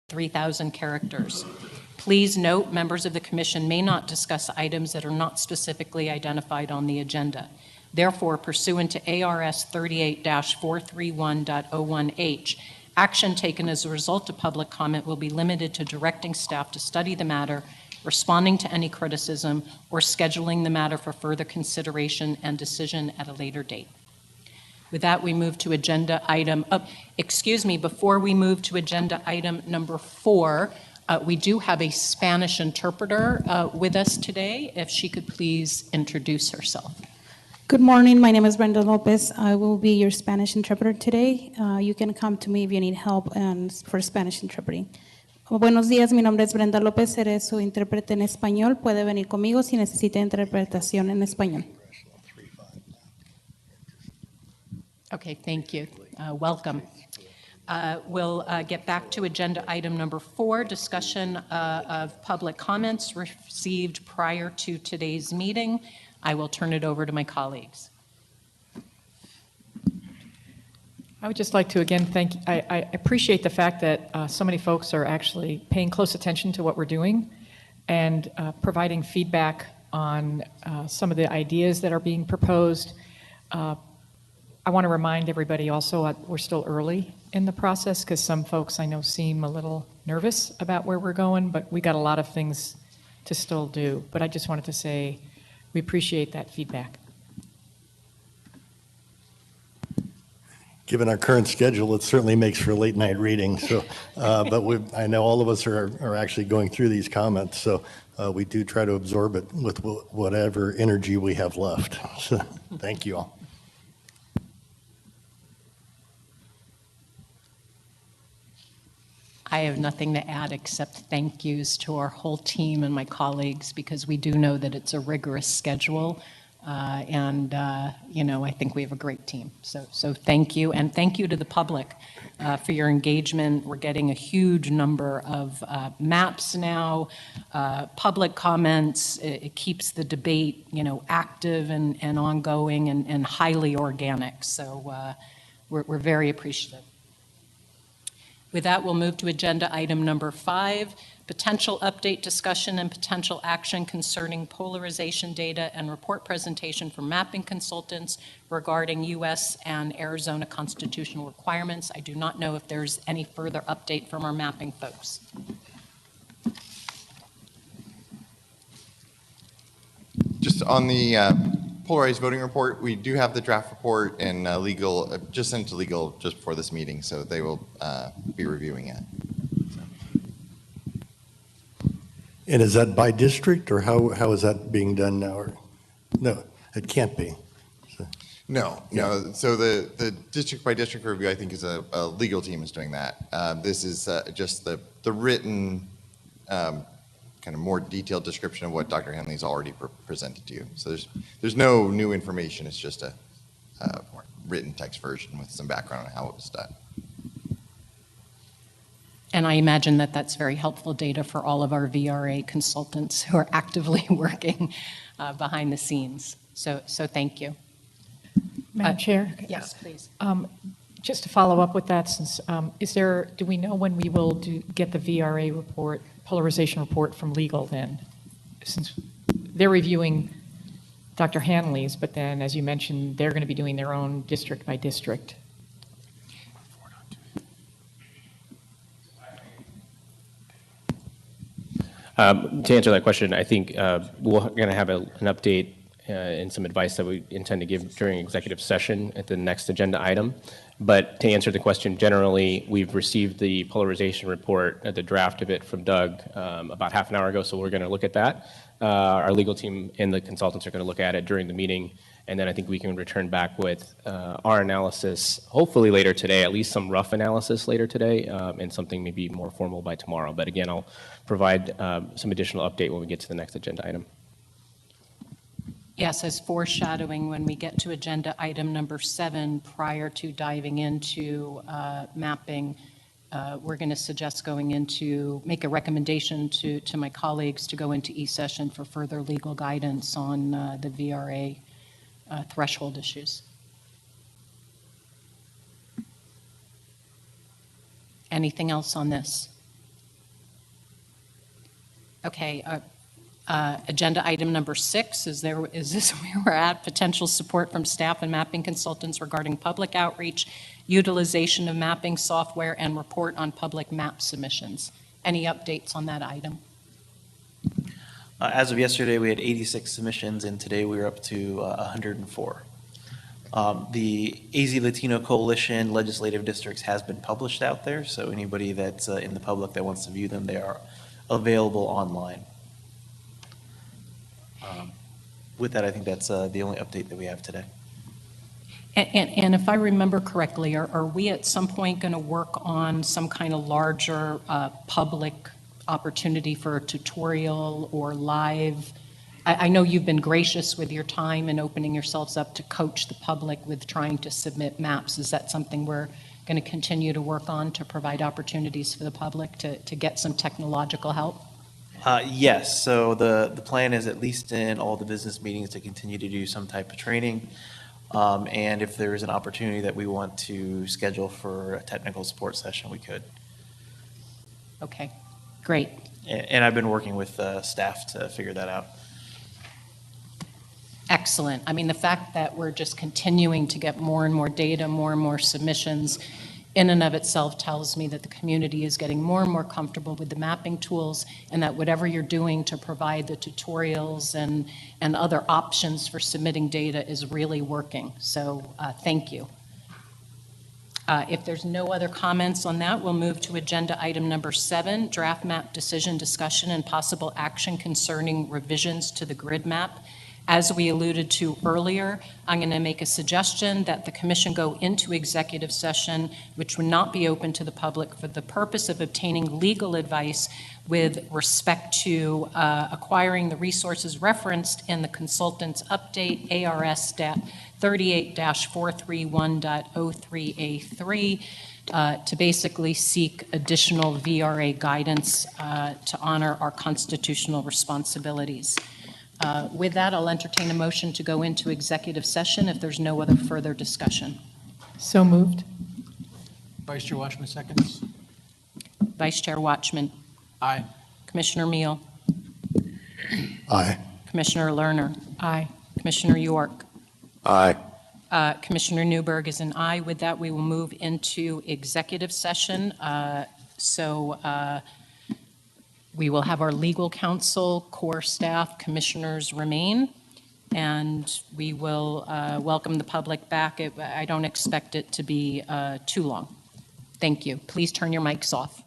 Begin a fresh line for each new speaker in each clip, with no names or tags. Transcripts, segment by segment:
3,000 characters. Please note, members of the Commission may not discuss items that are not specifically identified on the agenda. Therefore, pursuant to ARS 38-431.01H, action taken as a result of public comment will be limited to directing staff to study the matter, responding to any criticism, or scheduling the matter for further consideration and decision at a later date. With that, we move to agenda item, before we move to agenda item number 4, we do have a Spanish interpreter with us today. If she could please introduce herself.
Good morning, my name is Brenda Lopez. I will be your Spanish interpreter today. You can come to me if you need help for Spanish interpreting. Buenos días, mi nombre es Brenda López, seré su intérprete en español. Puede venir conmigo si necesita interpretación en español.
Okay, thank you. Welcome. We'll get back to agenda item number 4, discussion of public comments received prior to today's meeting. I will turn it over to my colleagues.
I would just like to again thank you. I appreciate the fact that so many folks are actually paying close attention to what we're doing and providing feedback on some of the ideas that are being proposed. I want to remind everybody also we're still early in the process because some folks I know seem a little nervous about where we're going, but we got a lot of things to still do. But I just wanted to say we appreciate that feedback.
Given our current schedule, it certainly makes for late night reading. So, but I know all of us are actually going through these comments. So we do try to absorb it with whatever energy we have left. So thank you all.
I have nothing to add except thank yous to our whole team and my colleagues because we do know that it's a rigorous schedule. I think we have a great team. So thank you. And thank you to the public for your engagement. We're getting a huge number of maps now, public comments. It keeps the debate, active and ongoing and highly organic. So we're very appreciative. With that, we'll move to agenda item number 5, potential update, discussion, and potential action concerning polarization data and report presentation from mapping consultants regarding U.S. and Arizona constitutional requirements. I do not know if there's any further update from our mapping folks.
Just on the polarized voting report, we do have the draft report and legal, just sent to legal just before this meeting, so they will be reviewing it.
And is that by district, or how is that being done now? Or no, it can't be. So.
No. So the district by district review, I think, is a legal team is doing that. This is just the written kind of more detailed description of what Dr. Henley's already presented to you. So there's no new information. It's just a more written text version with some background on how it was done.
And I imagine that that's very helpful data for all of our VRA consultants who are actively working behind the scenes. So thank you.
Madam Chair?
Yes, please.
Just to follow up with that, since do we know when we will get the VRA report, polarization report from legal then? Since they're reviewing Dr. Hanley's, but then, as you mentioned, they're going to be doing their own district by district.
To answer that question, I think we're going to have an update and some advice that we intend to give during executive session at the next agenda item. But to answer the question, generally, we've received the polarization report, the draft of it from Doug about half an hour ago, so we're going to look at that. Our legal team and the consultants are going to look at it during the meeting, and then I think we can return back with our analysis, hopefully later today, at least some rough analysis later today, and something maybe more formal by tomorrow. But again, I'll provide some additional update when we get to the next agenda item.
Yes, as foreshadowing, when we get to agenda item number 7, prior to diving into mapping, we're going to suggest make a recommendation to my colleagues to go into e-session for further legal guidance on the VRA threshold issues. Anything else on this? Okay, agenda item number 6, is this where we're at? Potential support from staff and mapping consultants regarding public outreach, utilization of mapping software, and report on public map submissions. Any updates on that item?
As of yesterday, we had 86 submissions, and today we are up to 104. The AZ Latino Coalition legislative districts has been published out there, so anybody that's in the public that wants to view them, they are available online. With that, I think that's the only update that we have today.
And if I remember correctly, are we at some point going to work on some kind of larger public opportunity for a tutorial or live? I know you've been gracious with your time and opening yourselves up to coach the public with trying to submit maps. Is that something we're going to continue to work on to provide opportunities for the public to get some technological help?
Yes, so the plan is, at least in all the business meetings, to continue to do some type of training. And if there is an opportunity that we want to schedule for a technical support session, we could.
Okay, great.
And I've been working with staff to figure that out.
Excellent. I mean, the fact that we're just continuing to get more and more data, more and more submissions, in and of itself tells me that the community is getting more and more comfortable with the mapping tools, and that whatever you're doing to provide the tutorials and other options for submitting data is really working. So thank you. If there's no other comments on that, we'll move to agenda item number 7, draft map decision discussion and possible action concerning revisions to the grid map. As we alluded to earlier, I'm going to make a suggestion that the commission go into executive session, which would not be open to the public, for the purpose of obtaining legal advice with respect to acquiring the resources referenced in the consultant's update, ARS 38-431.03A3, to basically seek additional VRA guidance to honor our constitutional responsibilities. With that, I'll entertain a motion to go into executive session if there's no other further discussion.
So moved.
Vice Chair Watchman seconds.
Vice Chair Watchman,
Aye.
Commissioner Meal,
Aye.
Commissioner Lerner,
Aye.
Commissioner York,
Aye.
Commissioner Newberg is an aye. With that, we will move into executive session. We will have our legal counsel, core staff, commissioners remain, and we will welcome the public back. I don't expect it to be too long. Thank you. Please turn your mics off.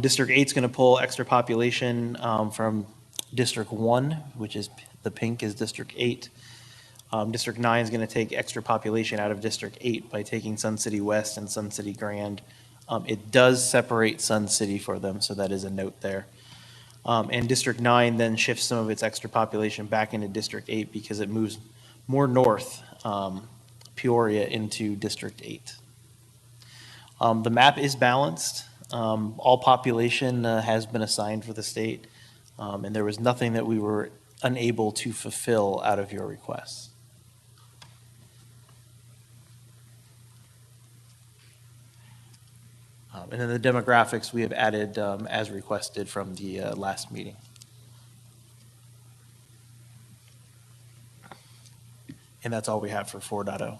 District 8 is going to pull extra population from District 1, which is the pink is District 8. District 9 is going to take extra population out of District 8 by taking Sun City West and Sun City Grand. It does separate Sun City for them, so that is a note there. And District 9 then shifts some of its extra population back into District 8 because it moves more north, Peoria into District 8. The map is balanced. All population has been assigned for the state, and there was nothing that we were unable to fulfill out of your requests. And then the demographics we have added as requested from the last meeting. And that's all we have for 4.0.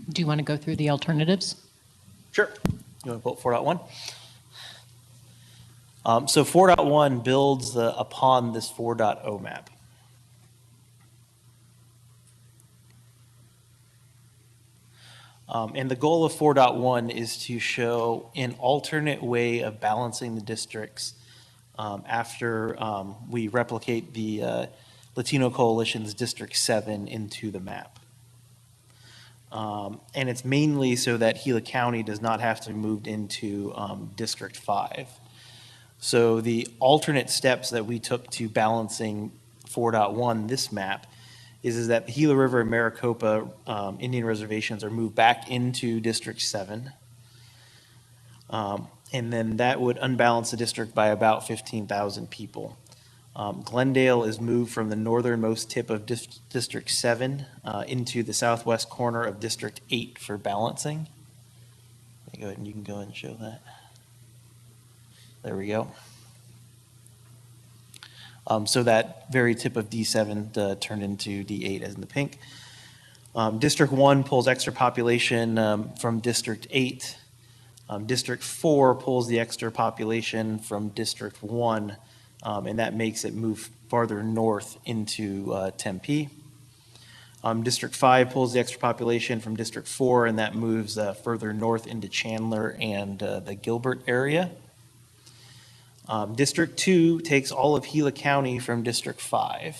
Do you want to go through the alternatives?
Sure. You want to put 4.1? So 4.1 builds upon this 4.0 map. And the goal of 4.1 is to show an alternate way of balancing the districts after we replicate the Latino Coalition's District 7 into the map. And it's mainly so that Gila County does not have to be moved into District 5. So the alternate steps that we took to balancing 4.1, this map, is that the Gila River and Maricopa Indian reservations are moved back into District 7. And then that would unbalance the district by about 15,000 people. Glendale is moved from the northernmost tip of District 7 into the southwest corner of District 8 for balancing. Go ahead and you can go ahead and show that. There we go. So that very tip of D7 turned into D8 as in the pink. District 1 pulls extra population from District 8. District 4 pulls the extra population from District 1, and that makes it move farther north into Tempe. District 5 pulls the extra population from District 4, and that moves further north into Chandler and the Gilbert area. District 2 takes all of Gila County from District 5.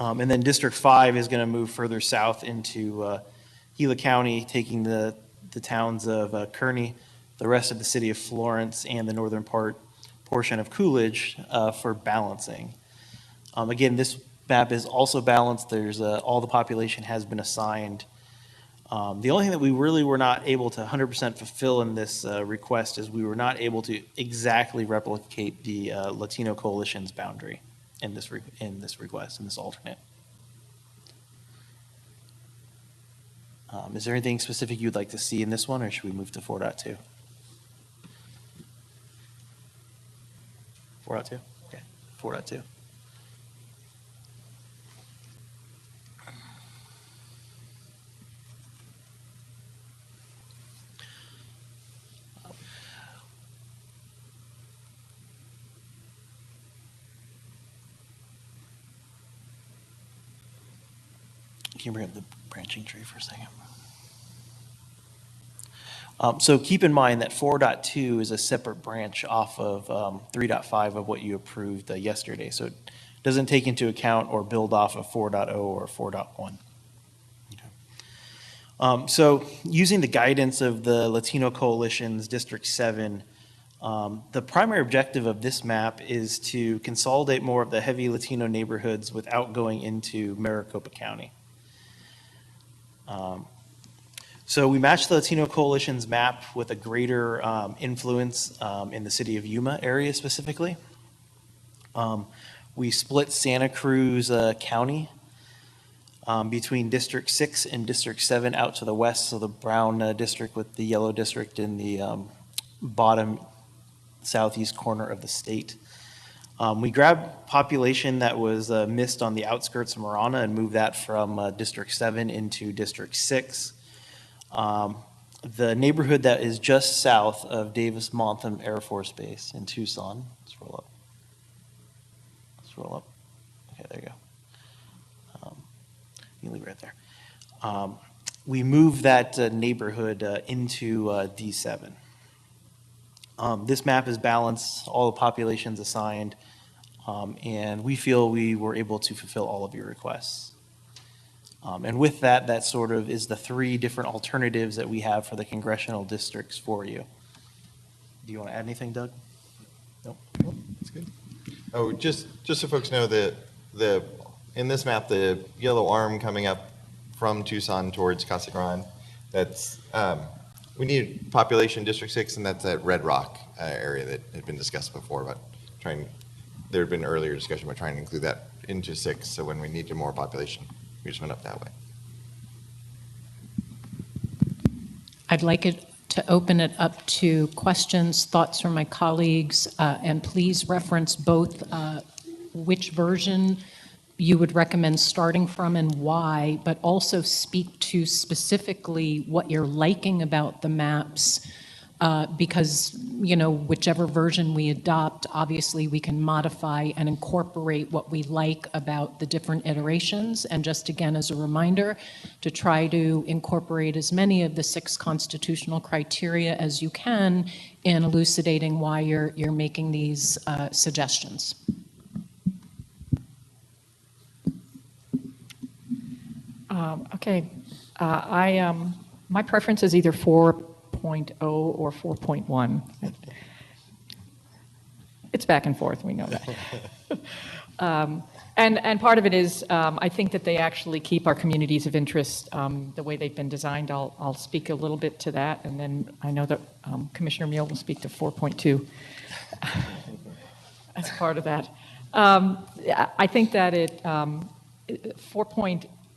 And then District 5 is going to move further south into Gila County, taking the towns of Kearney, the rest of the city of Florence, and the northern portion of Coolidge for balancing. Again, this map is also balanced. There's all the population has been assigned. The only thing that we really were not able to 100% fulfill in this request is we were not able to exactly replicate the Latino Coalition's boundary in this request, in this alternate. Is there anything specific you'd like to see in this one, or should we move to 4.2? 4.2? Okay, 4.2. Can you bring up the branching tree for a second? So keep in mind that 4.2 is a separate branch off of 3.5 of what you approved yesterday. So it doesn't take into account or build off of 4.0 or 4.1. Okay. So using the guidance of the Latino Coalition's District 7, the primary objective of this map is to consolidate more of the heavy Latino neighborhoods without going into Maricopa County. So we matched the Latino Coalition's map with a greater influence in the city of Yuma area specifically. We split Santa Cruz County between District 6 and District 7 out to the west, so the brown district with the yellow district in the bottom southeast corner of the state. We grabbed population that was missed on the outskirts of Marana and moved that from District 7 into District 6. The neighborhood that is just south of Davis-Monthan Air Force Base in Tucson. Scroll up. Scroll up. Okay, there you go. You can leave it right there. we moved that neighborhood into D7. This map is balanced, all the populations assigned, and we feel we were able to fulfill all of your requests. And with that, that sort of is the three different alternatives that we have for the congressional districts for you. Do you want to add anything, Doug? Nope.
That's good. Oh, just so folks know that in this map, the yellow arm coming up from Tucson towards Casa Grande, that's we need population District 6, and that's that Red Rock area that had been discussed before. But there had been earlier discussion about trying to include that into 6. So when we needed more population, we just went up that way.
I'd like it to open it up to questions, thoughts from my colleagues, and please reference both which version you would recommend starting from and why, but also speak to specifically what you're liking about the maps, because, you know, whichever version we adopt, obviously we can modify and incorporate what we like about the different iterations. And just again, as a reminder, to try to incorporate as many of the 6 constitutional criteria as you can in elucidating why you're making these suggestions.
Okay. My preference is either 4.0 or 4.1. It's back and forth, we know that. And part of it is, I think that they actually keep our communities of interest the way they've been designed. I'll speak a little bit to that, and then I know that Commissioner Mule will speak to 4.2 as part of that. I think that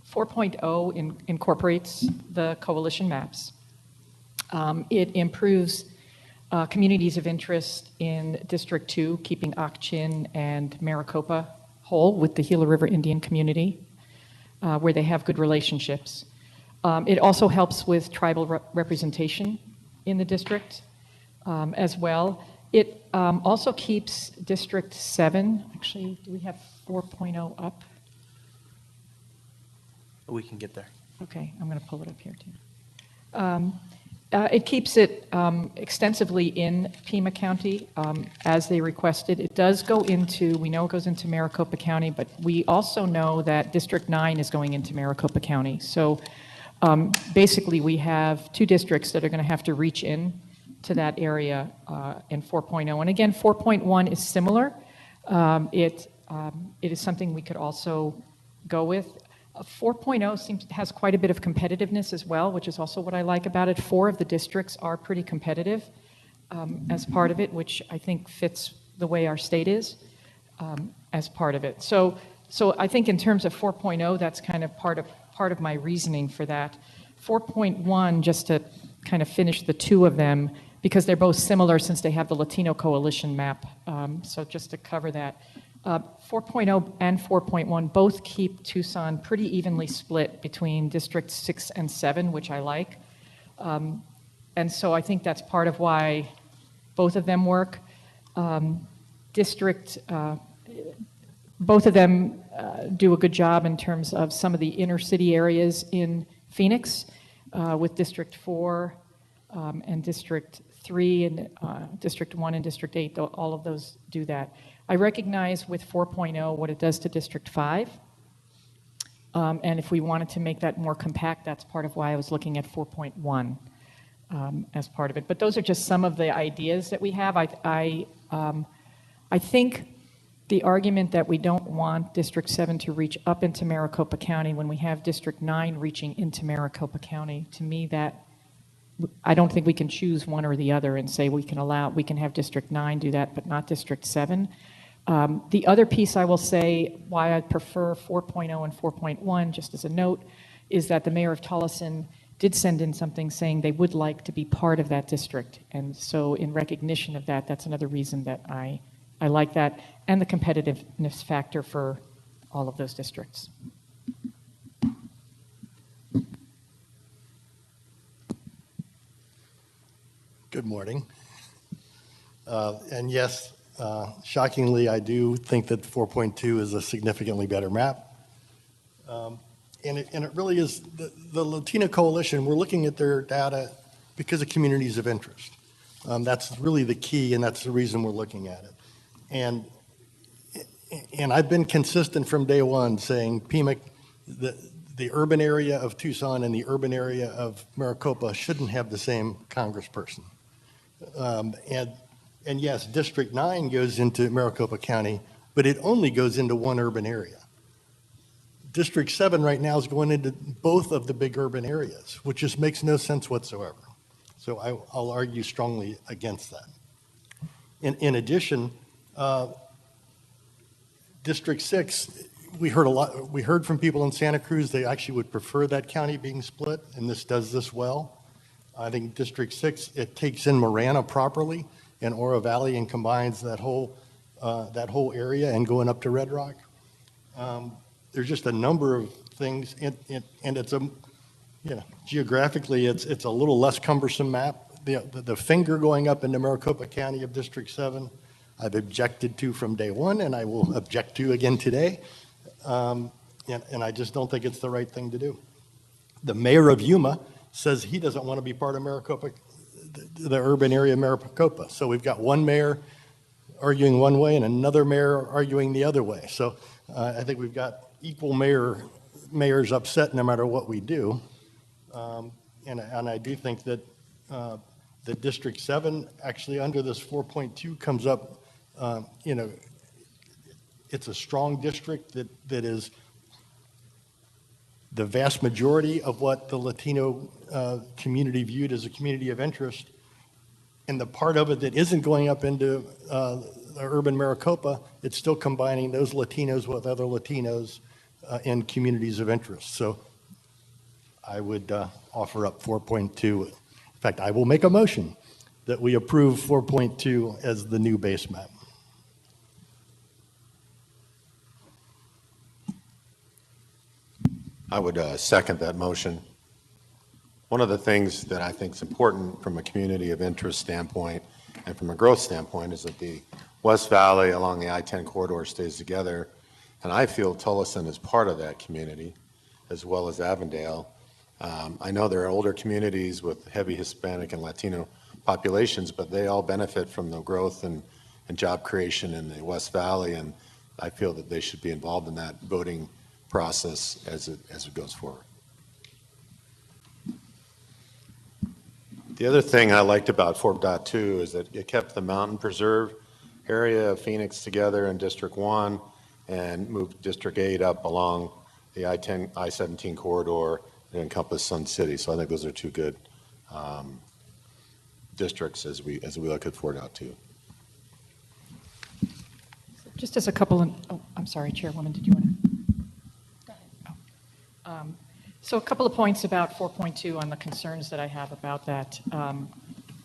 4.0 incorporates the coalition maps. It improves communities of interest in District 2, keeping Ak-Chin and Maricopa whole with the Gila River Indian community, where they have good relationships. It also helps with tribal representation in the district as well. It also keeps District 7, actually, do we have 4.0 up?
We can get there.
Okay, I'm going to pull it up here too. It keeps it extensively in Pima County as they requested. It does go into, we know it goes into Maricopa County, but we also know that District 9 is going into Maricopa County. So basically we have 2 districts that are going to have to reach in to that area in 4.0. And again, 4.1 is similar. It is something we could also go with. 4.0 has quite a bit of competitiveness as well, which is also what I like about it. 4 of the districts are pretty competitive as part of it, which I think fits the way our state is as part of it. So I think in terms of 4.0, that's kind of part of my reasoning for that. 4.1, just to kind of finish the 2 of them, because they're both similar since they have the Latino Coalition map. So just to cover that. 4.0 and 4.1 both keep Tucson pretty evenly split between District 6 and 7, which I like. And so I think that's part of why both of them work. Both of them do a good job in terms of some of the inner city areas in Phoenix with District 4 and District 3 and District 1 and District 8. All of those do that. I recognize with 4.0 what it does to District 5. And if we wanted to make that more compact, that's part of why I was looking at 4.1 as part of it. But those are just some of the ideas that we have. I think the argument that we don't want District 7 to reach up into Maricopa County when we have District 9 reaching into Maricopa County, to me that I don't think we can choose one or the other and say we can have District 9 do that, but not District 7. The other piece I will say why I prefer 4.0 and 4.1, just as a note, is that the mayor of Tolleson did send in something saying they would like to be part of that district. And so in recognition of that, that's another reason that I like that, and the competitiveness factor for all of those districts.
Good morning. And yes, shockingly, I do think that 4.2 is a significantly better map. and it really is, the Latino Coalition, we're looking at their data because of communities of interest. That's really the key, and that's the reason we're looking at it. And I've been consistent from day one saying PMIC, the urban area of Tucson and the urban area of Maricopa shouldn't have the same congressperson. And yes, District 9 goes into Maricopa County, but it only goes into one urban area. District 7 right now is going into both of the big urban areas, which just makes no sense whatsoever. So I'll argue strongly against that. In addition, District 6, we heard from people in Santa Cruz, they actually would prefer that county being split, and this does this well. I think District 6, it takes in Marana properly and Oro Valley and combines that whole area and going up to Red Rock. There's just a number of things, and it's geographically, it's a little less cumbersome map. The finger going up into Maricopa County of District 7, I've objected to from day one, and I will object to again today. And I just don't think it's the right thing to do. The mayor of Yuma says he doesn't want to be part of Maricopa, the urban area of Maricopa. So we've got one mayor arguing one way and another mayor arguing the other way. So I think we've got equal mayors upset no matter what we do. And I do think that the District 7 actually under this 4.2 comes up, it's a strong district that is the vast majority of what the Latino community viewed as a community of interest. And the part of it that isn't going up into urban Maricopa, it's still combining those Latinos with other Latinos in communities of interest. So I would offer up 4.2. In fact, I will make a motion that we approve 4.2 as the new base map.
I would second that motion. One of the things that I think is important from a community of interest standpoint and from a growth standpoint is that the West Valley along the I-10 corridor stays together. And I feel Tullison is part of that community as well as Avondale. I know there are older communities with heavy Hispanic and Latino populations, but they all benefit from the growth and job creation in the West Valley. And I feel that they should be involved in that voting process as it goes forward. The other thing I liked about 4.2 is that it kept the mountain preserve area of Phoenix together in District 1 and moved District 8 up along the I-17 corridor and encompass Sun City. So I think those are two good districts as we look at 4.2.
Just as a couple of, I'm sorry, Chairwoman, did you want to? Go ahead. So a couple of points about 4.2 on the concerns that I have about that.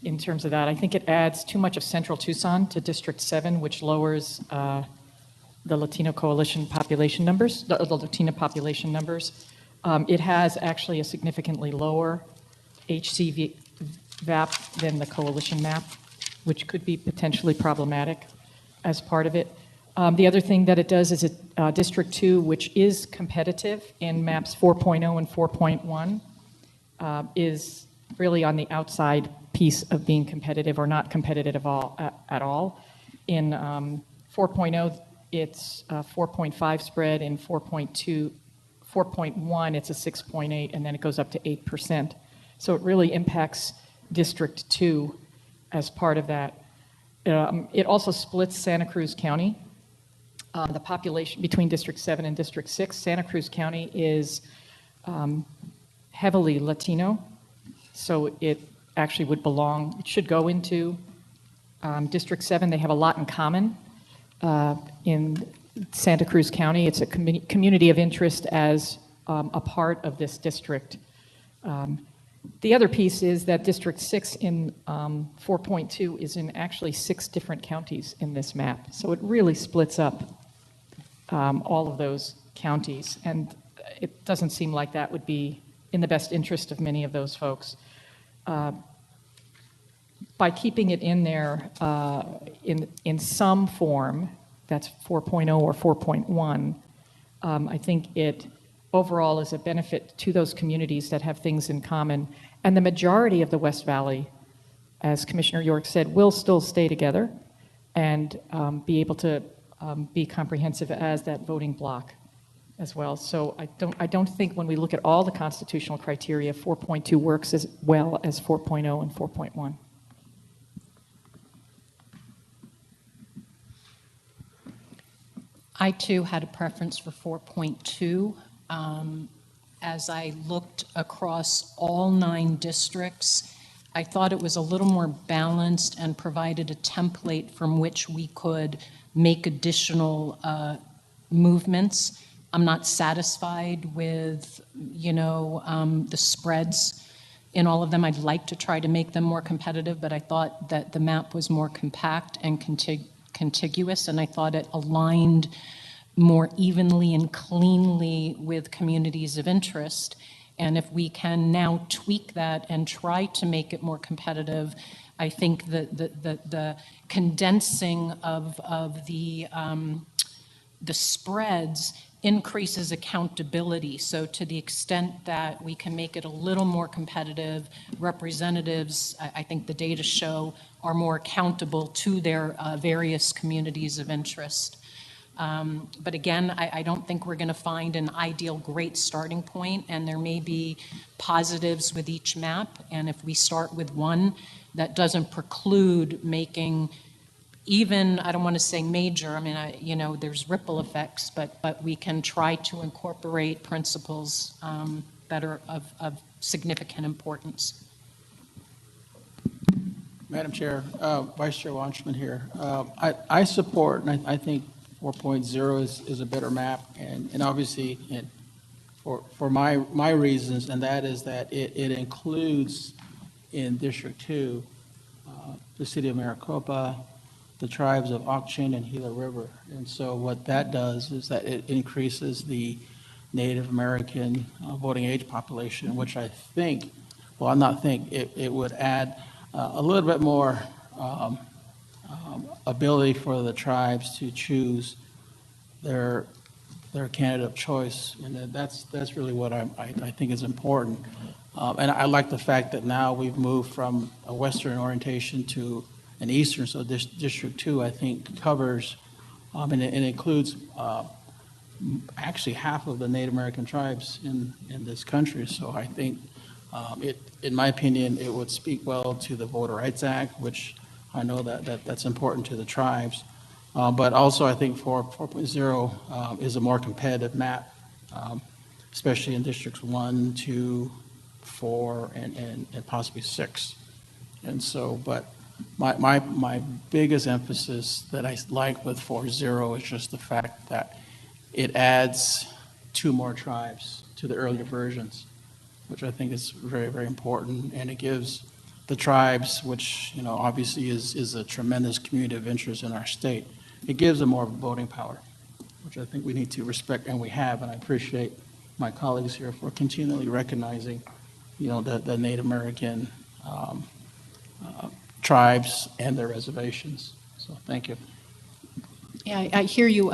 In terms of that, I think it adds too much of Central Tucson to District 7, which lowers the Latino Coalition population numbers, the Latino population numbers. It has actually a significantly lower HCV VAP than the coalition map, which could be potentially problematic as part of it. The other thing that it does is District 2, which is competitive in maps 4.0 and 4.1, is really on the outside piece of being competitive or not competitive at all. In 4.0, it's a 4.5 spread. In 4.1, it's a 6.8, and then it goes up to 8%. So it really impacts District 2 as part of that. It also splits Santa Cruz County. The population between District 7 and District 6, Santa Cruz County is heavily Latino, so it actually would belong, it should go into District 7. They have a lot in common. In Santa Cruz County, it's a community of interest as a part of this district. The other piece is that District 6 in 4.2 is in actually 6 different counties in this map. So it really splits up all of those counties. And it doesn't seem like that would be in the best interest of many of those folks. By keeping it in there in some form, that's 4.0 or 4.1, I think it overall is a benefit to those communities that have things in common. And the majority of the West Valley, as Commissioner York said, will still stay together and be able to be comprehensive as that voting bloc as well. So I don't think when we look at all the constitutional criteria, 4.2 works as well as 4.0 and 4.1.
I too had a preference for 4.2. As I looked across all 9 districts, I thought it was a little more balanced and provided a template from which we could make additional movements. I'm not satisfied with, the spreads in all of them. I'd like to try to make them more competitive, but I thought that the map was more compact and contiguous, and I thought it aligned more evenly and cleanly with communities of interest. And if we can now tweak that and try to make it more competitive, I think that the condensing of the spreads increases accountability. So to the extent that we can make it a little more competitive, representatives, I think the data show, are more accountable to their various communities of interest. But again, I don't think we're going to find an ideal great starting point, and there may be positives with each map. And if we start with one, that doesn't preclude making even, I don't want to say major, I mean, there's ripple effects, but we can try to incorporate principles that are of significant importance.
Madam Chair, Vice Chair Watchman here. I support, and I think 4.0 is a better map, and obviously for my reasons, and that is that it includes in District 2 the city of Maricopa, the tribes of Auction and Gila River. And so what that does is that it increases the Native American voting age population, which I think, well, not think, it would add a little bit more ability for the tribes to choose their candidate of choice. And that's really what I think is important. And I like the fact that now we've moved from a Western orientation to an Eastern. So this District 2, I think, covers and it includes actually half of the Native American tribes in this country. So I think in my opinion, it would speak well to the Voter Rights Act, which I know that's important to the tribes. But also I think 4.0 is a more competitive map, especially in districts 1, 2, 4, and possibly 6. And so, but my biggest emphasis that I like with 4.0 is just the fact that it adds 2 more tribes to the earlier versions, which I think is very, very important. And it gives the tribes, which obviously is a tremendous community of interest in our state, it gives them more voting power, which I think we need to respect, and we have. And I appreciate my colleagues here for continually recognizing, the Native American tribes and their reservations. So thank you.
Yeah, I hear you,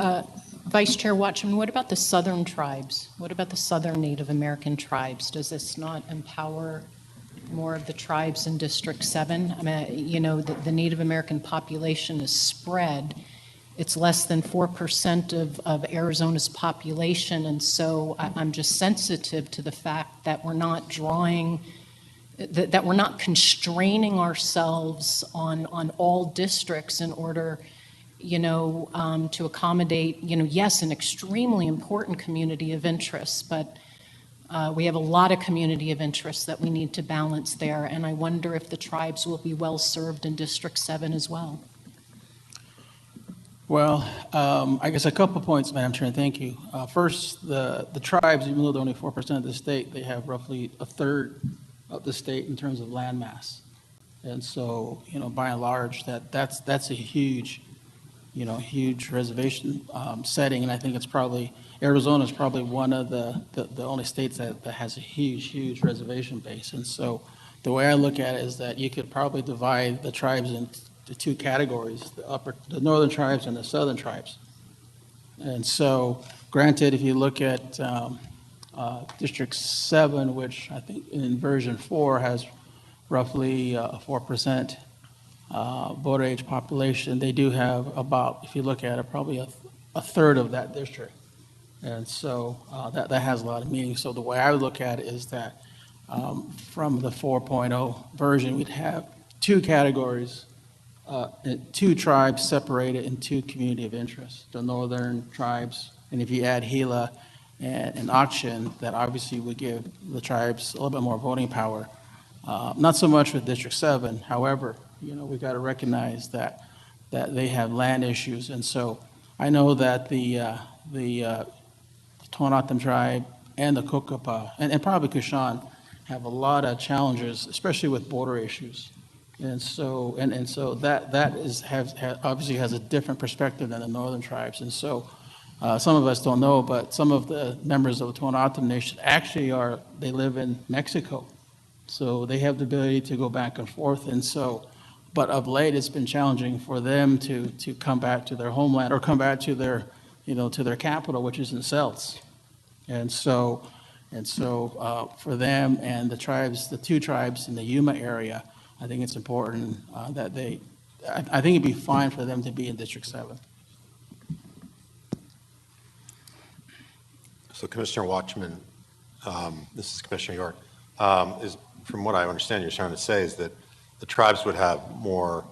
Vice Chair Watchman. What about the southern tribes? What about the southern Native American tribes? Does this not empower more of the tribes in District 7? I mean, the Native American population is spread. It's less than 4% of Arizona's population, and so I'm just sensitive to the fact that we're not that we're not constraining ourselves on all districts in order, to accommodate, yes, an extremely important community of interest, but we have a lot of community of interest that we need to balance there, and I wonder if the tribes will be well served in District 7 as well.
Well, I guess a couple points, Madam Chair, and thank you. First, the tribes, even though they're only 4% of the state, they have roughly a third of the state in terms of land mass. And so, by and large, that's a huge, huge reservation setting. And I think Arizona is probably one of the only states that has a huge reservation base. And so the way I look at it is that you could probably divide the tribes into 2 categories, the northern tribes and the southern tribes. And so, granted, if you look at District 7, which I think in version 4 has roughly a 4% voter age population. They do have about, if you look at it, probably a third of that district. And so that has a lot of meaning. So the way I would look at it is that from the 4.0 version, we'd have two categories, two tribes separated in two community of interest, the northern tribes, and if you add Gila and Akshan, that obviously would give the tribes a little bit more voting power. Not so much with District 7, however, we've got to recognize that they have land issues, and so I know that the Tohono tribe and the Kokapa, and probably Kushan, have a lot of challenges, especially with border issues. And so that obviously has a different perspective than the northern tribes. And so some of us don't know, but some of the members of the Tohono Nation actually they live in Mexico. So they have the ability to go back and forth. And so, but of late, it's been challenging for them to come back to their homeland or come back to their, to their capital, which is in Cells. And so for them and the two tribes in the Yuma area, I think it's important that I think it'd be fine for them to be in District 7.
So Commissioner Watchman, this is Commissioner York, is from what I understand you're trying to say is that the tribes would have more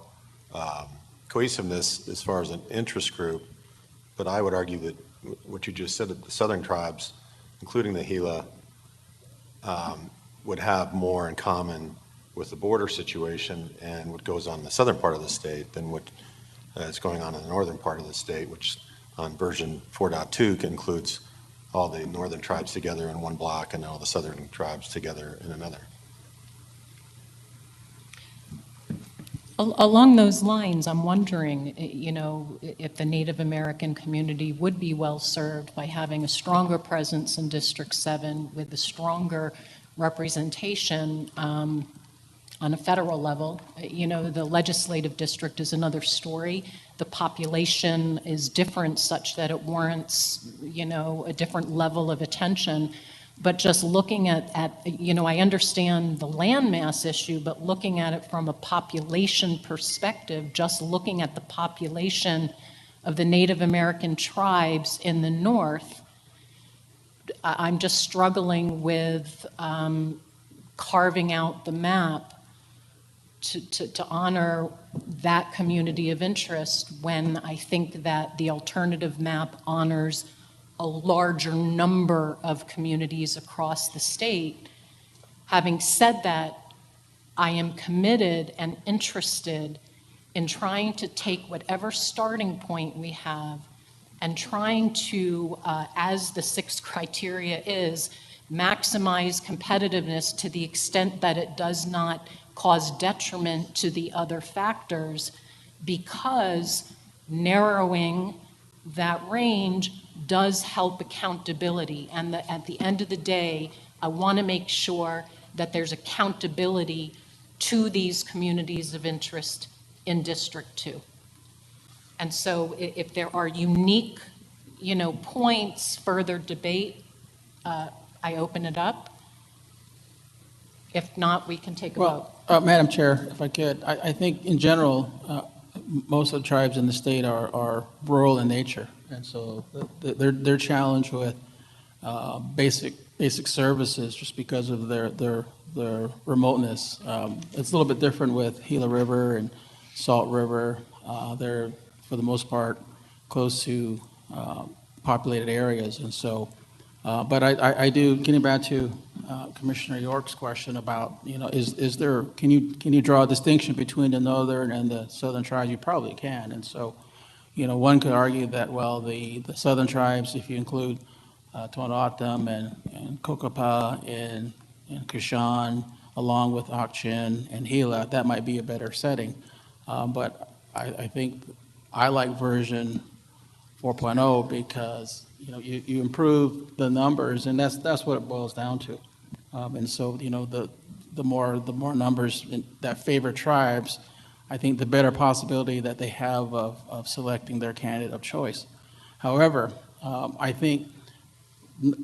cohesiveness as far as an interest group, but I would argue that what you just said, that the southern tribes, including the Gila, would have more in common with the border situation and what goes on in the southern part of the state than what is going on in the northern part of the state, which on version 4.2 includes all the northern tribes together in one block and all the southern tribes together in another.
Along those lines, I'm wondering, if the Native American community would be well served by having a stronger presence in District 7 with a stronger representation on a federal level. The legislative district is another story. The population is different such that it warrants, a different level of attention. But just looking at I understand the landmass issue, but looking at it from a population perspective, just looking at the population of the Native American tribes in the north, I'm just struggling with carving out the map to honor that community of interest when I think that the alternative map honors a larger number of communities across the state. Having said that, I am committed and interested in trying to take whatever starting point we have and trying to, as the sixth criteria is, maximize competitiveness to the extent that it does not cause detriment to the other factors, because narrowing that range does help accountability. And at the end of the day, I want to make sure that there's accountability to these communities of interest in District 2. And so if there are unique, points, further debate, I open it up. If not, we can take a vote.
Madam Chair, if I could, I think in general, most of the tribes in the state are rural in nature. And so they're challenged with basic services just because of their remoteness. It's a little bit different with Gila River and Salt River. They're, for the most part, close to populated areas. And so, but I do, getting back to Commissioner York's question about, is there, can you draw a distinction between the northern and the southern tribes? You probably can. And so, one could argue that, well, the southern tribes, if you include Tohono and Kokapa and Kushan, along with Akshan and Gila, that might be a better setting. But I think I like version 4.0 because you improve the numbers, and that's what it boils down to. And so the more numbers that favor tribes, I think the better possibility that they have of selecting their candidate of choice. However, I think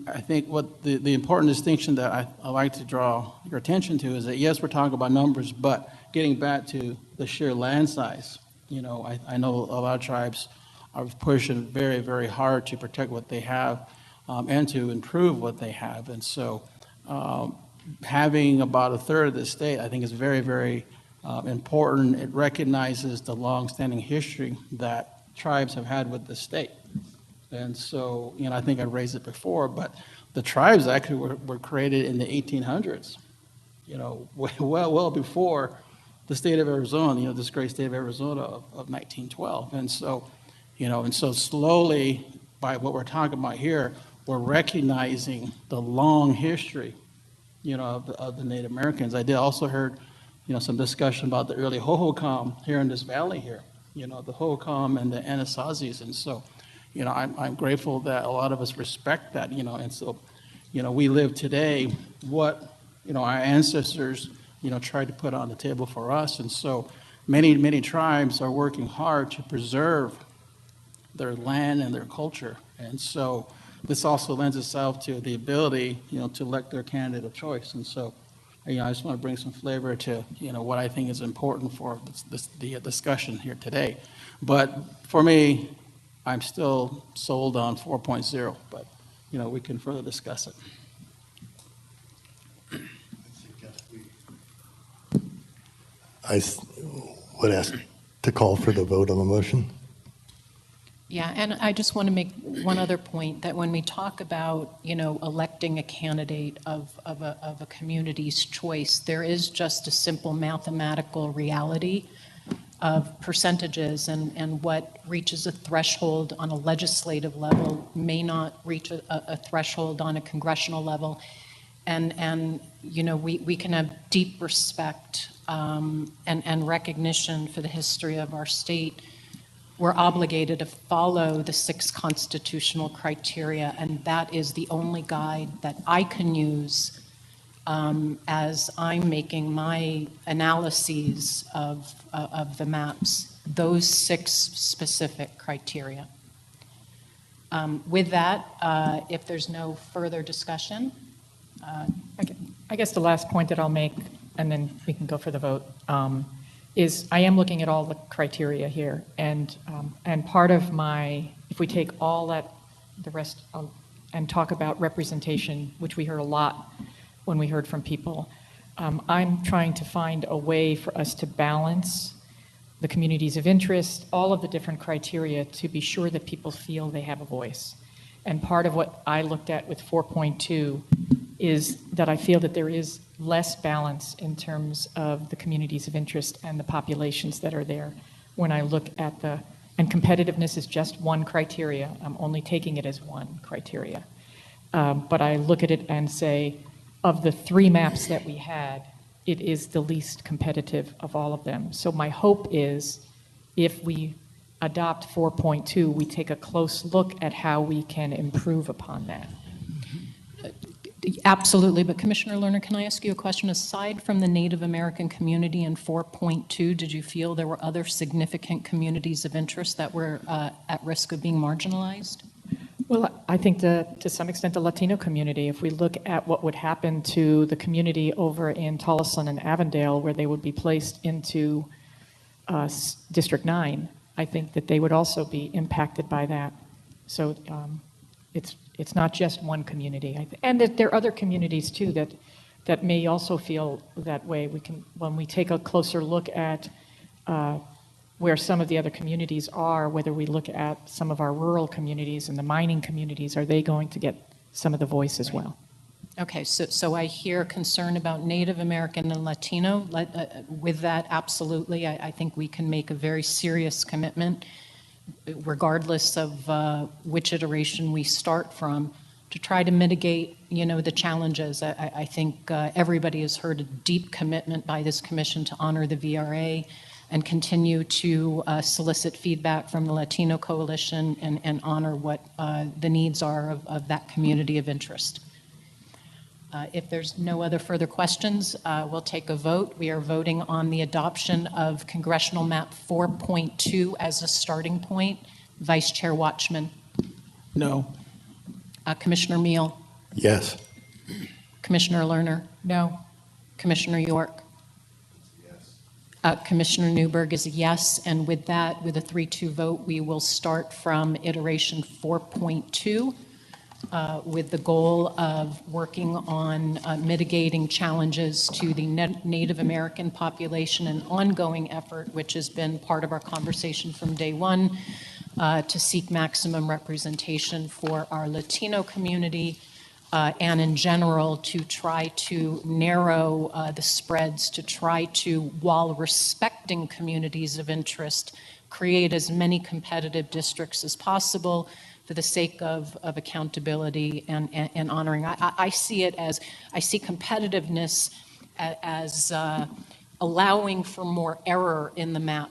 I think what the important distinction that I like to draw your attention to is that, yes, we're talking about numbers, but getting back to the sheer land size, I know a lot of tribes are pushing very, very hard to protect what they have and to improve what they have. And so having about a third of the state, I think, is very, very important. It recognizes the longstanding history that tribes have had with the state. And so, I think I raised it before, but the tribes actually were created in the 1800s, well before the state of Arizona, this great state of Arizona of 1912. And so, slowly, by what we're talking about here, we're recognizing the long history, of the Native Americans. I did also heard, some discussion about the early Hohokam here in this valley here, the Hohokam and the Anasazis. And so, I'm grateful that a lot of us respect that, and so, we live today what, our ancestors, tried to put on the table for us. And so many, many tribes are working hard to preserve their land and their culture. And so this also lends itself to the ability, to elect their candidate of choice. And so, I just want to bring some flavor to, what I think is important for the discussion here today. But for me, I'm still sold on 4.0, but, we can further discuss it.
I would ask to call for the vote on the motion.
Yeah, and I just want to make one other point, that when we talk about, electing a candidate of a community's choice, there is just a simple mathematical reality of percentages, and what reaches a threshold on a legislative level may not reach a threshold on a congressional level. And we can have deep respect and recognition for the history of our state. We're obligated to follow the 6 constitutional criteria, and that is the only guide that I can use as I'm making my analyses of the maps, those 6 specific criteria. With that, if there's no further discussion.
I guess the last point that I'll make, and then we can go for the vote, is I am looking at all the criteria here, and part of if we take all that, the rest, and talk about representation, which we heard a lot when we heard from people, I'm trying to find a way for us to balance the communities of interest, all of the different criteria, to be sure that people feel they have a voice. And part of what I looked at with 4.2 is that I feel that there is less balance in terms of the communities of interest and the populations that are there. When I look at and competitiveness is just one criteria. I'm only taking it as one criteria. But I look at it and say, of the 3 maps that we had, it is the least competitive of all of them. So my hope is, if we adopt 4.2, we take a close look at how we can improve upon that.
Absolutely, but Commissioner Lerner, can I ask you a question? Aside from the Native American community in 4.2, did you feel there were other significant communities of interest that were at risk of being marginalized?
Well, I think to some extent the Latino community, if we look at what would happen to the community over in Tolleson and Avondale, where they would be placed into District 9, I think that they would also be impacted by that. So it's not just one community. And that there are other communities too that may also feel that way. When we take a closer look at where some of the other communities are, whether we look at some of our rural communities and the mining communities, are they going to get some of the voice as well?
Okay, so I hear concern about Native American and Latino. With that, absolutely, I think we can make a very serious commitment, regardless of which iteration we start from, to try to mitigate, the challenges. I think everybody has heard a deep commitment by this commission to honor the VRA and continue to solicit feedback from the Latino Coalition and honor what the needs are of that community of interest. If there's no other further questions, we'll take a vote. We are voting on the adoption of Congressional Map 4.2 as a starting point. Vice Chair Watchman.
No.
Commissioner Meal,
Yes.
Commissioner Lerner,
No.
Commissioner York. Commissioner Newberg is a yes, and with that, with a 3-2 vote, we will start from iteration 4.2 with the goal of working on mitigating challenges to the Native American population, an ongoing effort which has been part of our conversation from day one to seek maximum representation for our Latino community, and in general to try to narrow the spreads, to try to, while respecting communities of interest, create as many competitive districts as possible for the sake of accountability and honoring. I see it as, I see competitiveness as allowing for more error in the map,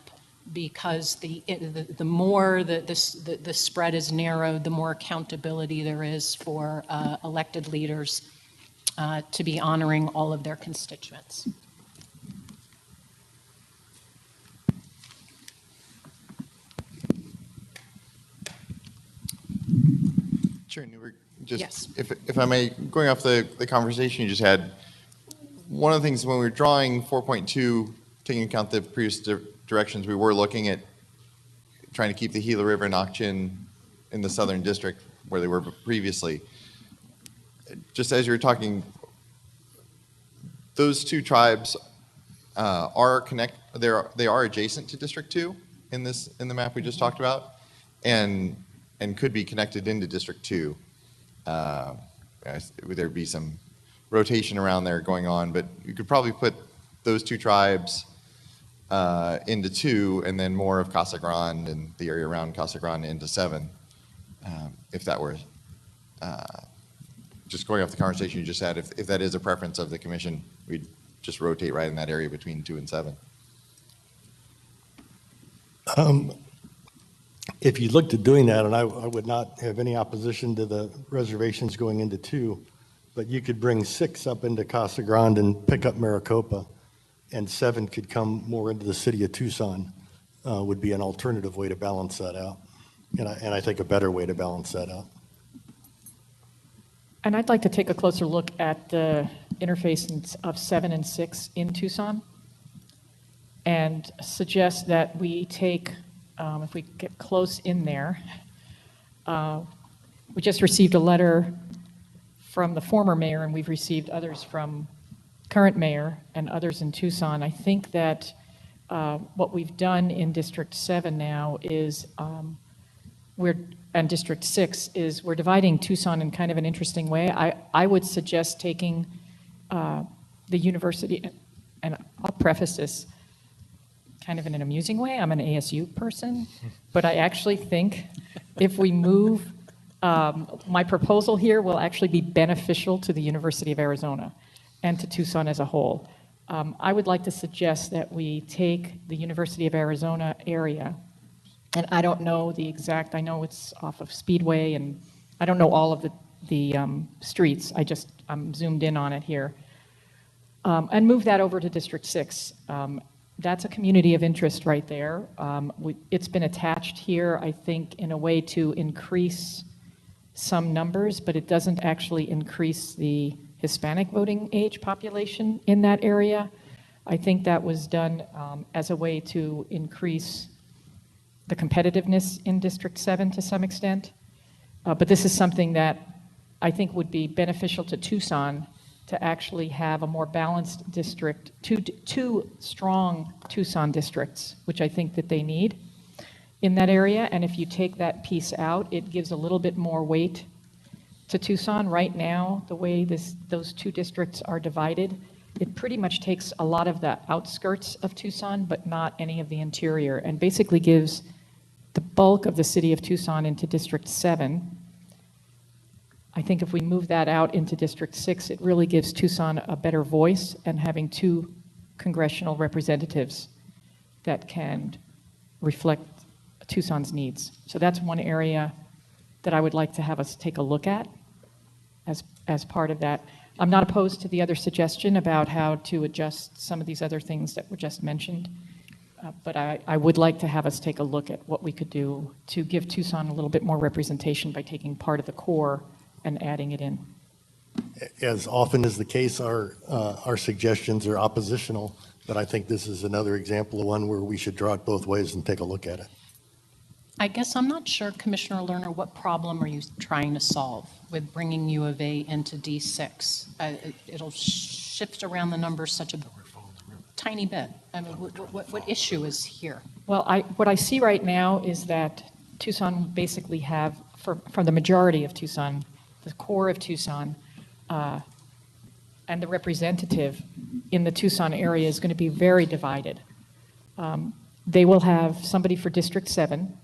because the more the spread is narrowed, the more accountability there is for elected leaders to be honoring all of their constituents.
Chair Newberg, just
Yes.
if I may, going off the conversation you just had, one of the things when we were drawing 4.2, taking into account the previous directions, we were looking at trying to keep the Gila River and Ak-Chin in the southern district where they were previously. Just as you were talking, those two tribes they are adjacent to District 2 in the map we just talked about, and could be connected into District 2. There'd be some rotation around there going on, but you could probably put those two tribes into 2, and then more of Casa Grande and the area around Casa Grande into 7, if that were, just going off the conversation you just had, if that is a preference of the commission, we'd just rotate right in that area between 2 and 7.
If you looked at doing that, and I would not have any opposition to the reservations going into 2, but you could bring 6 up into Casa Grande and pick up Maricopa, and 7 could come more into the city of Tucson, would be an alternative way to balance that out. And I think a better way to balance that out.
And I'd like to take a closer look at the interface of 7 and 6 in Tucson and suggest that we take, if we get close in there, we just received a letter from the former mayor, and we've received others from current mayor and others in Tucson. I think that what we've done in District 7 now is and District 6 is we're dividing Tucson in kind of an interesting way. I would suggest taking the university, and I'll preface this kind of in an amusing way. I'm an ASU person, but I actually think if we move, my proposal here will actually be beneficial to the University of Arizona and to Tucson as a whole. I would like to suggest that we take the University of Arizona area, and I don't know the exact, I know it's off of Speedway, and I don't know all of the streets. I'm zoomed in on it here. And move that over to District 6. That's a community of interest right there. It's been attached here, I think, in a way to increase some numbers, but it doesn't actually increase the Hispanic voting age population in that area. I think that was done as a way to increase the competitiveness in District 7 to some extent. But this is something that I think would be beneficial to Tucson to actually have a more balanced district, two strong Tucson districts, which I think that they need in that area. And if you take that piece out, it gives a little bit more weight to Tucson. Right now, the way those two districts are divided, it pretty much takes a lot of the outskirts of Tucson, but not any of the interior, and basically gives the bulk of the city of Tucson into District 7. I think if we move that out into District 6, it really gives Tucson a better voice, and having 2 congressional representatives that can reflect Tucson's needs. So that's one area that I would like to have us take a look at as part of that. I'm not opposed to the other suggestion about how to adjust some of these other things that were just mentioned, but I would like to have us take a look at what we could do to give Tucson a little bit more representation by taking part of the core and adding it in.
As often is the case, our suggestions are oppositional, but I think this is another example of one where we should draw it both ways and take a look at it.
I guess I'm not sure, Commissioner Lerner, what problem are you trying to solve with bringing U of A into D6? It'll shift around the numbers such a tiny bit. I mean, what issue is here?
Well, what I see right now is that Tucson basically have, from the majority of Tucson, the core of Tucson, and the representative in the Tucson area is going to be very divided. They will have somebody for District 7.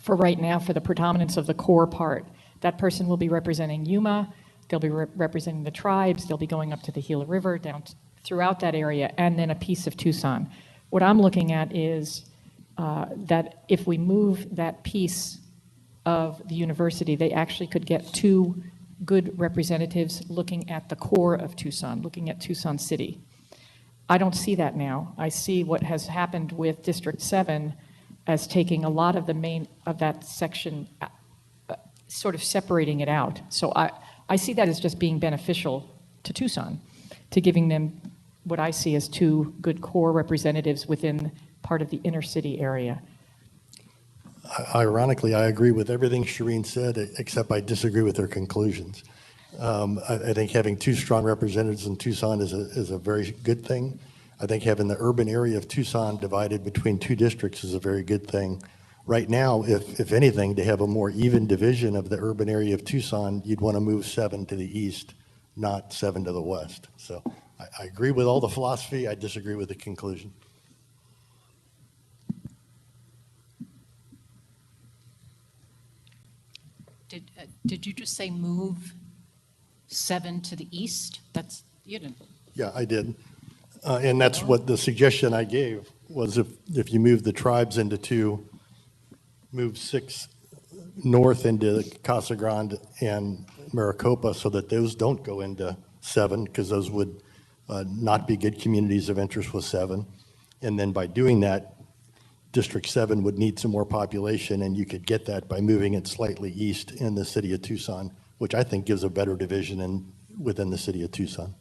For right now, for the predominance of the core part, that person will be representing Yuma, they'll be representing the tribes, they'll be going up to the Gila River, down throughout that area, and then a piece of Tucson. What I'm looking at is that if we move that piece of the university, they actually could get 2 good representatives looking at the core of Tucson, looking at Tucson City. I don't see that now. I see what has happened with District 7 as taking a lot of the main of that section, sort of separating it out. So I see that as just being beneficial to Tucson, to giving them what I see as 2 good core representatives within part of the inner city area.
Ironically, I agree with everything Shireen said, except I disagree with her conclusions. I think having 2 strong representatives in Tucson is a very good thing. I think having the urban area of Tucson divided between 2 districts is a very good thing. Right now, if anything, to have a more even division of the urban area of Tucson, you'd want to move 7 to the east, not 7 to the west. So I agree with all the philosophy. I disagree with the conclusion.
Did you just say move 7 to the east? That's, you didn't.
Yeah, I did. And that's what the suggestion I gave was if you move the tribes into 2, move 6 north into Casa Grande and Maricopa so that those don't go into 7 because those would not be good communities of interest with 7. And then by doing that, District 7 would need some more population, and you could get that by moving it slightly east in the city of Tucson, which I think gives a better division within the city of Tucson.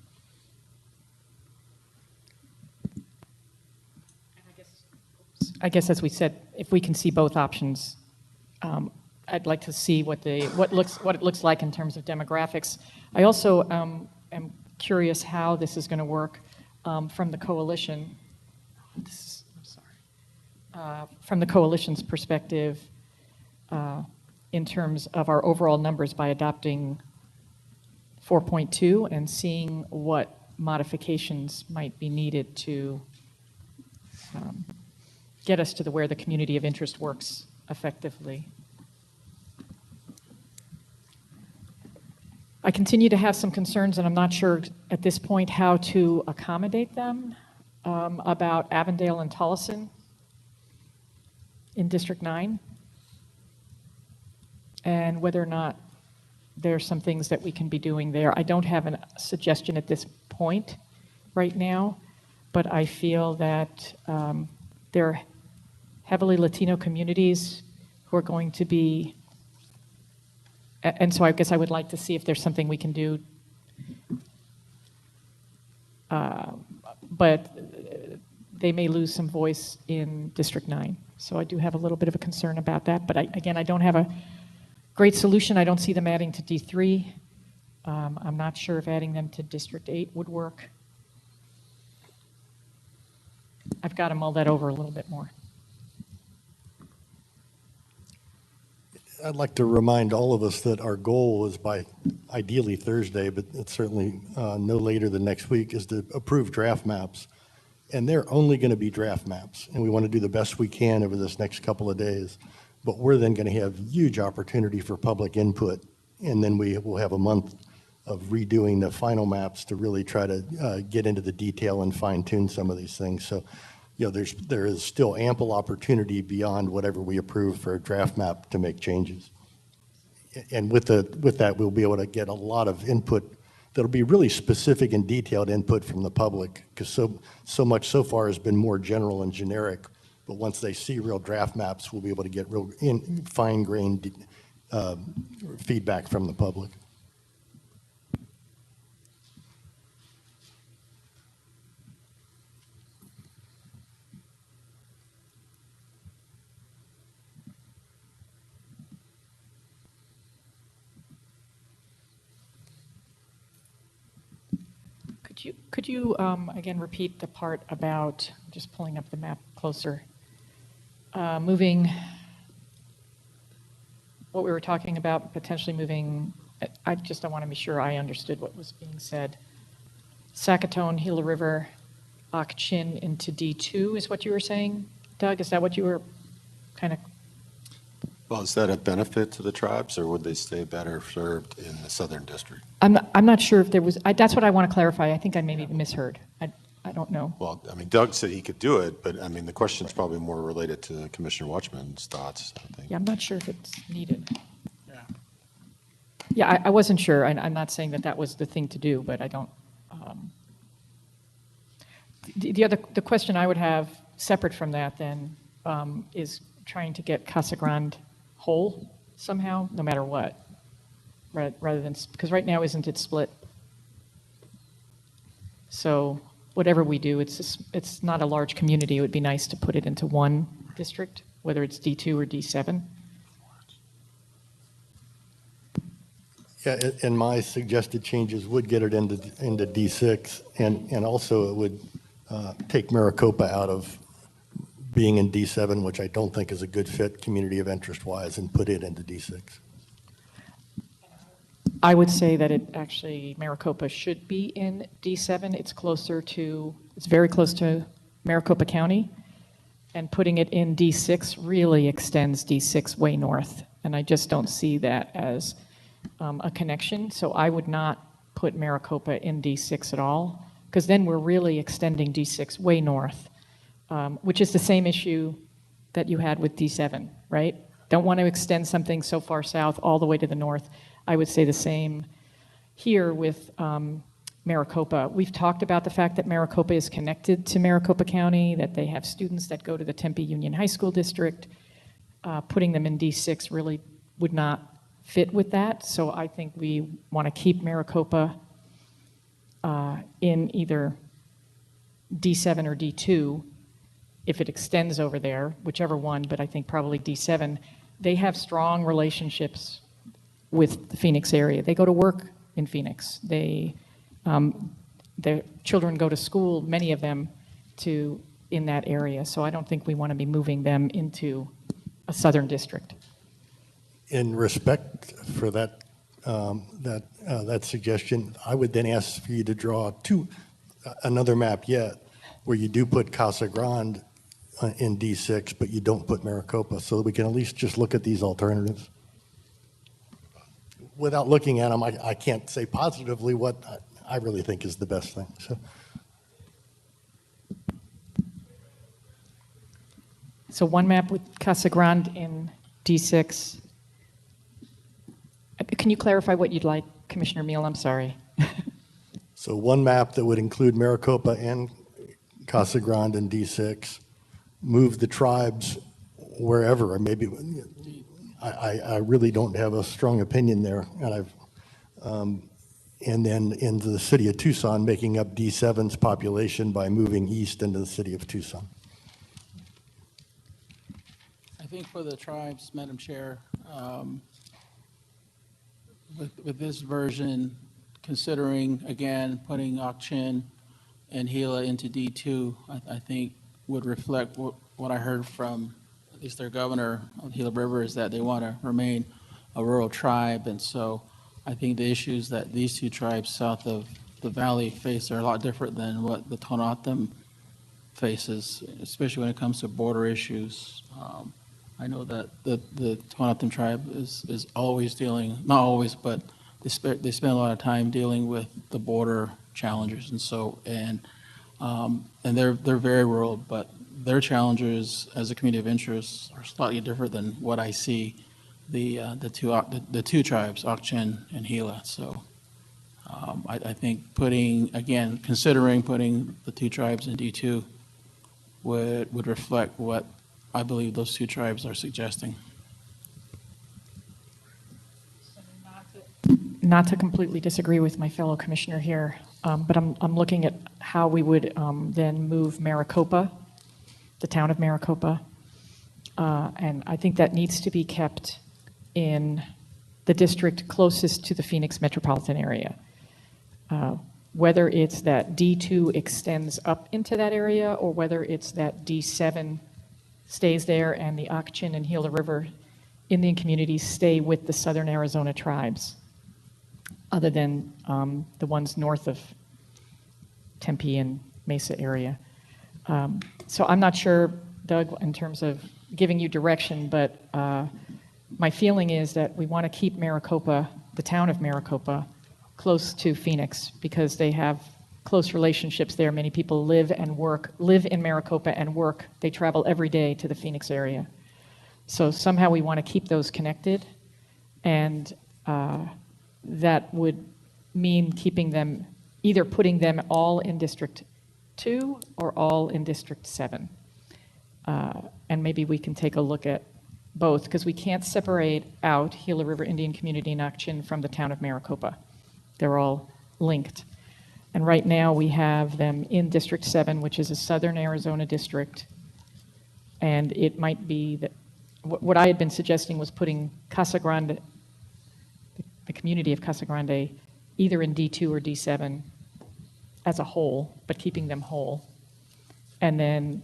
I guess, as we said, if we can see both options, I'd like to see what it looks like in terms of demographics. I also am curious how this is going to work from the coalition. From the coalition's perspective, in terms of our overall numbers by adopting 4.2 and seeing what modifications might be needed to get us to where the community of interest works effectively. I continue to have some concerns, and I'm not sure at this point how to accommodate them, about Avondale and Tolleson in District 9, and whether or not there's some things that we can be doing there. I don't have a suggestion at this point right now, but I feel that there are heavily Latino communities who are going to be, and so I guess I would like to see if there's something we can do. But they may lose some voice in District 9. So I do have a little bit of a concern about that. But again, I don't have a great solution. I don't see them adding to D3. I'm not sure if adding them to District 8 would work. I've got to mull that over a little bit more.
I'd like to remind all of us that our goal is by ideally Thursday, but it's certainly no later than next week, is to approve draft maps. And they're only going to be draft maps. And we want to do the best we can over this next couple of days. But we're then going to have huge opportunity for public input. And then we will have a month of redoing the final maps to really try to get into the detail and fine tune some of these things. So, you know, there is still ample opportunity beyond whatever we approve for a draft map to make changes. And with that, we'll be able to get a lot of input that'll be really specific and detailed input from the public, because so much so far has been more general and generic. But once they see real draft maps, we'll be able to get real fine-grained feedback from the public.
Could you again repeat the part about, just pulling up the map closer, moving, what we were talking about, potentially moving, I want to be sure I understood what was being said. Sackatone, Gila River, Ak-Chin into D2 is what you were saying, Doug? Is that what you were kind of?
Well, is that a benefit to the tribes, or would they stay better served in the Southern District?
I'm not sure if there was, that's what I want to clarify. I think I maybe misheard. I don't know.
Well, I mean, Doug said he could do it, but I mean, the question's probably more related to Commissioner Watchman's thoughts, I think.
Yeah, I'm not sure if it's needed. Yeah, I wasn't sure. I'm not saying that that was the thing to do, but I don't. The question I would have separate from that then is trying to get Casa Grande whole somehow, no matter what, rather than, because right now isn't it split? So whatever we do, it's not a large community. It would be nice to put it into one district, whether it's D2 or D7.
Yeah, and my suggested changes would get it into D6, and also it would take Maricopa out of being in D7, which I don't think is a good fit community of interest-wise, and put it into D6.
I would say that it actually, Maricopa should be in D7. It's very close to Maricopa County, and putting it in D6 really extends D6 way north, and I just don't see that as a connection. So I would not put Maricopa in D6 at all, because then we're really extending D6 way north, which is the same issue that you had with D7, right? Don't want to extend something so far south all the way to the north. I would say the same here with Maricopa. We've talked about the fact that Maricopa is connected to Maricopa County, that they have students that go to the Tempe Union High School District. Putting them in D6 really would not fit with that. So I think we want to keep Maricopa in either D7 or D2 if it extends over there, whichever one, but I think probably D7. They have strong relationships with the Phoenix area. They go to work in Phoenix. Their children go to school, many of them, in that area. So I don't think we want to be moving them into a southern district.
In respect for that suggestion, I would then ask for you to draw another map yet where you do put Casa Grande in D6, but you don't put Maricopa, so that we can at least just look at these alternatives. Without looking at them, I can't say positively what I really think is the best thing.
So one map with Casa Grande in D6. Can you clarify what you'd like, Commissioner Meal? I'm sorry.
So one map that would include Maricopa and Casa Grande in D6, move the tribes wherever, or maybe I really don't have a strong opinion there, and then into the city of Tucson, making up D7's population by moving east into the city of Tucson.
I think for the tribes, Madam Chair, with this version, considering, again, putting Ak-Chin and Gila into D2, I think would reflect what I heard from at least their governor of Gila River, is that they want to remain a rural tribe. And so I think the issues that these two tribes south of the valley face are a lot different than what the Tohono faces, especially when it comes to border issues. I know that the Tohono tribe is always dealing, not always, but they spend a lot of time dealing with the border challenges, and they're very rural, but their challenges as a community of interest are slightly different than what I see the two tribes, Ak-Chin and Gila. So I think considering putting the two tribes in D2 would reflect what I believe those two tribes are suggesting.
not to completely disagree with my fellow commissioner here, but I'm looking at how we would then move Maricopa, the town of Maricopa, and I think that needs to be kept in the district closest to the Phoenix metropolitan area. Whether it's that D2 extends up into that area or whether it's that D7 stays there and the Achin and Gila River Indian communities stay with the Southern Arizona tribes, other than the ones north of Tempe and Mesa area. So I'm not sure, Doug, in terms of giving you direction, but my feeling is that we want to keep Maricopa, the town of Maricopa, close to Phoenix because they have close relationships there. Many people live in Maricopa and work. They travel every day to the Phoenix area. So somehow we want to keep those connected, and that would mean keeping them, either putting them all in District 2 or all in District 7. And maybe we can take a look at both, because we can't separate out Gila River Indian Community in Achin from the town of Maricopa. They're all linked. And right now we have them in District 7, which is a Southern Arizona district. And it might be that what I had been suggesting was putting Casa Grande, the community of Casa Grande, either in D2 or D7 as a whole, but keeping them whole. And then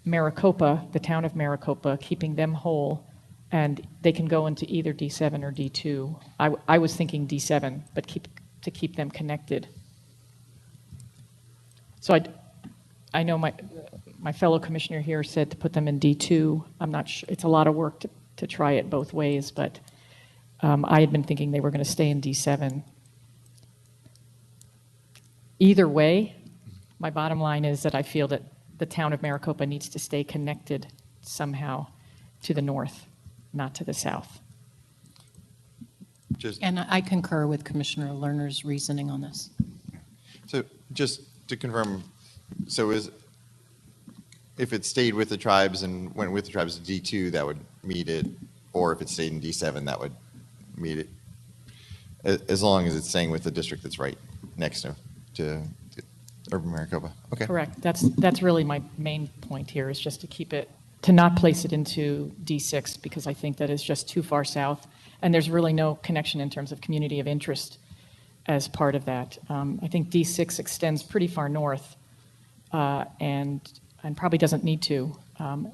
Maricopa, the town of Maricopa, keeping them whole, and they can go into either D7 or D2. I was thinking D7, but to keep them connected. So I know my fellow commissioner here said to put them in D2. I'm not sure. It's a lot of work to try it both ways, but I had been thinking they were going to stay in D7. Either way, my bottom line is that I feel that the town of Maricopa needs to stay connected somehow to the north, not to the south.
And I concur with Commissioner Lerner's reasoning on this.
So just to confirm, so if it stayed with the tribes and went with the tribes to D2, that would meet it, or if it stayed in D7, that would meet it, as long as it's staying with the district that's right next to urban Maricopa. Okay.
Correct. That's really my main point here, is just to keep it, to not place it into D6, because I think that is just too far south, and there's really no connection in terms of community of interest as part of that. I think D6 extends pretty far north, and probably doesn't need to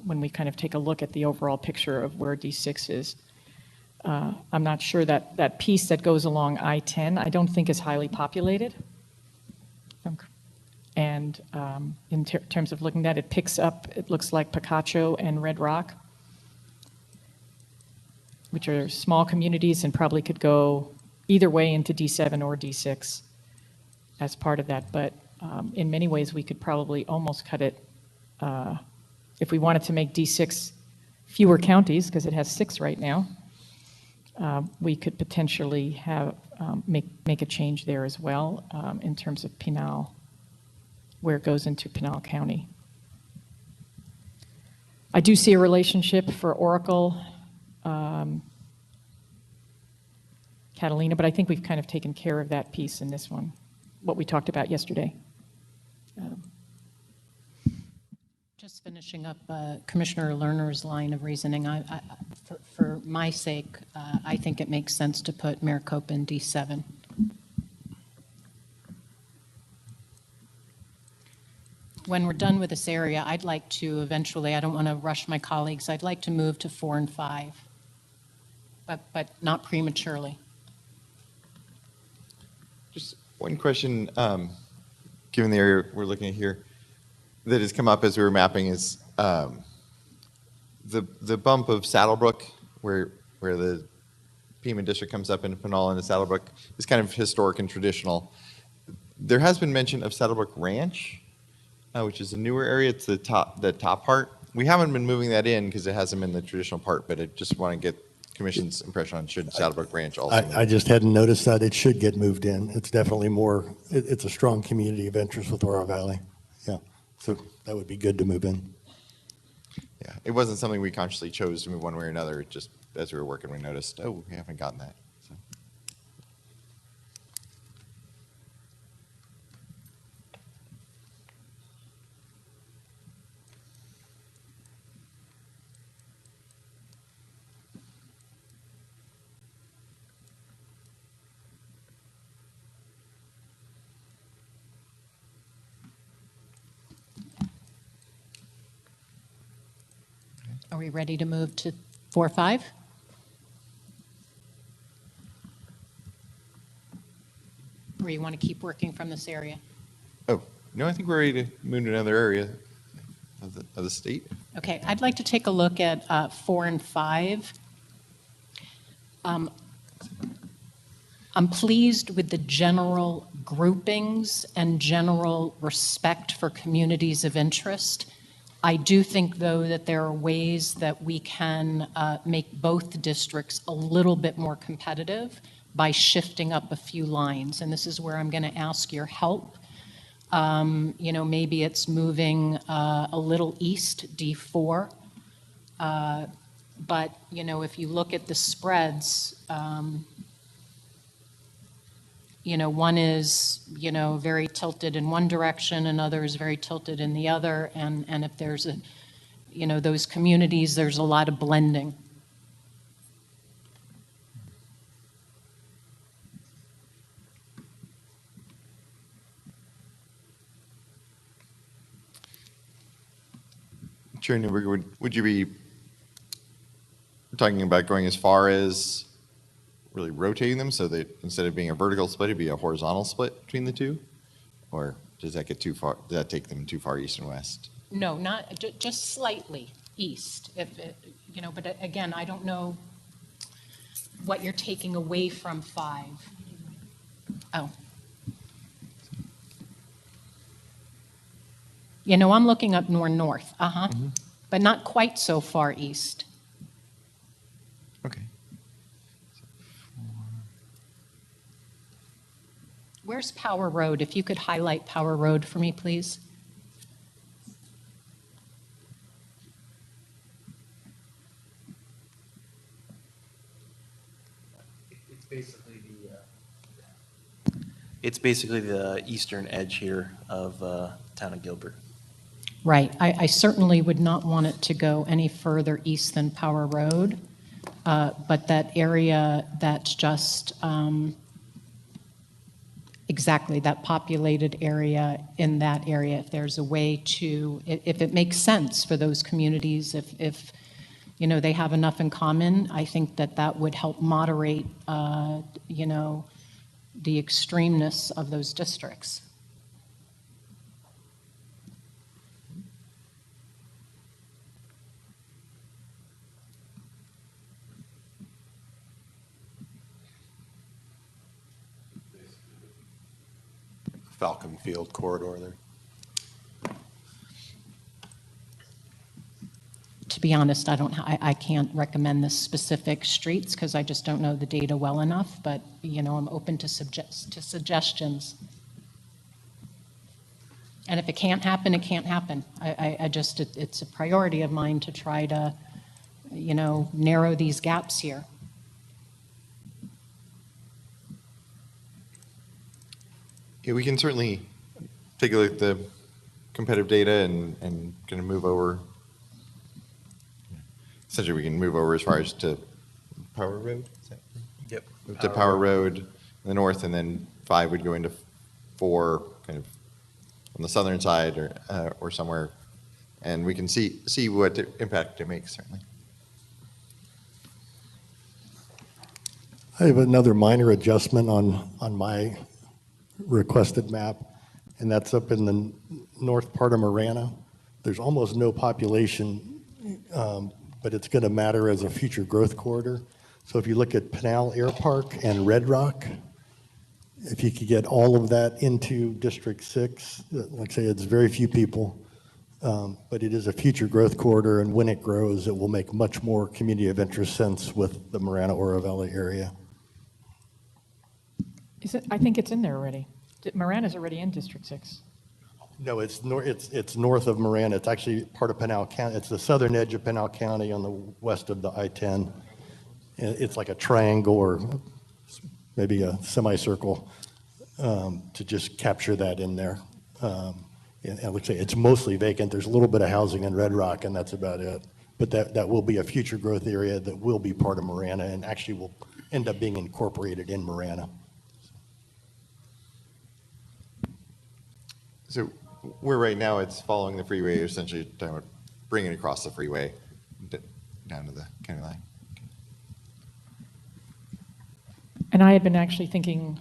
when we kind of take a look at the overall picture of where D6 is. I'm not sure that piece that goes along I-10, I don't think is highly populated. And in terms of looking at it, picks up, it looks like Picacho and Red Rock, which are small communities and probably could go either way into D7 or D6 as part of that. But in many ways, we could probably almost cut it, if we wanted to make D6 fewer counties, because it has 6 right now, we could potentially have make a change there as well in terms of Pinal, where it goes into Pinal County. I do see a relationship for Oracle, Catalina, but I think we've kind of taken care of that piece in this one, what we talked about yesterday.
Just finishing up Commissioner Lerner's line of reasoning, for my sake, I think it makes sense to put Maricopa in D7. When we're done with this area, I'd like to eventually, I don't want to rush my colleagues, I'd like to move to 4 and 5, but not prematurely.
Just one question, given the area we're looking at here, that has come up as we were mapping is the bump of Saddlebrook, where the Pima district comes up into Pinal into Saddlebrook, is kind of historic and traditional. There has been mention of Saddlebrook Ranch, which is a newer area. It's the top part. We haven't been moving that in because it hasn't been the traditional part, but I just want to get Commission's impression on should Saddlebrook Ranch also move.
I just hadn't noticed that. It should get moved in. It's definitely more, it's a strong community of interest with Oro Valley. Yeah, so that would be good to move in.
Yeah, it wasn't something we consciously chose to move one way or another. It just, as we were working, we noticed, oh, we haven't gotten that. So.
Are we ready to move to 4.5? Or you want to keep working from this area?
Oh, no, I think we're ready to move to another area of the state.
Okay, I'd like to take a look at 4 and 5. I'm pleased with the general groupings and general respect for communities of interest. I do think, though, that there are ways that we can make both districts a little bit more competitive by shifting up a few lines. And this is where I'm going to ask your help. Maybe it's moving a little east, D4. But, if you look at the spreads, one is, very tilted in one direction, another is very tilted in the other. And if there's those communities, there's a lot of blending.
Chair Newberger, would you be talking about going as far as really rotating them so that instead of being a vertical split, it'd be a horizontal split between the two? Or does that get too far? Does that take them too far east and west?
No, not just slightly east. But again, I don't know what you're taking away from 5. Oh. I'm looking up north. But not quite so far east.
Okay.
Where's Power Road? If you could highlight Power Road for me, please.
It's basically the eastern edge here of town of Gilbert.
Right. I certainly would not want it to go any further east than Power Road, but that area that's just exactly that populated area in that area, if there's a way to, if it makes sense for those communities, if they have enough in common, I think that would help moderate, the extremeness of those districts.
Falcon Field corridor there.
To be honest, I can't recommend the specific streets because I just don't know the data well enough, but, I'm open to suggestions. And if it can't happen, it can't happen. It's a priority of mine to try to, narrow these gaps here.
Yeah, we can certainly take a look at the competitive data and kind of move over. Essentially, we can move over as far as to Power Road. Is that right?
Yep.
Move to Power Road in the north, and then 5 would go into 4, kind of on the southern side or somewhere, and we can see what impact it makes. Certainly.
I have another minor adjustment on my requested map, and that's up in the north part of Marana. There's almost no population, but it's going to matter as a future growth corridor. So if you look at Pinal Air Park and Red Rock, if you could get all of that into District 6, like I say, it's very few people, but it is a future growth corridor, and when it grows, it will make much more community of interest sense with the Marana-Oro Valley area.
I think it's in there already. Marana's already in District 6.
No, it's north of Marana. It's actually part of Pinal County. It's the southern edge of Pinal County on the west of the I-10. It's like a triangle or maybe a semicircle to just capture that in there. And like I say, it's mostly vacant. There's a little bit of housing in Red Rock, and that's about it. But that will be a future growth area that will be part of Marana and actually will end up being incorporated in Marana.
So where right now it's following the freeway, you're essentially talking about bringing it across the freeway. down to the county line.
And I had been actually thinking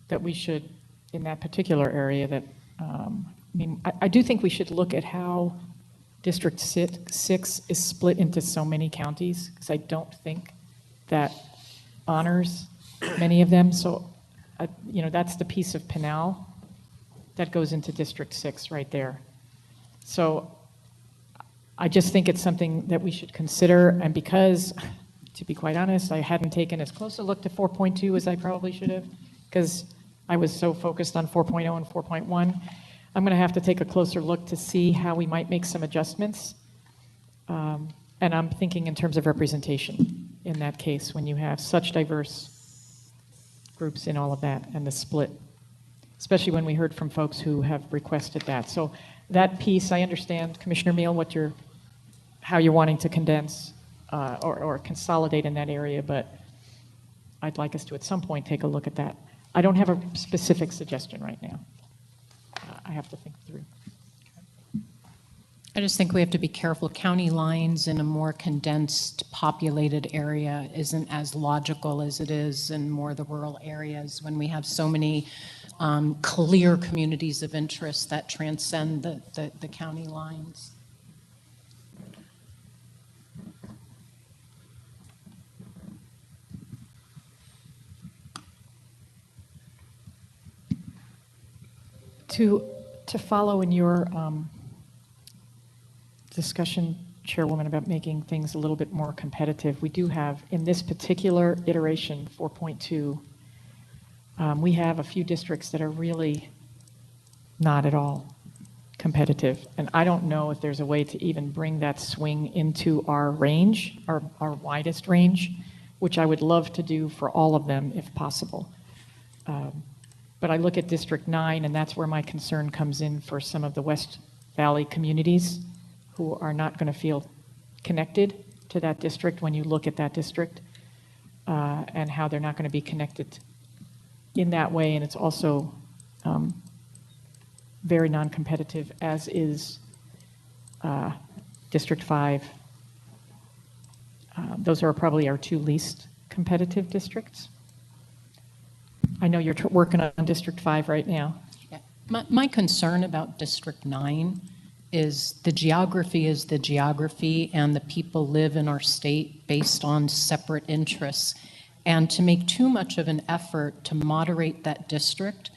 that we should, in that particular area, that, I do think we should look at how District 6 is split into so many counties, because I don't think that honors many of them. So, that's the piece of Pinal that goes into District 6 right there. So I just think it's something that we should consider, and because, to be quite honest, I hadn't taken as close a look to 4.2 as I probably should have, because I was so focused on 4.0 and 4.1. I'm going to have to take a closer look to see how we might make some adjustments. And I'm thinking in terms of representation in that case, when you have such diverse groups in all of that and the split, especially when we heard from folks who have requested that. So that piece, I understand, Commissioner Meal, how you're wanting to condense or consolidate in that area, but I'd like us to at some point take a look at that. I don't have a specific suggestion right now. I have to think through.
I just think we have to be careful. County lines in a more condensed, populated area isn't as logical as it is in more the rural areas when we have so many clear communities of interest that transcend the county lines.
To follow in your discussion, Chairwoman, about making things a little bit more competitive, we do have, in this particular iteration, 4.2, we have a few districts that are really not at all competitive. And I don't know if there's a way to even bring that swing into our range, our widest range, which I would love to do for all of them if possible. But I look at District 9, and that's where my concern comes in for some of the West Valley communities who are not going to feel connected to that district when you look at that district, and how they're not going to be connected in that way. And it's also very non-competitive, as is District 5. Those are probably our two least competitive districts. I know you're working on District 5 right now.
Yeah. My concern about District 9 is the geography, and the people live in our state based on separate interests. And to make too much of an effort to moderate that district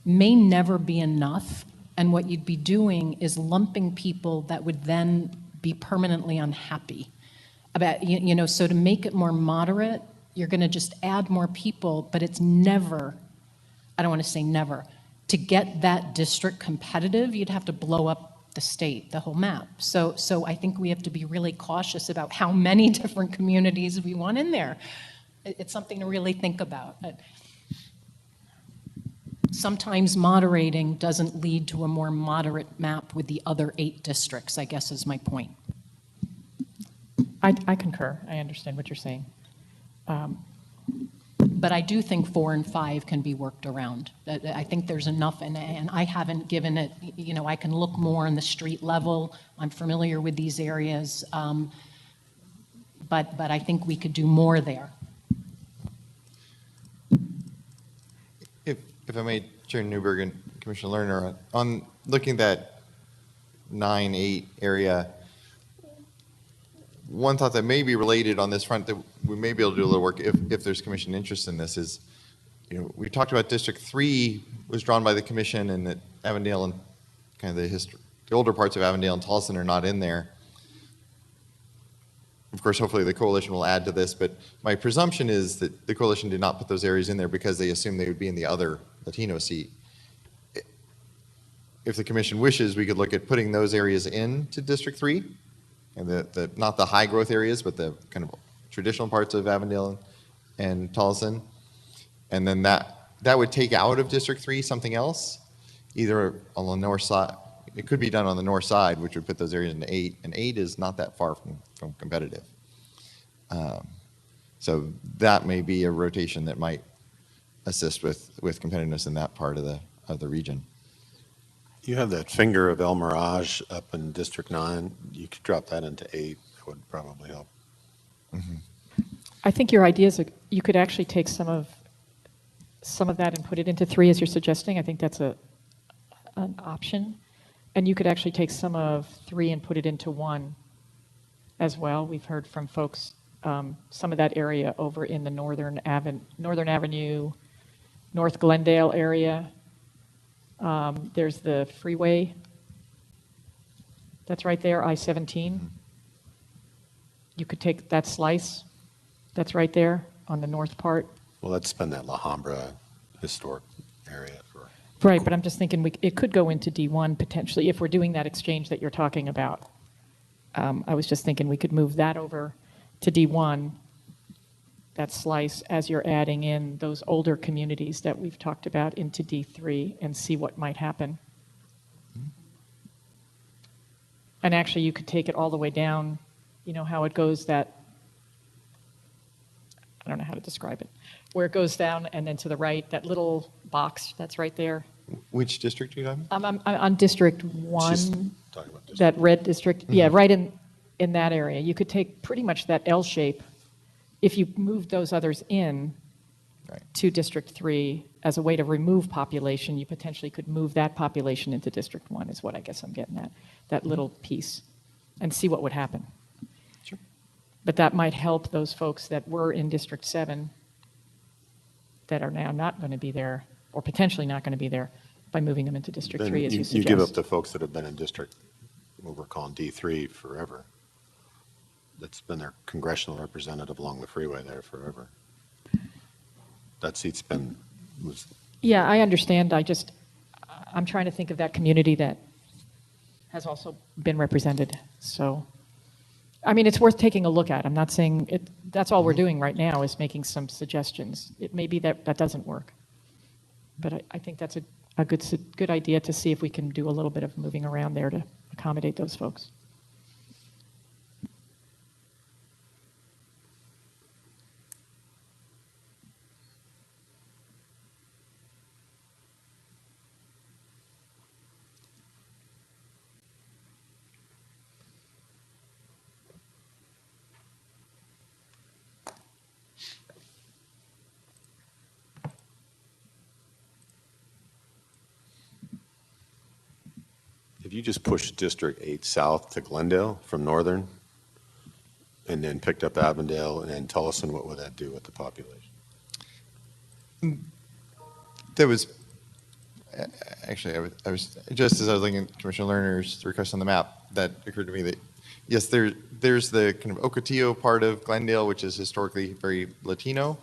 may never be enough. And what you'd be doing is lumping people that would then be permanently unhappy. So to make it more moderate, you're going to just add more people, but it's never, I don't want to say never, to get that district competitive, you'd have to blow up the state, the whole map. So I think we have to be really cautious about how many different communities we want in there. It's something to really think about. Sometimes moderating doesn't lead to a more moderate map with the other 8 districts, I guess is my point.
I concur. I understand what you're saying.
But I do think 4 and 5 can be worked around. I think there's enough, and I haven't given it, I can look more on the street level. I'm familiar with these areas, but I think we could do more there.
If I may, Chair Newberg and Commissioner Lerner, on looking at 9-8 area, one thought that may be related on this front that we may be able to do a little work if there's commission interest in this is, we talked about District 3 was drawn by the commission, and that Avondale and kind of the older parts of Avondale and Tolleson are not in there. Of course, hopefully the coalition will add to this, but my presumption is that the coalition did not put those areas in there because they assumed they would be in the other Latino seat. If the commission wishes, we could look at putting those areas into District 3, and not the high growth areas, but the kind of traditional parts of Avondale and Tolleson. And then that would take out of District 3 something else, either on the north side. It could be done on the north side, which would put those areas into 8, and 8 is not that far from competitive. So that may be a rotation that might assist with competitiveness in that part of the region.
You have that finger of El Mirage up in District 9. You could drop that into 8. That would probably help.
I think your idea is you could actually take some of that and put it into 3 as you're suggesting. I think that's an option. And you could actually take some of 3 and put it into 1 as well. We've heard from folks, some of that area over in the Northern Avenue, North Glendale area. There's the freeway that's right there, I-17. You could take that slice that's right there on the north part.
Well, let's spend that La Alhambra historic area for.
Right, but I'm just thinking it could go into D1 potentially if we're doing that exchange that you're talking about. I was just thinking we could move that over to D1, that slice, as you're adding in those older communities that we've talked about into D3 and see what might happen. And actually, you could take it all the way down, you know how it goes that, I don't know how to describe it, where it goes down and then to the right, that little box that's right there.
Which district are you talking?
I'm on District 1,
Talking about this.
that red district. Yeah, right in that area. You could take pretty much that L shape. If you moved those others in to District 3 as a way to remove population, you potentially could move that population into District 1 is what I guess I'm getting at, that little piece, and see what would happen.
Sure.
But that might help those folks that were in District 7 that are now not going to be there, or potentially not going to be there, by moving them into District 3, as you suggest.
You give up the folks that have been in District, what we're calling D3 forever. That's been their congressional representative along the freeway there forever. That seat's was.
Yeah, I understand. I'm trying to think of that community that has also been represented. So, I mean, it's worth taking a look at. I'm not saying that's all we're doing right now is making some suggestions. It may be that doesn't work. But I think that's a good idea to see if we can do a little bit of moving around there to accommodate those folks.
If you just pushed District 8 south to Glendale from Northern, and then picked up Avondale and then Tullison, what would that do with the population?
There was, actually, I was just as I was looking at Commissioner Lerner's request on the map, that occurred to me that, yes, there's the kind of Ocotillo part of Glendale, which is historically very Latino,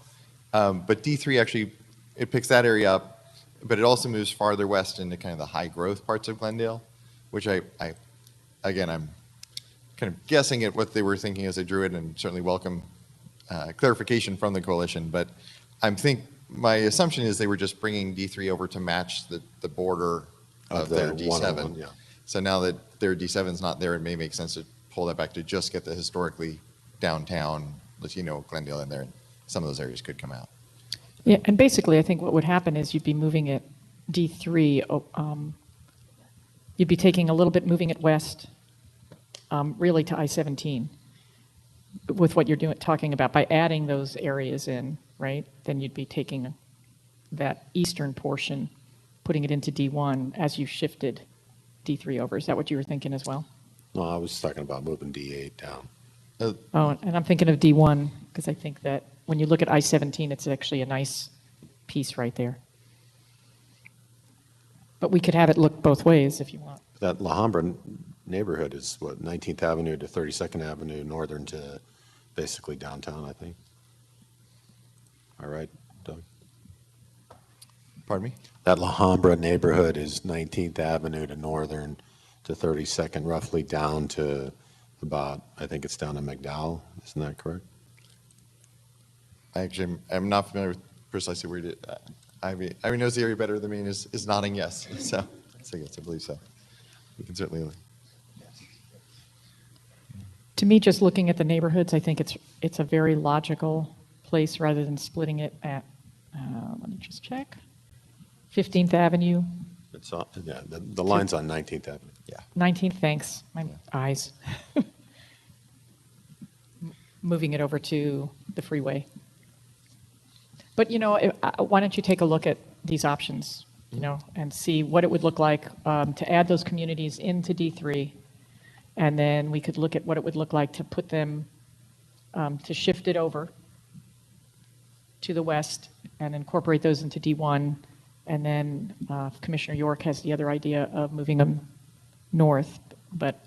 but D3 actually, it picks that area up, but it also moves farther west into kind of the high growth parts of Glendale, which again, I'm kind of guessing at what they were thinking as they drew it, and certainly welcome clarification from the coalition, but my assumption is they were just bringing D3 over to match the border of their D7.
Yeah.
So now that their D7 is not there, it may make sense to pull that back to just get the historically downtown Latino Glendale in there, and some of those areas could come out.
Yeah, and basically I think what would happen is you'd be moving it D3, you'd be taking a little bit, moving it west, really to I-17 with what you're talking about. By adding those areas in, right, then you'd be taking that eastern portion, putting it into D1 as you shifted D3 over. Is that what you were thinking as well?
No, I was talking about moving D8 down.
Oh, and I'm thinking of D1 because I think that when you look at I-17, it's actually a nice piece right there. But we could have it look both ways if you want.
That La Alhambra neighborhood is what, 19th Avenue to 32nd Avenue, northern to basically downtown, I think. All right, Doug?
Pardon me?
That La Alhambra neighborhood is 19th Avenue to northern to 32nd, roughly down to about, I think it's down to McDowell. Isn't that correct?
I'm not familiar with precisely where it is. Ivy knows the area better than me and is nodding yes. So yes, I believe so. We can certainly look.
To me, just looking at the neighborhoods, I think it's a very logical place rather than splitting it at, let me just check, 15th Avenue
It's on, yeah, the line's on 19th Avenue.
19th, thanks, my eyes. Moving it over to the freeway. But, why don't you take a look at these options, and see what it would look like to add those communities into D3. And then we could look at what it would look like to put them, to shift it over to the west and incorporate those into D1. And then Commissioner York has the other idea of moving them north. But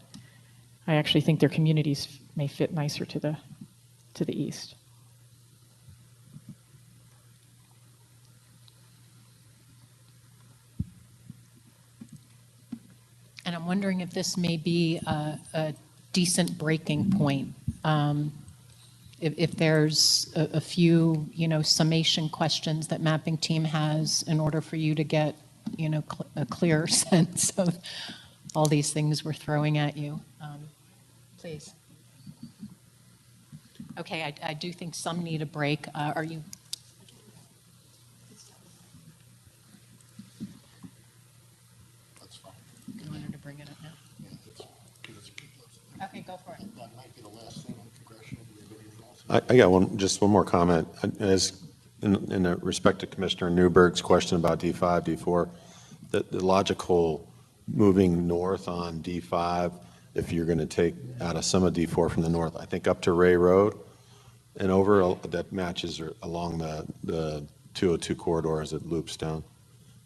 I actually think their communities may fit nicer to the east.
And I'm wondering if this may be a decent breaking point. If there's a few, summation questions that mapping team has in order for you to get, a clear sense of all these things we're throwing at you. Please. Okay, I do think some need a break. Are you?
That's fine.
You want her to bring it up now? Okay, go for it.
That might be the last thing on congressional.
I got just one more comment. As in respect to Commissioner Newberg's question about D5, D4, the logical moving north on D5, if you're going to take out of some of D4 from the north, I think up to Ray Road and over, that matches along the 202 corridor as it loops down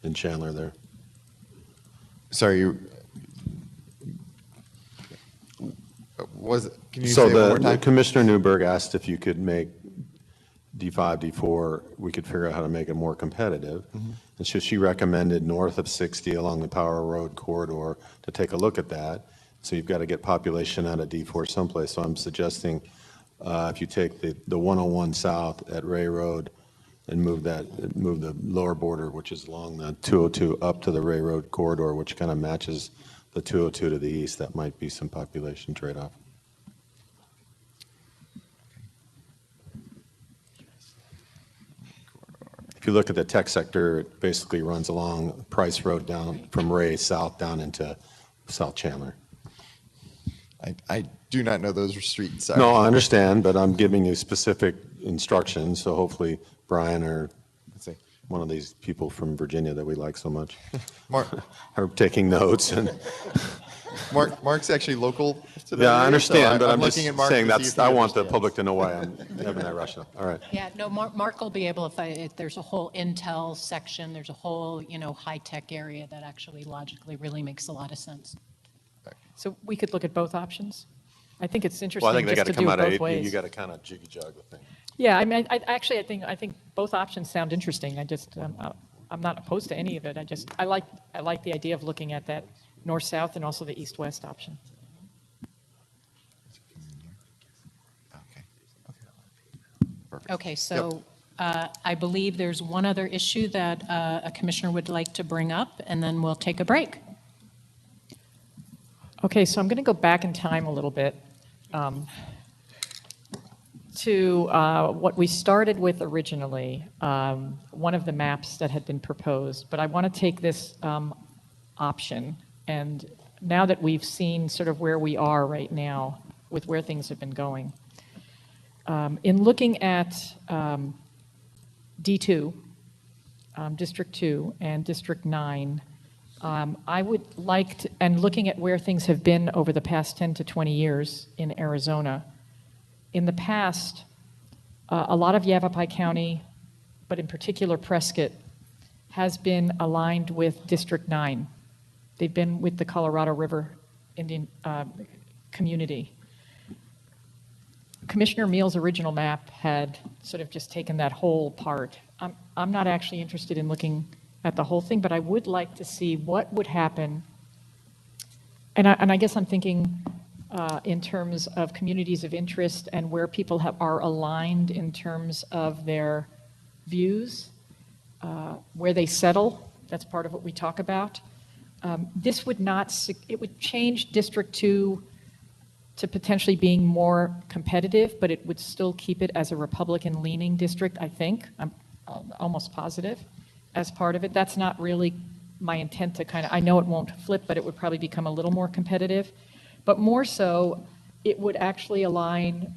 in Chandler there.
Sorry, can you say it one more time?
Commissioner Newberg asked if you could make D5, D4, we could figure out how to make it more competitive.
Mm-hmm.
And so she recommended north of 60 along the Power Road corridor to take a look at that. So you've got to get population out of D4 someplace. So I'm suggesting if you take the 101 south at Ray Road and move the lower border, which is along the 202 up to the Ray Road corridor, which kind of matches the 202 to the east, that might be some population trade-off. If you look at the tech sector, it basically runs along Price Road down from Ray south down into South Chandler.
I do not know those streets. Sorry.
No, I understand, but I'm giving you specific instructions, so hopefully Brian or one of these people from Virginia that we like so much are taking notes. And
Mark's actually local to the
yeah,
area,
I understand,
so
but I'm
looking
just
at Mark
saying
to see if he
I want the
understands.
public to know why I'm having that rush. All right.
Yeah, no, Mark will be able, if there's a whole Intel section, there's a whole, high-tech area that actually logically really makes a lot of sense.
So we could look at both options. I think it's interesting
Well, I think they got
just
to
to
come
do
out
it
of
both ways.
you got to kind of jiggy jog the thing.
Yeah, I mean, I think both options sound interesting. I'm not opposed to any of it. I like the idea of looking at that north-south and also the east-west option.
Okay, so I believe there's one other issue that a commissioner would like to bring up, and then we'll take a break.
Okay, so I'm going to go back in time a little bit to what we started with originally, one of the maps that had been proposed. But I want to take this option, and now that we've seen sort of where we are right now with where things have been going, in looking at D2, District 2, and District 9, I would like to, and looking at where things have been over the past 10 to 20 years in Arizona, in the past, a lot of Yavapai County, but in particular Prescott, has been aligned with District 9. They've been with the Colorado River Indian community. Commissioner Meal's original map had sort of just taken that whole part. I'm not actually interested in looking at the whole thing, but I would like to see what would happen. And I guess I'm thinking in terms of communities of interest and where people are aligned in terms of their views, where they settle. That's part of what we talk about. This would not, it would change District 2 to potentially being more competitive, but it would still keep it as a Republican-leaning district, I think. I'm almost positive as part of it. That's not really my intent to kind of, I know it won't flip, but it would probably become a little more competitive. But more so, it would actually align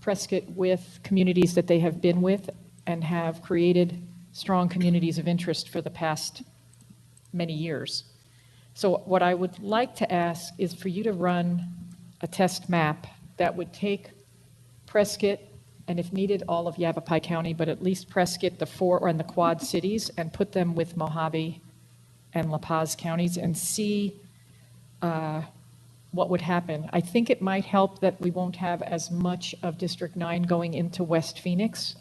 Prescott with communities that they have been with and have created strong communities of interest for the past many years. So what I would like to ask is for you to run a test map that would take Prescott, and if needed, all of Yavapai County, but at least Prescott, the four, and the Quad Cities, and put them with Mojave and La Paz counties and see what would happen. I think it might help that we won't have as much of District 9 going into West Phoenix,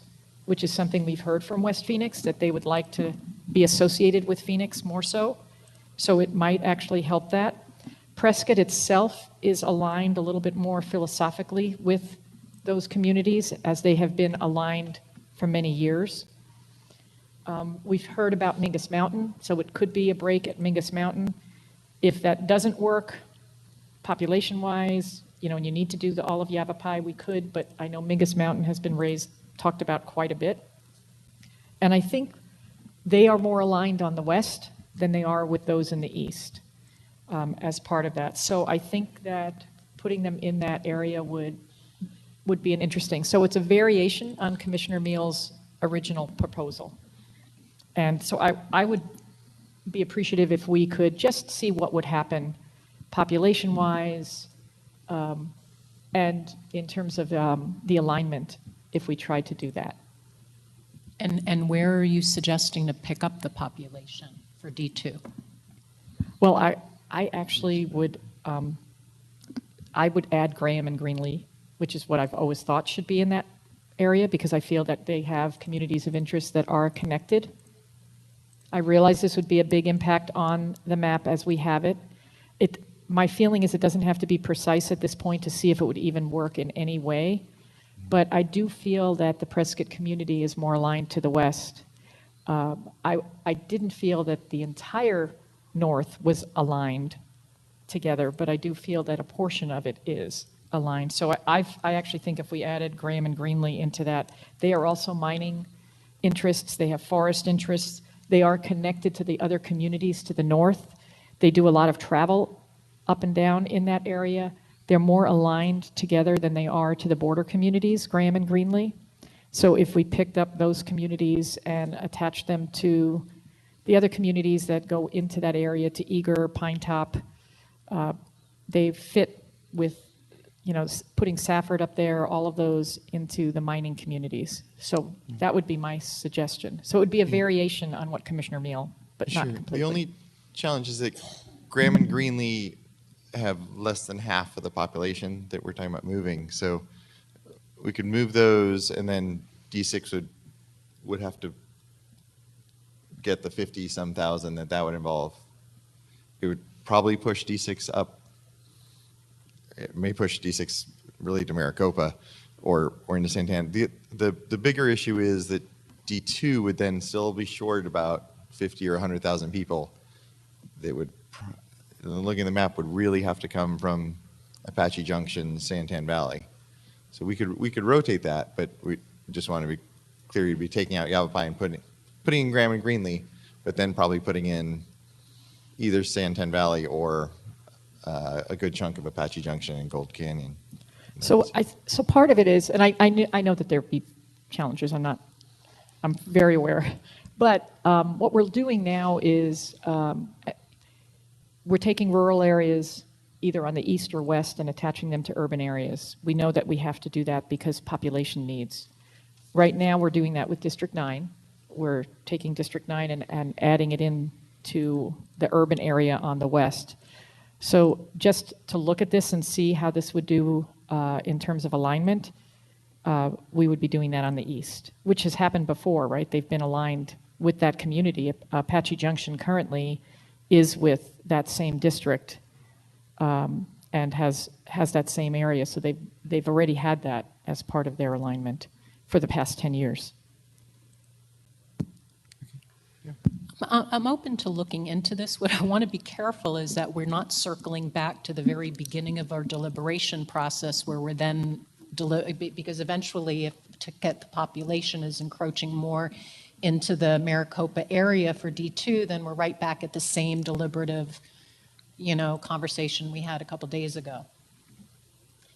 which is something we've heard from West Phoenix, that they would like to be associated with Phoenix more so. So it might actually help that. Prescott itself is aligned a little bit more philosophically with those communities as they have been aligned for many years. We've heard about Mingus Mountain, so it could be a break at Mingus Mountain. If that doesn't work, population-wise, and you need to do all of Yavapai, we could, but I know Mingus Mountain has been talked about quite a bit. And I think they are more aligned on the west than they are with those in the east as part of that. So I think that putting them in that area would be an interesting. So it's a variation on Commissioner Meal's original proposal. And so I would be appreciative if we could just see what would happen population-wise and in terms of the alignment if we tried to do that.
And where are you suggesting to pick up the population for D2?
Well, I actually would, I would add Graham and Greenlee, which is what I've always thought should be in that area because I feel that they have communities of interest that are connected. I realize this would be a big impact on the map as we have it. My feeling is it doesn't have to be precise at this point to see if it would even work in any way, but I do feel that the Prescott community is more aligned to the west. I didn't feel that the entire north was aligned together, but I do feel that a portion of it is aligned. So I actually think if we added Graham and Greenlee into that, they are also mining interests, they have forest interests, they are connected to the other communities to the north. They do a lot of travel up and down in that area. They're more aligned together than they are to the border communities, Graham and Greenlee. So if we picked up those communities and attached them to the other communities that go into that area, to Eager, Pine Top, they fit with, putting Safford up there, all of those into the mining communities. So that would be my suggestion. So it would be a variation on what Commissioner Meal, but not completely.
The only challenge is that Graham and Greenlee have less than half of the population that we're talking about moving. So we could move those, and then D6 would have to get the 50-some thousand that would involve. It would probably push D6 up. It may push D6 really to Maricopa or into Santan. The bigger issue is that D2 would then still be short about 50 or 100,000 people that would, looking at the map, would really have to come from Apache Junction, Santan Valley. So we could rotate that, but we just want to be clear you'd be taking out Yavapai and putting in Graham and Greenlee, but then probably putting in either Santan Valley or a good chunk of Apache Junction and Gold Canyon.
So part of it is, and I know that there be challenges. I'm very aware, but what we're doing now is we're taking rural areas either on the east or west and attaching them to urban areas. We know that we have to do that because population needs. Right now, we're doing that with District 9. We're taking District 9 and adding it in to the urban area on the west. So just to look at this and see how this would do in terms of alignment, we would be doing that on the east, which has happened before, right? They've been aligned with that community. Apache Junction currently is with that same district and has that same area. So they've already had that as part of their alignment for the past 10 years.
I'm open to looking into this. What I want to be careful is that we're not circling back to the very beginning of our deliberation process where we're then, because eventually if to get the population is encroaching more into the Maricopa area for D2, then we're right back at the same deliberative, conversation we had a couple days ago.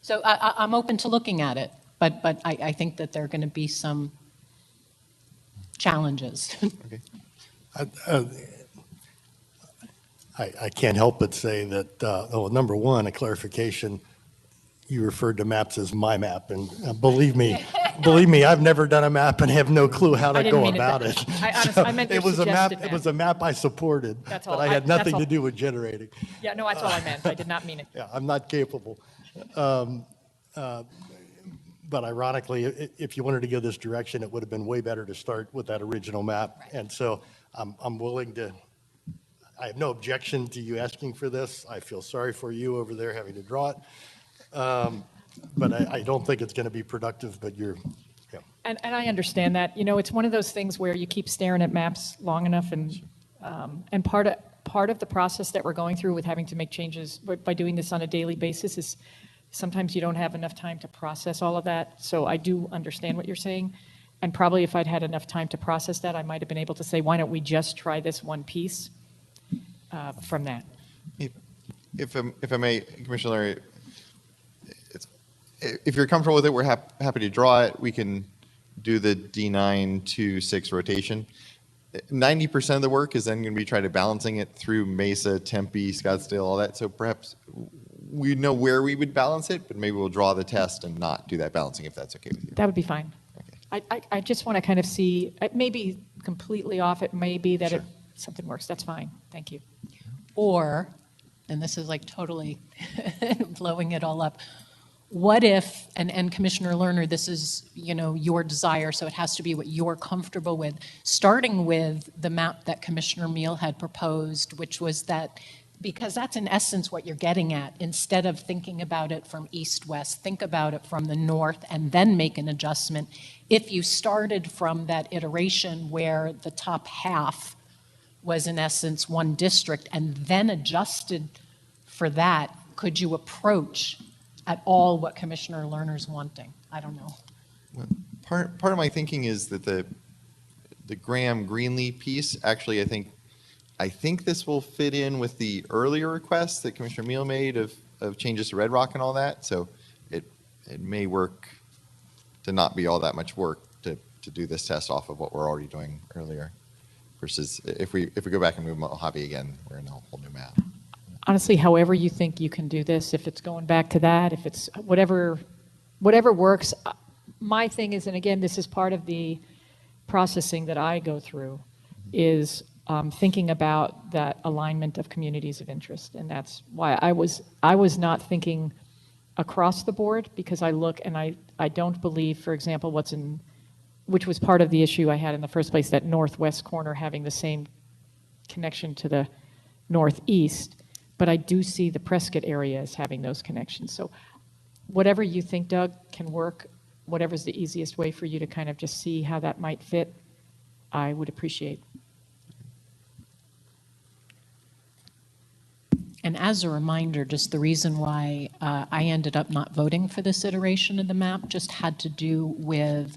So I'm open to looking at it, but I think that there are going to be some challenges.
I can't help but say that, number one, a clarification, you referred to maps as my map, and believe me, I've never done a map and have no clue how
I
to
didn't
go
mean it
about
that-
it.
I honestly-
So
I meant your
it was a map.
suggested
It was a map I supported,
That's
but
all.
I had
That's
nothing
all.
to do with generating.
Yeah, no, that's all I meant. I did not mean it.
Yeah, I'm not capable. But ironically, if you wanted to go this direction, it would have been way better to start with that original map. And so I'm willing to, I have no objection to you asking for this. I feel sorry for you over there having to draw it. But I don't think it's going to be productive, but yeah.
And I understand that. It's one of those things where you keep staring at maps long enough, and part of the process that we're going through with having to make changes by doing this on a daily basis is sometimes you don't have enough time to process all of that. So I do understand what you're saying. And probably if I'd had enough time to process that, I might have been able to say, why don't we just try this one piece from that?
If I may, Commissioner Larry, if you're comfortable with it, we're happy to draw it. We can do the D9 to 6 rotation. 90% of the work is then going to be trying to balancing it through Mesa, Tempe, Scottsdale, all that. So perhaps we know where we would balance it, but maybe we'll draw the test and not do that balancing if that's okay with you.
That would be fine.
Okay.
I just want to kind of see, it may be completely off, it may be that
Sure.
something works. That's fine. Thank you.
Or, and this is like totally blowing it all up, what if, and Commissioner Lerner, this is, your desire, so it has to be what you're comfortable with, starting with the map that Commissioner Meal had proposed, which was that, because that's in essence what you're getting at, instead of thinking about it from east-west, think about it from the north and then make an adjustment. If you started from that iteration where the top half was in essence one district and then adjusted for that, could you approach at all what Commissioner Lerner's wanting? I don't know.
Well, part of my thinking is that the Graham-Greenlee piece, actually, I think this will fit in with the earlier requests that Commissioner Meal made of changes to Red Rock and all that. So it may work to not be all that much work to do this test off of what we're already doing earlier. Versus if we go back and move Mojave again, we're in a whole new map.
Honestly, however you think you can do this, if it's going back to that, if it's whatever works. My thing is, and again, this is part of the processing that I go through, is thinking about that alignment of communities of interest. And that's why I was not thinking across the board, because I look and I don't believe, for example, which was part of the issue I had in the first place, that northwest corner having the same connection to the northeast. But I do see the Prescott area as having those connections. So whatever you think, Doug, can work, whatever's the easiest way for you to kind of just see how that might fit, I would appreciate.
And as a reminder, just the reason why I ended up not voting for this iteration of the map just had to do with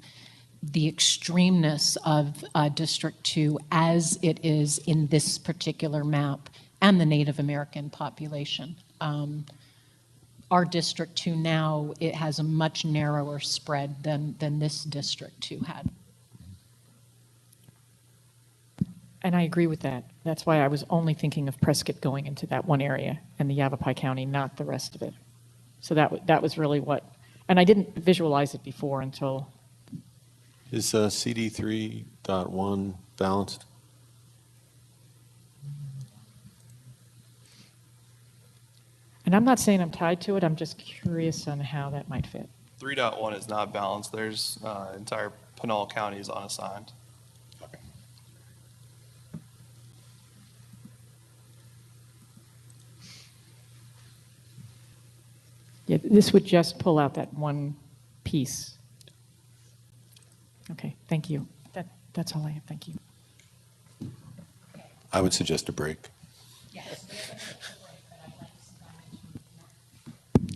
the extremeness of District 2 as it is in this particular map and the Native American population. Our District 2 now, it has a much narrower spread than this District 2 had.
And I agree with that. That's why I was only thinking of Prescott going into that one area and the Yavapai County, not the rest of it. So that was really what, and I didn't visualize it before until.
Is CD 3.1 balanced?
And I'm not saying I'm tied to it, I'm just curious on how that might fit.
3.1 is not balanced. There's entire Pinal County is unassigned.
Yeah, this would just pull out that one piece. Okay, thank you. That's all I have, thank you.
I would suggest a break.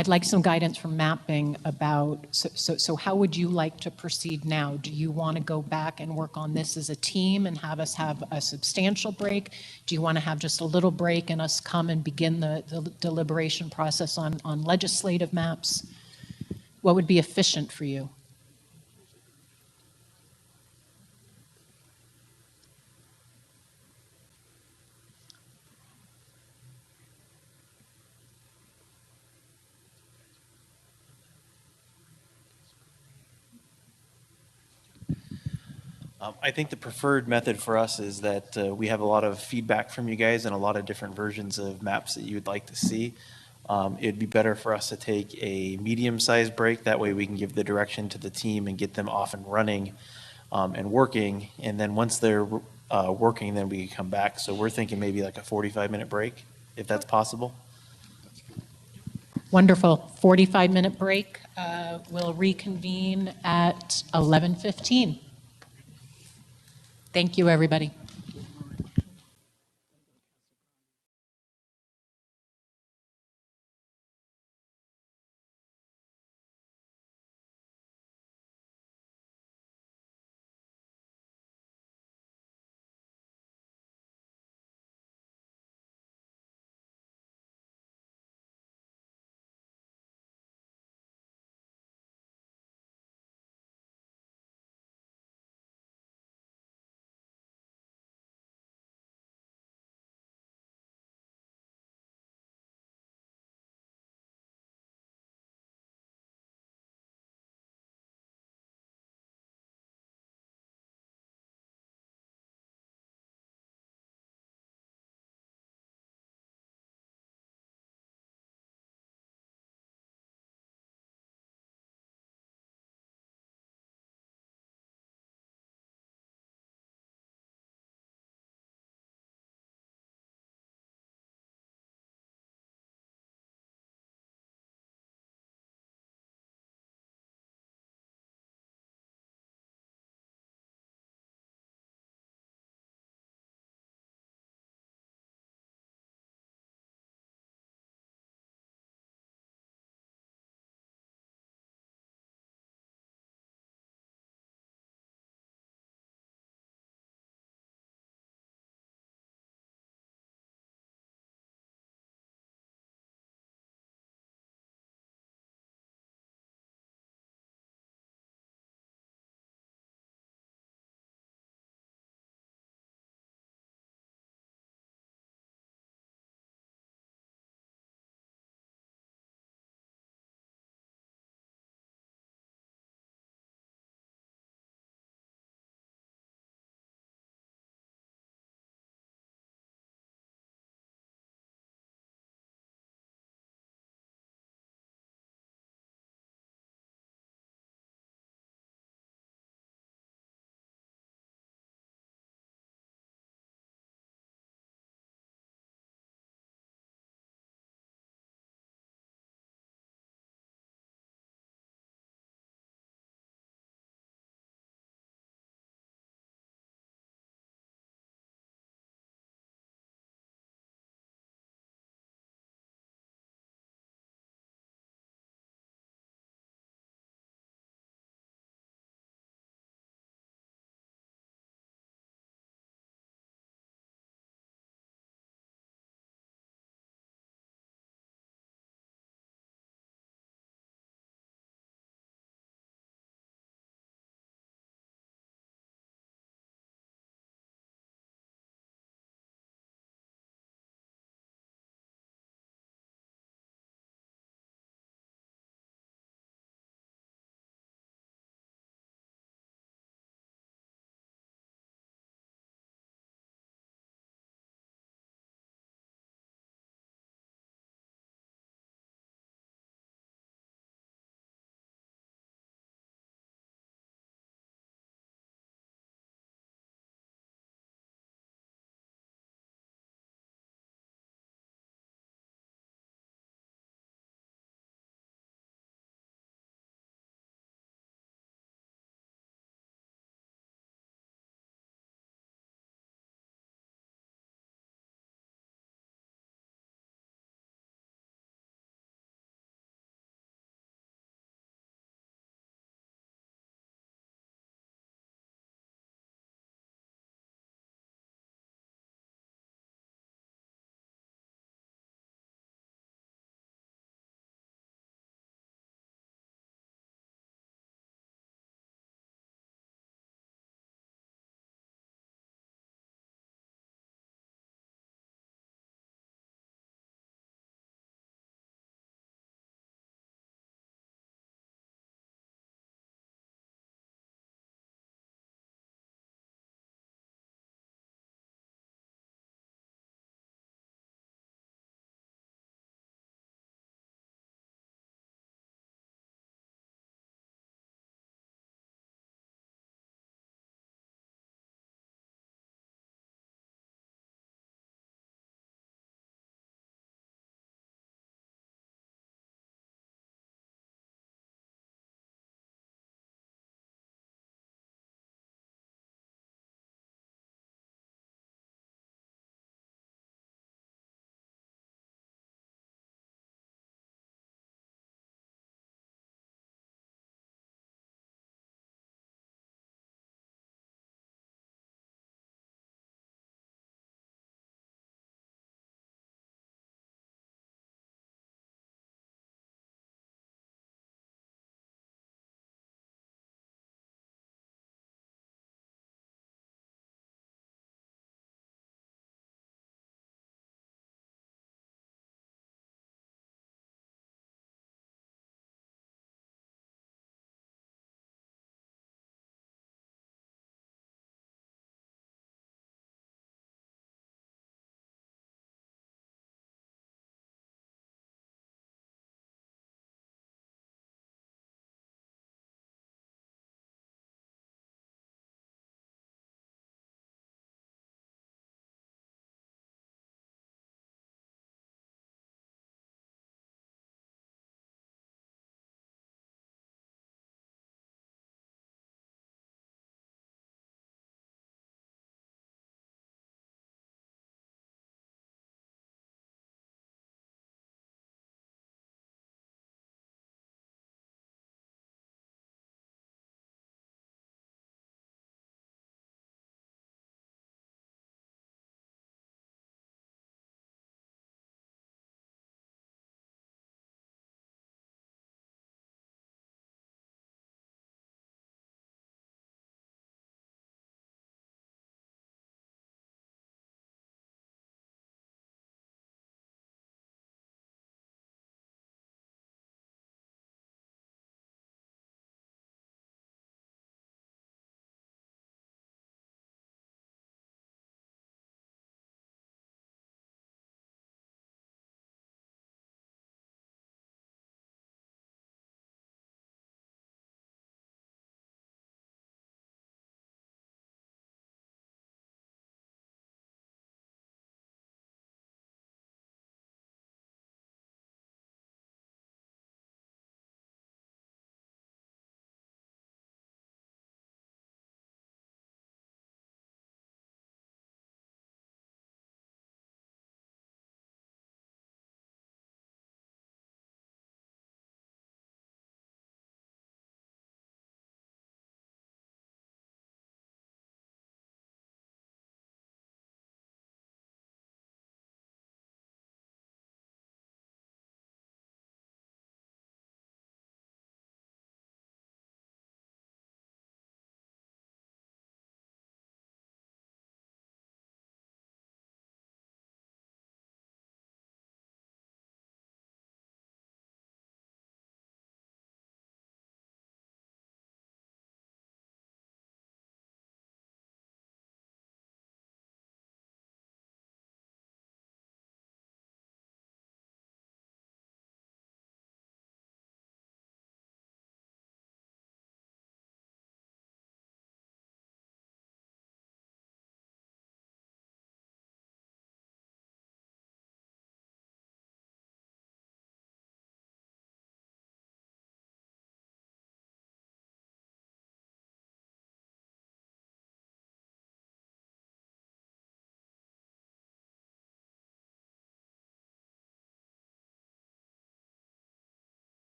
I'd like some guidance from mapping about, so how would you like to proceed now? Do you want to go back and work on this as a team and have us have a substantial break? Do you want to have just a little break and us come and begin the deliberation process on legislative maps? What would be efficient for you?
I think the preferred method for us is that we have a lot of feedback from you guys and a lot of different versions of maps that you would like to see. It'd be better for us to take a medium-sized break. That way we can give the direction to the team and get them off and running and working. And then once they're working, then we can come back. So we're thinking maybe like a 45-minute break, if that's possible.
Wonderful. 45-minute break. We'll reconvene at 11:15. Thank you, everybody.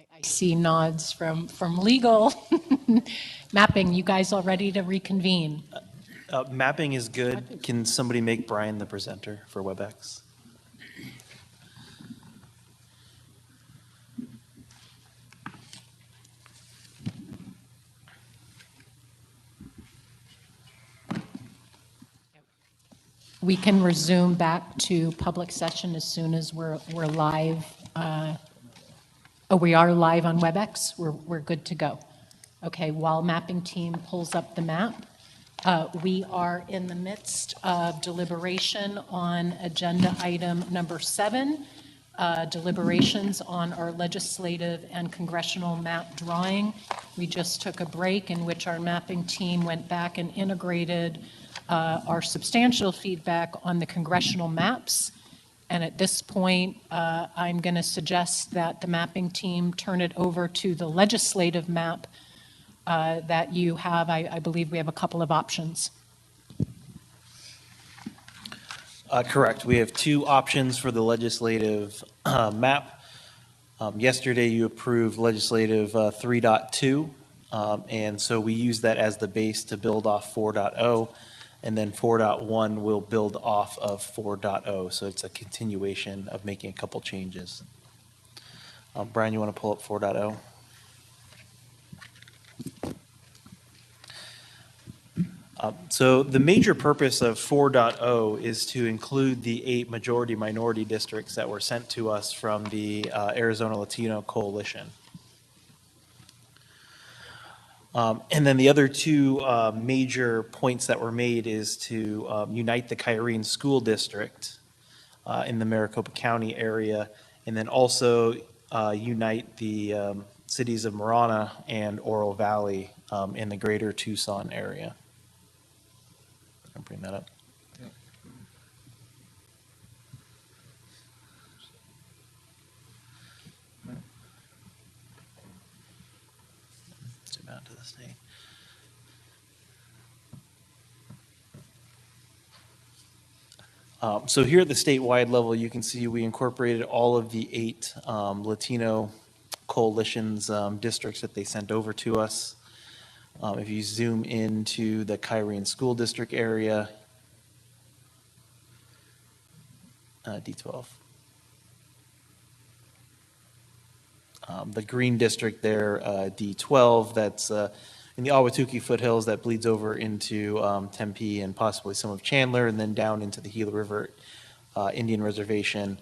I see nods from legal. Mapping, you guys all ready to reconvene?
Mapping is good. Can somebody make Brian the presenter for WebEx?
We can resume back to public session as soon as we're live. Oh, we are live on WebEx? We're good to go. Okay, while mapping team pulls up the map, we are in the midst of deliberation on agenda item number 7, deliberations on our legislative and congressional map drawing. We just took a break in which our mapping team went back and integrated our substantial feedback on the congressional maps. And at this point, I'm going to suggest that the mapping team turn it over to the legislative map that you have. I believe we have a couple of options.
Correct. We have 2 options for the legislative map. Yesterday, you approved legislative 3.2, and so we use that as the base to build off 4.0, and then 4.1 will build off of 4.0, so it's a continuation of making a couple changes. Brian, you want to pull up 4.0? So the major purpose of 4.0 is to include the 8 majority-minority districts that were sent to us from the Arizona Latino Coalition. And then the other 2 major points that were made is to unite the Kyrene School District in the Maricopa County area, and then also unite the cities of Marana and Oro Valley in the greater Tucson area. I'll bring that up. Zoom out to the state. So here at the statewide level, you can see we incorporated all of the 8 Latino coalitions districts that they sent over to us. If you zoom into the Kyrene School District area, D12. The green district there, D12, that's in the Ahwatukee foothills that bleeds over into Tempe and possibly some of Chandler, and then down into the Gila River Indian Reservation.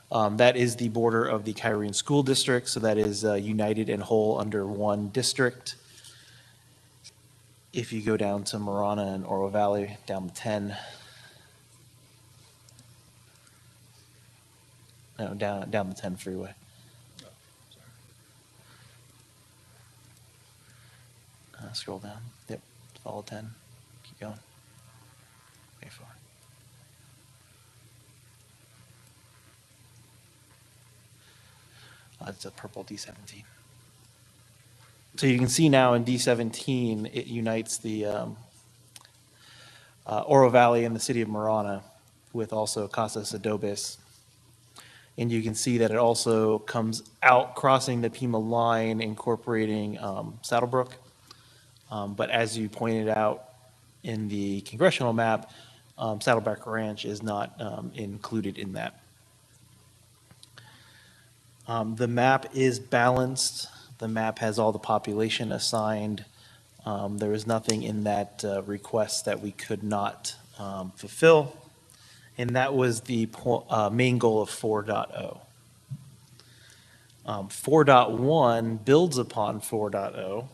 That is the border of the Kyrene School District, so that is united and whole under one district. If you go down to Marana and Oro Valley, down the 10, no, down the 10 freeway. Scroll down. Yep, follow 10. Keep going. Way far. It's a purple D17. So you can see now in D17, it unites the Oro Valley and the city of Marana with also Casas Adobes. And you can see that it also comes out crossing the Pima line, incorporating Saddlebrook. But as you pointed out in the congressional map, Saddleback Ranch is not included in that. The map is balanced. The map has all the population assigned. There was nothing in that request that we could not fulfill. And that was the main goal of 4.0. 4.1 builds upon 4.0.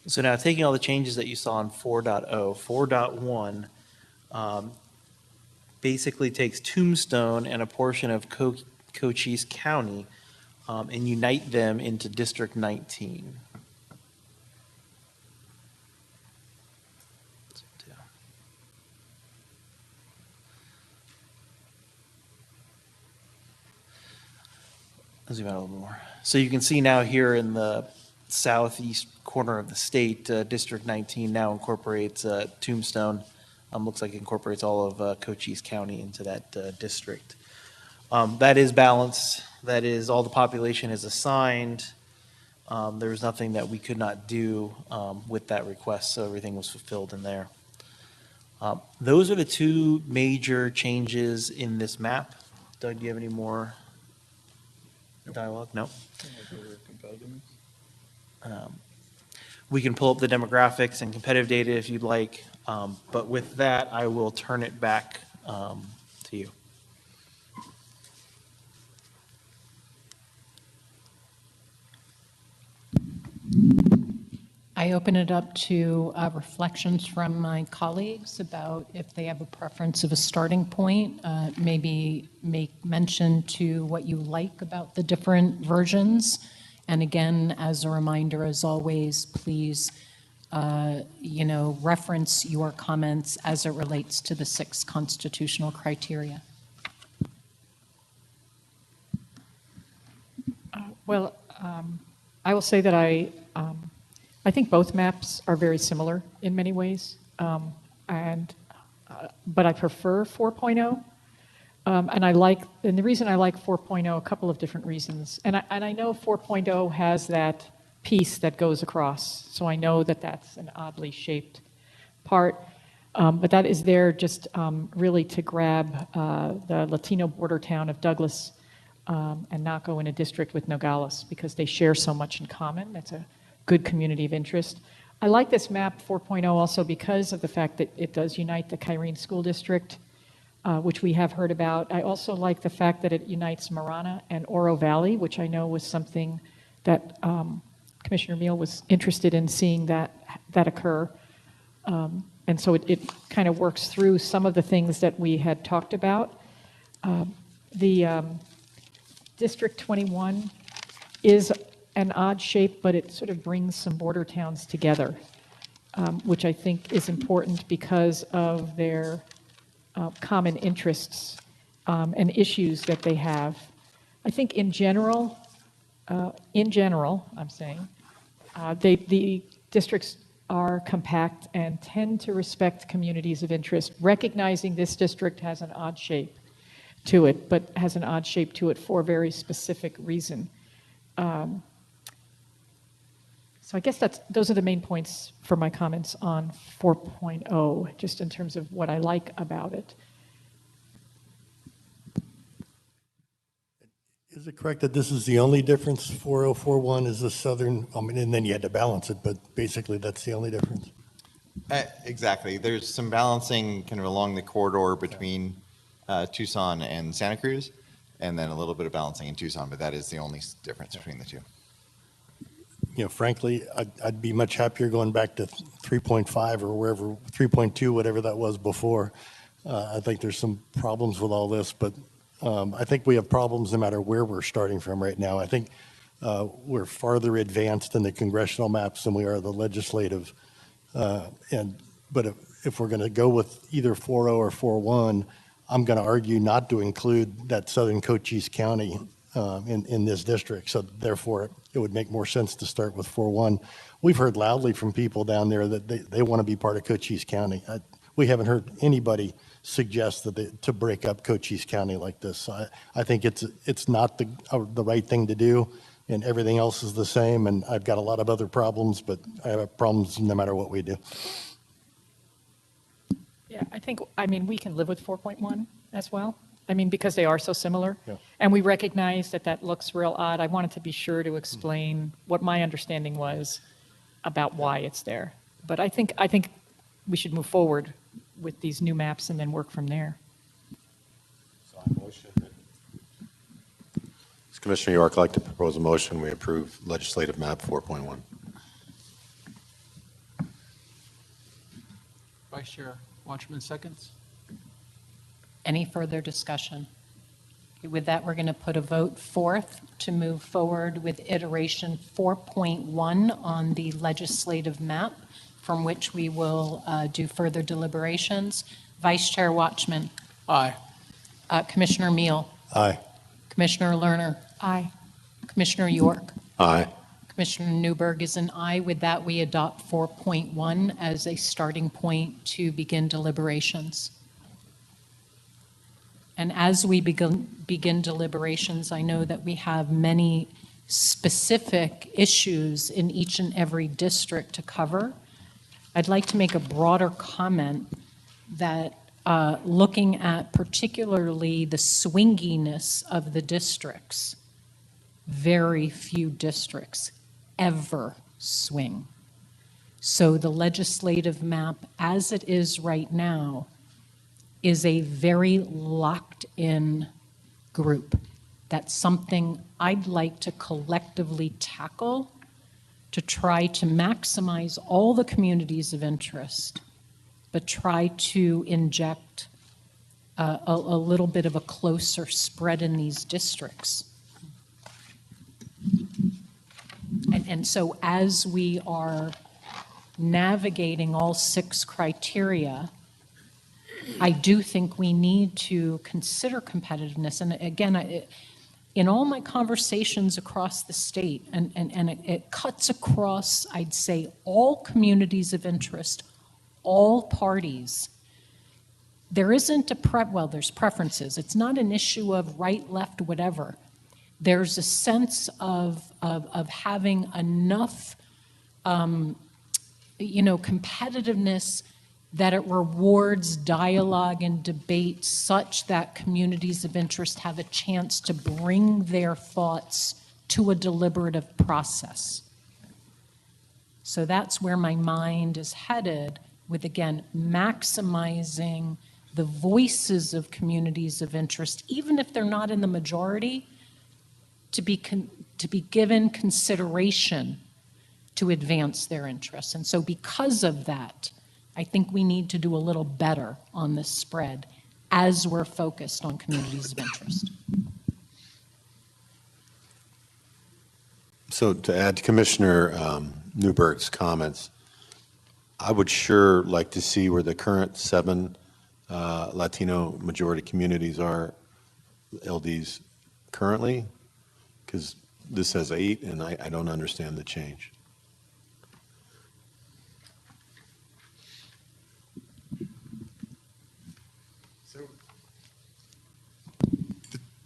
So now taking all the changes that you saw in 4.0, 4.1 basically takes Tombstone and a portion of Cochise County and unite them into District 19. zoom out a little more. So you can see now here in the southeast corner of the state, District 19 now incorporates Tombstone. Looks like it incorporates all of Cochise County into that district. That is balanced. That is, all the population is assigned. There was nothing that we could not do with that request, so everything was fulfilled in there. Those are the two major changes in this map. Doug, do you have any more dialogue? No? We can pull up the demographics and competitive data if you'd like, but with that, I will turn it back to you.
I open it up to reflections from my colleagues about if they have a preference of a starting point, maybe make mention to what you like about the different versions. And again, as a reminder, as always, please, reference your comments as it relates to the 6 constitutional criteria.
I will say that I think both maps are very similar in many ways, but I prefer 4.0, and the reason I like 4.0, a couple of different reasons, and I know 4.0 has that piece that goes across, so I know that that's an oddly shaped part, but that is there just really to grab the Latino border town of Douglas and not go in a district with Nogales because they share so much in common. That's a good community of interest. I like this map 4.0 also because of the fact that it does unite the Kyrene School District, which we have heard about. I also like the fact that it unites Marana and Oro Valley, which I know was something that Commissioner Meal was interested in seeing that occur. And so it kind of works through some of the things that we had talked about. The District 21 is an odd shape, but it sort of brings some border towns together, which I think is important because of their common interests and issues that they have. I think in general, I'm saying, the districts are compact and tend to respect communities of interest, recognizing this district has an odd shape to it, but has an odd shape to it for a very specific reason. So I guess those are the main points for my comments on 4.0, just in terms of what I like about it.
Is it correct that this is the only difference? 4041 is the southern, and then you had to balance it, but basically that's the only difference?
Exactly. There's some balancing kind of along the corridor between Tucson and Santa Cruz, and then a little bit of balancing in Tucson, but that is the only difference between the two.
Frankly, I'd be much happier going back to 3.5 or wherever, 3.2, whatever that was before. I think there's some problems with all this, but I think we have problems no matter where we're starting from right now. I think we're farther advanced in the congressional maps than we are the legislative. But if we're going to go with either 4.0 or 4.1, I'm going to argue not to include that southern Cochise County in this district. So therefore, it would make more sense to start with 4.1. We've heard loudly from people down there that they want to be part of Cochise County. We haven't heard anybody suggest that to break up Cochise County like this. So I think it's not the right thing to do, and everything else is the same. And I've got a lot of other problems, but I have problems no matter what we do.
Yeah, we can live with 4.1 as well. Because they are so similar.
Yeah.
And we recognize that looks real odd. I wanted to be sure to explain what my understanding was about why it's there. But I think we should move forward with these new maps and then work from there.
So I motion. Does Commissioner York like to propose a motion? We approve legislative map 4.1.
Vice Chair Watchman seconds.
Any further discussion? With that, we're going to put a vote forth to move forward with iteration 4.1 on the legislative map, from which we will do further deliberations. Vice Chair Watchman.
Aye.
Commissioner Meal.
Aye.
Commissioner Lerner.
Aye.
Commissioner York?
Aye.
Commissioner Newberg is an aye. With that, we adopt 4.1 as a starting point to begin deliberations. And as we begin deliberations, I know that we have many specific issues in each and every district to cover. I'd like to make a broader comment that looking at particularly the swinginess of the districts, very few districts ever swing. So the legislative map as it is right now is a very locked-in group. That's something I'd like to collectively tackle to try to maximize all the communities of interest, but try to inject a little bit of a closer spread in these districts. And so as we are navigating all 6 criteria, I do think we need to consider competitiveness. And again, in all my conversations across the state, and it cuts across, I'd say, all communities of interest, all parties, there isn't well, there's preferences. It's not an issue of right, left, whatever. There's a sense of having enough, competitiveness that it rewards dialogue and debate such that communities of interest have a chance to bring their thoughts to a deliberative process. So that's where my mind is headed with, again, maximizing the voices of communities of interest, even if they're not in the majority, to be given consideration to advance their interests. And so because of that, I think we need to do a little better on this spread as we're focused on communities of interest.
So to add to Commissioner Newberg's comments, I would sure like to see where the current 7 Latino majority communities are, LDs currently, because this has 8, and I don't understand the change.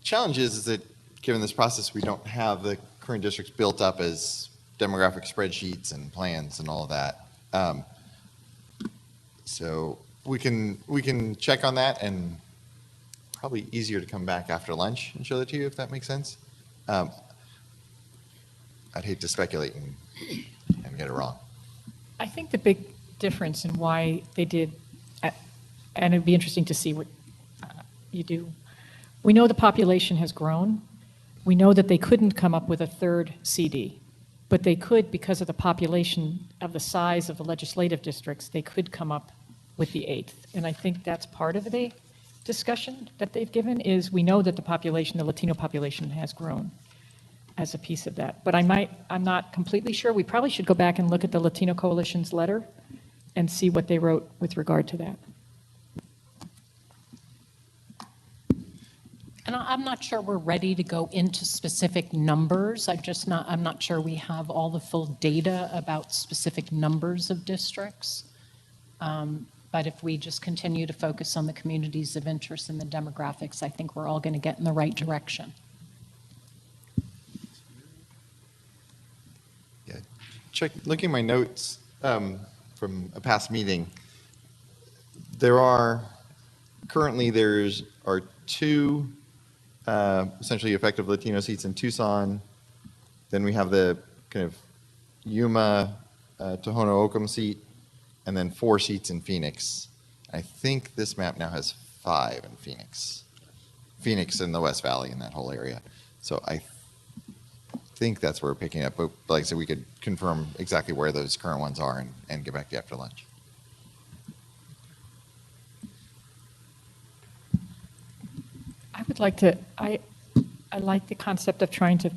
Challenge is that given this process, we don't have the current districts built up as demographic spreadsheets and plans and all of that. So we can check on that, and probably easier to come back after lunch and show that to you, if that makes sense. I'd hate to speculate and get it wrong.
I think the big difference in why they did, and it'd be interesting to see what you do. We know the population has grown. We know that they couldn't come up with a 3rd CD, but they could, because of the population of the size of the legislative districts, they could come up with the 8th. And I think that's part of the discussion that they've given is we know that the population, the Latino population has grown as a piece of that. But I'm not completely sure. We probably should go back and look at the Latino Coalition's letter and see what they wrote with regard to that.
And I'm not sure we're ready to go into specific numbers. I'm not sure we have all the full data about specific numbers of districts. But if we just continue to focus on the communities of interest and the demographics, I think we're all going to get in the right direction.
Yeah, looking at my notes from a past meeting, there are 2 essentially effective Latino seats in Tucson. Then we have the kind of Yuma, Tohono O'odham seat, and then 4 seats in Phoenix. I think this map now has 5 in Phoenix. Phoenix and the West Valley in that whole area. So I think that's where we're picking up. But like I said, we could confirm exactly where those current ones are and get back to you after lunch.
I would like to, I like the concept of trying to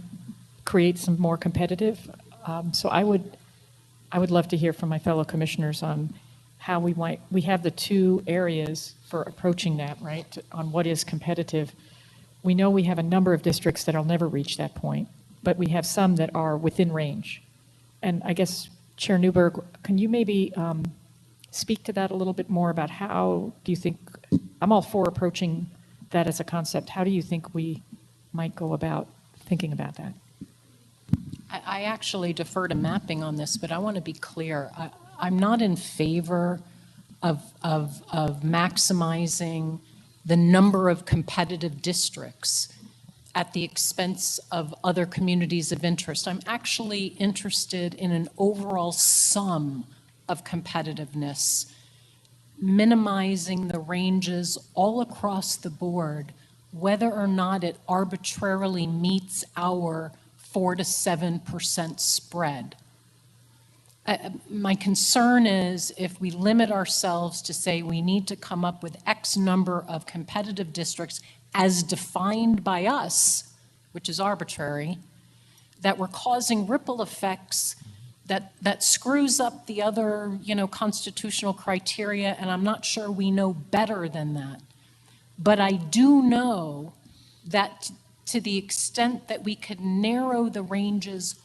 create some more competitive. So I would love to hear from my fellow commissioners on how we have the 2 areas for approaching that, right, on what is competitive. We know we have a number of districts that will never reach that point. but we have some that are within range. And I guess, Chair Newberg, can you maybe speak to that a little bit more about how do you think, I'm all for approaching that as a concept. How do you think we might go about thinking about that?
I actually defer to mapping on this, but I want to be clear. I'm not in favor of maximizing the number of competitive districts at the expense of other communities of interest. I'm actually interested in an overall sum of competitiveness, minimizing the ranges all across the board, whether or not it arbitrarily meets our 4 to 7% spread. My concern is if we limit ourselves to say we need to come up with X number of competitive districts as defined by us, which is arbitrary, that we're causing ripple effects that screws up the other, constitutional criteria, and I'm not sure we know better than that. But I do know that to the extent that we could narrow the ranges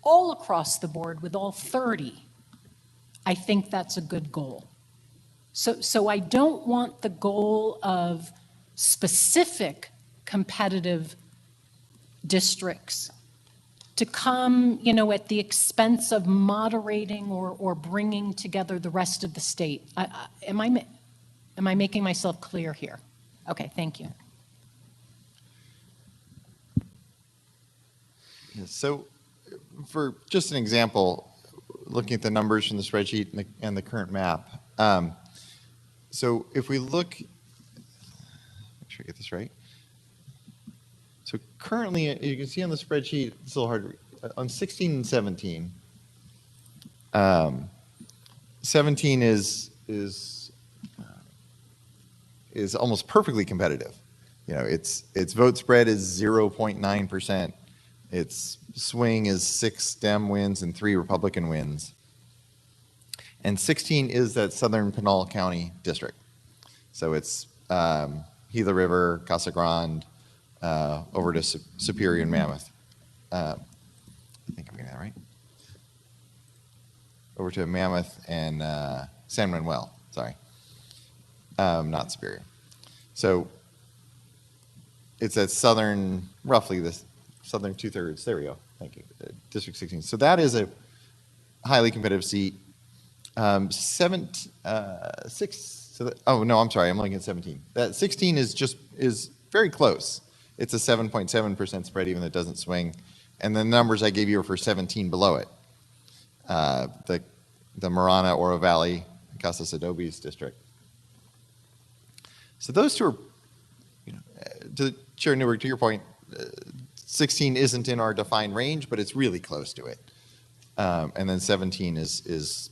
all across the board with all 30, I think that's a good goal. So I don't want the goal of specific competitive districts to come, at the expense of moderating or bringing together the rest of the state. Am I making myself clear here? Okay, thank you.
Yeah, so for just an example, looking at the numbers from the spreadsheet and the current map. So if we look, make sure I get this right. So currently, you can see on the spreadsheet, it's a little hard to read, on 16 and 17. 17 is almost perfectly competitive. Its vote spread is 0.9%. Its swing is 6 Dem wins and 3 Republican wins. And 16 is that Southern Pinal County district. So it's Gila River, Casa Grande, over to Superior and Mammoth. I think I'm getting that right. Over to Mammoth and San Manuel, sorry. Not Superior. So it's at southern, roughly the southern 2/3. There we go. Thank you. District 16. So that is a highly competitive seat. 6. So oh no, I'm sorry. I'm looking at 17. That 16 is very close. It's a 7.7% spread, even though it doesn't swing. And the numbers I gave you are for 17 below it. The Marana, Oro Valley, Casas Adobes district. So those two are, to Chair Newark, to your point, 16 isn't in our defined range, but it's really close to it. And then 17 is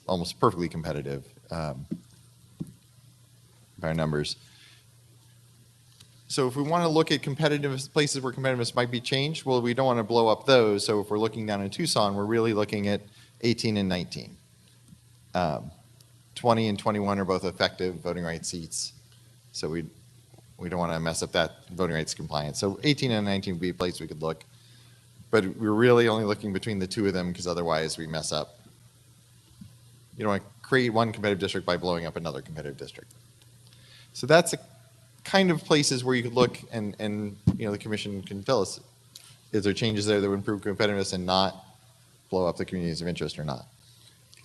almost perfectly competitive by our numbers. So if we want to look at competitive places where competitiveness might be changed, well, we don't want to blow up those. So if we're looking down in Tucson, we're really looking at 18 and 19. 20 and 21 are both effective voting rights seats. So we don't want to mess up that voting rights compliance. So 18 and 19 would be a place we could look. But we're really only looking between the two of them because otherwise we mess up. You don't want to create one competitive district by blowing up another competitive district. So that's a kind of places where you could look and the commission can tell us, is there changes there that would improve competitiveness and not blow up the communities of interest or not?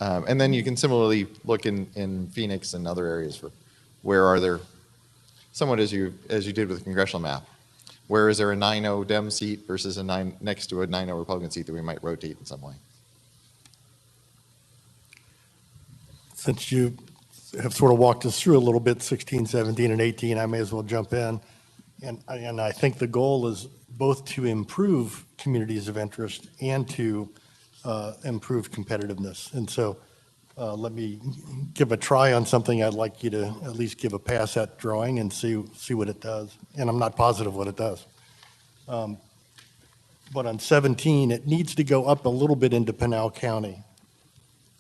And then you can similarly look in Phoenix and other areas for where are there, somewhat as you did with the congressional map, where is there a 9-0 Dem seat versus a 9 next to a 9-0 Republican seat that we might rotate in some way?
Since you have sort of walked us through a little bit, 16, 17, and 18, I may as well jump in. And I think the goal is both to improve communities of interest and to improve competitiveness. And so let me give a try on something. I'd like you to at least give a pass at drawing and see what it does. And I'm not positive what it does. But on 17, it needs to go up a little bit into Pinal County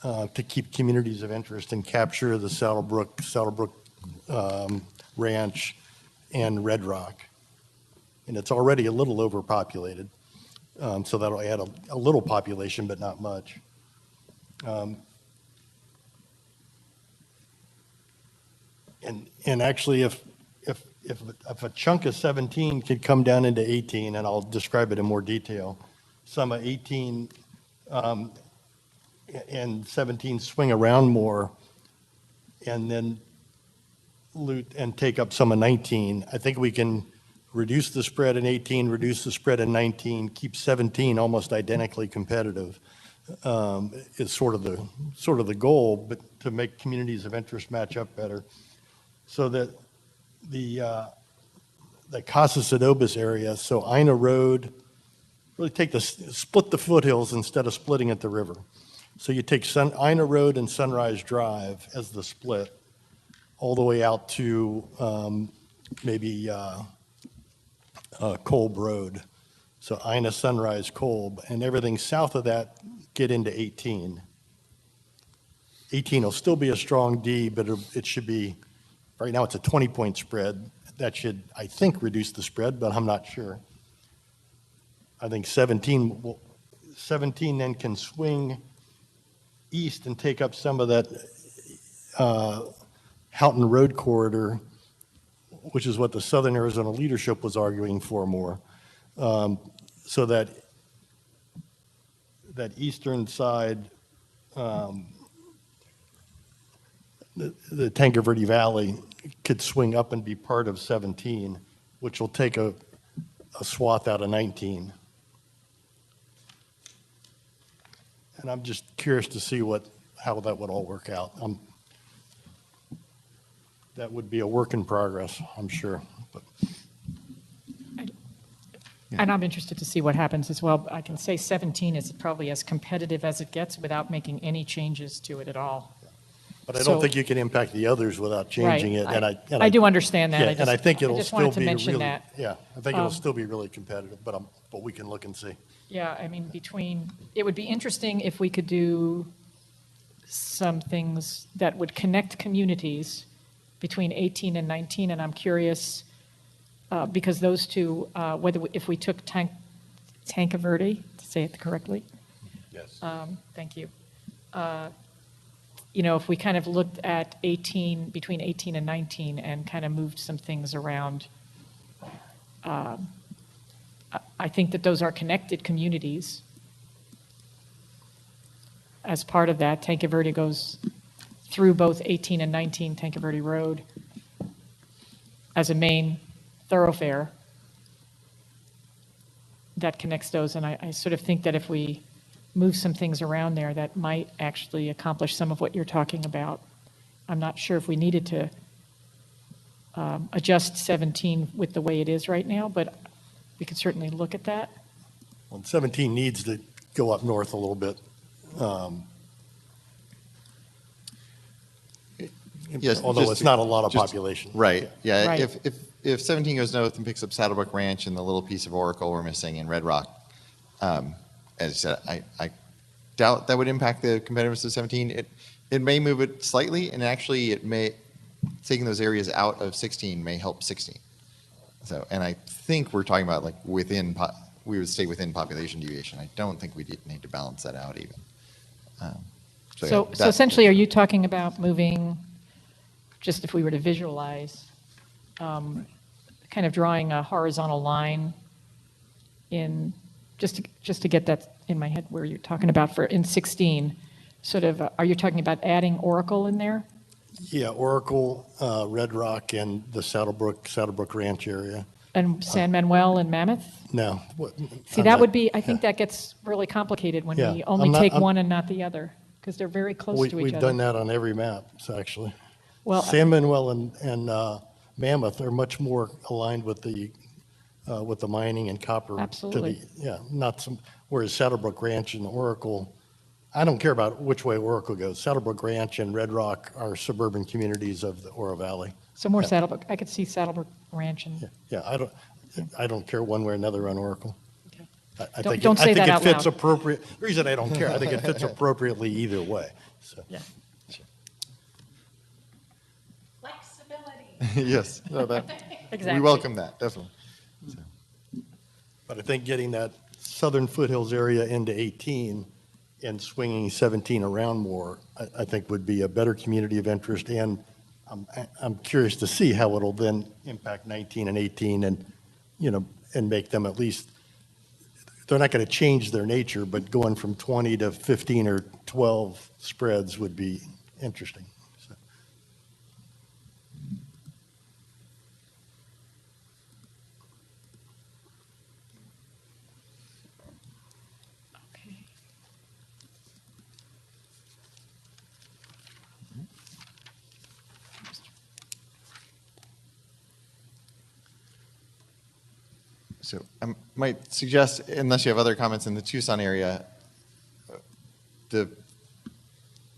to keep communities of interest and capture the Saddlebrook Ranch and Red Rock. And it's already a little overpopulated. So that'll add a little population, but not much. And actually, if a chunk of 17 could come down into 18, and I'll describe it in more detail, some of 18 and 17 swing around more, and then loot and take up some of 19, I think we can reduce the spread in 18, reduce the spread in 19, keep 17 almost identically competitive. Is sort of the goal, but to make communities of interest match up better, so that the Casas Adobes area, so Ina Road, really split the foothills instead of splitting at the river. So you take Ina Road and Sunrise Drive as the split, all the way out to maybe Kolb Road. So Ina, Sunrise, Kolb, and everything south of that get into 18. 18 will still be a strong D, but it should be, right now it's a 20-point spread. That should, I think, reduce the spread, but I'm not sure. I think 17 then can swing east and take up some of that Houghton Road corridor, which is what the Southern Arizona leadership was arguing for more, so that eastern side, the Tanque Verde Valley could swing up and be part of 17, which will take a swath out of 19. And I'm just curious to see how that would all work out. That would be a work in progress, I'm sure. But.
And I'm interested to see what happens as well. I can say 17 is probably as competitive as it gets without making any changes to it at all.
But I don't think you can impact the others without changing it.
Right.
And
I do understand that.
Yeah, and I think it'll still be
mention
really,
that.
yeah, I think it'll still be really competitive, but we can look and see.
Yeah, I mean, it would be interesting if we could do some things that would connect communities between 18 and 19, and I'm curious, because those two, if we took Tanque Verde, to say it correctly?
Yes.
Thank you. If we kind of looked at between 18 and 19 and kind of moved some things around, I think that those are connected communities. As part of that, Tanque Verde goes through both 18 and 19 Tanque Verde Road as a main thoroughfare that connects those. And I sort of think that if we move some things around there, that might actually accomplish some of what you're talking about. I'm not sure if we needed to adjust 17 with the way it is right now, but we could certainly look at that.
Well, 17 needs to go up north a little bit.
Yes,
although it's not a lot of population.
Right, yeah.
Right.
If 17 goes north and picks up Saddlebrook Ranch and the little piece of Oracle we're missing in Red Rock, as I said, I doubt that would impact the competitiveness of 17. It may move it slightly, and actually taking those areas out of 16 may help 16. So, and I think we're talking about we would stay within population deviation. I don't think we need to balance that out even.
So essentially, are you talking about moving, just if we were to visualize, kind of drawing a horizontal line in, just to get that in my head where you're talking about in 16, sort of, are you talking about adding Oracle in there?
Yeah, Oracle, Red Rock, and the Saddlebrook Ranch area.
And San Manuel and Mammoth?
No.
See, that would be, I think that gets really complicated when
Yeah,
we only take one and not the other, because they're very close to each other.
We've done that on every map, actually.
Well,
San Manuel and Mammoth are much more aligned with the mining and copper.
Absolutely.
Whereas Saddlebrook Ranch and Oracle, I don't care about which way Oracle goes. Saddlebrook Ranch and Red Rock are suburban communities of the Oro Valley.
So more Saddlebrook, I could see Saddlebrook Ranch and.
Yeah, I don't care one way or another on Oracle.
Okay.
I
Don't say that out
think it fits
loud.
appropriate. The reason I don't care, I think it fits appropriately either way. So.
Yeah.
Flexibility.
Yes,
Exactly.
we welcome that, definitely.
But I think getting that southern foothills area into 18 and swinging 17 around more, I think would be a better community of interest. And I'm curious to see how it'll then impact 19 and 18 and, and make them at least, they're not going to change their nature, but going from 20 to 15 or 12 spreads would be interesting. So.
So I might suggest, unless you have other comments in the Tucson area, the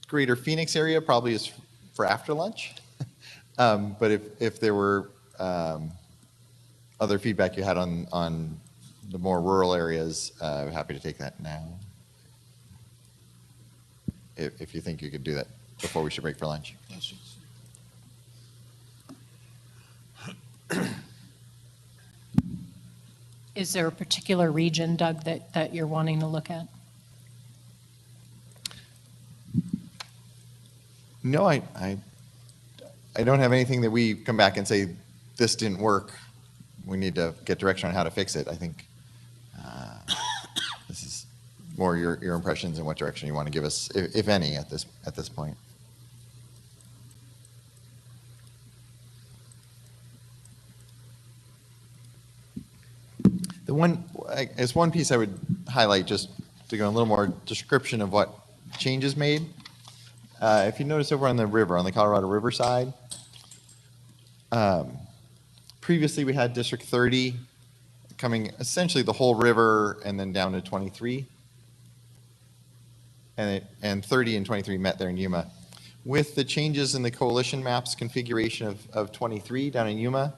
greater Phoenix area probably is for after lunch. But if there were other feedback you had on the more rural areas, I'm happy to take that now. If you think you could do that before we should break for lunch.
Is there a particular region, Doug, that you're wanting to look at?
No, I don't have anything that we come back and say, this didn't work. We need to get direction on how to fix it. I think this is more your impressions and what direction you want to give us, if any, at this point. One piece I would highlight, just to go a little more description of what changes made. If you notice over on the river, on the Colorado River side, previously we had District 30 coming essentially the whole river and then down to 23. And 30 and 23 met there in Yuma. With the changes in the coalition maps configuration of 23 down in Yuma,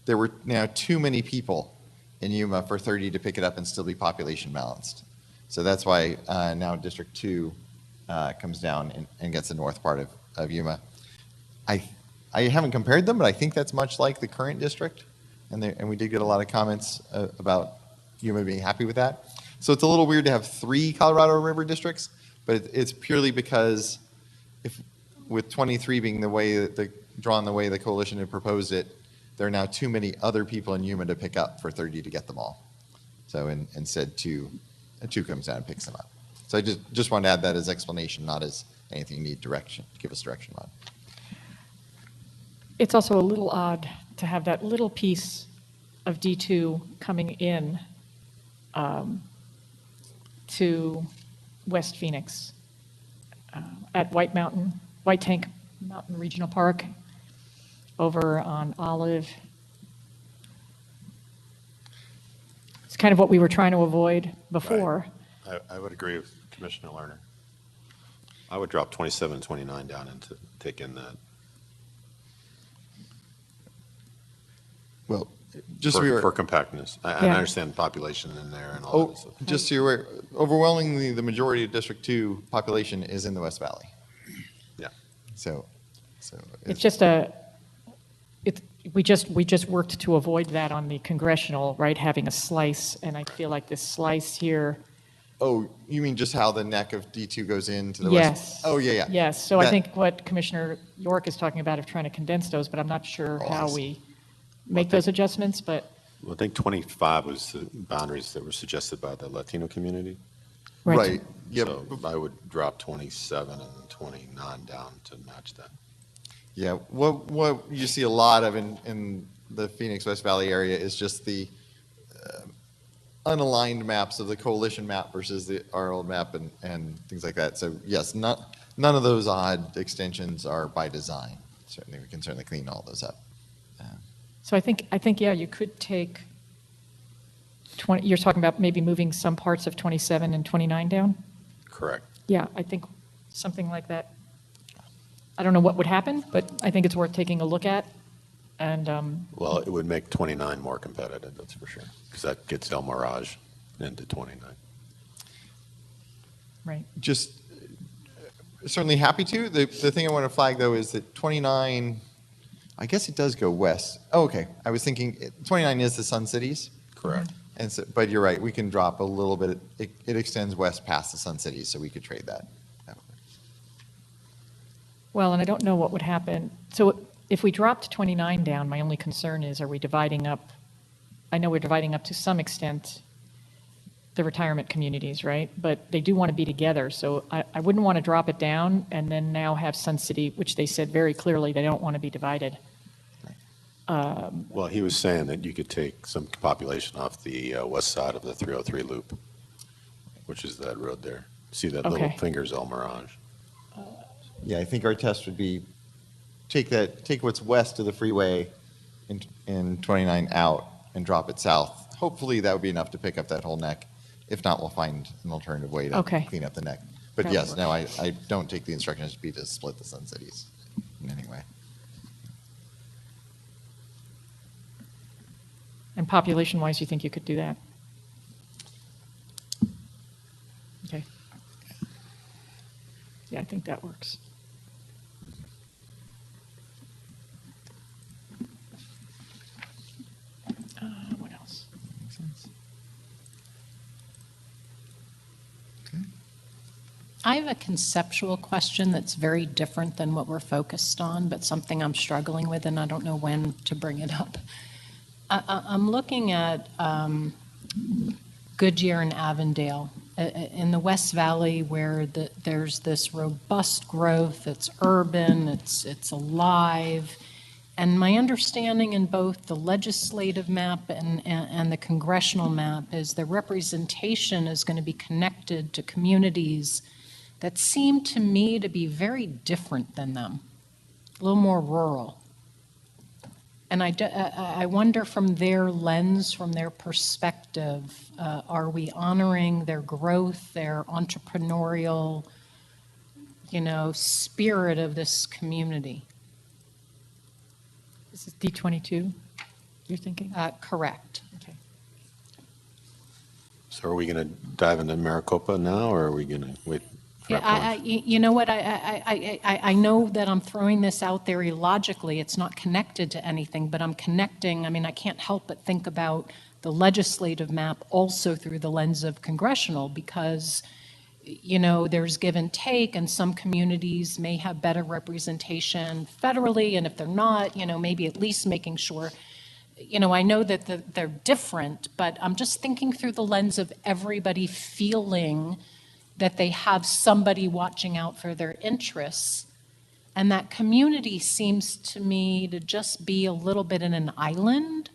there were now too many people in Yuma for 30 to pick it up and still be population balanced. So that's why now District 2 comes down and gets the north part of Yuma. I haven't compared them, but I think that's much like the current district. And we did get a lot of comments about Yuma being happy with that. So it's a little weird to have 3 Colorado River districts, but it's purely because with 23 being drawn the way the coalition had proposed it, there are now too many other people in Yuma to pick up for 30 to get them all. So instead, 2 comes down and picks them up. So I just wanted to add that as explanation, not as anything you need direction, give us direction on.
It's also a little odd to have that little piece of D2 coming in to West Phoenix at White Tank Mountain Regional Park, over on Olive. It's kind of what we were trying to avoid before.
Right. I would agree with Commissioner Lerner. I would drop 27 and 29 down and to take in that.
Well, just
for compactness. I understand population in there and all that stuff.
Just so you're aware, overwhelmingly the majority of District 2 population is in the West Valley.
Yeah.
So
it's just we just worked to avoid that on the congressional, right? Having a slice, and I feel like this slice here.
Oh, you mean just how the neck of D2 goes into the
Yes.
west? Oh, yeah.
Yes. So I think what Commissioner York is talking about is trying to condense those, but I'm not sure how we make those adjustments. But
I think 25 was the boundaries that were suggested by the Latino community.
Right. Yep.
So I would drop 27 and 29 down to match that.
Yeah. What you see a lot of in the Phoenix West Valley area is just the unaligned maps of the coalition map versus our old map and things like that. So yes, none of those odd extensions are by design. Certainly, we can clean all those up.
so I think yeah, you could take 20. You're talking about maybe moving some parts of 27 and 29 down.
Correct.
Yeah, I think something like that. I don't know what would happen, but I think it's worth taking a look at. And
well, it would make 29 more competitive, that's for sure, because that gets El Mirage into 29.
right.
Just certainly happy to. The thing I want to flag though is that 29, I guess it does go west. Oh, okay. I was thinking 29 is the Sun Cities.
Correct.
And so, but you're right, we can drop a little bit. It extends west past the Sun City, so we could trade that.
Well, and I don't know what would happen. So if we dropped 29 down, my only concern is, are we dividing up? I know we're dividing up to some extent the retirement communities, right? But they do want to be together. So I wouldn't want to drop it down and then now have Sun City, which they said very clearly they don't want to be divided.
Well, he was saying that you could take some population off the west side of the 303 loop, which is that road there. See that little
Okay.
fingers El Mirage?
Yeah, I think our test would be take what's west of the freeway in 29 out and drop it south. Hopefully that would be enough to pick up that whole neck. If not, we'll find an alternative way to
Okay.
clean up the neck. But
That
yes,
would
no, I don't take the instructions to be to split the Sun Cities in any way.
And population-wise, you think you could do that? Okay. Yeah, I think that works. What else?
I have a conceptual question that's very different than what we're focused on, but something I'm struggling with, and I don't know when to bring it up. I'm looking at Goodyear and Avondale in the West Valley, where there's this robust growth. It's urban, it's alive, and my understanding in both the legislative map and the congressional map is the representation is going to be connected to communities that seem to me to be very different than them, a little more rural. And I wonder from their lens, from their perspective, are we honoring their growth, their entrepreneurial, spirit of this community?
This is D22, you're thinking?
Correct.
Okay.
So are we going to dive into Maricopa now, or are we going to wait?
Yeah, you know what, I know that I'm throwing this out there illogically, it's not connected to anything, but I'm connecting, I can't help but think about the legislative map also through the lens of congressional, because, there's give and take, and some communities may have better representation federally, and if they're not, maybe at least making sure, I know that they're different, but I'm just thinking through the lens of everybody feeling that they have somebody watching out for their interests. And that community seems to me to just be a little bit in an island.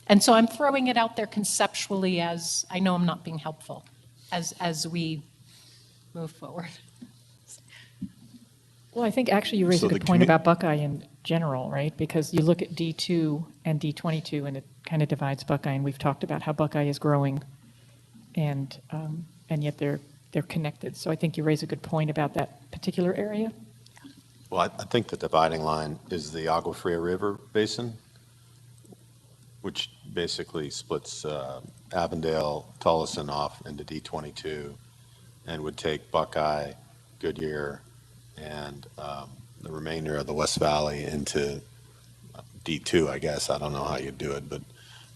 And so I'm throwing it out there conceptually, as I know I'm not being helpful as we move forward.
Well, I think actually you raised
So
a good
the
point about Buckeye in general, right? Because you look at D2 and D22, and it kind of divides Buckeye, and we've talked about how Buckeye is growing, and yet they're connected. So I think you raise a good point about that particular area.
Well, I think the dividing line is the Agua Fria River Basin, which basically splits Avondale, Tolleson off into D22, and would take Buckeye, Goodyear, and the remainder of the West Valley into D2, I guess. I don't know how you do it,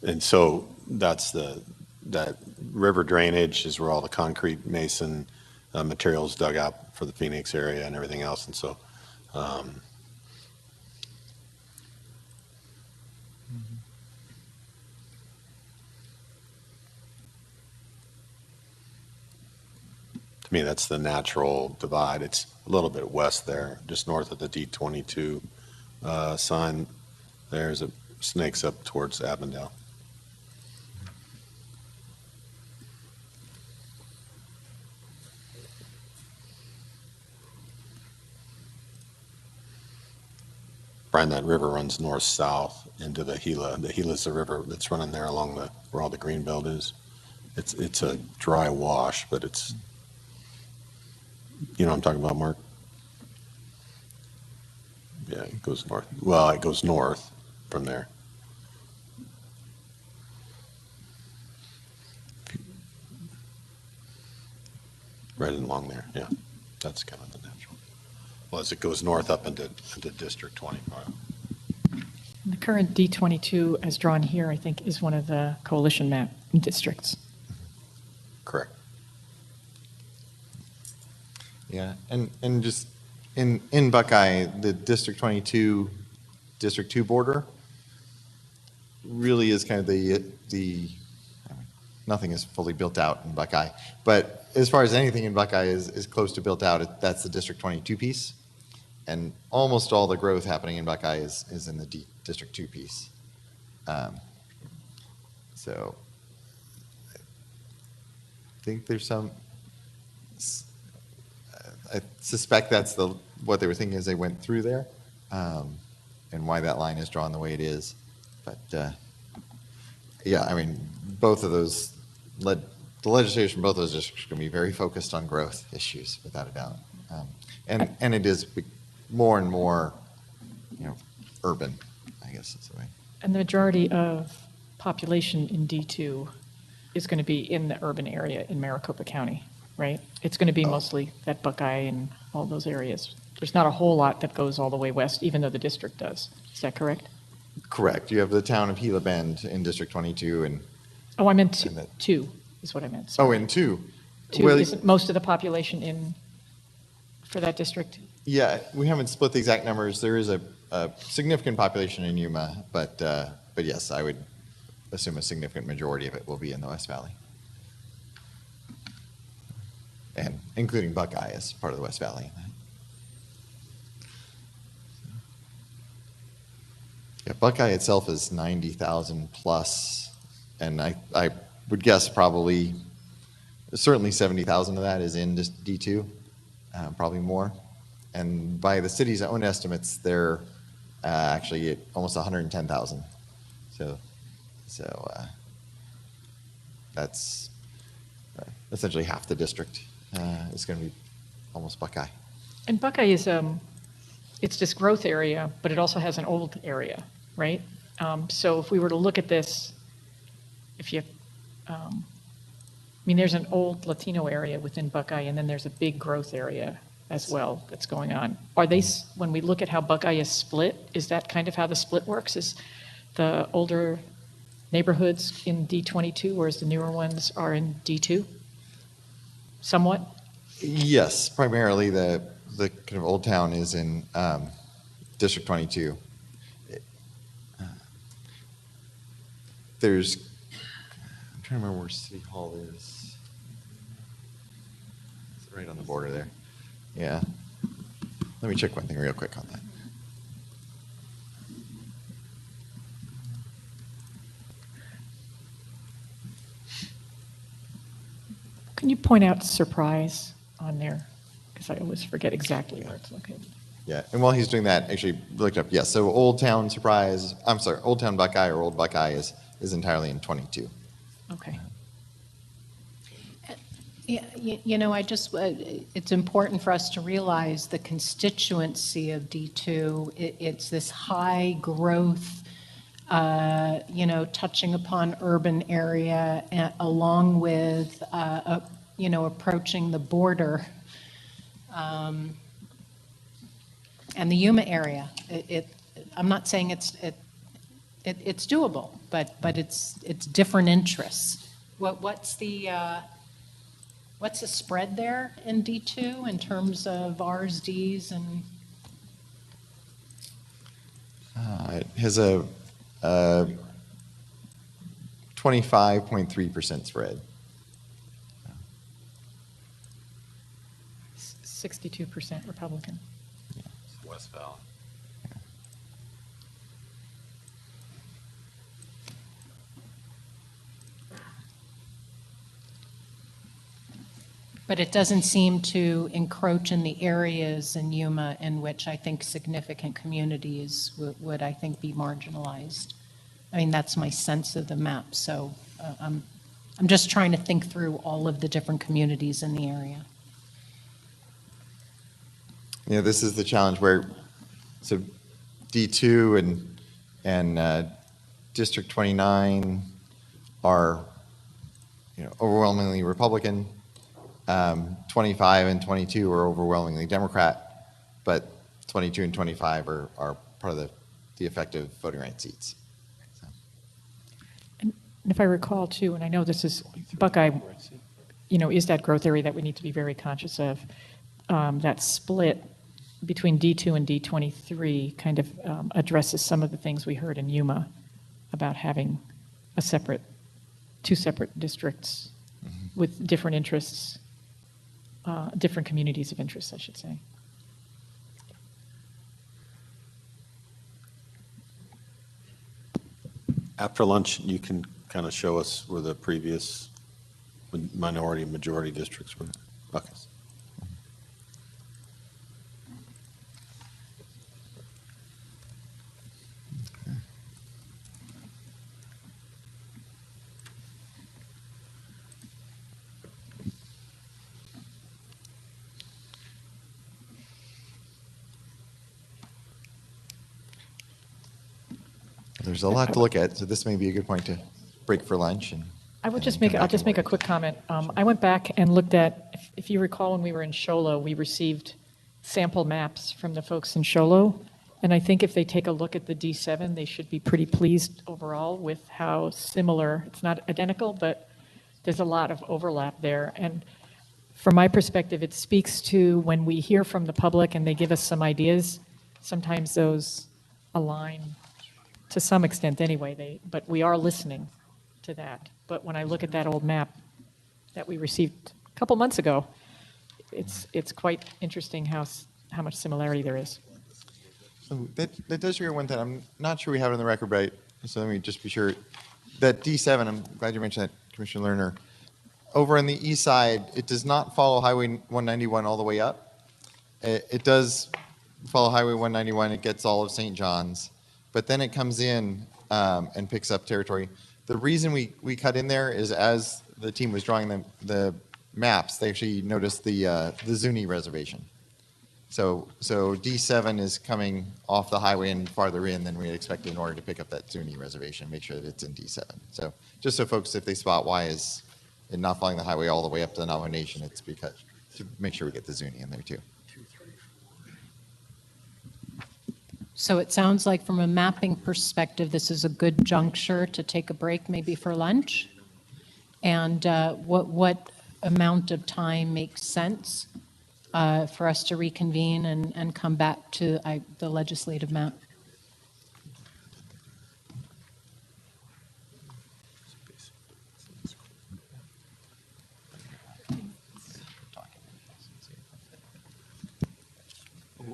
and so that river drainage is where all the concrete mason materials dug out for the Phoenix area and everything else. And so, to me, that's the natural divide. It's a little bit west there, just north of the D22 sign. There's a snakes up towards Avondale. Brian, that river runs north-south into the Gila. The Gila is the river that's running there along where all the green belt is. It's a dry wash, but it's, you know what I'm talking about, Mark? Yeah, it goes north. Well, it goes north from there. Right along there, yeah. That's kind of the natural. Well, as it goes north up into District 20.
The current D22, as drawn here, I think, is one of the coalition map districts.
Correct.
Yeah, and just in Buckeye, the District 22, District 2 border really is kind of the I mean, nothing is fully built out in Buckeye, but as far as anything in Buckeye is close to built out, that's the District 22 piece. And almost all the growth happening in Buckeye is in the District 2 piece. So I think there's some, I suspect that's what they were thinking as they went through there, and why that line is drawn the way it is. But yeah, I mean, both of those, the legislation, both of those districts are going to be very focused on growth issues, without a doubt. And it is more and more, urban, I guess is the way.
And the majority of population in D2 is going to be in the urban area in Maricopa County, right? It's going to be mostly that Buckeye and all those areas. There's not a whole lot that goes all the way west, even though the district does. Is that correct?
Correct. You have the town of Gila Bend in District 22 and.
Oh, I meant two, is what I meant.
Oh,
Sorry.
in 2.
Two,
Well,
isn't most of the population for that district?
yeah, we haven't split the exact numbers. There is a significant population in Yuma, but yes, I would assume a significant majority of it will be in the West Valley. And including Buckeye as part of the West Valley. Yeah, Buckeye itself is 90,000 plus, and I would guess probably, certainly 70,000 of that is in D2, probably more. And by the city's own estimates, they're actually at almost 110,000. So that's essentially half the district is going to be almost Buckeye.
And Buckeye is, it's this growth area, but it also has an old area, right? So if we were to look at this, I mean, there's an old Latino area within Buckeye, and then there's a big growth area as well that's going on. Are they, when we look at how Buckeye is split, is that kind of how the split works? Is the older neighborhoods in D22, whereas the newer ones are in D2? Somewhat?
Yes, primarily the kind of old town is in District 22. I'm trying to remember where City Hall is. It's right on the border there. Yeah. Let me check one thing real quick on that.
Can you point out Surprise on there? Because I always forget exactly where it's located.
Yeah, and while he's doing that, actually looked up. Yes, so Old Town Old Town Buckeye or Old Buckeye is entirely in 22.
Okay.
Yeah, it's important for us to realize the constituency of D2. It's this high growth, touching upon urban area, along with, approaching the border. And the Yuma area. I'm not saying it's doable, but it's different interests. What's the spread there in D2 in terms of Rs, Ds, and?
It has a 25.3% spread.
62% Republican.
West Valley.
But it doesn't seem to encroach in the areas in Yuma in which I think significant communities would I think, be marginalized. I mean, that's my sense of the map. So I'm just trying to think through all of the different communities in the area.
Yeah, this is the challenge where, so D2 and District 29 are, overwhelmingly Republican. 25 and 22 are overwhelmingly Democrat, but 22 and 25 are part of the the effective voting rights seats. So.
And if I recall too, and I know this is Buckeye, is that growth area that we need to be very conscious of. That split between D2 and D23 kind of addresses some of the things we heard in Yuma about having two separate districts with different interests, different communities of interest, I should say.
After lunch, you can kind of show us where the previous minority and majority districts were. Okay.
There's a lot to look at, so this may be a good point to break for lunch.
I'll just make a quick comment. I went back and looked at, if you recall, when we were in Sholo, we received sample maps from the folks in Sholo. And I think if they take a look at the D7, they should be pretty pleased overall with how similar, it's not identical, but there's a lot of overlap there. And from my perspective, it speaks to when we hear from the public and they give us some ideas, sometimes those align to some extent anyway, but we are listening to that. But when I look at that old map that we received a couple months ago, it's quite interesting how much similarity there is.
So that does trigger one thing. I'm not sure we have it in the record, but so let me just be sure. That D7, I'm glad you mentioned that, Commissioner Lerner. Over on the east side, it does not follow Highway 191 all the way up. It does follow Highway 191. It gets all of St. John's. But then it comes in and picks up territory. The reason we cut in there is as the team was drawing the maps, they actually noticed the Zuni reservation. So D7 is coming off the highway and farther in than we had expected in order to pick up that Zuni reservation, make sure that it's in D7. So just so folks, if they spot why is it not following the highway all the way up to the Navajo Nation, it's because to make sure we get the Zuni in there too.
So it sounds like from a mapping perspective, this is a good juncture to take a break maybe for lunch. And what amount of time makes sense for us to reconvene and come back to the legislative map?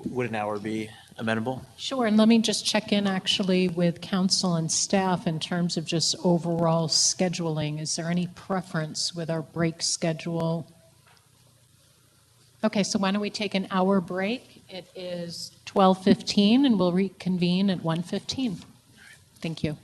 Would an hour be amenable?
Sure, and let me just check in actually with council and staff in terms of just overall scheduling. Is there any preference with our break schedule? Okay, so why don't we take an hour break? It is 12:15 and we'll reconvene at 1:15. Thank you.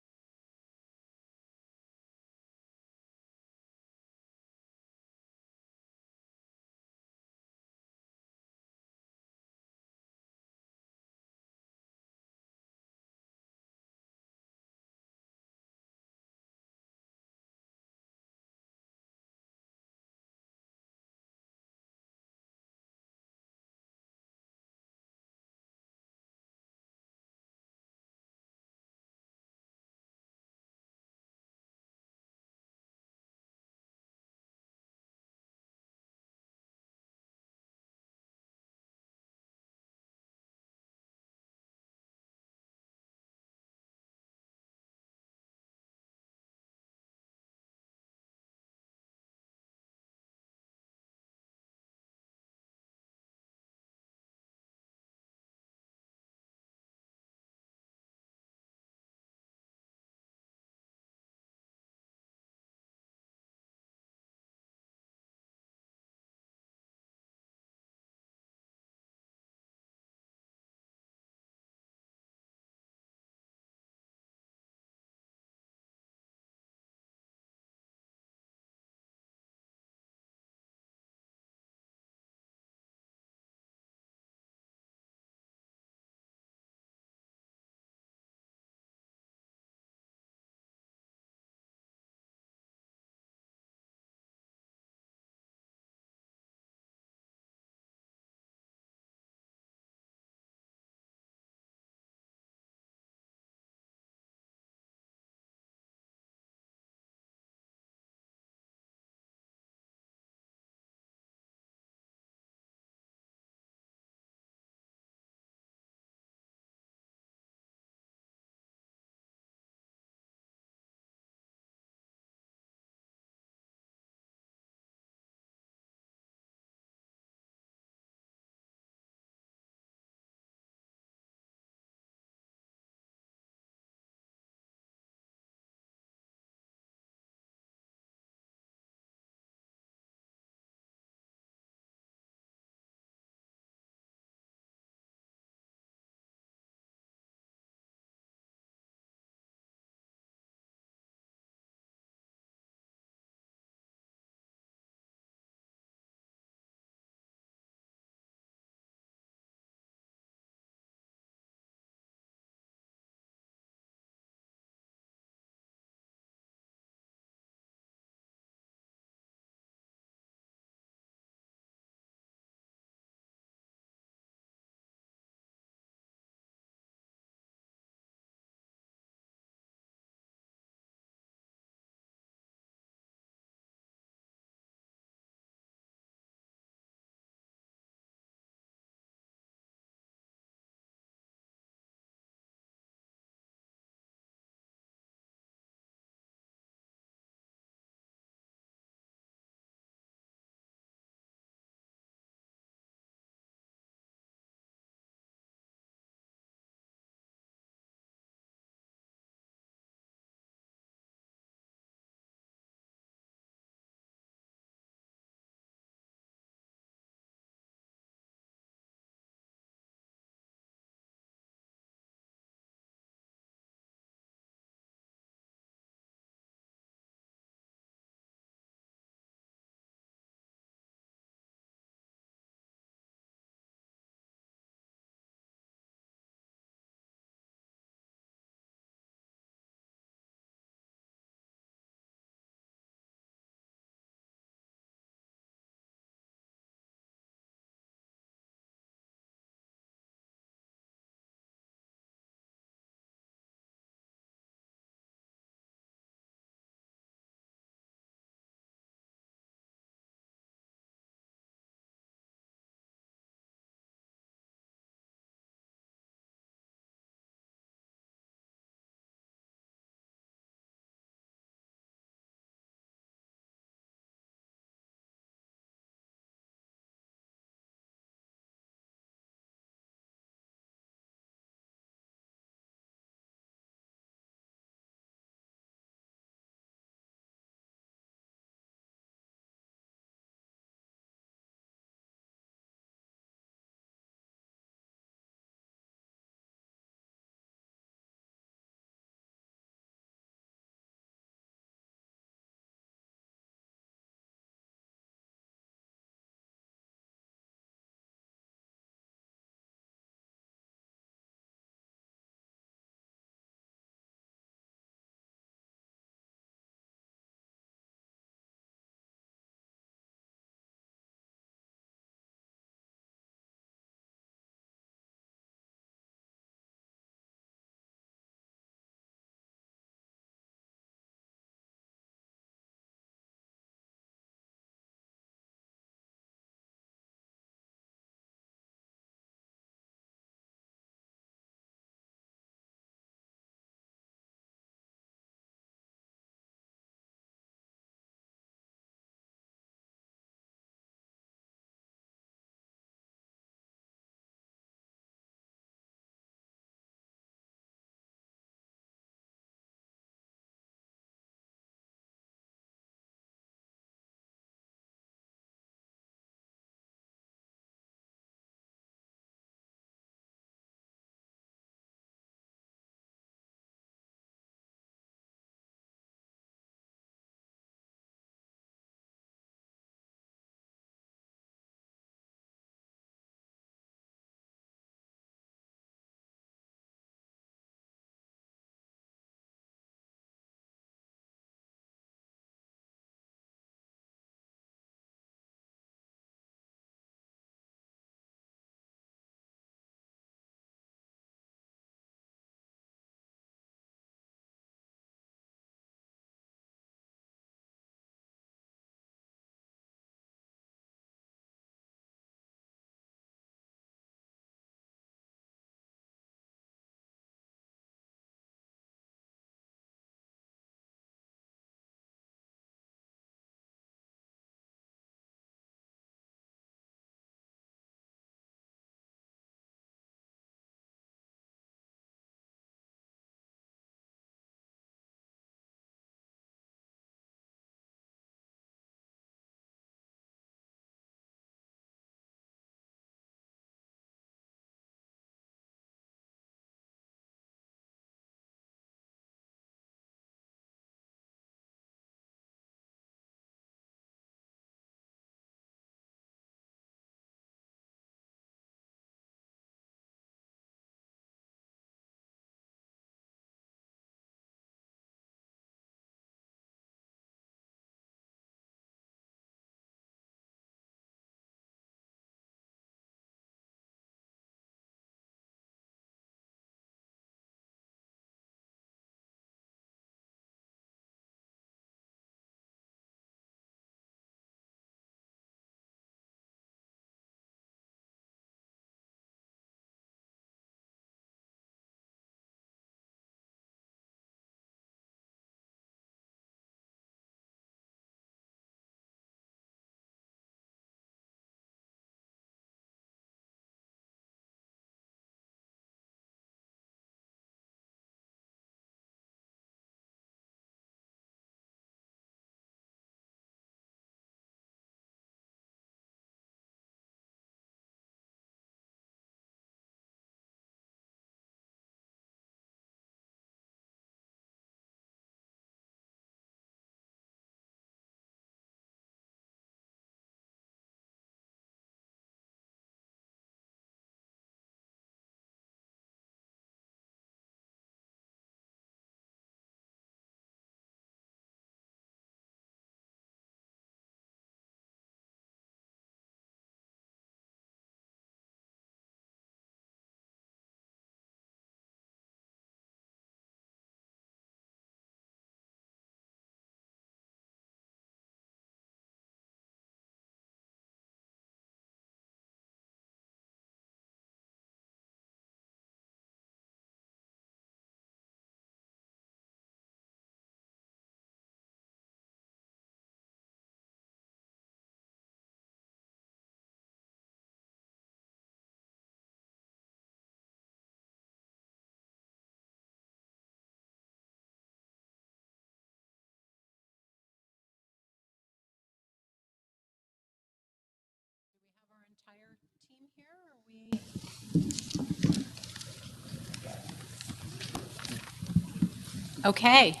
Okay.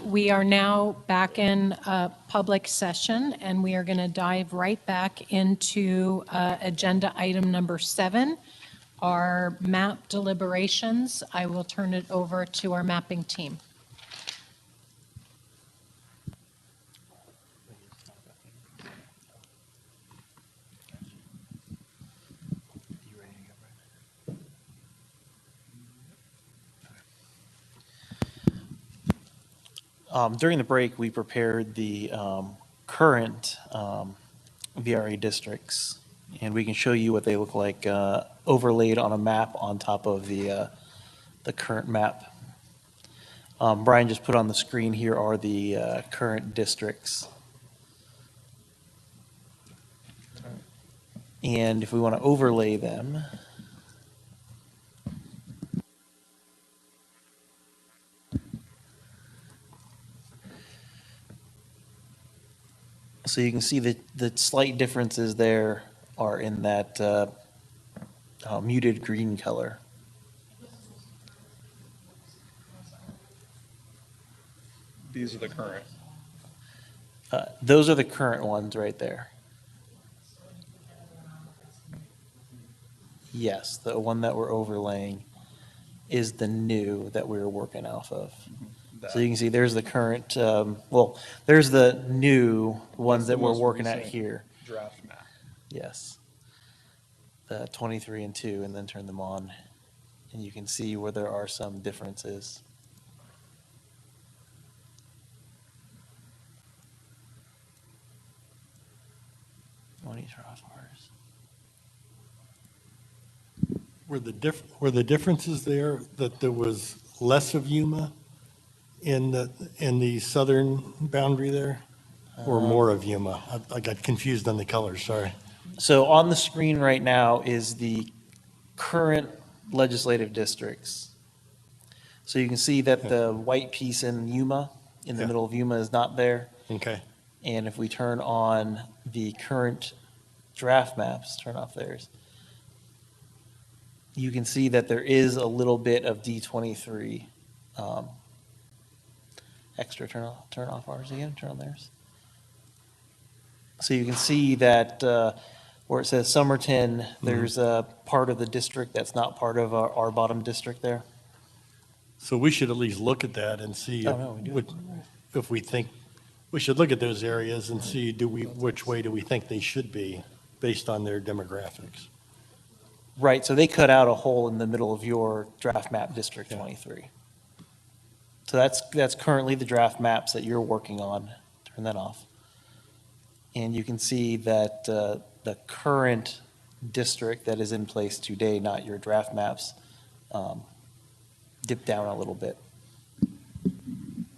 We are now back in public session, and we are going to dive right back into agenda item number 7, our map deliberations. I will turn it over to our mapping team.
During the break, we prepared the current VRA districts, and we can show you what they look like overlaid on a map on top of the current map. Brian just put on the screen here are the current districts. And if we want to overlay them, so you can see that the slight differences there are in that muted green color.
These are the current.
Those are the current ones right there. Yes, the one that we're overlaying is the new that we're working off of. So you can see there's the current, well, there's the new ones that we're working at here.
Draft map.
Yes. The 23 and 2, and then turn them on. And you can see where there are some differences. Monitor off ours.
Were the differences there that there was less of Yuma in the southern boundary there? Or more of Yuma? I got confused on the colors, sorry.
So on the screen right now is the current legislative districts. So you can see that the white piece in Yuma, in the middle of Yuma, is not there.
Okay.
And if we turn on the current draft maps, turn off theirs, you can see that there is a little bit of D23 extra. Turn off ours again, turn on theirs. So you can see that where it says Somerton, there's a part of the district that's not part of our bottom district there.
So we should at least look at that and see if we think, we should look at those areas and see which way do we think they should be based on their demographics.
Right, so they cut out a hole in the middle of your draft map, District 23. So that's currently the draft maps that you're working on. Turn that off. And you can see that the current district that is in place today, not your draft maps, dip down a little bit.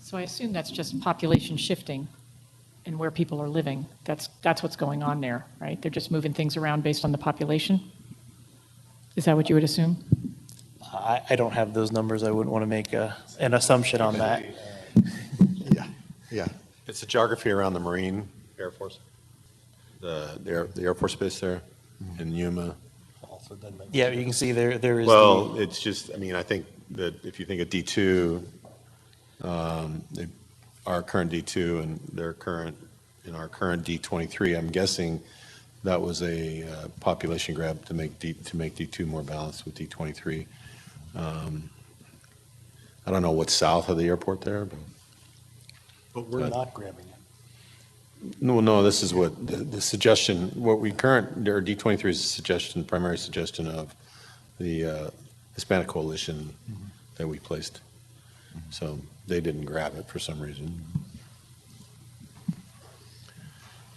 So I assume that's just population shifting and where people are living. That's what's going on there, right? They're just moving things around based on the population? Is that what you would assume?
I don't have those numbers. I wouldn't want to make an assumption on that.
Yeah. It's the geography around the Marine Air Force, the Air Force Base there in Yuma.
Yeah, you can see there is.
Well, it's just, I mean, I think that if you think of D2, our current D2 and their current, our current D23, I'm guessing that was a population grab to make D2 more balanced with D23. I don't know what's south of the airport there,
But we're not grabbing it.
No, this is what the suggestion, what we current, or D23 is a suggestion, primary suggestion of the Hispanic Coalition that we placed. So they didn't grab it for some reason.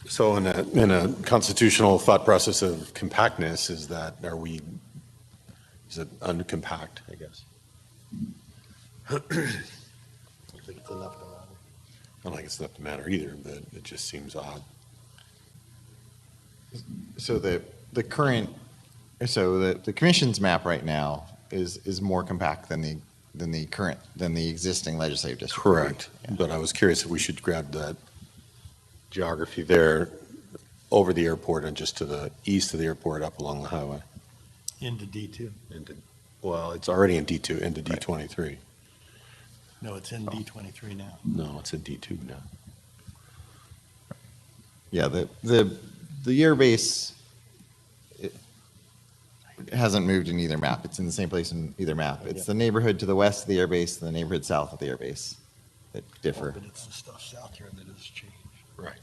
So in a constitutional thought process of compactness, is it uncompact, I guess?
I think it's enough to matter.
I don't think it's enough to matter either, but it just seems odd.
So the commission's map right now is more compact than the existing legislative district.
Correct.
Yeah.
But I was curious if we should grab that geography there over the airport and just to the east of the airport up along the highway.
Into D2.
Well, it's already in D2, into D23.
No, it's in D23 now.
No, it's in D2 now.
Yeah, the air base it hasn't moved in either map. It's in the same place in either map. It's the neighborhood to the west of the air base and the neighborhood south of the air base that differ.
But it's the stuff south here that has changed.
Right.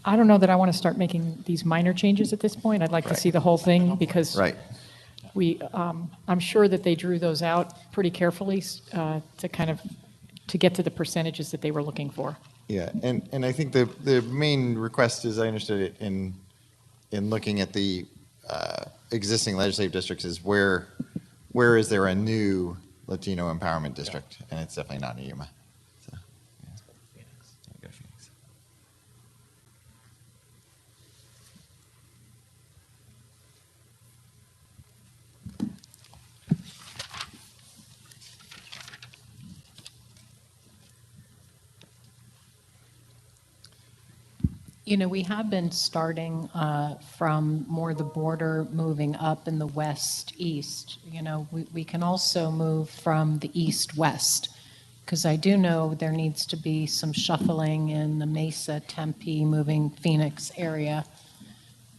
I don't know that I want to start making these minor changes at this point. I'd like to
Right.
see the whole thing because
Right.
I'm sure that they drew those out pretty carefully to get to the percentages that they were looking for.
Yeah, and I think the main request, as I understood it, in looking at the existing legislative districts, is where is there a new Latino empowerment district, and it's definitely not in Yuma. So, yeah. Go Phoenix.
You know, we have been starting from more the border, moving up in the west-east. You know, we can also move from the east-west, because I do know there needs to be some shuffling in the Mesa, Tempe, moving Phoenix area.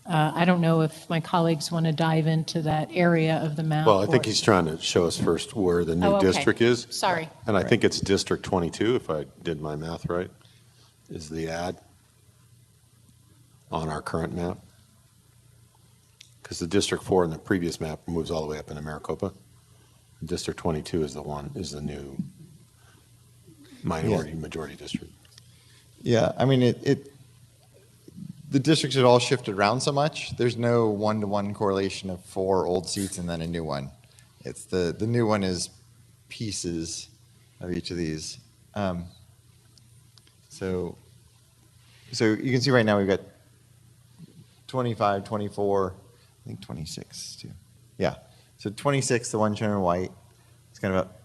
I don't know if my colleagues want to dive into that area of the map.
Well, I think
or-
he's trying to show us first where the new
Oh, okay.
district is.
Sorry.
And I think it's District 22, if I did my math right, is the ad on our current map. Because the District 4 in the previous map moves all the way up into Maricopa. District 22 is the new majority district.
Yeah, I mean, the districts had all shifted around so much. There's no one-to-one correlation of 4 old seats and then a new one. It's the new one is pieces of each of these. So you can see right now we've got 25, 24, I think 26 too. Yeah, so 26, the one shown in white, it's kind of up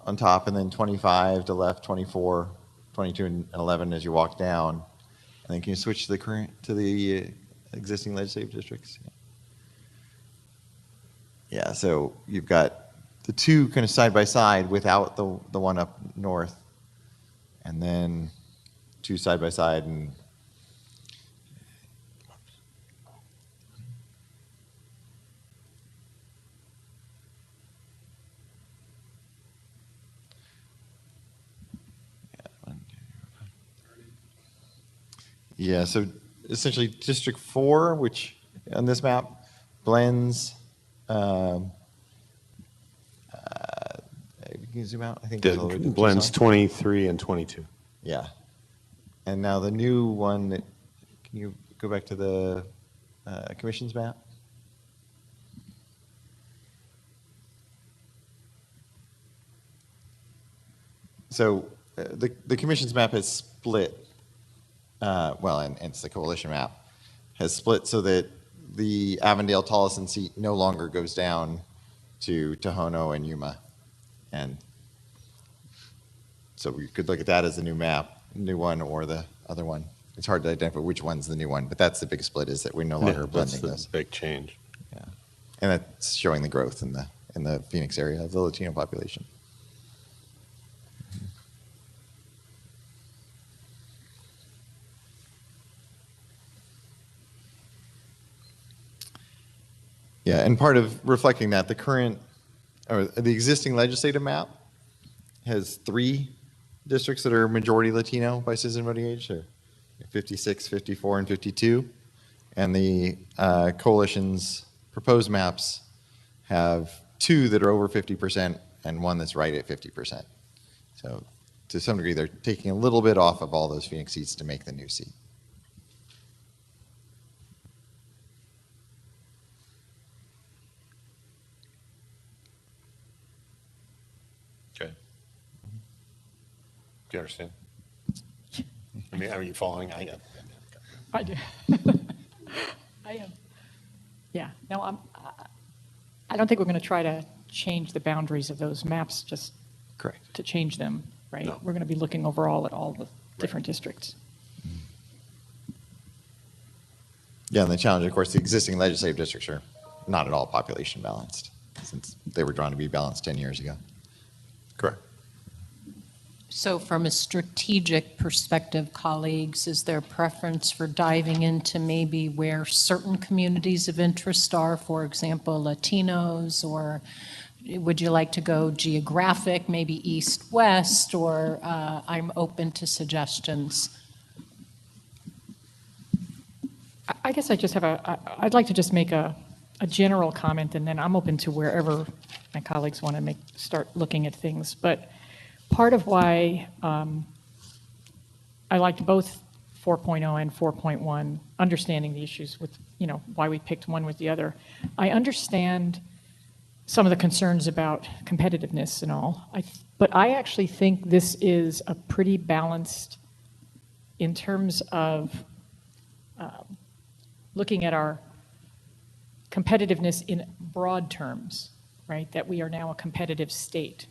on top, and then 25 to left, 24, 22, and 11 as you walk down. And then can you switch to the existing legislative districts? Yeah, so you've got the two kind of side by side without the one up north, and then 2 side by side, and yeah, so essentially District 4, which on this map blends, you can zoom out, I think. there's a little bit of
Blends
just
23 and 22.
Yeah. And now the new one, can you go back to the commission's map? So the commission's map has split, and it's the coalition map, has split so that the Avondale-Tolleson seat no longer goes down to Tohono and Yuma. And so we could look at that as the new map, new one or the other one. It's hard to identify which one's the new one, but that's the big split, is that we're no longer blending
That's
those.
the big change.
Yeah. And that's showing the growth in the Phoenix area of the Latino population. Yeah, and part of reflecting that, the existing legislative map has 3 districts that are majority Latino by citizen voting age, so 56, 54, and 52. And the coalition's proposed maps have 2 that are over 50% and 1 that's right at 50%. So to some degree, they're taking a little bit off of all those Phoenix seats to make the new seat.
Okay. Do you understand? I mean, are you following? I am.
I do. I am. Yeah, no, I don't think we're going to try to change the boundaries of those maps just
Correct.
to change them, right?
No.
We're going to be looking overall at all the different districts.
Yeah, and the challenge, of course, the existing legislative districts are not at all population balanced, since they were drawn to be balanced 10 years ago.
So from a strategic perspective, colleagues, is there preference for diving into maybe where certain communities of interest are, for example, Latinos, or would you like to go geographic, maybe east-west, or I'm open to suggestions?
I guess I just have I'd like to just make a general comment, and then I'm open to wherever my colleagues want to start looking at things. But part of why I liked both 4.0 and 4.1, understanding the issues with, why we picked one with the other. I understand some of the concerns about competitiveness and all, but I actually think this is a pretty balanced in terms of looking at our competitiveness in broad terms, right? That we are now a competitive state.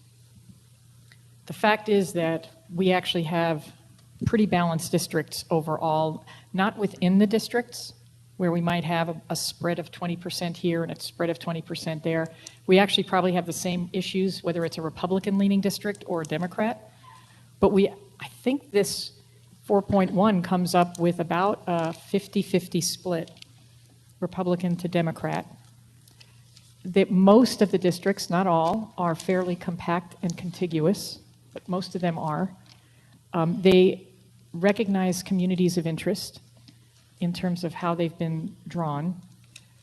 The fact is that we actually have pretty balanced districts overall, not within the districts, where we might have a spread of 20% here and a spread of 20% there. We actually probably have the same issues, whether it's a Republican-leaning district or a Democrat. But I think this 4.1 comes up with about a 50-50 split, Republican to Democrat. That most of the districts, not all, are fairly compact and contiguous, but most of them are. They recognize communities of interest in terms of how they've been drawn.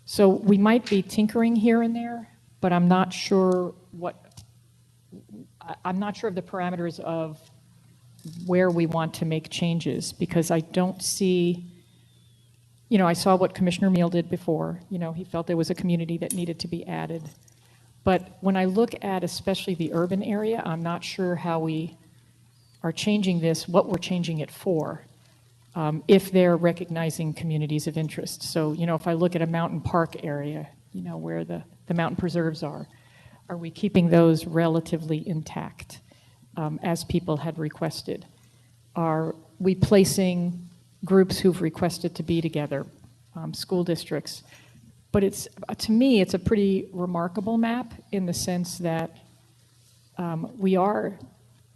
So we might be tinkering here and there, but I'm not sure of the parameters of where we want to make changes, because I don't see, I saw what Commissioner Meal did before. He felt there was a community that needed to be added. But when I look at especially the urban area, I'm not sure how we are changing this, what we're changing it for, if they're recognizing communities of interest. So, if I look at a mountain park area, where the mountain preserves are we keeping those relatively intact, as people had requested? Are we placing groups who've requested to be together, school districts? But to me, it's a pretty remarkable map in the sense that we are,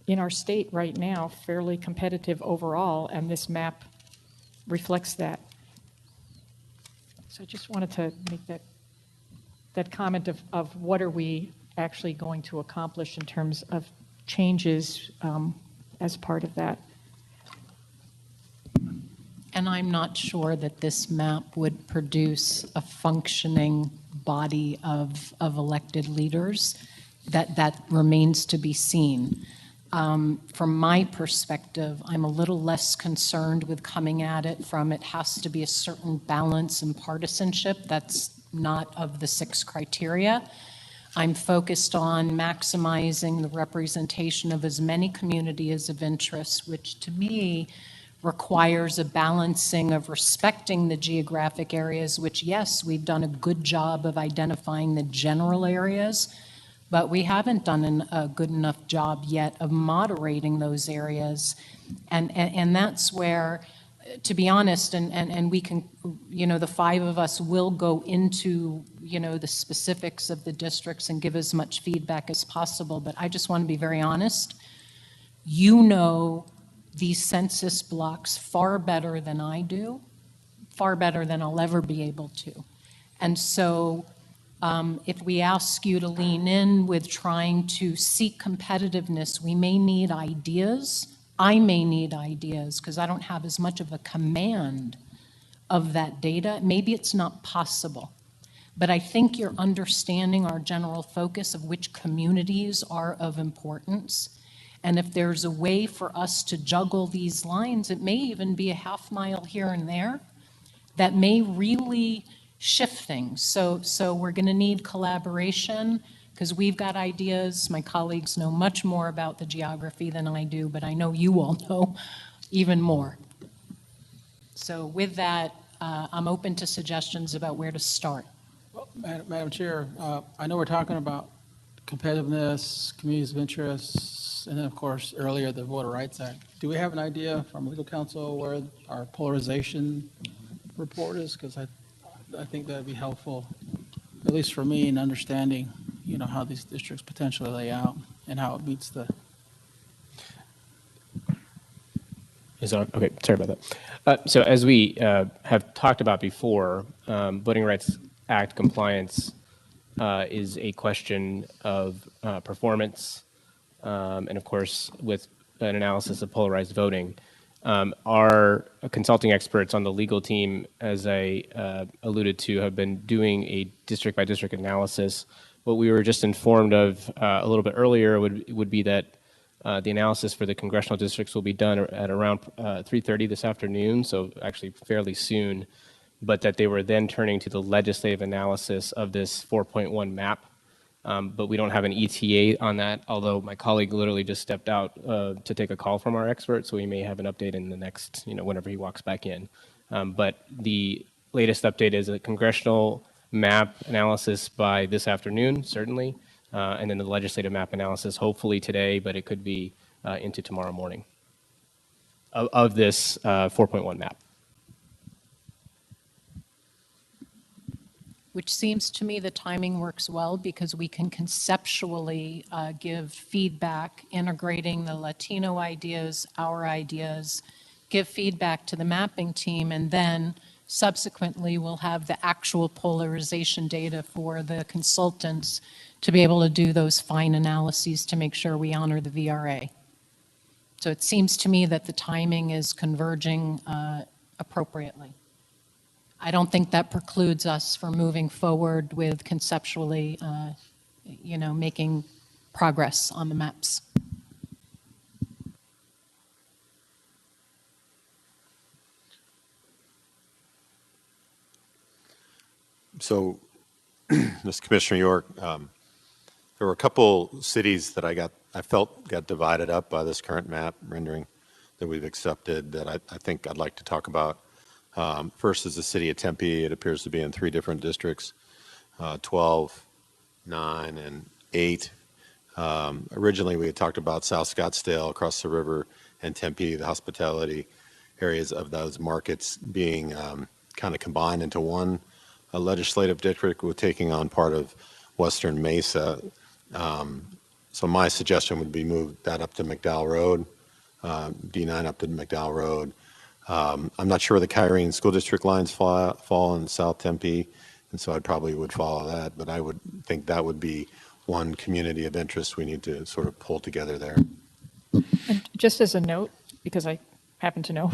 in our state right now, fairly competitive overall, and this map reflects that. So I just wanted to make that comment of what are we actually going to accomplish in terms of changes as part of that.
And I'm not sure that this map would produce a functioning body of elected leaders. That remains to be seen. From my perspective, I'm a little less concerned with coming at it from it has to be a certain balance and partisanship. That's not of the 6 criteria. I'm focused on maximizing the representation of as many communities of interest, which to me requires a balancing of respecting the geographic areas, which, yes, we've done a good job of identifying the general areas, but we haven't done a good enough job yet of moderating those areas. And that's where, to be honest, and we can, the 5 of us will go into, the specifics of the districts and give as much feedback as possible, but I just want to be very honest. These census blocks far better than I do, far better than I'll ever be able to. And so if we ask you to lean in with trying to seek competitiveness, we may need ideas. I may need ideas because I don't have as much of a command of that data. Maybe it's not possible. But I think you're understanding our general focus of which communities are of importance. And if there's a way for us to juggle these lines, it may even be a half mile here and there that may really shift things. So we're going to need collaboration because we've got ideas. My colleagues know much more about the geography than I do, but I know you all know even more. So with that, I'm open to suggestions about where to start.
Well, Madam Chair, I know we're talking about competitiveness, communities of interest, and then, of course, earlier, the Voter Rights Act. Do we have an idea from legal counsel where our polarization report is? Because I think that'd be helpful, at least for me, in understanding, how these districts potentially lay out and how it meets the.
Is on? Okay, sorry about that. So as we have talked about before, Voting Rights Act compliance is a question of performance, and of course, with an analysis of polarized voting. Our consulting experts on the legal team, as I alluded to, have been doing a district-by-district analysis. What we were just informed of a little bit earlier would be that the analysis for the congressional districts will be done at around 3:30 this afternoon, so actually fairly soon, but that they were then turning to the legislative analysis of this 4.1 map. But we don't have an ETA on that, although my colleague literally just stepped out to take a call from our expert, so we may have an update in the next, whenever he walks back in. But the latest update is a congressional map analysis by this afternoon, certainly, and then the legislative map analysis hopefully today, but it could be into tomorrow morning of this 4.1 map.
Which seems to me the timing works well because we can conceptually give feedback, integrating the Latino ideas, our ideas, give feedback to the mapping team, and then subsequently we'll have the actual polarization data for the consultants to be able to do those fine analyses to make sure we honor the VRA. So it seems to me that the timing is converging appropriately. I don't think that precludes us from moving forward with conceptually, making progress on the maps.
So, Mr. Commissioner York, there were a couple cities that I felt got divided up by this current map rendering that we've accepted that I think I'd like to talk about. First is the city of Tempe. It appears to be in 3 different districts, 12, 9, and 8. Originally, we had talked about South Scottsdale across the river and Tempe, the hospitality areas of those markets being kind of combined into one legislative district with taking on part of Western Mesa. So my suggestion would be move that up to McDowell Road, D9 up to McDowell Road. I'm not sure where the Kyrene School District lines fall in South Tempe, and so I probably would follow that, but I would think that would be one community of interest we need to sort of pull together there.
And just as a note, because I happen to know,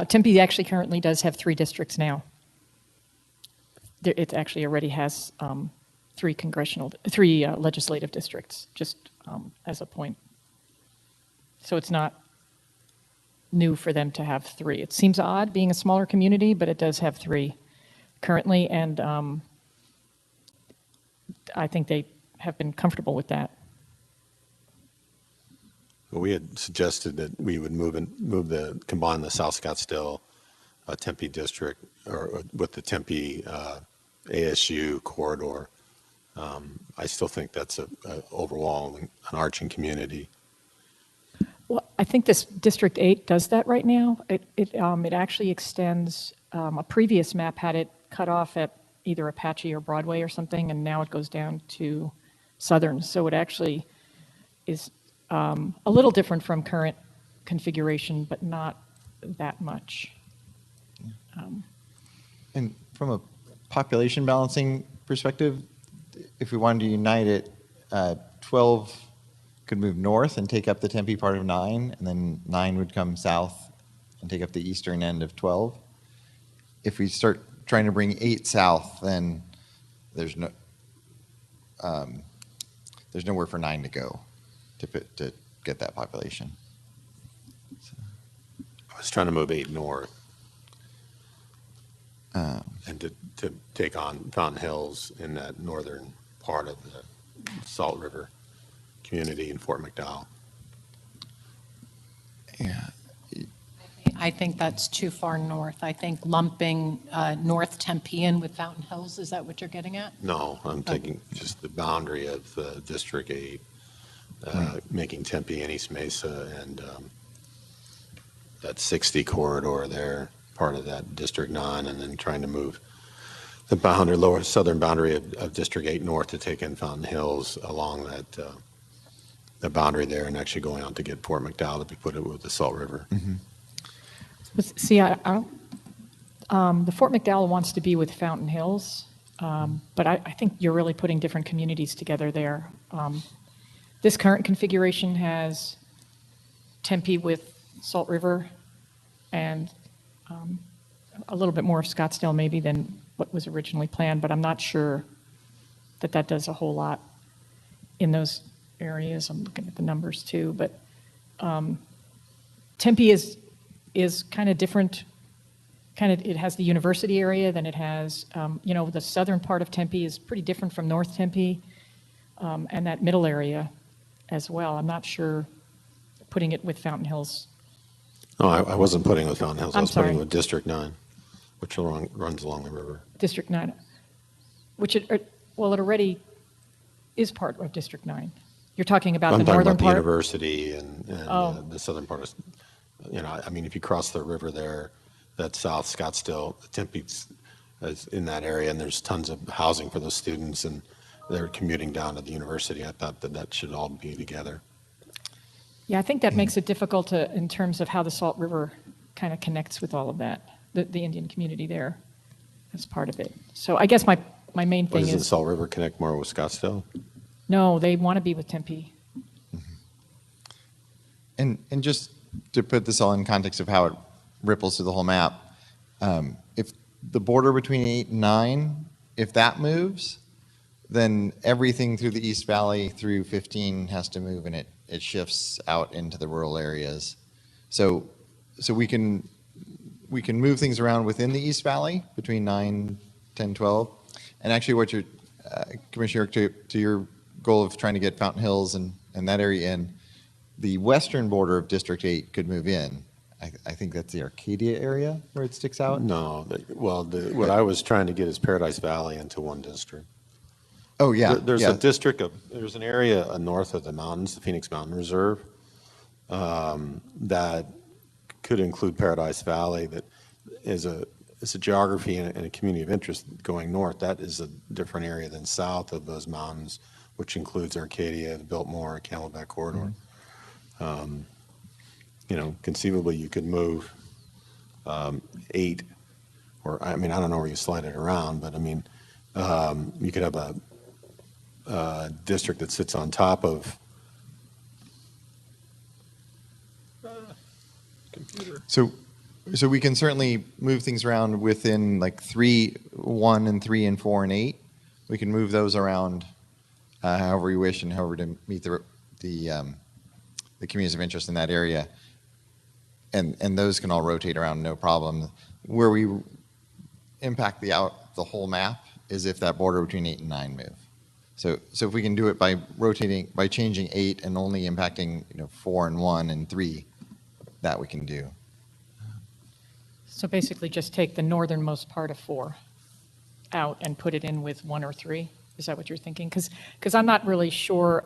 Tempe actually currently does have 3 districts now. It actually already has 3 legislative districts, just as a point. So it's not new for them to have 3. It seems odd being a smaller community, but it does have 3 currently, and I think they have been comfortable with that.
Well, we had suggested that we would combine the South Scottsdale Tempe district or with the Tempe ASU corridor. I still think that's an overwhelming, an arching community.
Well, I think this District 8 does that right now. It actually extends, a previous map had it cut off at either Apache or Broadway or something, and now it goes down to Southern. So it actually is a little different from current configuration, but not that much.
And from a population balancing perspective, if we wanted to unite it, 12 could move north and take up the Tempe part of 9, and then 9 would come south and take up the eastern end of 12. If we start trying to bring 8 south, then there's nowhere for 9 to go to get that population. So.
I was trying to move 8 north and to take on Fountain Hills in that northern part of the Salt River community in Fort McDowell.
Yeah.
I think that's too far north. I think lumping North Tempe in with Fountain Hills, is that what you're getting at?
No, I'm taking just the boundary of District 8, making Tempe and East Mesa and that 60 corridor there, part of that District 9, and then trying to move the lower southern boundary of District 8 north to take in Fountain Hills along that the boundary there and actually going out to get Fort McDowell to be put it with the Salt River.
See, the Fort McDowell wants to be with Fountain Hills, but I think you're really putting different communities together there. This current configuration has Tempe with Salt River and a little bit more of Scottsdale maybe than what was originally planned, but I'm not sure that that does a whole lot in those areas. I'm looking at the numbers too, but Tempe is kind of different. It has the university area, then it has, the southern part of Tempe is pretty different from North Tempe, and that middle area as well. I'm not sure putting it with Fountain Hills.
No, I wasn't putting it with Fountain Hills. I
I'm
was putting
sorry.
it with District 9, which runs along the river.
District 9, which it already is part of District 9. You're talking about
I'm
the
talking
northern
about the
part?
university and
Oh.
the southern part of, if you cross the river there, that's South Scottsdale, Tempe is in that area, and there's tons of housing for those students, and they're commuting down to the university. I thought that should all be together.
Yeah, I think that makes it difficult in terms of how the Salt River kind of connects with all of that, the Indian community there as part of it. So I guess my main
But
thing
doesn't
is,
Salt River connect more with Scottsdale?
no, they want to be with Tempe.
And just to put this all in context of how it ripples through the whole map, if the border between 8 and 9, if that moves, then everything through the East Valley through 15 has to move, and it shifts out into the rural areas. So we can move things around within the East Valley between 9, 10, 12. And actually what you're, Commissioner, to your goal of trying to get Fountain Hills and that area in, the western border of District 8 could move in. I think that's the Arcadia area where it sticks out.
No, what I was trying to get is Paradise Valley into one district.
Oh, yeah.
There's
yeah.
a district there's an area north of the mountains, the Phoenix Mountain Reserve, that could include Paradise Valley. That is a geography and a community of interest going north. That is a different area than south of those mountains, which includes Arcadia, the Biltmore, Camelback corridor. Conceivably you could move 8, or I don't know where you slide it around, but you could have a district that sits on top of. Computer.
So we can certainly move things around within like 3, 1, and 3, and 4, and 8. We can move those around however we wish and however to meet the communities of interest in that area. And those can all rotate around, no problem. Where we impact the whole map is if that border between 8 and 9 move. So if we can do it by changing 8 and only impacting 4 and 1 and 3, that we can do.
So basically just take the northernmost part of 4 out and put it in with 1 or 3? Is that what you're thinking? Because I'm not really sure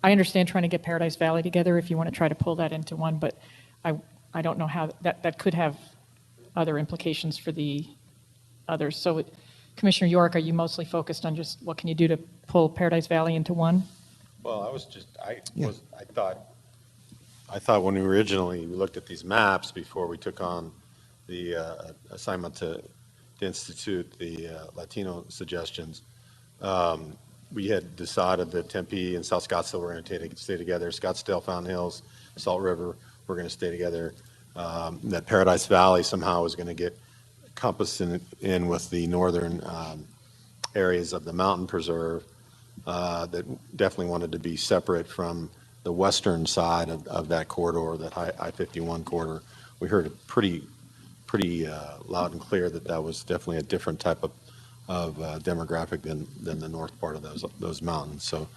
I understand trying to get Paradise Valley together if you want to try to pull that into one, but I don't know how that could have other implications for the others. So Commissioner York, are you mostly focused on just what can you do to pull Paradise Valley into one?
Well, I thought when we originally looked at these maps before we took on the assignment to institute the Latino suggestions, we had decided that Tempe and South Scottsdale were going to stay together. Scottsdale, Fountain Hills, Salt River were going to stay together. That Paradise Valley somehow was going to get encompassed in with the northern areas of the mountain preserve that definitely wanted to be separate from the western side of that corridor, that I-51 corridor. We heard it pretty loud and clear that was definitely a different type of demographic than the north part of those mountains. So,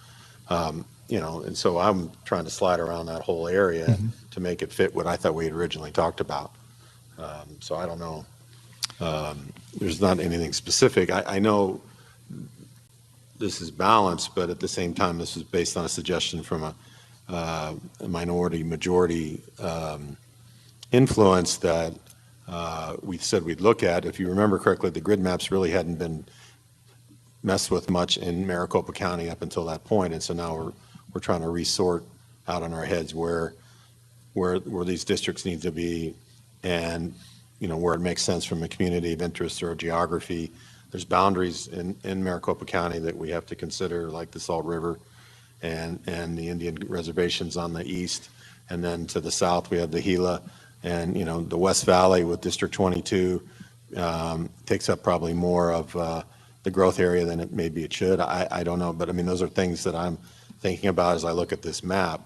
and so I'm trying to slide around that whole area to make it fit what I thought we had originally talked about. So I don't know. There's not anything specific. I know this is balanced, but at the same time, this is based on a suggestion from a majority influence that we said we'd look at. If you remember correctly, the grid maps really hadn't been messed with much in Maricopa County up until that point, and so now we're trying to resort out on our heads where these districts need to be, and, you know, where it makes sense from a community of interest or geography. There's boundaries in Maricopa County that we have to consider, like the Salt River and the Indian reservations on the east. And then to the south, we have the Gila, and, you know, the West Valley with District 22 takes up probably more of the growth area than maybe it should. I don't know, but I mean, those are things that I'm thinking about as I look at this map.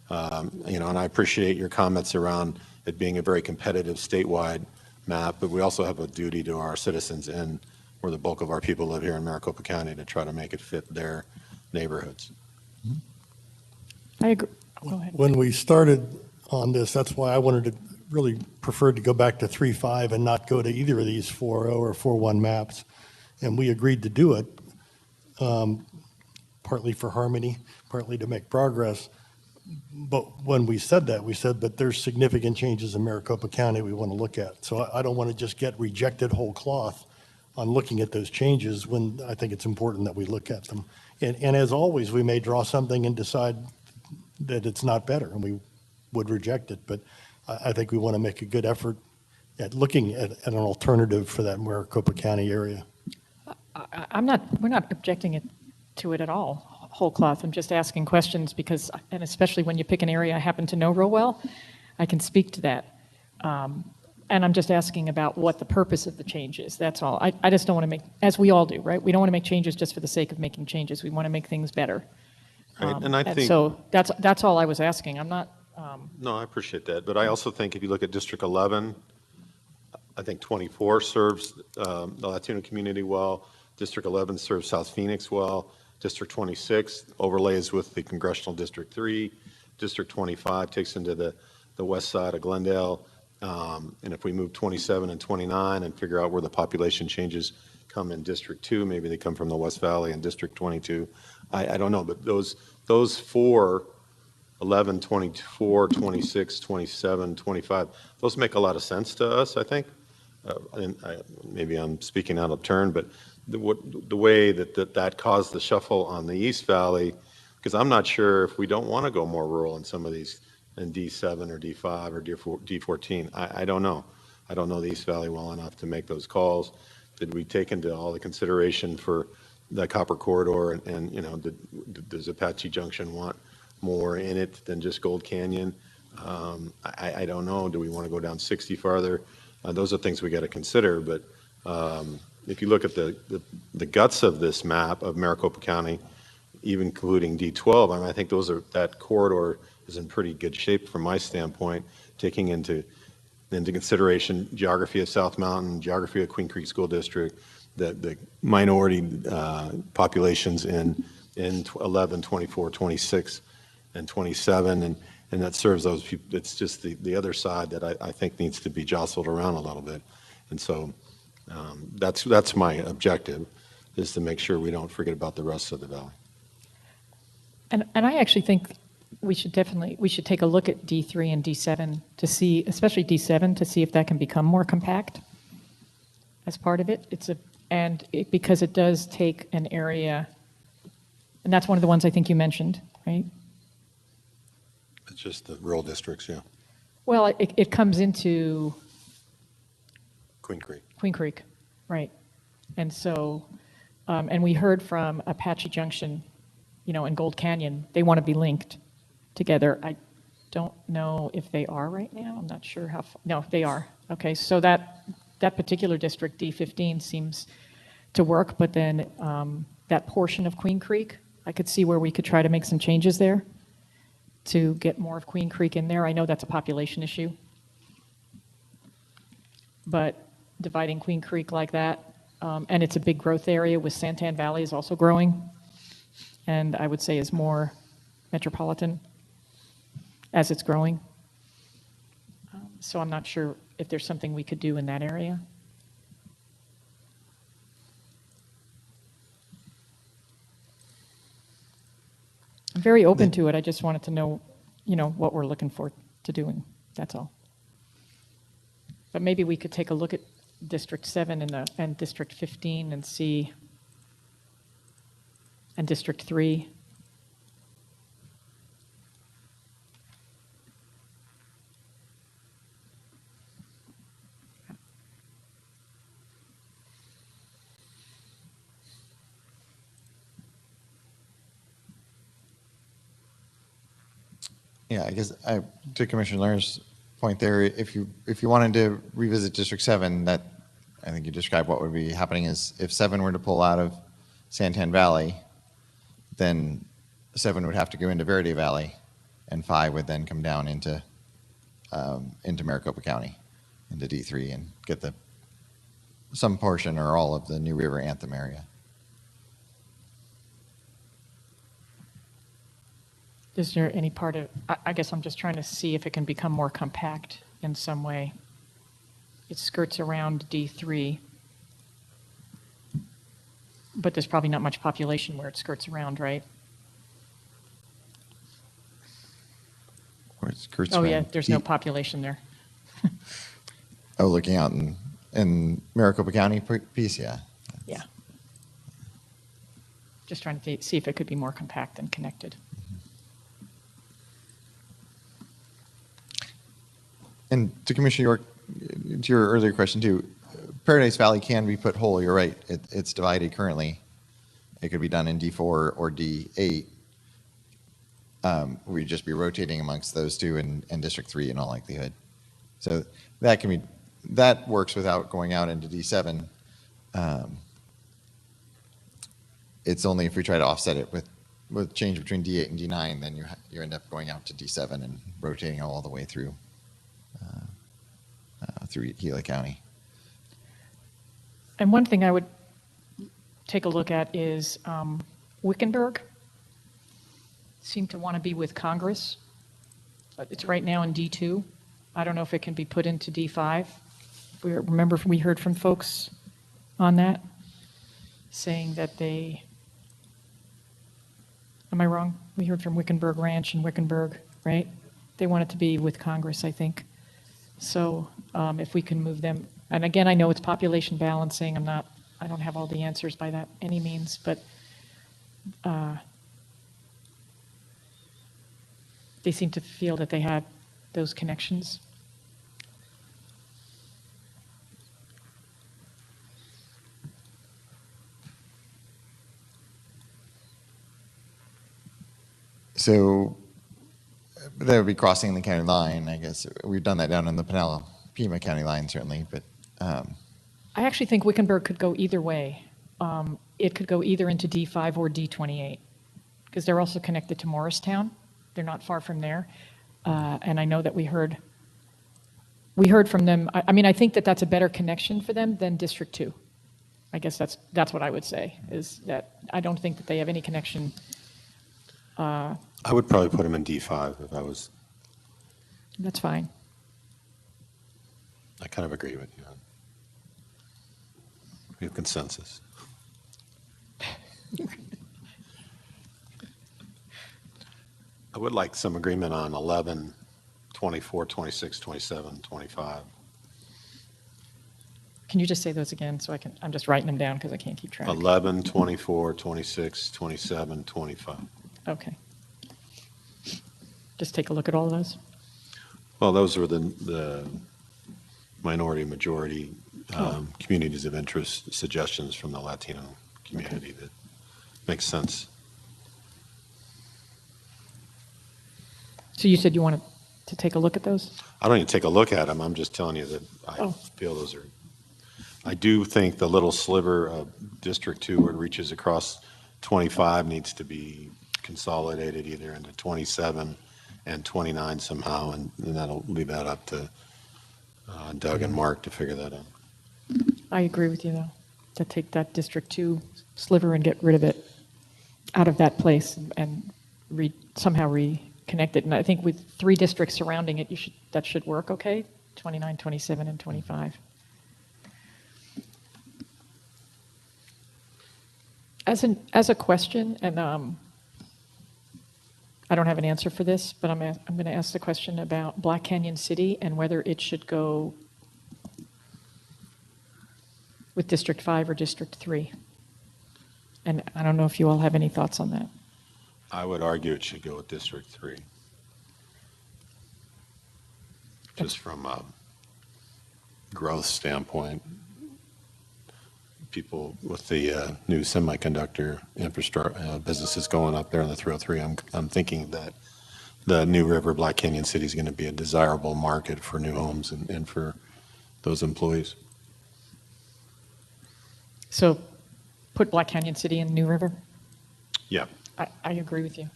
You know, and I appreciate your comments around it being a very competitive statewide map, but we also have a duty to our citizens in where the bulk of our people live here in Maricopa County to try to make it fit their neighborhoods.
I agree. Go ahead.
When we started on this, that's why I wanted to really preferred to go back to 3.5 and not go to either of these 4.0 or 4.1 maps. And we agreed to do it, partly for harmony, partly to make progress. But when we said that, we said, but there's significant changes in Maricopa County we want to look at. So I don't want to just get rejected whole cloth on looking at those changes when I think it's important that we look at them. And as always, we may draw something and decide that it's not better, and we would reject it. But I think we want to make a good effort at looking at an alternative for that Maricopa County area.
We're not objecting to it at all, whole cloth. I'm just asking questions because, and especially when you pick an area I happen to know real well, I can speak to that. And I'm just asking about what the purpose of the change is. That's all. I just don't want to make, as we all do, right? We don't want to make changes just for the sake of making changes. We want to make things better.
Right. And I think,
so that's all I was asking. I'm not.
no, I appreciate that. But I also think if you look at District 11, I think 24 serves the Latino community well. District 11 serves South Phoenix well. District 26 overlays with the Congressional District 3. District 25 takes into the west side of Glendale. And if we move 27 and 29 and figure out where the population changes come in District 2, maybe they come from the West Valley and District 22. I don't know, but those four, 11, 24, 26, 27, 25, those make a lot of sense to us, I think. Maybe I'm speaking out of turn, but the way that caused the shuffle on the East Valley, because I'm not sure if we don't want to go more rural in some of these, in D7 or D5 or D14. I don't know. I don't know the East Valley well enough to make those calls. Did we take into all the consideration for the Copper Corridor and you know, does Apache Junction want more in it than just Gold Canyon? I don't know. Do we want to go down 60 farther? Those are things we got to consider. But if you look at the guts of this map of Maricopa County, even including D12, I mean, I think that corridor is in pretty good shape from my standpoint, taking into consideration geography of South Mountain, geography of Queen Creek School District, the minority populations in 11, 24, 26, and 27, and that serves those people. It's just the other side that I think needs to be jostled around a little bit. And so that's my objective, is to make sure we don't forget about the rest of the valley.
And I actually think we should take a look at D3 and D7 to see, especially D7, to see if that can become more compact as part of it. Because it does take an area, and that's one of the ones I think you mentioned, right?
It's just the rural districts, yeah.
Well, it comes into
Queen Creek.
Queen Creek, right. And so, and we heard from Apache Junction, you know, and Gold Canyon, they want to be linked together. I don't know if they are right now. I'm not sure how, no, they are. Okay, so that particular district, D15, seems to work, but then that portion of Queen Creek, I could see where we could try to make some changes there to get more of Queen Creek in there. I know that's a population issue, but dividing Queen Creek like that, and it's a big growth area with Santan Valley is also growing, and I would say is more metropolitan as it's growing. So I'm not sure if there's something we could do in that area. I'm very open to it. I just wanted to know, you know, what we're looking for to doing. That's all. But maybe we could take a look at District 7 and District 15 and see, and District 3.
Yeah, I guess to Commissioner Lerner's point there, if you wanted to revisit District 7, that I think you described what would be happening is if 7 were to pull out of Santan Valley, then 7 would have to go into Verde Valley, and 5 would then come down into Maricopa County, into D3, and get some portion or all of the New River Anthem area.
Is there any part of, I guess I'm just trying to see if it can become more compact in some way. It skirts around D3, but there's probably not much population where it skirts around, right?
Where it skirts
Oh, yeah,
around.
there's no population there.
Oh, looking out in Maricopa County piece, yeah.
Yeah. Just trying to see if it could be more compact and connected.
And to Commissioner York, to your earlier question too, Paradise Valley can be put whole. You're right. It's divided currently. It could be done in D4 or D8. We'd just be rotating amongst those two in District 3 in all likelihood. So that works without going out into D7. It's only if we try to offset it with change between D8 and D9, then you end up going out to D7 and rotating all the way through Gila County.
And one thing I would take a look at is Wickenburg seemed to want to be with Congress, but it's right now in D2. I don't know if it can be put into D5. Remember we heard from folks on that, saying that they, am I wrong? We heard from Wickenburg Ranch and Wickenburg, right? They want it to be with Congress, I think. So if we can move them, and again, I know it's population balancing. I don't have all the answers by that any means, but they seem to feel that they had those connections.
So that would be crossing the county line, I guess. We've done that down in the Pima County line, certainly, but
I actually think Wickenburg could go either way. It could go either into D5 or D28, because they're also connected to Morristown. They're not far from there. And I know that we heard from them. I mean, I think that that's a better connection for them than District 2. I guess that's what I would say, is that I don't think that they have any connection.
I would probably put them in D5 if I was.
That's fine.
I kind of agree with you. We have consensus. I would like some agreement on 11, 24, 26, 27, 25.
Can you just say those again so I'm just writing them down because I can't keep track.
11, 24, 26, 27, 25.
Okay. Just take a look at all of those.
Well, those were the minority, majority communities of interest suggestions from the Latino community that makes sense.
So you said you wanted to take a look at those?
I don't even take a look at them. I'm just telling you that I feel those are. I do think the little sliver of District 2 where it reaches across 25 needs to be consolidated either into 27 and 29 somehow, and that'll leave that up to Doug and Mark to figure that out.
I agree with you, though, to take that District 2 sliver and get rid of it out of that place and somehow reconnect it. And I think with 3 districts surrounding it, that should work okay, 29, 27, and 25. As a question, and I don't have an answer for this, but I'm going to ask the question about Black Canyon City and whether it should go with District 5 or District 3. And I don't know if you all have any thoughts on that.
I would argue it should go with District 3. Just from a growth standpoint. People with the new semiconductor infrastructure businesses going up there in the 303, I'm thinking that
the New River, Black Canyon City is going to be a desirable market for new homes and for those employees.
So put Black Canyon City in New River?
Yeah.
I agree with you.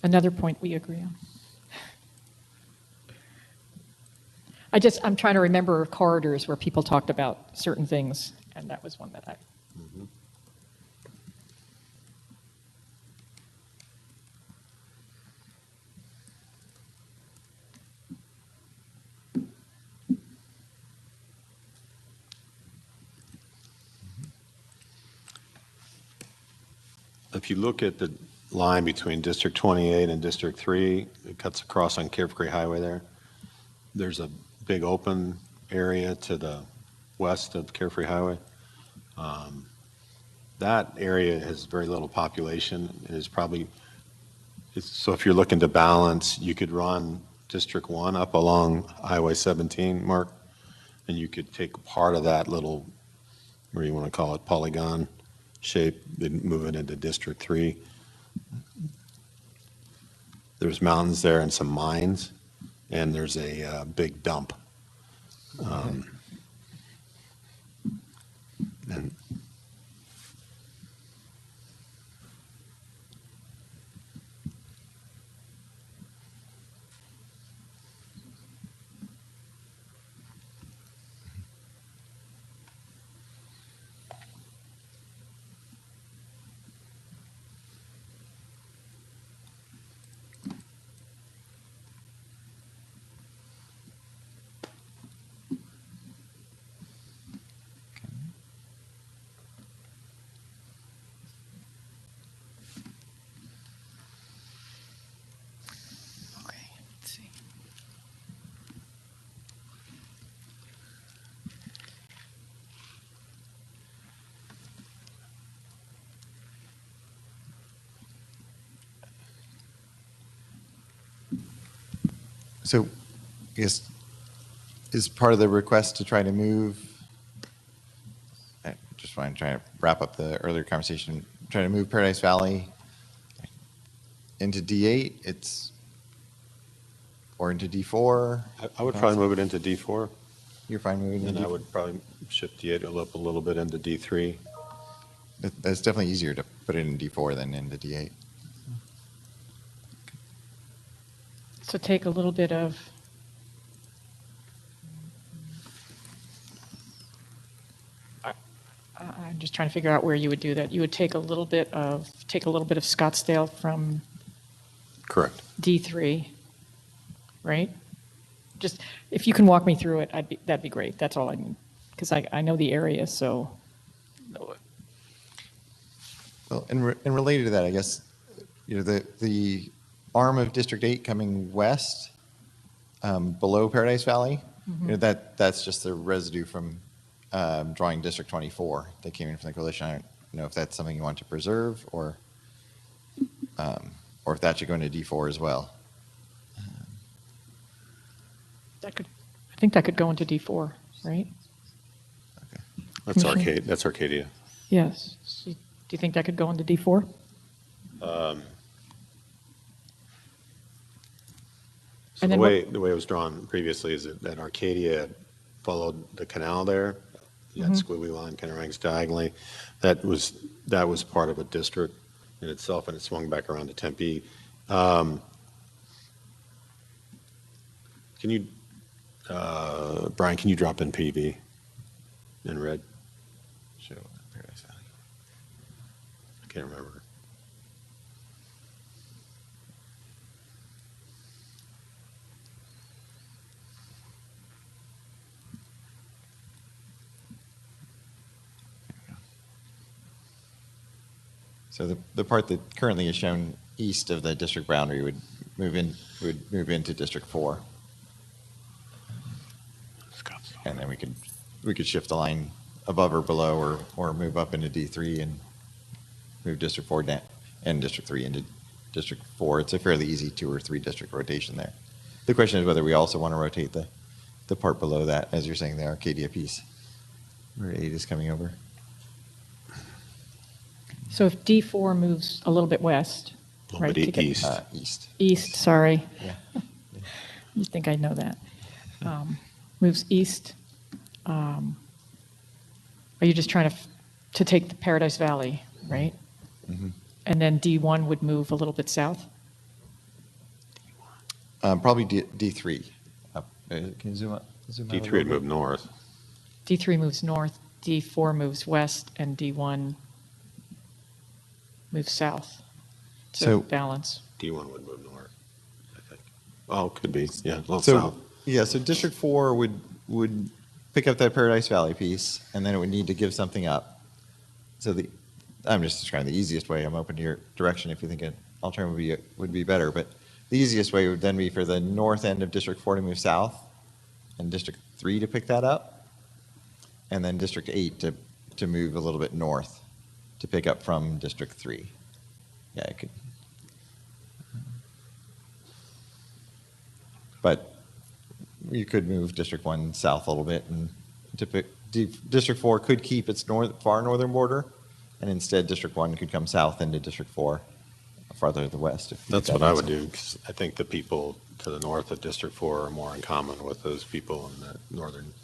Another point we agree on. I'm trying to remember corridors where people talked about certain things, and that was one that I.
If you look at the line between District 28 and District 3, it cuts across on Carefree Highway there. There's a big open area to the west of Carefree Highway. That area has very little population. It is probably, so if you're looking to balance, you could run District 1 up along Highway 17, Mark, and you could take part of that little, what do you want to call it, polygon shape, and move it into District 3. There's mountains there and some mines, and there's a big dump. And
So, I guess, is part of the request to try to move, I just want to try to wrap up the earlier conversation, try to move Paradise Valley into D8, or into D4?
I would probably move it into D4,
You're fine moving
and
into
I
D4?
would probably shift D8 up a little bit into D3.
That's definitely easier to put it in D4 than into D8.
So take a little bit of. I'm just trying to figure out where you would do that. You would take a little bit of Scottsdale from
Correct.
D3, right? Just if you can walk me through it, that'd be great. That's all I need, because I know the area. So.
Well, and related to that, I guess, the arm of District 8 coming west, below Paradise Valley, that's just the residue from drawing District 24 that came in from the coalition. I don't know if that's something you want to preserve, or if that should go into D4 as well.
I think that could go into D4, right?
Okay.
That's
Commissioner?
That's Arcadia.
Yes. Do you think that could go into D4?
So
And
the
then
way it was drawn previously is that Arcadia followed the canal there. That squiggly line kind of runs diagonally. That was part of a district in itself, and it swung back around to Tempe. Can you, Brian? Can you drop in PV in red?
Show Paradise Valley.
I can't remember.
So the part that currently is shown east of the district boundary would move into District 4. And then we could shift the line above or below, or move up into D3 and move District 4 down, and District 3 into District 4. It's a fairly easy 2 or 3 district rotation there. The question is whether we also want to rotate the part below that, as you're saying, the Arcadia piece, where 8 is coming over.
So if D4 moves a little bit west,
little
Right,
bit
to get-
east.
East.
East, sorry.
Yeah.
You'd think I'd know that. Moves east. Are you just trying to take the Paradise Valley, right? And then D1 would move a little bit south?
Probably D3. Up. Can you zoom up? Zoom out a
D3
little
would
bit?
move north.
D3 moves north, D4 moves west, and D1 moves south to
So-
balance.
D1 would move north, I think. Oh, could be, yeah, a little
So,
south.
yeah, so District 4 would pick up that Paradise Valley piece, and then it would need to give something up. So I'm just describing the easiest way. I'm open to your direction if you think an alternative would be better. But the easiest way would then be for the north end of District 4 to move south, and District 3 to pick that up, and then District 8 to move a little bit north to pick up from District 3. Yeah, it could. But you could move District 1 south a little bit, and District 4 could keep its far northern border, and instead District 1 could come south into District 4, farther to the west.
That's what I would do, because I think the people to the north of District 4 are more in common with those people in that northern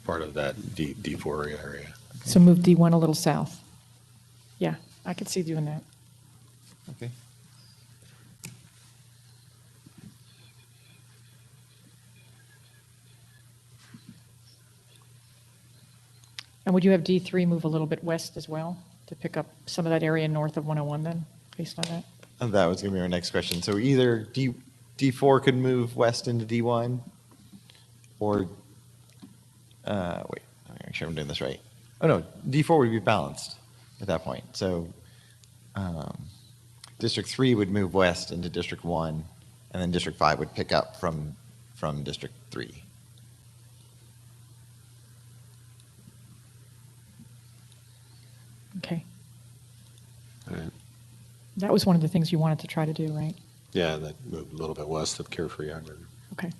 part of that D4 area.
So move D1 a little south. Yeah, I could see doing that.
Okay.
And would you have D3 move a little bit west as well to pick up some of that area north of 101 then, based on that?
And that was going to be our next question. So either D4 could move west into D1, or wait, let me make sure I'm doing this right. Oh no, D4 would be balanced at that point. So District 3 would move west into District 1, and then District 5 would pick up from District 3.
Okay.
All right.
That was one of the things you wanted to try to do, right?
Yeah, that moved a little bit west of Carefree Island.
Okay.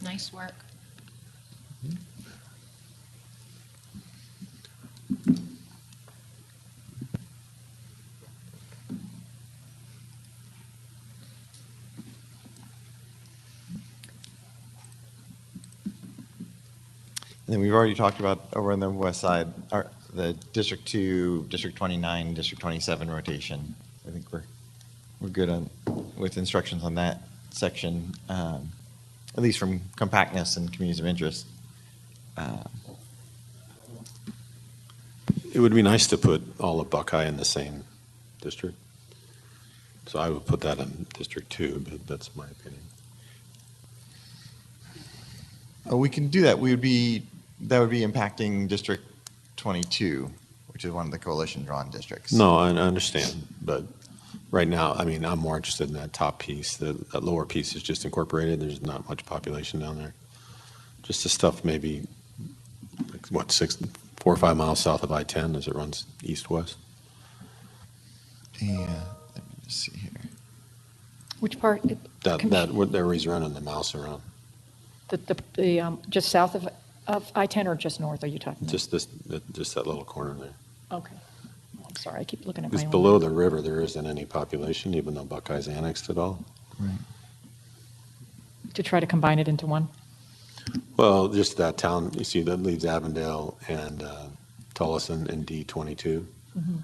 Nice work.
And then we've already talked about over on the west side, the District 2, District 29, District 27 rotation. I think we're good with instructions on that section, at least from compactness and communities of interest.
It would be nice to put all of Buckeye in the same district. So I would put that in District 2, but that's my opinion.
We can do that. That would be impacting District 22, which is one of the coalition-drawn districts.
No, I understand, but right now, I mean, I'm more interested in that top piece. That lower piece is just incorporated. There's not much population down there. Just the stuff maybe, like, what, 4 or 5 miles south of I-10 as it runs east-west.
Yeah, let me just see here.
Which part?
Where he's running the mouse around.
Just south of I-10 or just north are you talking about?
Just that little corner there.
Okay. Oh, I'm sorry, I keep looking at my
Because
own.
below the river, there isn't any population, even though Buckeye's annexed it all.
Right.
To try to combine it into one?
Well, just that town, you see, that leaves Avondale and Tullison and D22.
Mm-hmm.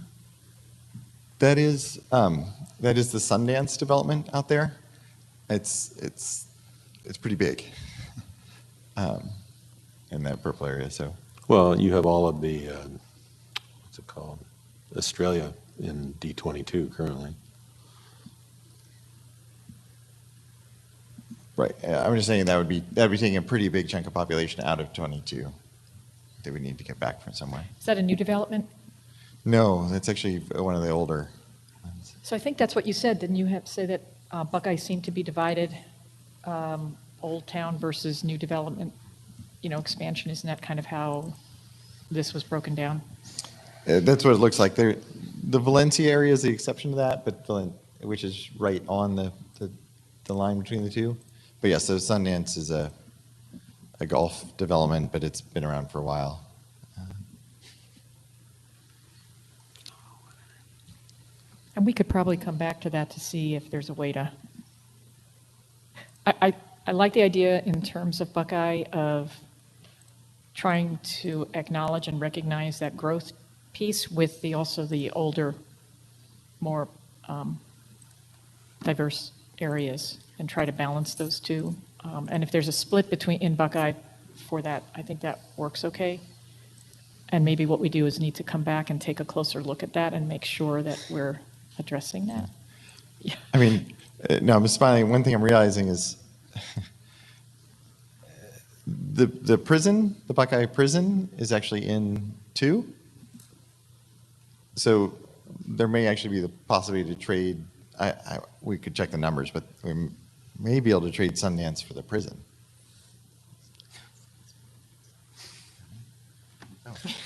That is the Sundance development out there. It's pretty big in that purple area. So
Well, you have all of the, what's it called, Australia in D22 currently.
right, I'm just saying that'd be taking a pretty big chunk of population out of 22 that we need to get back from somewhere.
Is that a new development?
No, that's actually one of the older ones.
So I think that's what you said, didn't you say that Buckeye seemed to be divided, Old Town versus new development, expansion? Isn't that kind of how this was broken down?
That's what it looks like. The Valencia area is the exception to that, which is right on the line between the two. But yes, so Sundance is a golf development, but it's been around for a while.
And we could probably come back to that to see if there's a way to. I like the idea in terms of Buckeye of trying to acknowledge and recognize that growth piece with also the older, more diverse areas and try to balance those two. And if there's a split in Buckeye for that, I think that works okay. And maybe what we do is need to come back and take a closer look at that and make sure that we're addressing that. Yeah.
I mean, no, I'm smiling. One thing I'm realizing is the prison, the Buckeye prison, is actually in 2. So there may actually be the possibility to trade. We could check the numbers, but we may be able to trade Sundance for the prison.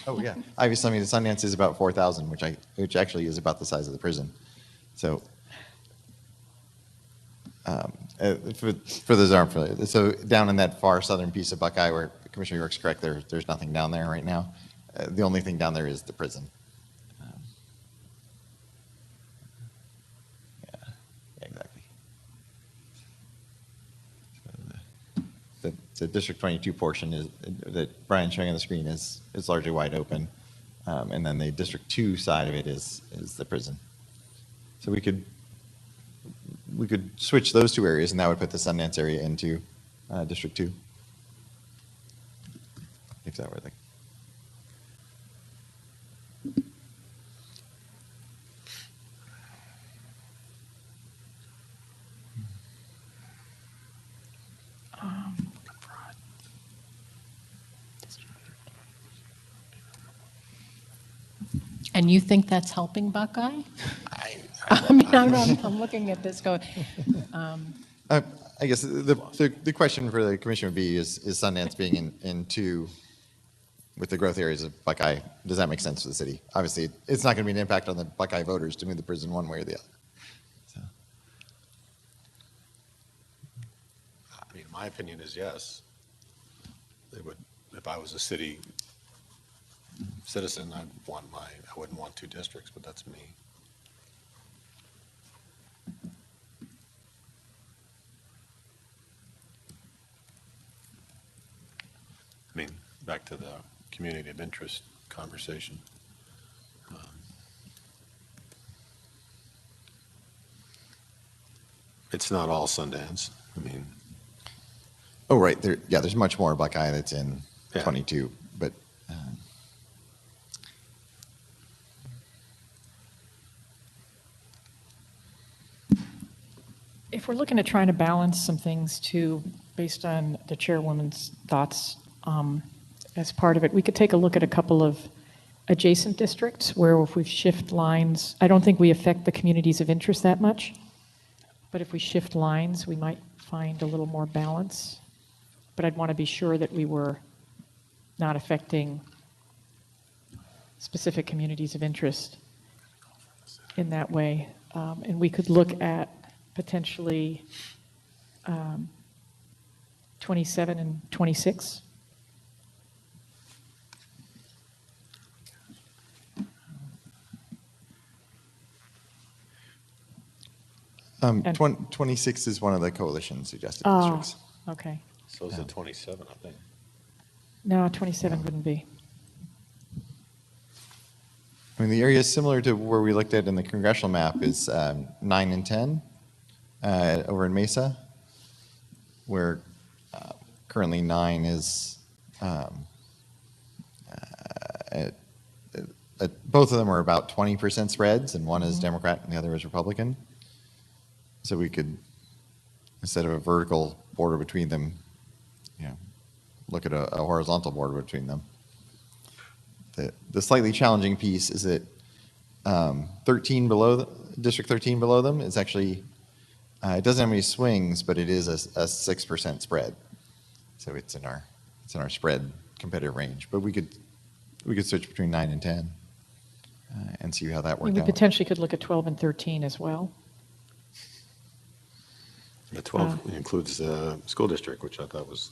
Oh yeah, Ivy telling me the Sundance is about 4,000, which actually is about the size of the prison. So for those who aren't familiar, so down in that far southern piece of Buckeye, where Commissioner York's correct, there's nothing down there right now. The only thing down there is the prison. Yeah, exactly. The District 22 portion is that Brian's showing on the screen is largely wide open, and then the District 2 side of it is the prison. So we could switch those 2 areas, and that would put the Sundance area into District 2, if that were the.
And you think that's helping Buckeye? I mean, I'm looking at this going.
I guess the question for the commission would be: Is Sundance being in 2 with the growth areas of Buckeye? Does that make sense to the city? Obviously, it's not going to be an impact on the Buckeye voters to move the prison one way or the other. So.
I mean, my opinion is yes. They would, if I was a city citizen, I wouldn't want 2 districts, but that's me. I mean, back to the community of interest conversation. It's not all Sundance. I mean.
Oh, right. There's much more Buckeye that's in 22, but.
If we're looking at trying to balance some things too, based on the chairwoman's thoughts as part of it, we could take a look at a couple of adjacent districts where if we shift lines, I don't think we affect the communities of interest that much, but if we shift lines, we might find a little more balance. But I'd want to be sure that we were not affecting specific communities of interest in that way. And we could look at potentially 27 and 26.
And 26 is one of the coalition suggested districts.
Okay.
So is it 27, I think.
No, 27 wouldn't be.
I mean, the area is similar to where we looked at in the congressional map is 9 and 10 over in Mesa, where currently 9 is, both of them are about 20% spreads, and one is Democrat and the other is Republican. So we could, instead of a vertical border between them, look at a horizontal border between them. The slightly challenging piece is that 13 below, District 13 below them is actually, it doesn't have any swings, but it is a 6% spread. So it's in our spread competitive range. But we could switch between 9 and 10 and see how that worked
We
out.
potentially could look at 12 and 13 as well.
The 12 includes the school district, which I thought was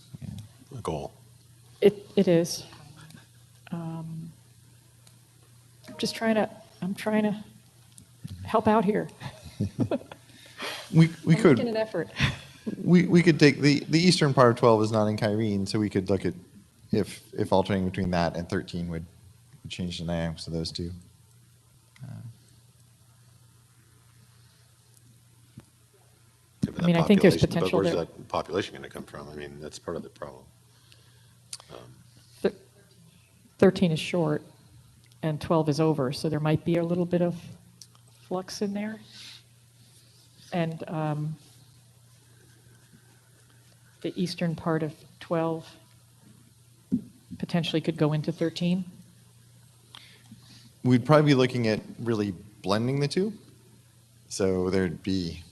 a goal.
It is. I'm trying to help out here.
We
I'm
could
making an effort.
we could take the eastern part of 12 is not in Kyrene, so we could look at if alternating between that and 13 would change the dynamics of those two.
Yeah, but
I mean,
that
I think there's
population-
potential
But where's
there.
that population going to come from? I mean, that's part of the problem.
Thir- 13 is short and 12 is over, so there might be a little bit of flux in there. And the eastern part of 12 potentially could go into 13.
We'd probably be looking at really blending the two. So there'd be,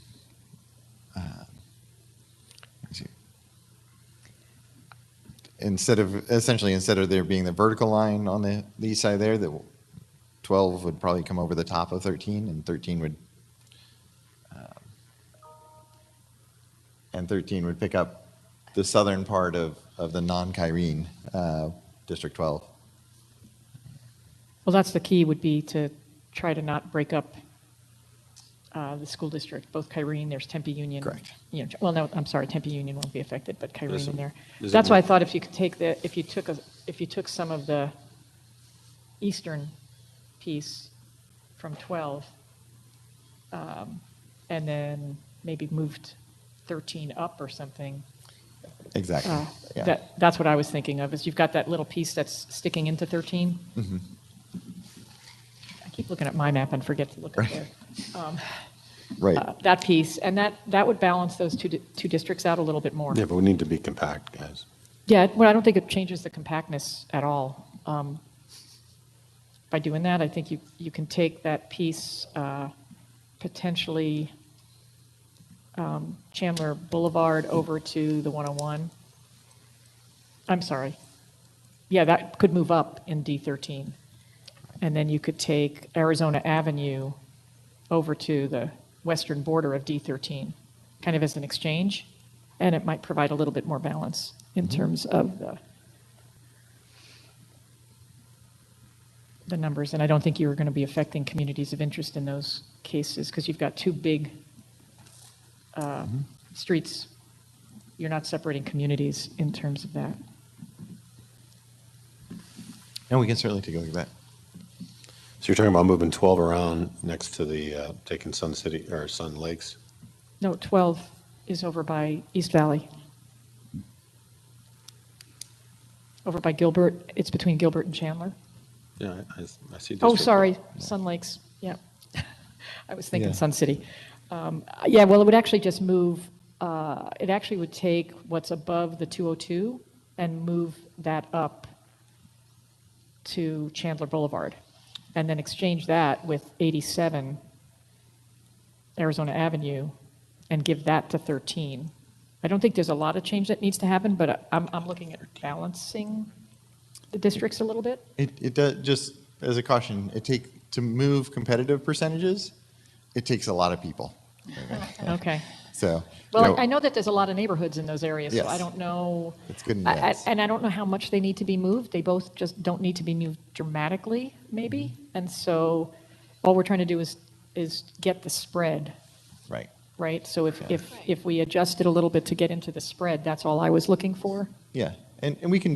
let's see. Instead of there being the vertical line on the east side there, the 12 would probably come over the top of 13, and 13 would pick up the southern part of the non-Kyrene District 12.
Well, that's the key, would be to try to not break up the school district, both Kyrene, there's Tempe Union.
Correct.
You know, well, no, I'm sorry, Tempe Union won't be affected, but Kyrene
Does it-
in there.
does it
That's why I
move-
thought if you took some of the eastern piece from 12, and then maybe moved 13 up or something.
Exactly. Yeah.
That's what I was thinking of, is you've got that little piece that's sticking into 13.
Mm-hmm.
I keep looking at my map and forget to look at there.
Right.
That piece, and that would balance those two districts out a little bit more.
Yeah, but we need to be compact, guys.
Yeah, well, I don't think it changes the compactness at all. By doing that, I think you can take that piece, potentially Chandler Boulevard over to the 101. I'm sorry. Yeah, that could move up in D13. And then you could take Arizona Avenue over to the western border of D13, kind of as an exchange, and it might provide a little bit more balance in terms of the numbers. And I don't think you're going to be affecting communities of interest in those cases, because you've got two big streets. You're not separating communities in terms of that.
And we can certainly take a look at that.
So you're talking about moving 12 around next to the, taking Sun City, or Sun Lakes?
No, 12 is over by East Valley. Over by Gilbert, it's between Gilbert and Chandler.
Yeah, I see.
Oh,
District
sorry,
12.
Sun Lakes, yeah. I was thinking
Yeah.
Sun City. Yeah, well, it would actually just move, it actually would take what's above the 202 and move that up to Chandler Boulevard, and then exchange that with 87 Arizona Avenue and give that to 13. I don't think there's a lot of change that needs to happen, but I'm looking at balancing the districts a little bit.
It does, just as a caution, to move competitive percentages, it takes a lot of people.
Okay.
So,
Well, I know that there's a lot of neighborhoods in those areas, so I
Yes.
don't know.
It's good and
I-
bad.
And I don't know how much they need to be moved. They both just don't need to be moved dramatically, maybe. And so all we're trying to do is get the spread,
right.
right? So if we adjust it a little bit to get into the spread, that's all I was looking for.
Yeah, and we can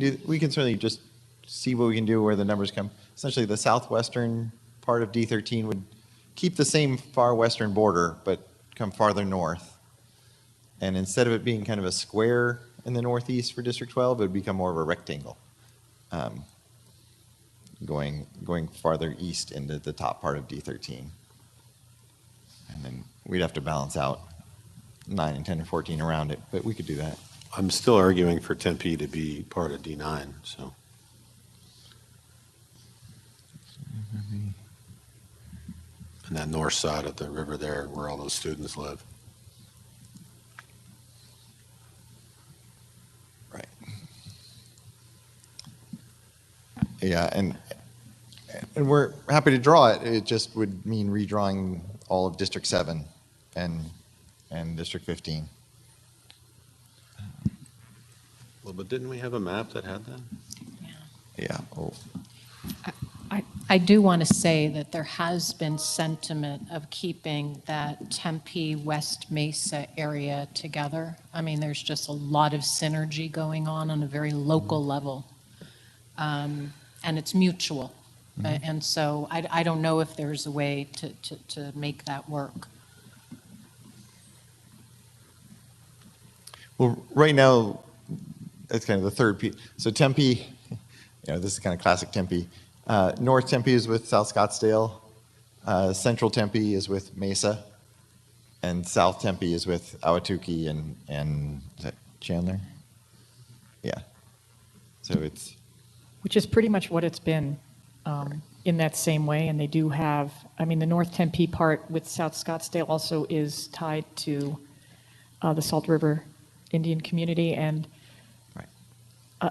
certainly just see what we can do where the numbers come. Essentially, the southwestern part of D13 would keep the same far western border, but come farther north. And instead of it being kind of a square in the northeast for District 12, it would become more of a rectangle, going farther east into the top part of D13. And then we'd have to balance out 9 and 10 and 14 around it, but we could do that.
I'm still arguing for Tempe to be part of D9, so. And that north side of the river there, where all those students live.
Right. Yeah, and we're happy to draw it. It just would mean redrawing all of District 7 and District 15.
Well, but didn't we have a map that had that?
Yeah. Oh.
I do want to say that there has been sentiment of keeping that Tempe West Mesa area together. I mean, there's just a lot of synergy going on a very local level. And it's mutual. And so I don't know if there's a way to make that work.
Well, right now, that's kind of the third piece. So Tempe, this is kind of classic Tempe. North Tempe is with South Scottsdale. Central Tempe is with Mesa. And South Tempe is with Ahwatukee and is that Chandler? Yeah. So it's...
Which is pretty much what it's been in that same way. And they do have, I mean, the North Tempe part with South Scottsdale also is tied to the Salt River Indian community. And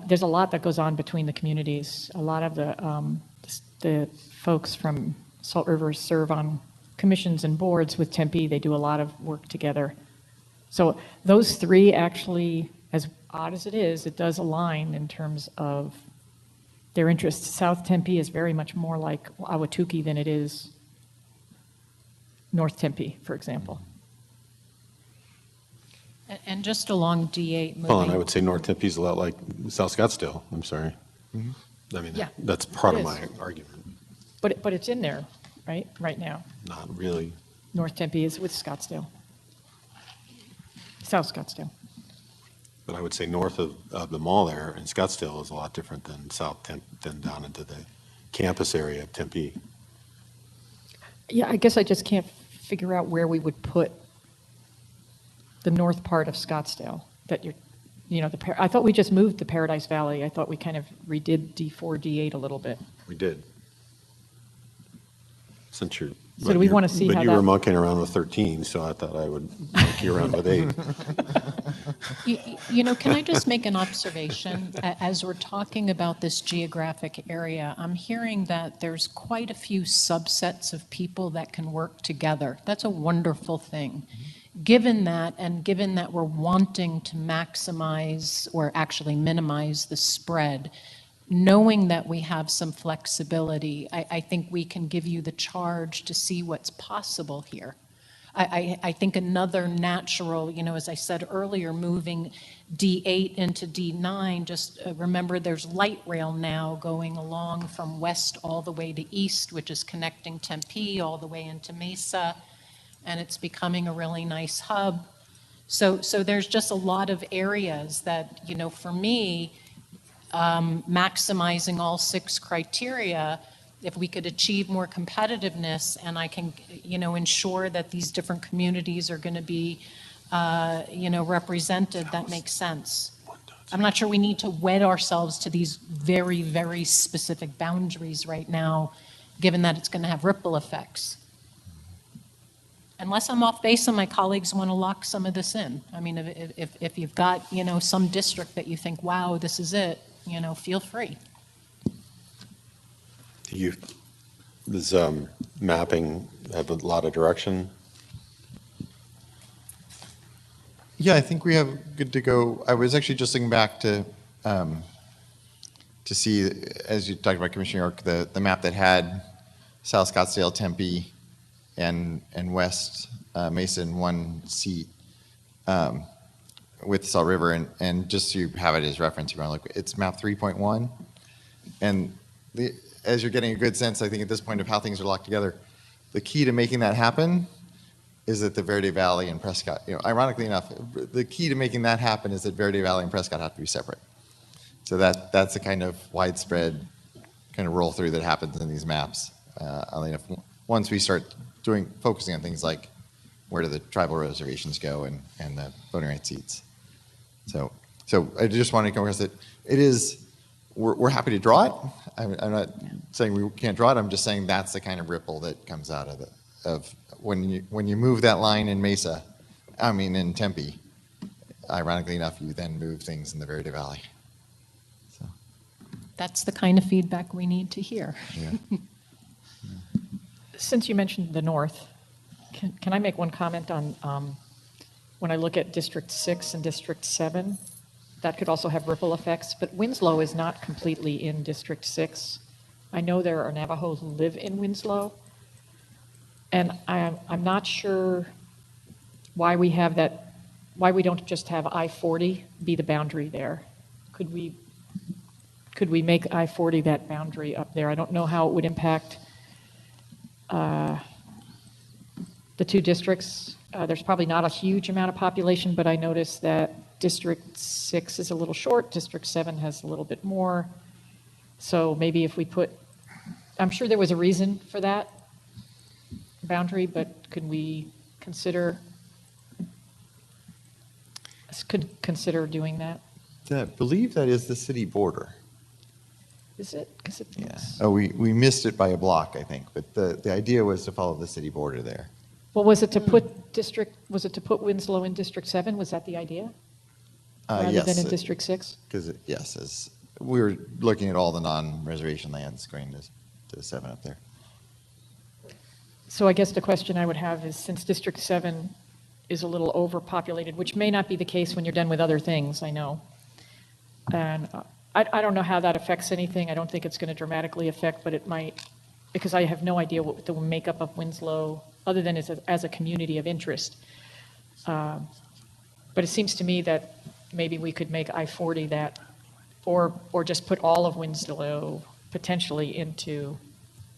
there's a lot that goes on between the communities. A lot of the folks from Salt River serve on commissions and boards with Tempe. They do a lot of work together. So those three actually, as odd as it is, it does align in terms of their interests. South Tempe is very much more like Ahwatukee than it is North Tempe, for example.
And just along D8 moving.
Well, and I would say North Tempe's a lot like South Scottsdale. I'm sorry. I mean,
Yeah,
that's part
it
of
is.
my argument.
But it's in there, right now.
Not really.
North Tempe is with Scottsdale. South Scottsdale.
But I would say north of the mall there in Scottsdale is a lot different than than down into the campus area of Tempe.
Yeah, I guess I just can't figure out where we would put the north part of Scottsdale that I thought we just moved to Paradise Valley. I thought we kind of redid D4, D8 a little bit.
We did. Since you're.
So do we want to see how
But you
that?
were monkeying around with 13, so I thought I would monkey around with 8.
Can I just make an observation? As we're talking about this geographic area, I'm hearing that there's quite a few subsets of people that can work together. That's a wonderful thing. Given that, and given that we're wanting to maximize or actually minimize the spread, knowing that we have some flexibility, I think we can give you the charge to see what's possible here. I think another natural, as I said earlier, moving D8 into D9, just remember there's light rail now going along from west all the way to east, which is connecting Tempe all the way into Mesa, and it's becoming a really nice hub. So there's just a lot of areas that, for me, maximizing all 6 criteria, if we could achieve more competitiveness and I can, ensure that these different communities are going to be, represented, that makes sense. I'm not sure we need to wed ourselves to these very, very specific boundaries right now, given that it's going to have ripple effects. Unless I'm off base and my colleagues want to lock some of this in. I mean, if you've got, some district that you think, wow, this is it, feel free.
Does mapping have a lot of direction?
Yeah, I think we have good to go. I was actually just looking back to see, as you talked about, Commissioner York, the map that had South Scottsdale, Tempe, and West Mesa in one seat with Salt River, and just so you have it as reference, you want to look. It's map 3.1, and as you're getting a good sense, I think at this point of how things are locked together, the key to making that happen is that the Verde Valley and Prescott, ironically enough, the key to making that happen is that Verde Valley and Prescott have to be separate. So that's the kind of widespread kind of roll through that happens in these maps. Once we start focusing on things like where do the tribal reservations go and the voting rights seats. So I just want to come across that it is, we're happy to draw it. I'm not saying we can't draw it. I'm just saying that's the kind of ripple that comes out of it. Of when you move that line in in Tempe, ironically enough, you then move things in the Verde Valley. So
That's the kind of feedback we need to hear.
yeah.
Since you mentioned the north, can I make one comment on when I look at District 6 and District 7? that could also have ripple effects. But Winslow is not completely in District 6. I know there are Navajos who live in Winslow, and I'm not sure why we have that, why we don't just have I-40 be the boundary there. Could we make I-40 that boundary up there? I don't know how it would impact the two districts. There's probably not a huge amount of population, but I noticed that District 6 is a little short, District 7 has a little bit more. So maybe if we put, I'm sure there was a reason for that boundary, but could we consider doing that?
I believe that is the city border.
Is it? Because it
Yeah.
looks.
Oh, we missed it by a block, I think, but the idea was to follow the city border there.
Well, was it to put Winslow in District 7? Was that the idea? Rather
Yes,
than in District 6?
because, yes, as we were looking at all the non-reservation lands going to the 7 up there.
So I guess the question I would have is, since District 7 is a little overpopulated, which may not be the case when you're done with other things, I know. And I don't know how that affects anything. I don't think it's going to dramatically affect, but it might, because I have no idea what the makeup of Winslow, other than as a community of interest. But it seems to me that maybe we could make I-40 that, or just put all of Winslow potentially into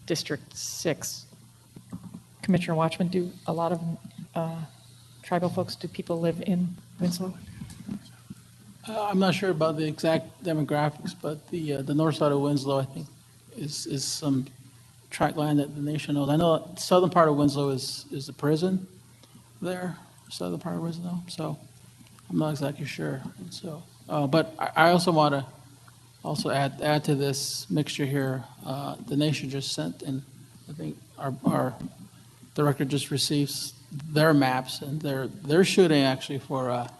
District 6. Commissioner Watchman, do a lot of tribal folks, do people live in Winslow?
I'm not sure about the exact demographics, but the north side of Winslow, I think, is some tract land that the nation knows. I know the southern part of Winslow is the prison there, southern part of Winslow, so I'm not exactly sure. And so, but I also want to also add to this mixture here. The nation just sent, and I think our director just receives their maps, and they're shooting actually for a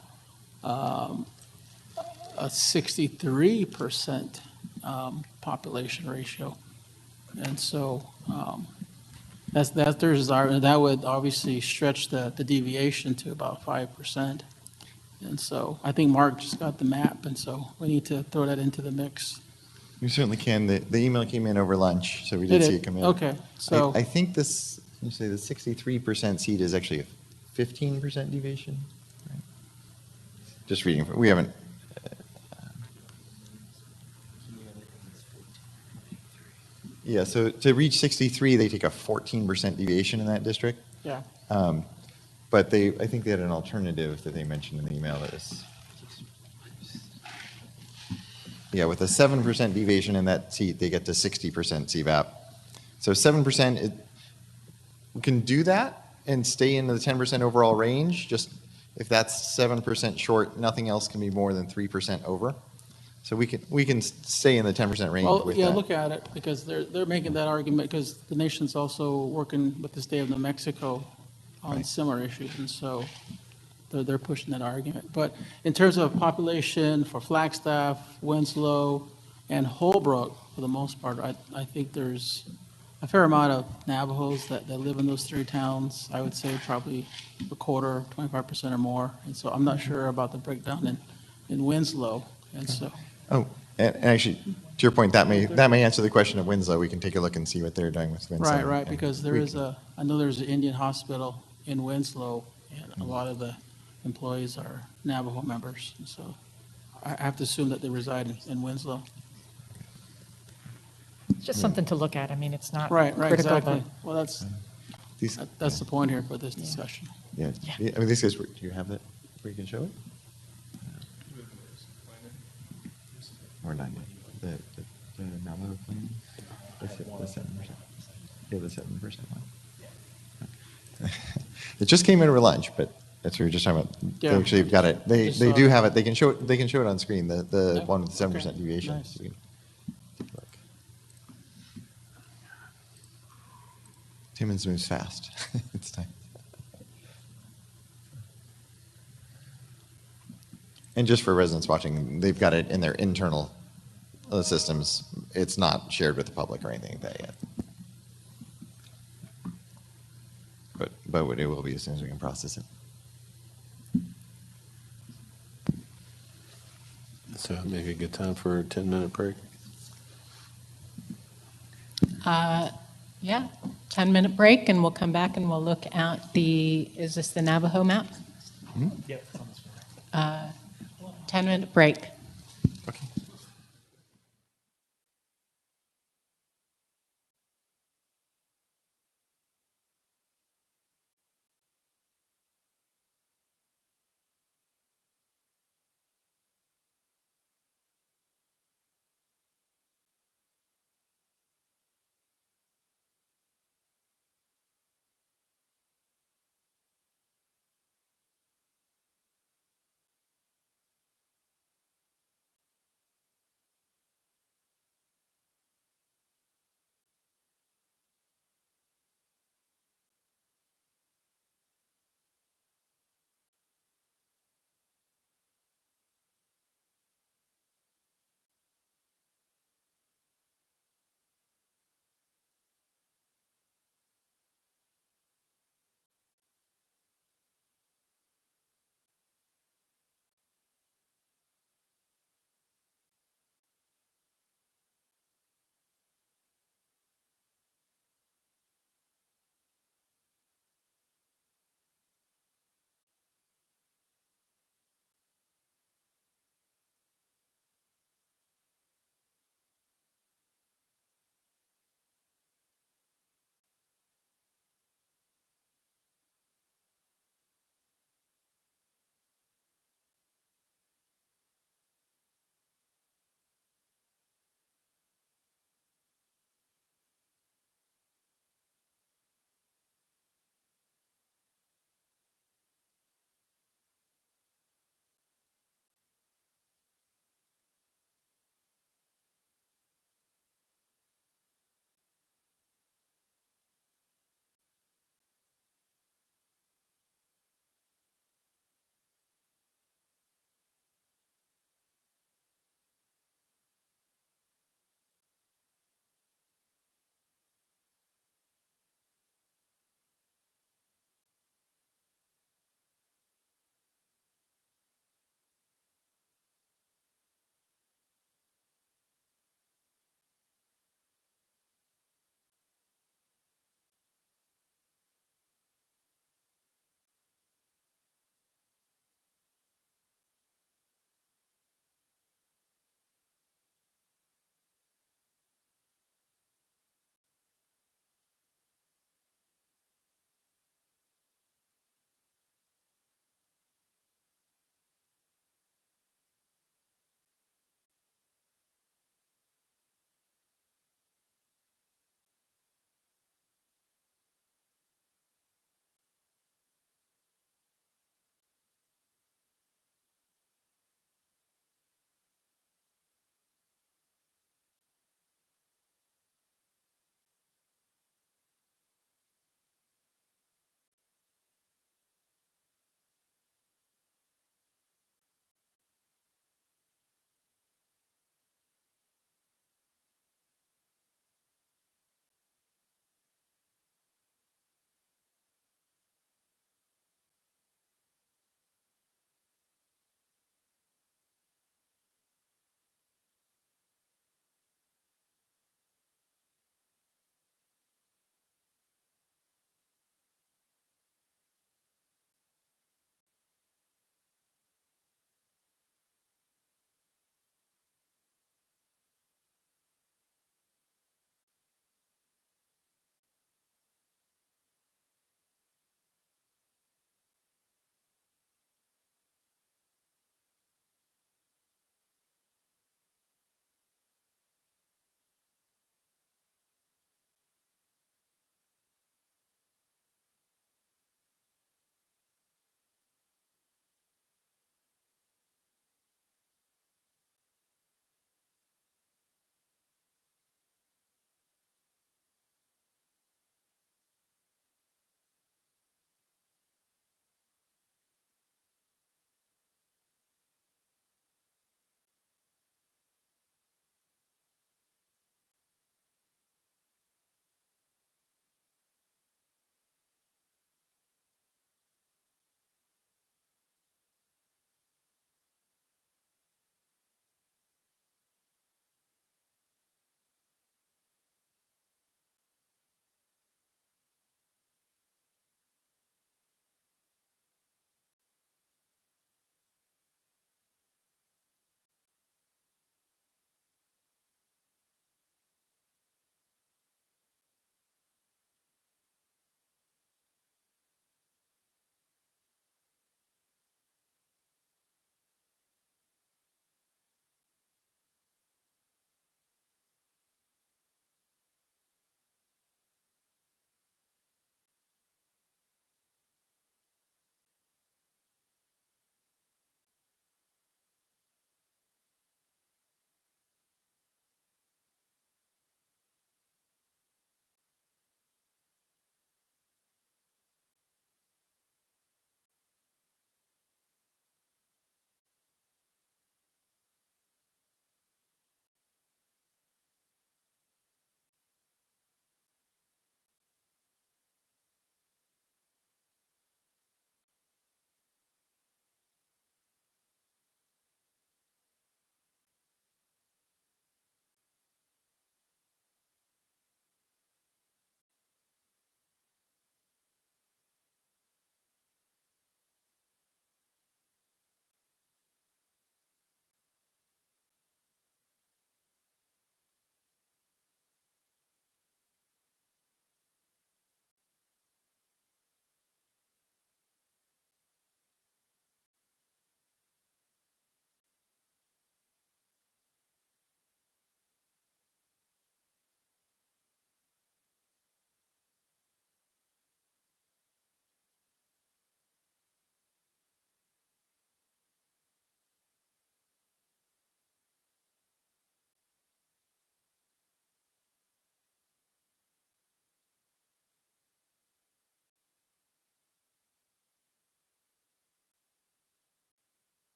63% population ratio, and so that's their desire, and that would obviously stretch the deviation to about 5%. And so I think Mark just got the map, and so we need to throw that into the mix.
We certainly can. The email came in over lunch, so we
Did
did
it?
see it come in.
Okay, so-
I think this, you say the 63% seed is actually a 15% deviation? Right? Just reading, we haven't. Yeah, so to reach 63, they take a 14% deviation in that district.
Yeah.
But I think they had an alternative that they mentioned in the email that was, yeah, with a 7% deviation in that seat, they get to 60% CVAP. So 7%, we can do that and stay in the 10% overall range. Just if that's 7% short, nothing else can be more than 3% over. So we can stay in the 10% range
Well,
with
yeah,
that.
look at it, because they're making that argument, because the nation's also working with the state of New Mexico on
Right.
similar issues, and so they're pushing that argument. But in terms of population for Flagstaff, Winslow, and Holbrook, for the most part, I think there's a fair amount of Navajos that live in those three towns. I would say probably a quarter, 25% or more. And so I'm not sure about the breakdown in Winslow, and so.
Oh, and actually, to your point, that may answer the question of Winslow. We can take a look and see what they're doing with Winslow.
Right,
And
because there
we
is
can-
I know there's an Indian hospital in Winslow, and a lot of the employees are Navajo members, and so I have to assume that they reside in Winslow.
It's just something to look at. I mean, it's not
Right,
critical,
exactly.
but
Well,
These,
that's the point here for this discussion.
yeah. I mean, these guys, do you have that where you can show it? Or not yet? The Navajo plan? The 7%. Yeah, the 7% one. It just came in over lunch, but that's what we were just talking about. They
Yeah.
actually got it. They
Just saw
do
it.
have it. They can show it on screen, the
Yeah.
one with the 7%
Okay.
deviation.
Nice.
So you can take a look. Timmons moves fast. It's time. And just for residents watching, they've got it in their internal systems. It's not shared with the public or anything like that yet. But it will be as soon as we can process it.
So maybe a good time for a 10-minute break.
Yeah, 10-minute break, and we'll come back and we'll look at is this the Navajo map?
Yep.
10-minute break.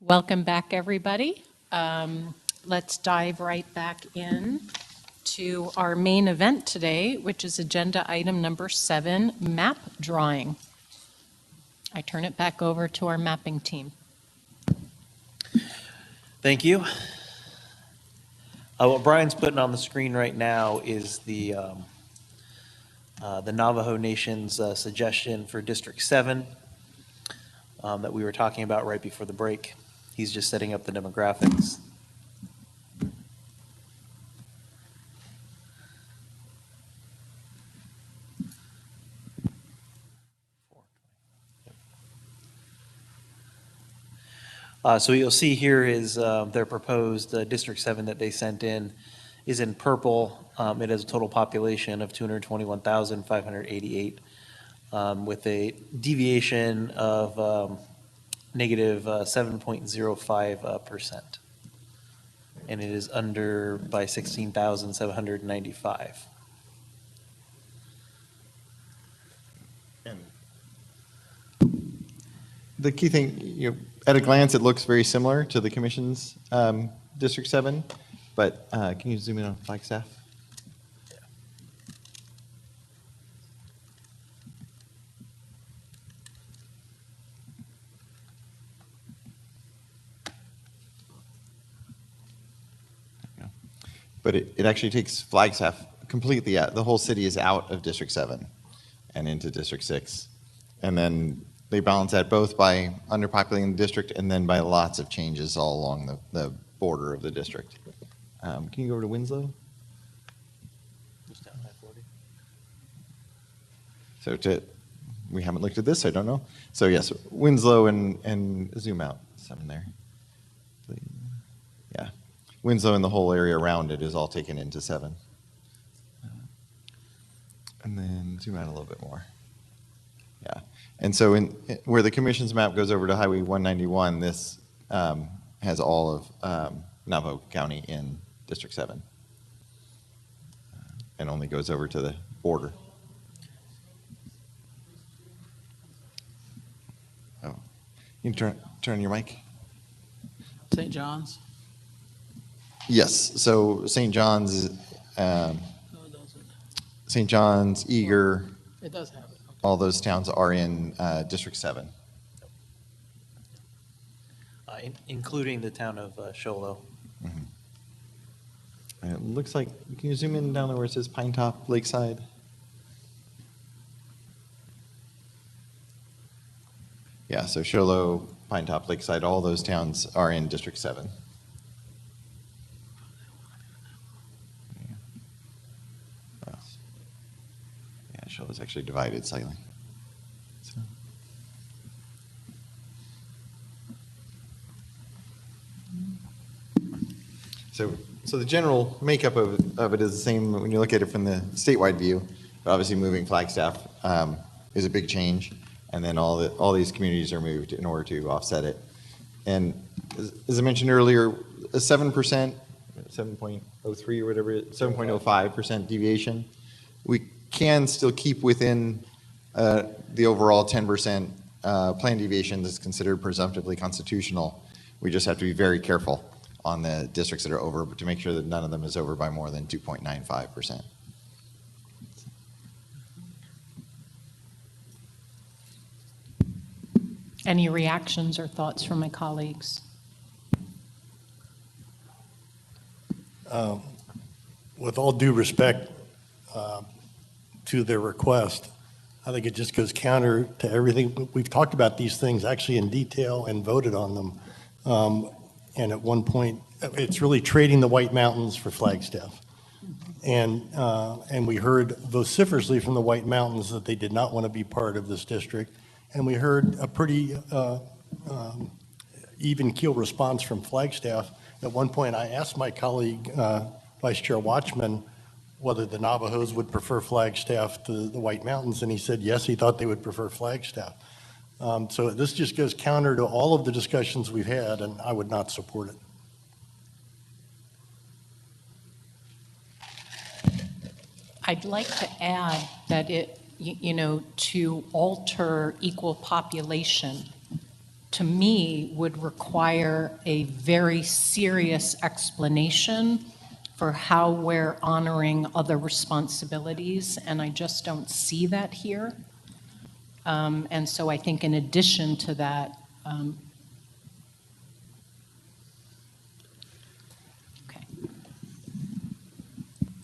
Welcome back, everybody. Let's dive right back in to our main event today, which is agenda item number 7, map drawing. I turn it back over to our mapping team.
Thank you. What Brian's putting on the screen right now is the Navajo Nation's suggestion for District 7 that we were talking about right before the break. He's just setting up the demographics. So what you'll see here is their proposed District 7 that they sent in is in purple. It has a total population of 221,588 with a deviation of negative 7.05%. And it is under by 16,795.
The key thing, at a glance, it looks very similar to the commission's District 7, but can you zoom in on Flagstaff? But it actually takes Flagstaff completely out. The whole city is out of District 7 and into District 6. And then they balance that both by underpopulating the district and then by lots of changes all along the border of the district. Can you go over to Winslow? So we haven't looked at this, I don't know. So yes, Winslow and zoom out, 7 there. Yeah, Winslow and the whole area around it is all taken into 7. And then zoom out a little bit more. Yeah. And so where the commission's map goes over to Highway 191, this has all of Navajo County in District 7 and only goes over to the border. Oh, you can turn your mic.
St. John's?
Yes. So St. John's,
No, it doesn't.
St. John's, Eager,
It does have it.
all those towns are in District 7.
Including the town of Sholo.
Mm-hmm. And it looks like, can you zoom in down there where it says Pine Top, Lakeside? Yeah, so Sholo, Pine Top, Lakeside, all those towns are in District 7. Yeah, Sholo's actually divided slightly. So the general makeup of it is the same when you look at it from the statewide view, but obviously moving Flagstaff is a big change, and then all these communities are moved in order to offset it. And as I mentioned earlier, a 7%, 7.03 or whatever, 7.05% deviation, we can still keep within the overall 10% plan deviation that's considered presumptively constitutional. We just have to be very careful on the districts that are over, but to make sure that none of them is over by more than 2.95%.
Any reactions or thoughts from my colleagues?
With all due respect to their request, I think it just goes counter to everything. We've talked about these things actually in detail and voted on them. And at one point, it's really trading the White Mountains for Flagstaff. And we heard vociferously from the White Mountains that they did not want to be part of this district. And we heard a pretty even keel response from Flagstaff. At one point, I asked my colleague, Vice Chair Watchman, whether the Navajos would prefer Flagstaff to the White Mountains, and he said yes, he thought they would prefer Flagstaff. So this just goes counter to all of the discussions we've had, and I would not support it.
I'd like to add that to alter equal population to me, would require a very serious explanation for how we're honoring other responsibilities, and I just don't see that here. And so I think in addition to that, okay.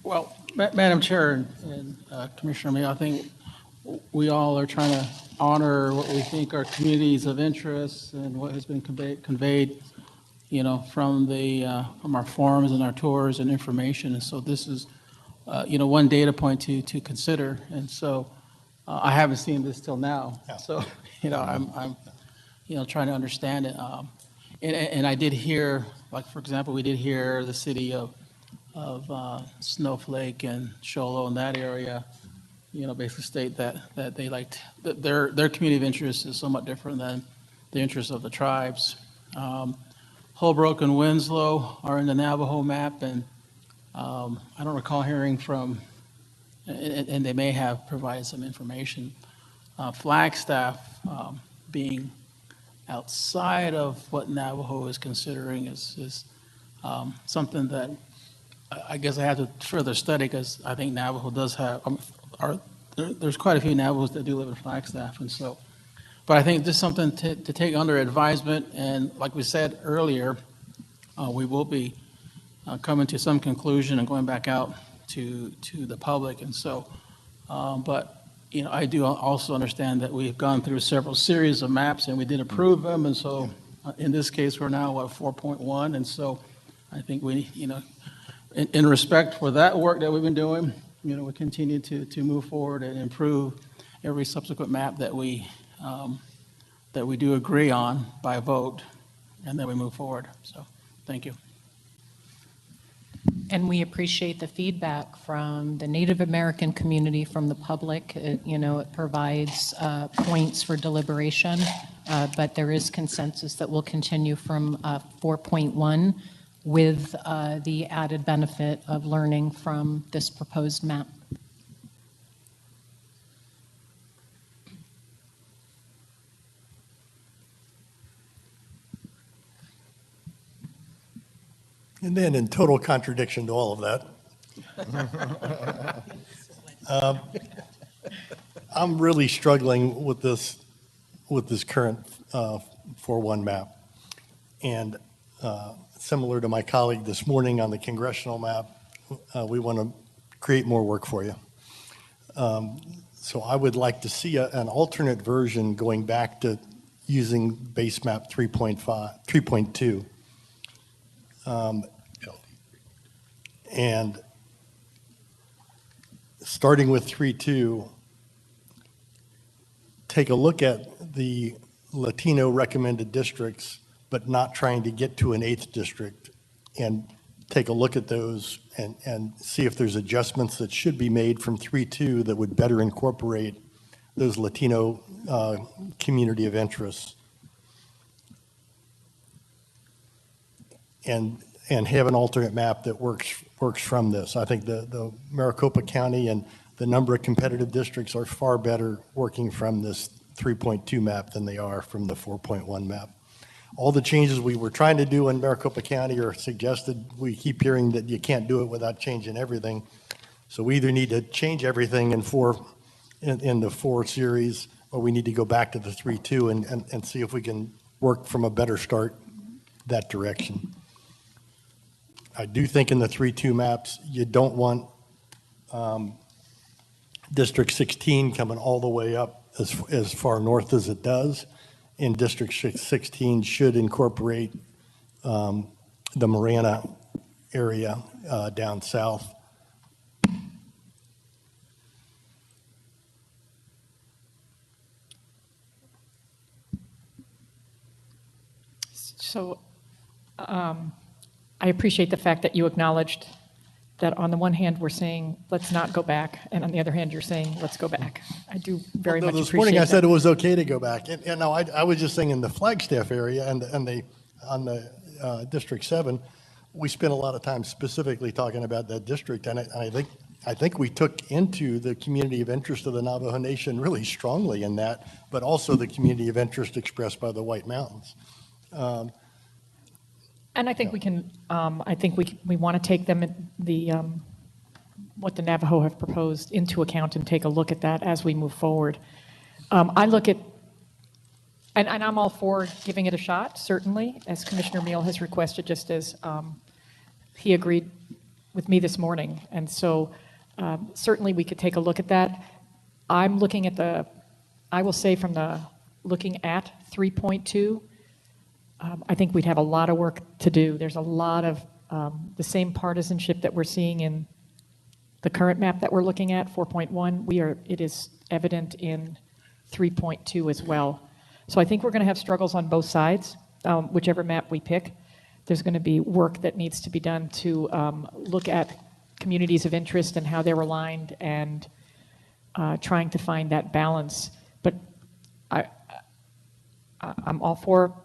Well, Madam Chair and Commissioner May, I think we all are trying to honor what we think are communities of interest and what has been conveyed, from our forums and our tours and information. And so this is, one data point to consider. And so I haven't seen this till now.
Yeah.
So, I'm trying to understand it. And I did hear, like, for example, we did hear the city of Snowflake and Show Low in that area, basically state that they liked, that their community of interest is somewhat different than the interests of the tribes. Holbrook and Winslow are in the Navajo map, and I don't recall hearing from, and they may have provided some information. Flagstaff being outside of what Navajo is considering is something that I guess I have to further study, because I think Navajo does have, there's quite a few Navajos that do live in Flagstaff, and so, but I think this is something to take under advisement, and like we said earlier, we will be coming to some conclusion and going back out to the public, and so, but, I do also understand that we've gone through several series of maps, and we did approve them, and so, in this case, we're now at 4.1, and so I think we, in respect for that work that we've been doing, we continue to move forward and improve every subsequent map that we do agree on by vote, and then we move forward. So, thank you.
And we appreciate the feedback from the Native American community, from the public. It provides points for deliberation, but there is consensus that will continue from 4.1 with the added benefit of learning from this proposed map.
And then, in total contradiction to all of that, I'm really struggling with this current 4.1 map. And similar to my colleague this morning on the congressional map, we want to create more work for you. So I would like to see an alternate version going back to using base map 3.2. And starting with 3.2, take a look at the Latino recommended districts, but not trying to get to an 8th district, and take a look at those and see if there's adjustments that should be made from 3.2 that would better incorporate those Latino community of interest. And have an alternate map that works from this. I think the Maricopa County and the number of competitive districts are far better working from this 3.2 map than they are from the 4.1 map. All the changes we were trying to do in Maricopa County are suggested. We keep hearing that you can't do it without changing everything. So we either need to change everything in the 4 series, or we need to go back to the 3.2 and see if we can work from a better start that direction. I do think in the 3.2 maps, you don't want District 16 coming all the way up as far north as it does. And District 16 should incorporate the Marana area down south.
So I appreciate the fact that you acknowledged that on the one hand, we're saying, let's not go back, and on the other hand, you're saying, let's go back. I do very much appreciate that.
This morning I said it was okay to go back. And no, I was just saying in the Flagstaff area and on the District 7, we spent a lot of time specifically talking about that district, and I think I think we took into the community of interest of the Navajo Nation really strongly in that, but also the community of interest expressed by the White Mountains.
And I think we can, I think we want to take them, what the Navajo have proposed into account and take a look at that as we move forward. I look at, and I'm all for giving it a shot, certainly, as Commissioner Meal has requested, just as he agreed with me this morning. And so certainly we could take a look at that. I'm looking at I will say from looking at 3.2, I think we'd have a lot of work to do. There's a lot of the same partisanship that we're seeing in the current map that we're looking at, 4.1. It is evident in 3.2 as well. So I think we're going to have struggles on both sides, whichever map we pick. There's going to be work that needs to be done to look at communities of interest and how they're aligned and trying to find that balance. But I'm all for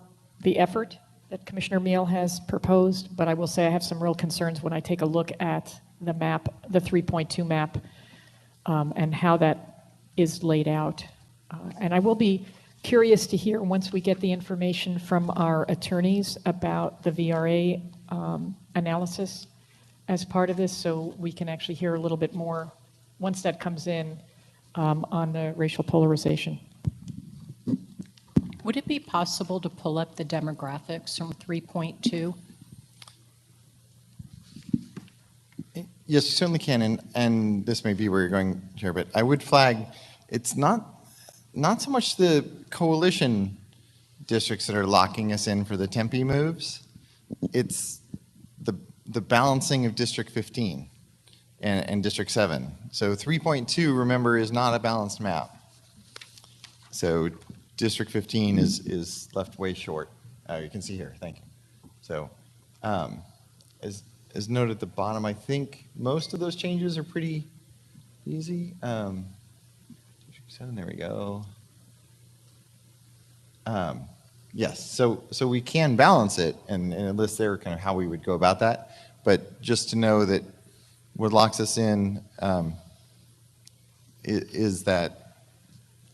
the effort that Commissioner Meal has proposed, but I will say I have some real concerns when I take a look at the map, the 3.2 map, and how that is laid out. And I will be curious to hear, once we get the information from our attorneys about the VRA analysis as part of this, so we can actually hear a little bit more once that comes in on the racial polarization.
Would it be possible to pull up the demographics from 3.2?
Yes, you certainly can, and this may be where you're going, Chair, but I would flag, it's not so much the coalition districts that are locking us in for the Tempe moves, it's the balancing of District 15 and District 7. So 3.2, remember, is not a balanced map. So District 15 is left way short. You can see here, thank you. So as noted at the bottom, I think most of those changes are pretty easy. District 7, there we go. Yes, so we can balance it and list there kind of how we would go about that. But just to know that what locks us in is that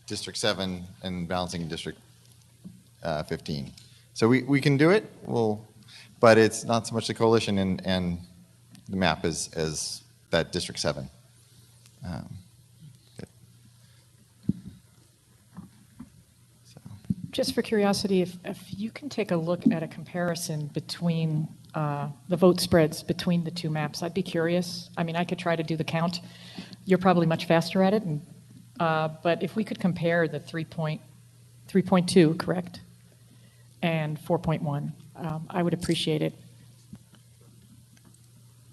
District 7 and balancing District 15. So we can do it, but it's not so much the coalition and the map as that District 7.
Just for curiosity, if you can take a look at a comparison between the vote spreads between the two maps, I'd be curious. I mean, I could try to do the count. You're probably much faster at it, but if we could compare the 3.2, correct, and 4.1, I would appreciate it.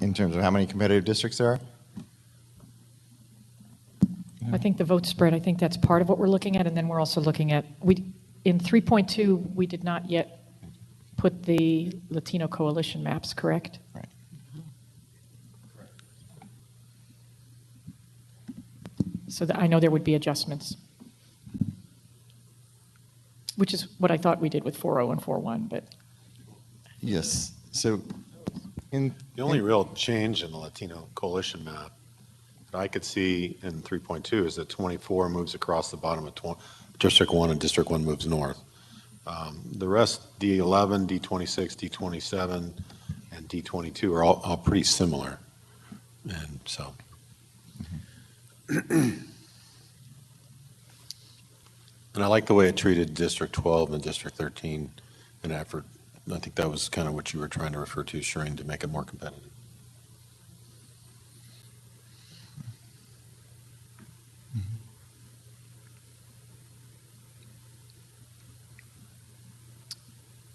In terms of how many competitive districts there are?
I think the vote spread, I think that's part of what we're looking at, and then we're also looking at, in 3.2, we did not yet put the Latino coalition maps, correct?
Right.
So I know there would be adjustments, which is what I thought we did with 4.0 and 4.1, but.
Yes, so
The only real change in the Latino coalition map that I could see in 3.2 is that 24 moves across the bottom of District 1 and District 1 moves north. The rest, D11, D26, D27, and D22 are all pretty similar. And so. And I like the way it treated District 12 and District 13 in effort. I think that was kind of what you were trying to refer to, Shireen, to make it more competitive.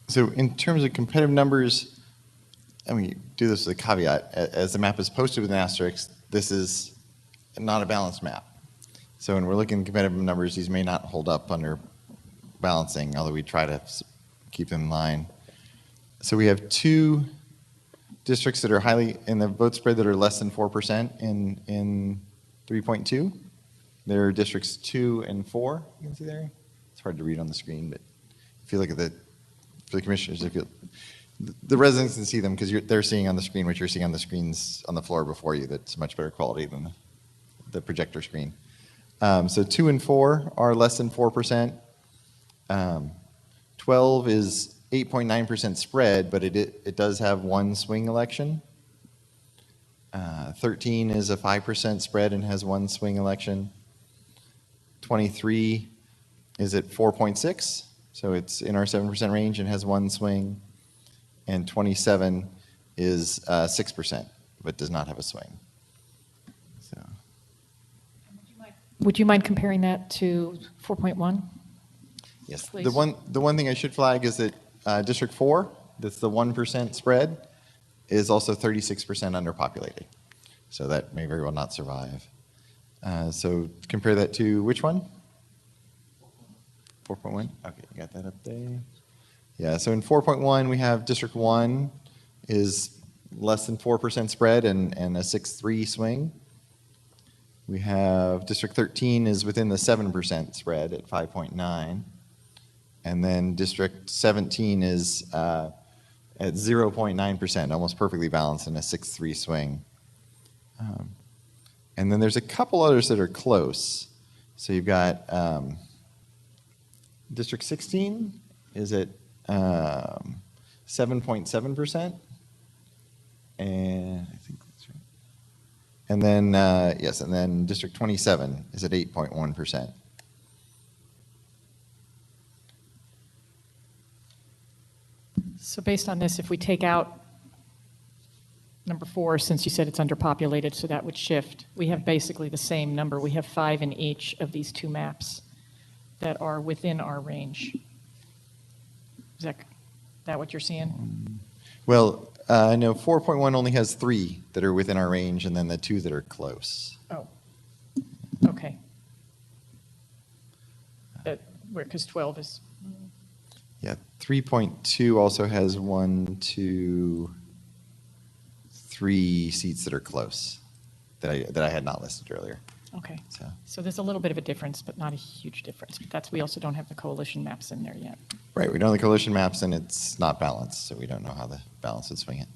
So in terms of competitive numbers, I mean, do this with a caveat. As the map is posted with an asterisk, this is not a balanced map. So when we're looking at competitive numbers, these may not hold up under balancing, although we try to keep them in line. So we have two districts that are highly, in the vote spread, that are less than 4% in 3.2. There are districts 2 and 4, you can see there. It's hard to read on the screen, but if you look at for the commissioners, the residents can see them because they're seeing on the screen what you're seeing on the screens on the floor before you. That's much better quality than the projector screen. So 2 and 4 are less than 4%. 12 is 8.9% spread, but it does have one swing election. 13 is a 5% spread and has one swing election. 23 is at 4.6, so it's in our 7% range and has one swing. And 27 is 6%, but does not have a swing. So.
Would you mind comparing that to 4.1?
Yes.
Please.
The one thing I should flag is that District 4, that's the 1% spread, is also 36% underpopulated. So that may very well not survive. So compare that to which one? 4.1? Okay, you got that up there. Yeah, so in 4.1, we have District 1 is less than 4% spread and a 6-3 swing. We have District 13 is within the 7% spread at 5.9. And then District 17 is at 0.9%, almost perfectly balanced in a 6-3 swing. And then there's a couple others that are close. So you've got District 16 is at 7.7%. And I think that's right. And then, yes, and then District 27 is at 8.1%.
So based on this, if we take out number 4, since you said it's underpopulated, so that would shift, we have basically the same number. We have 5 in each of these 2 maps that are within our range. Is that what you're seeing?
Well, no, 4.1 only has 3 that are within our range, and then the 2 that are close.
Oh, okay. Because 12 is...
Yeah, 3.2 also has 1, 2, 3 seats that are close that I had not listed earlier.
Okay. So there's a little bit of a difference, but not a huge difference. But we also don't have the coalition maps in there yet.
Right, we don't have the coalition maps, and it's not balanced, so we don't know how the balance would swing it.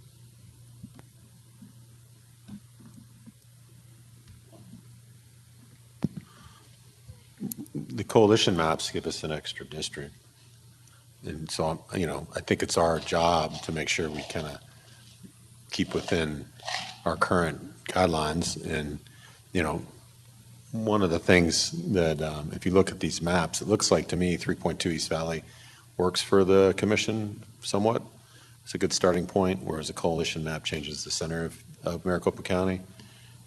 The coalition maps give us an extra district. And so, I think it's our job to make sure we kind of keep within our current guidelines. And, one of the things that, if you look at these maps, it looks like to me 3.2 East Valley works for the commission somewhat. It's a good starting point, whereas a coalition map changes the center of Maricopa County.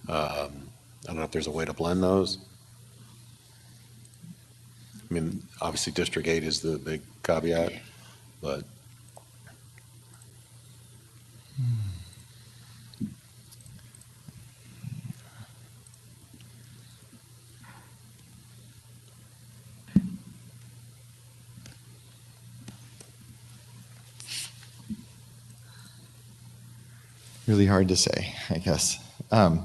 I don't know if there's a way to blend those. I mean, obviously District 8 is the big caveat, but.
Really hard to say, I guess.
I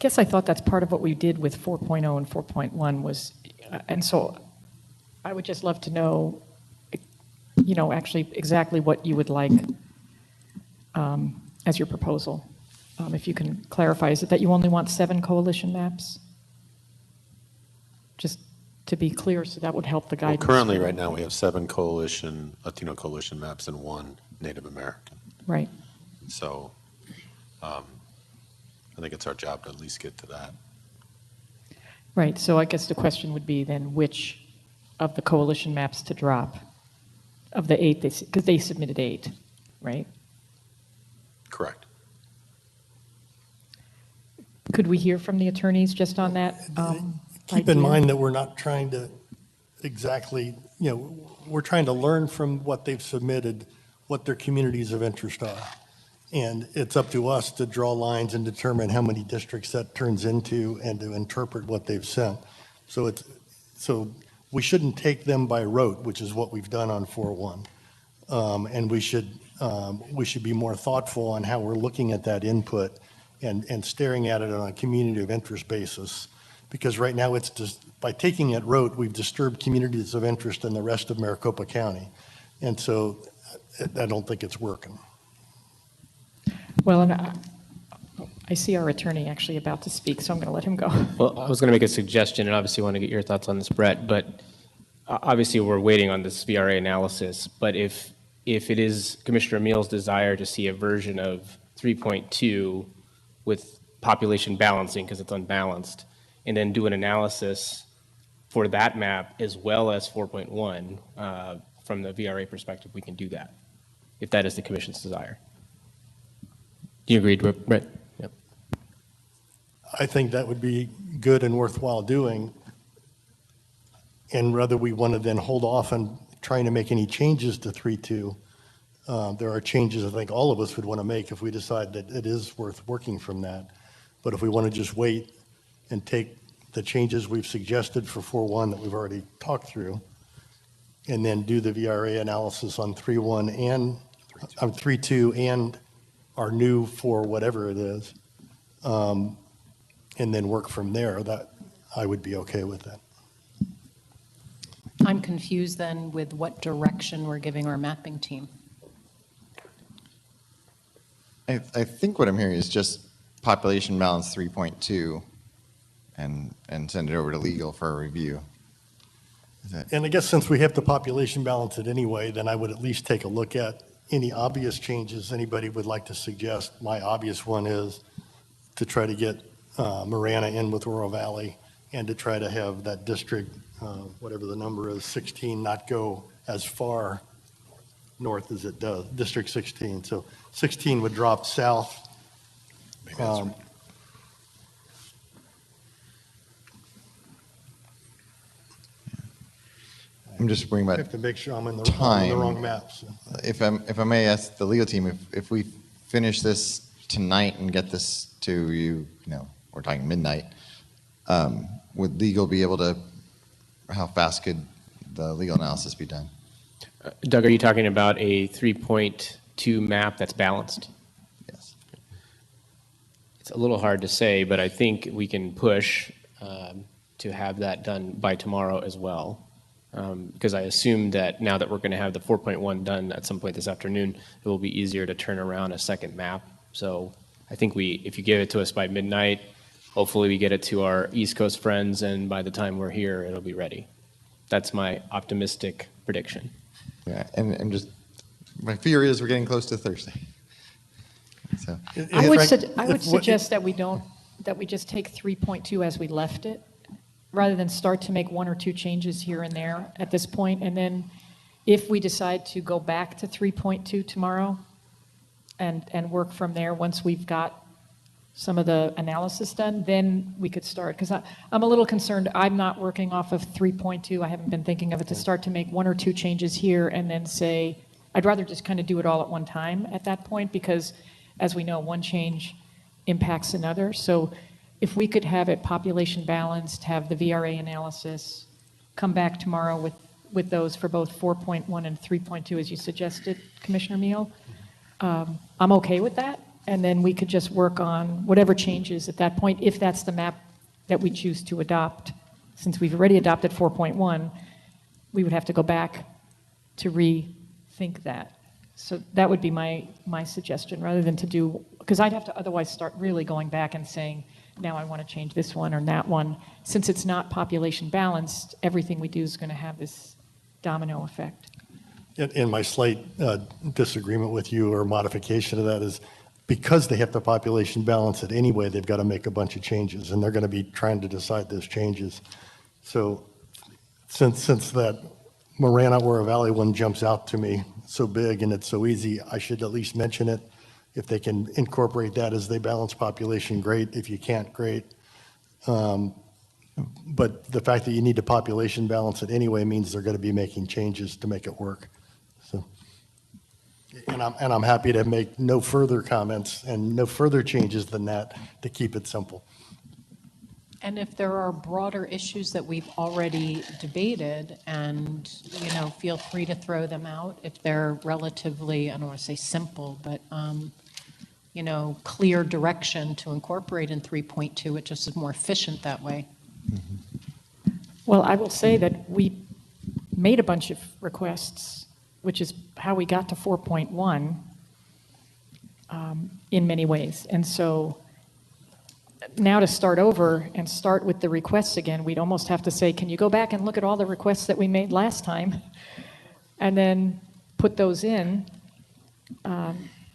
guess I thought that's part of what we did with 4.0 and 4.1 was, and so I would just love to know, actually exactly what you would like as your proposal. If you can clarify, is it that you only want 7 coalition maps? Just to be clear, so that would help the guidance.
Well, currently, right now, we have 7 Latino coalition maps and 1 Native American.
Right.
So I think it's our job to at least get to that.
Right, so I guess the question would be then which of the coalition maps to drop of the 8, because they submitted 8, right?
Correct.
Could we hear from the attorneys just on that?
Keep in mind that we're not trying to exactly, we're trying to learn from what they've submitted, what their communities of interest are. And it's up to us to draw lines and determine how many districts that turns into and to interpret what they've sent. So we shouldn't take them by rote, which is what we've done on 4.1. And we should be more thoughtful on how we're looking at that input and staring at it on a community of interest basis. Because right now it's just, by taking it rote, we've disturbed communities of interest in the rest of Maricopa County. And so I don't think it's working.
Well, and I see our attorney actually about to speak, so I'm going to let him go.
Well, I was going to make a suggestion, and obviously want to get your thoughts on this, Brett, but obviously we're waiting on this VRA analysis, but if it is Commissioner Meal's desire to see a version of 3.2 with population balancing, because it's unbalanced, and then do an analysis for that map as well as 4.1 from the VRA perspective, we can do that, if that is the commission's desire. Do you agree, Brett? Yep.
I think that would be good and worthwhile doing. And whether we want to then hold off on trying to make any changes to 3.2, there are changes I think all of us would want to make if we decide that it is worth working from that. But if we want to just wait and take the changes we've suggested for 4.1 that we've already talked through, and then do the VRA analysis on 3.1 and 3.2 and our new 4 whatever it is, and then work from there, that I would be okay with that.
I'm confused then with what direction we're giving our mapping team.
I think what I'm hearing is just population balance 3.2 and send it over to legal for a review. Is that-
And I guess since we have to population balance it anyway, then I would at least take a look at any obvious changes anybody would like to suggest. My obvious one is to try to get Marana in with Oro Valley and to try to have that district, whatever the number is, 16, not go as far north as it does, District 16. So 16 would drop south.
I'm just worrying
I
about
have to make sure I'm on the
time.
wrong maps.
If I may ask the legal team, if we finish this tonight and get this to you, we're talking midnight, would legal be able to, how fast could the legal analysis be done?
Doug, are you talking about a 3.2 map that's balanced?
Yes.
It's a little hard to say, but I think we can push to have that done by tomorrow as well. Because I assume that now that we're going to have the 4.1 done at some point this afternoon, it will be easier to turn around a second map. So I think if you give it to us by midnight, hopefully we get it to our East Coast friends, and by the time we're here, it'll be ready. That's my optimistic prediction.
Yeah, and just, my fear is we're getting close to Thursday. So,
I would
Frank,
suggest that we just take 3.2 as we left it, rather than start to make 1 or 2 changes here and there at this point. And then if we decide to go back to 3.2 tomorrow and work from there, once we've got some of the analysis done, then we could start. Because I'm a little concerned. I'm not working off of 3.2. I haven't been thinking of it to start to make 1 or 2 changes here and then say, I'd rather just kind of do it all at one time at that point, because as we know, one change impacts another. So if we could have it population balanced, have the VRA analysis, come back tomorrow with those for both 4.1 and 3.2, as you suggested, Commissioner Meal, I'm okay with that. And then we could just work on whatever changes at that point, if that's the map that we choose to adopt. Since we've already adopted 4.1, we would have to go back to rethink that. So that would be my suggestion, rather than to do, because I'd have to otherwise start really going back and saying, now I want to change this one or that one. Since it's not population balanced, everything we do is going to have this domino effect.
In my slight disagreement with you or modification of that is because they have to population balance it anyway, they've got to make a bunch of changes, and they're going to be trying to decide those changes. So since that Marana Oro Valley one jumps out to me so big and it's so easy, I should at least mention it. If they can incorporate that as they balance population, great. If you can't, great. But the fact that you need to population balance it anyway means they're going to be making changes to make it work. So, and I'm happy to make no further comments and no further changes than that to keep it simple.
And if there are broader issues that we've already debated, and, feel free to throw them out if they're relatively, I don't want to say simple, but, clear direction to incorporate in 3.2. It just is more efficient that way.
Well, I will say that we made a bunch of requests which is how we got to 4.1 in many ways. And so now to start over and start with the requests again, we'd almost have to say, can you go back and look at all the requests that we made last time and then put those in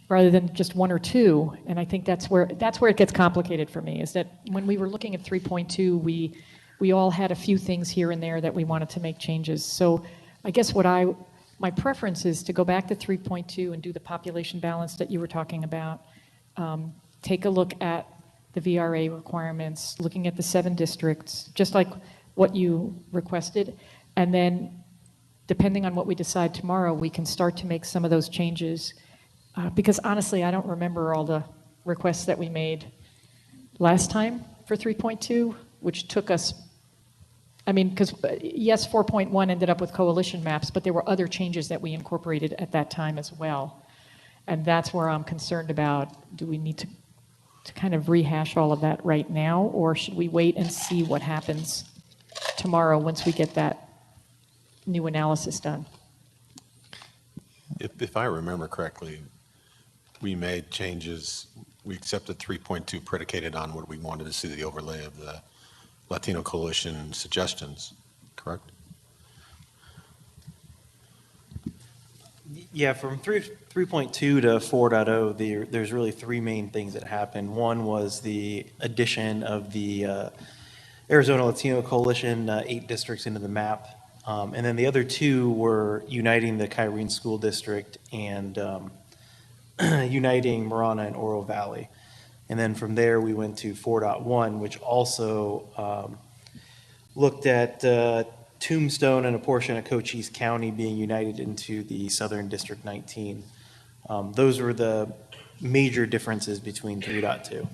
rather than just one or two. And I think that's where it gets complicated for me, is that when we were looking at 3.2, we all had a few things here and there that we wanted to make changes. So I guess my preference is to go back to 3.2 and do the population balance that you were talking about. Take a look at the VRA requirements, looking at the 7 districts, just like what you requested. And then, depending on what we decide tomorrow, we can start to make some of those changes. Because honestly, I don't remember all the requests that we made last time for 3.2, which took us, because yes, 4.1 ended up with coalition maps, but there were other changes that we incorporated at that time as well. And that's where I'm concerned about, do we need to kind of rehash all of that right now, or should we wait and see what happens tomorrow once we get that new analysis done?
If I remember correctly, we made changes, we accepted 3.2 predicated on what we wanted to see the overlay of the Latino Coalition suggestions, correct?
Yeah, from 3.2 to 4.0, there's really 3 main things that happened. One was the addition of the Arizona Latino Coalition 8 districts into the map. And then the other 2 were uniting the Kyrene School District and uniting Marana and Oro Valley. And then from there, we went to 4.1, which also looked at Tombstone and a portion of Cochise County being united into the Southern District 19. Those were the major differences between 3.2.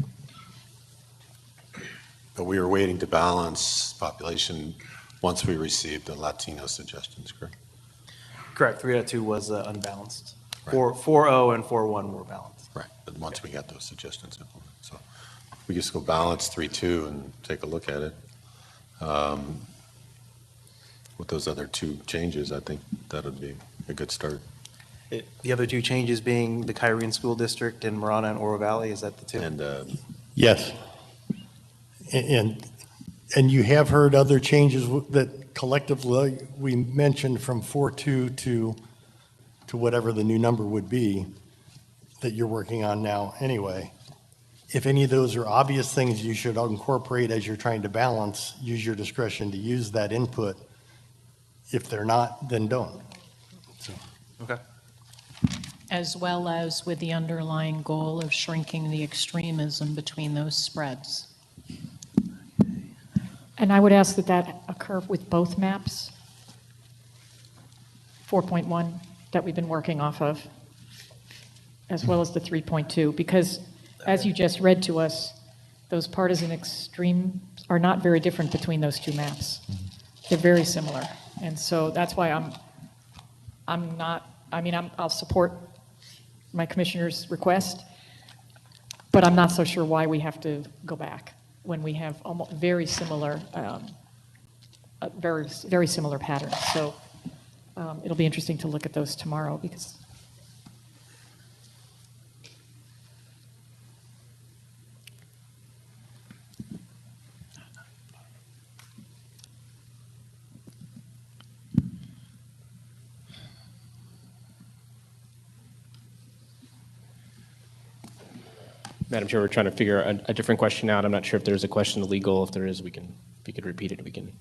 But we were waiting to balance population once we received the Latino suggestions, correct?
Correct. 3.2 was unbalanced.
Right.
4.0 and 4.1 were balanced.
Right, but once we got those suggestions implemented. So we just go balance 3.2 and take a look at it. With those other 2 changes, I think that would be a good start.
The other 2 changes being the Kyrene School District and Marana and Oro Valley, is that the 2?
And
Yes. And you have heard other changes that collectively we mentioned from 4.2 to whatever the new number would be that you're working on now anyway. If any of those are obvious things you should incorporate as you're trying to balance, use your discretion to use that input. If they're not, then don't. So.
Okay.
As well as with the underlying goal of shrinking the extremism between those spreads.
And I would ask that occur with both maps, 4.1 that we've been working off of, as well as the 3.2, because as you just read to us, those partisan extremes are not very different between those 2 maps. They're very similar. And so that's why I'll support my commissioner's request, but I'm not so sure why we have to go back when we have almost very similar, very similar patterns. So it'll be interesting to look at those tomorrow because.
Madam Chair, we're trying to figure a different question out. I'm not sure if there's a question legal. If there is, if you could repeat it, we can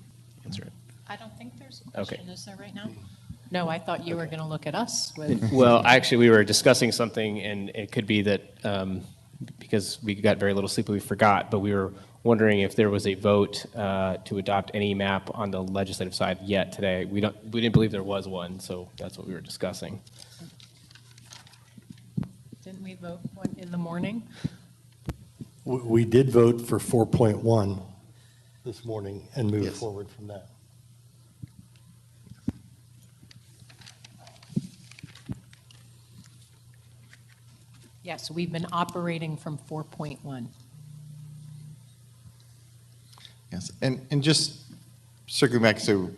answer it.
I don't think there's a question,
Okay.
is there right now? No, I thought you were going to look at us with.
Well, actually, we were discussing something, and it could be that because we got very little sleep, we forgot, but we were wondering if there was a vote to adopt any map on the legislative side yet today. We didn't believe there was one, so that's what we were discussing.
Didn't we vote in the morning?
We did vote for 4.1 this morning and move
Yes.
forward from that.
Yes, we've been operating from 4.1.
Yes, and just circling back, so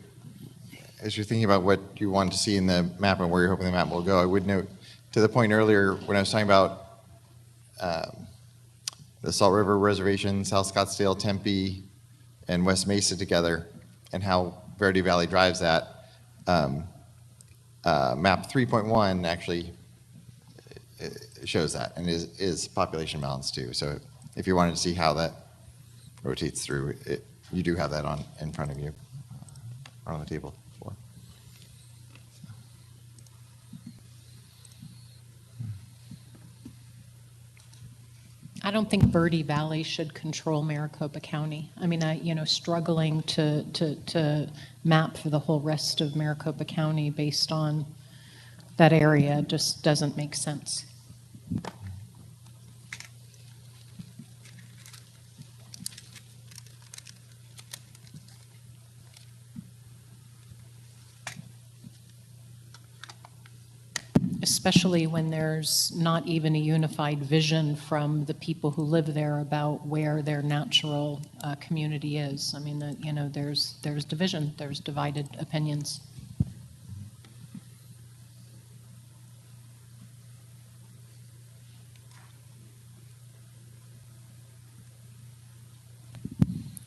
as you're thinking about what you want to see in the map and where you're hoping the map will go, I would note, to the point earlier when I was talking about the Salt River Reservation, South Scottsdale, Tempe, and West Mesa together, and how Verde Valley drives that. Map 3.1 actually shows that and is population balance too. So if you wanted to see how that rotates through, you do have that in front of you, or on the table.
I don't think Verde Valley should control Maricopa County. I mean, struggling to map for the whole rest of Maricopa County based on that area just doesn't make sense. Especially when there's not even a unified vision from the people who live there about where their natural community is. I mean, there's division, there's divided opinions.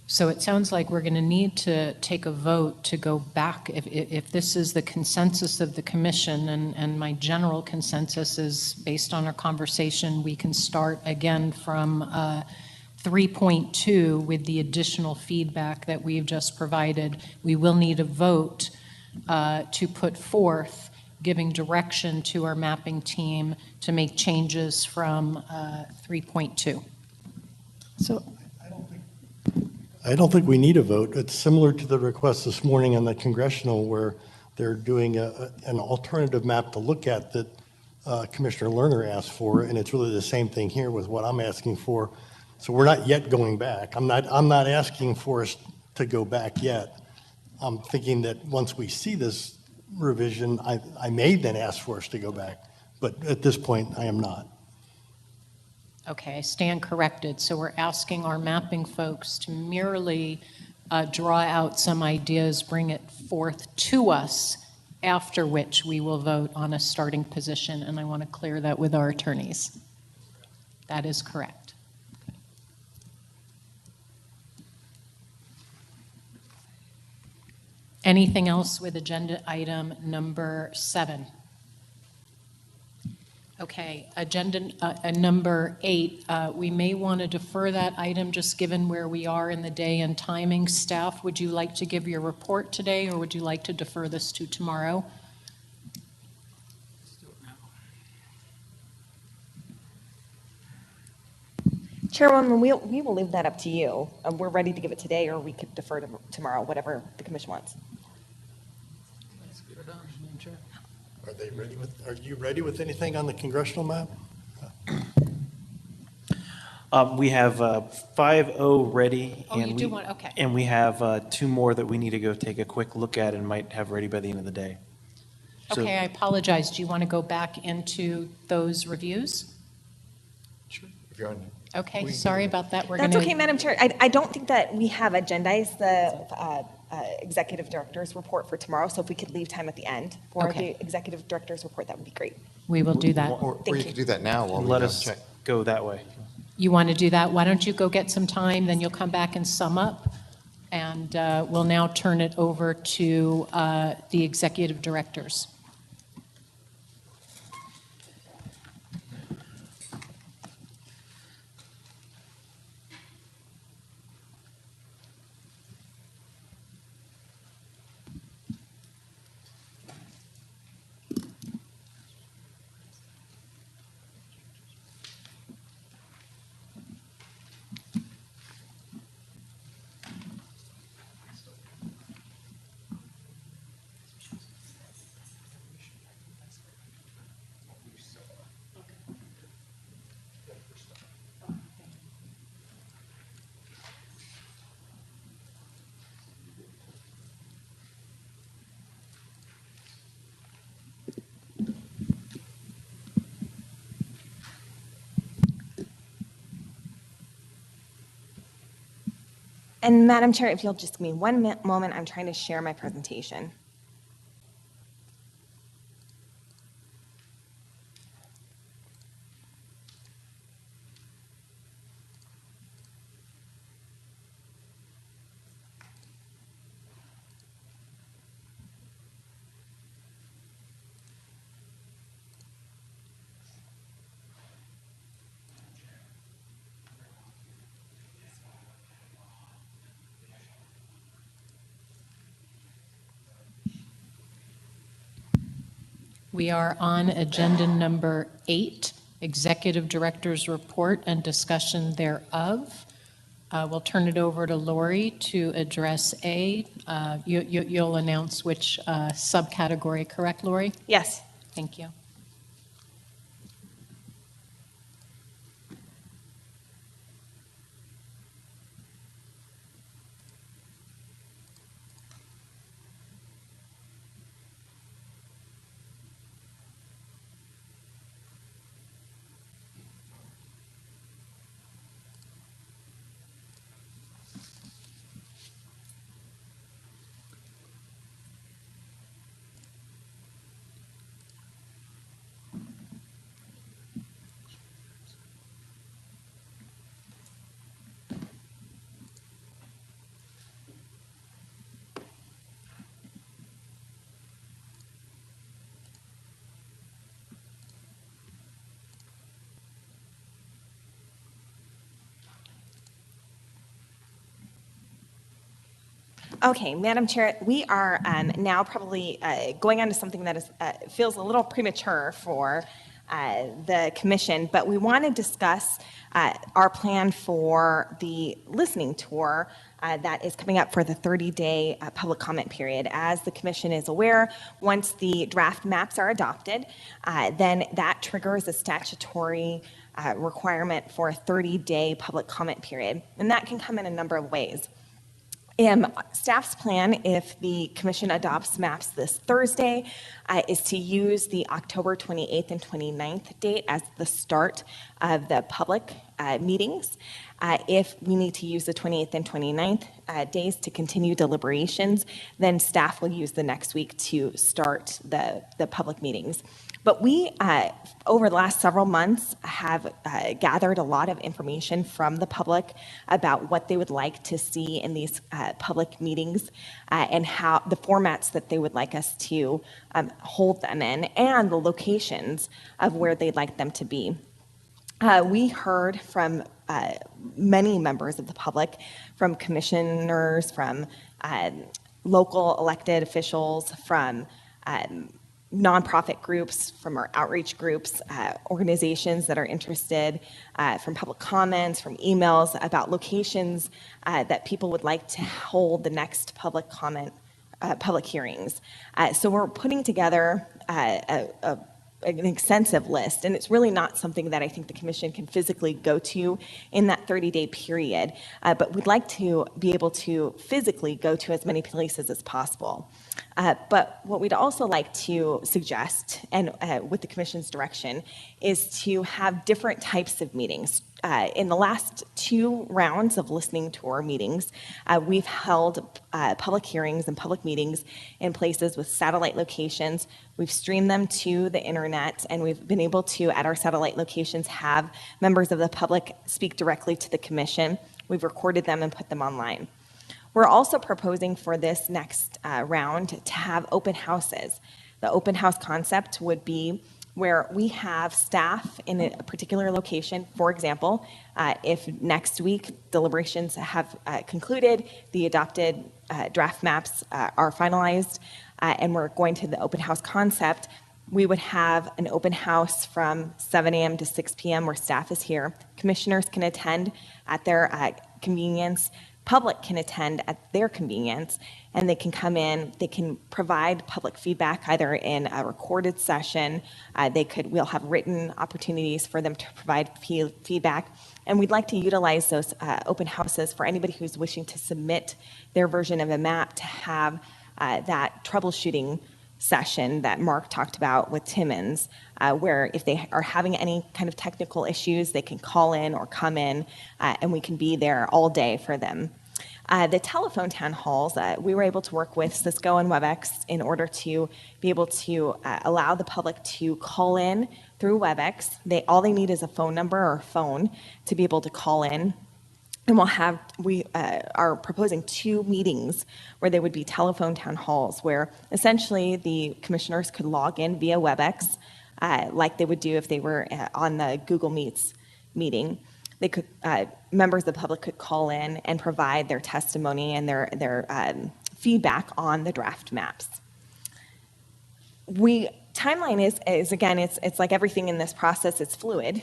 So it sounds like we're going to need to take a vote to go back. If this is the consensus of the commission, and my general consensus is based on our conversation, we can start again from 3.2 with the additional feedback that we've just provided. We will need a vote to put forth, giving direction to our mapping team to make changes from 3.2.
So
I don't think we need a vote. It's similar to the request this morning on the congressional where they're doing an alternative map to look at that Commissioner Lerner asked for, and it's really the same thing here with what I'm asking for. So we're not yet going back. I'm not asking for us to go back yet. I'm thinking that once we see this revision, I may then ask for us to go back. But at this point, I am not.
Okay, I stand corrected. So we're asking our mapping folks to merely draw out some ideas, bring it forth to us, after which we will vote on a starting position. And I want to clear that with our attorneys. That is correct. Anything else with agenda item number 7? Okay, agenda number 8, we may want to defer that item just given where we are in the day and timing. Staff, would you like to give your report today, or would you like to defer this to tomorrow?
Chairwoman, we will leave that up to you. We're ready to give it today, or we could defer to tomorrow, whatever the commission wants.
Let's get it done, Madam Chair.
Are you ready with anything on the congressional map?
We have 5.0 ready.
Oh, you do want, okay.
And we have 2 more that we need to go take a quick look at and might have ready by the end of the day. So-
Okay, I apologize. Do you want to go back into those reviews?
Sure. If you're on.
Okay, sorry about that.
That's okay, Madam Chair. I don't think that we have agendized the executive director's report for tomorrow, so if we could leave time at the end for
Okay.
the executive director's report, that would be great.
We will do that.
Or you
you.
could do that now while we
Let
don't
us
check.
go that way.
You want to do that? Why don't you go get some time, then you'll come back and sum up, and we'll now turn it over to the executive directors.
And Madam Chair, if you'll just give me one moment, I'm trying to share my presentation.
We are on agenda number 8, Executive Director's Report and discussion thereof. We'll turn it over to Lori to address A. You'll announce which subcategory, correct, Lori?
Yes.
Thank you.
Okay, Madam Chair, we are now probably going on to something that is, feels a little premature for the commission, but we want to discuss our plan for the listening tour that is coming up for the 30-day public comment period. As the commission is aware, once the draft maps are adopted, then that triggers a statutory requirement for a 30-day public comment period, and that can come in a number of ways. Staff's plan, if the commission adopts maps this Thursday, is to use the October 28th and 29th date as the start of the public meetings. If we need to use the 28th and 29th days to continue deliberations, then staff will use the next week to start the public meetings. But we, over the last several months, have gathered a lot of information from the public about what they would like to see in these public meetings and how the formats that they would like us to hold them in and the locations of where they'd like them to be. We heard from many members of the public, from commissioners, from local elected officials, from nonprofit groups, from our outreach groups, organizations that are interested, from public comments, from emails about locations that people would like to hold the next public comment, public hearings. So we're putting together an extensive list, and it's really not something that I think the commission can physically go to in that 30-day period, but we'd like to be able to physically go to as many places as possible. But what we'd also like to suggest, and with the commission's direction, is to have different types of meetings. In the last 2 rounds of listening tour meetings, we've held public hearings and public meetings in places with satellite locations. We've streamed them to the internet, and we've been able to, at our satellite locations, have members of the public speak directly to the commission. We've recorded them and put them online. We're also proposing for this next round to have open houses. The open house concept would be where we have staff in a particular location. For example, if next week deliberations have concluded, the adopted draft maps are finalized, and we're going to the open house concept, we would have an open house from 7 a.m. to 6 p.m. where staff is here. Commissioners can attend at their convenience. Public can attend at their convenience, and they can come in. They can provide public feedback either in a recorded session. We'll have written opportunities for them to provide feedback, and we'd like to utilize those open houses for anybody who's wishing to submit their version of a map to have that troubleshooting session that Mark talked about with Timmons, where if they are having any kind of technical issues, they can call in or come in, and we can be there all day for them. The telephone town halls, we were able to work with Cisco and WebEx in order to be able to allow the public to call in through WebEx. All they need is a phone number or a phone to be able to call in. And we are proposing 2 meetings where they would be telephone town halls, where essentially the commissioners could log in via WebEx, like they would do if they were on the Google Meets meeting. They could, members of the public could call in and provide their testimony and their feedback on the draft maps. We timeline is again, it's like everything in this process, it's fluid,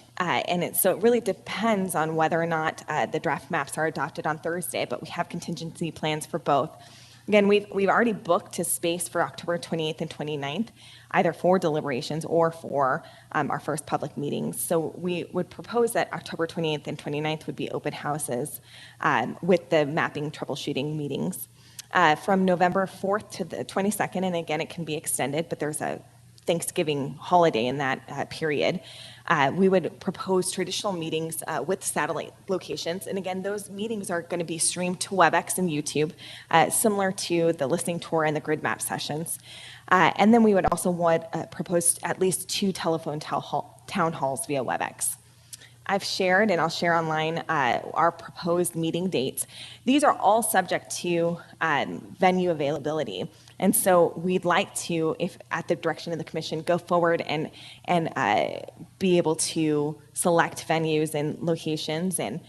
so it really depends on whether or not the draft maps are adopted on Thursday, but we have contingency plans for both. Again, we've already booked a space for October 28th and 29th, either for deliberations or for our first public meetings. So we would propose that October 28th and 29th would be open houses with the mapping troubleshooting meetings. From November 4th to the 22nd, and again, it can be extended, but there's a Thanksgiving holiday in that period. We would propose traditional meetings with satellite locations. And again, those meetings are going to be streamed to WebEx and YouTube, similar to the listening tour and the grid map sessions. And then we would also propose at least 2 telephone town halls via WebEx. I've shared, and I'll share online, our proposed meeting dates. These are all subject to venue availability. And so we'd like to, if at the direction of the commission, go forward and be able to select venues and locations and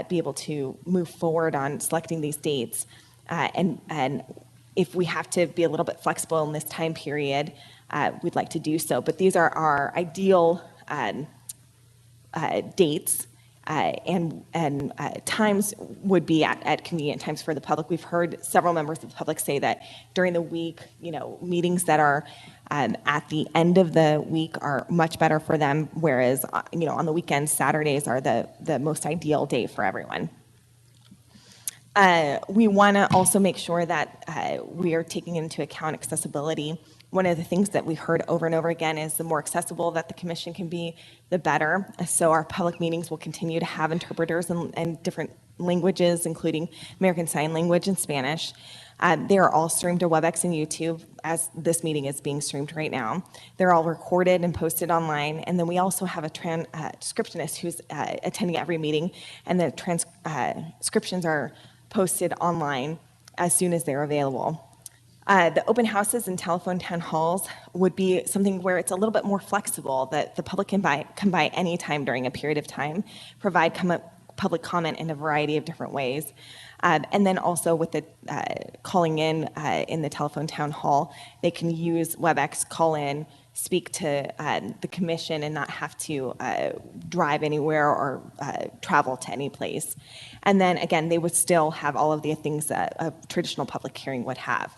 be able to move forward on selecting these dates. And if we have to be a little bit flexible in this time period, we'd like to do so. But these are our ideal dates, and times would be at convenient times for the public. We've heard several members of the public say that during the week, meetings that are at the end of the week are much better for them, whereas, on the weekends, Saturdays are the most ideal day for everyone. We want to also make sure that we are taking into account accessibility. One of the things that we heard over and over again is the more accessible that the commission can be, the better. So our public meetings will continue to have interpreters in different languages, including American Sign Language and Spanish. They are all streamed to WebEx and YouTube, as this meeting is being streamed right now. They're all recorded and posted online. And then we also have a transcriptionist who's attending every meeting, and the transcriptions are posted online as soon as they're available. The open houses and telephone town halls would be something where it's a little bit more flexible, that the public can come by any time during a period of time, provide public comment in a variety of different ways. And then also with the calling in the telephone town hall, they can use WebEx, call in, speak to the commission and not have to drive anywhere or travel to any place. And then again, they would still have all of the things that a traditional public hearing would have.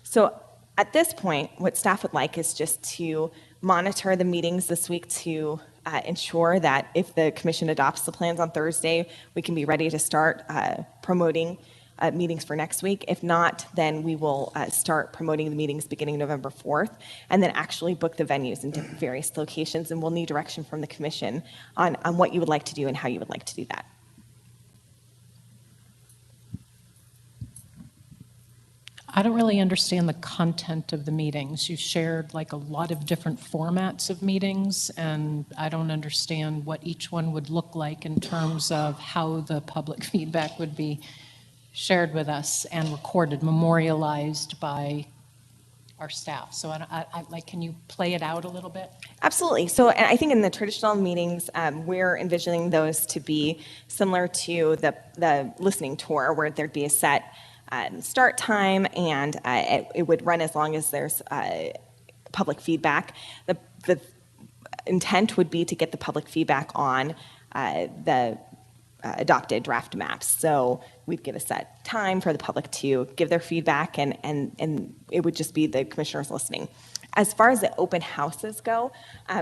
So at this point, what staff would like is just to monitor the meetings this week to ensure that if the commission adopts the plans on Thursday, we can be ready to start promoting meetings for next week. If not, then we will start promoting the meetings beginning November 4th, and then actually book the venues in various locations, and we'll need direction from the commission on what you would like to do and how you would like to do that.
I don't really understand the content of the meetings. You shared like a lot of different formats of meetings, and I don't understand what each one would look like in terms of how the public feedback would be shared with us and recorded, memorialized by our staff. So can you play it out a little bit?
Absolutely. So I think in the traditional meetings, we're envisioning those to be similar to the listening tour, where there'd be a set start time, and it would run as long as there's public feedback. The intent would be to get the public feedback on the adopted draft maps. So we'd give a set time for the public to give their feedback, and it would just be the commissioners listening. As far as the open houses go,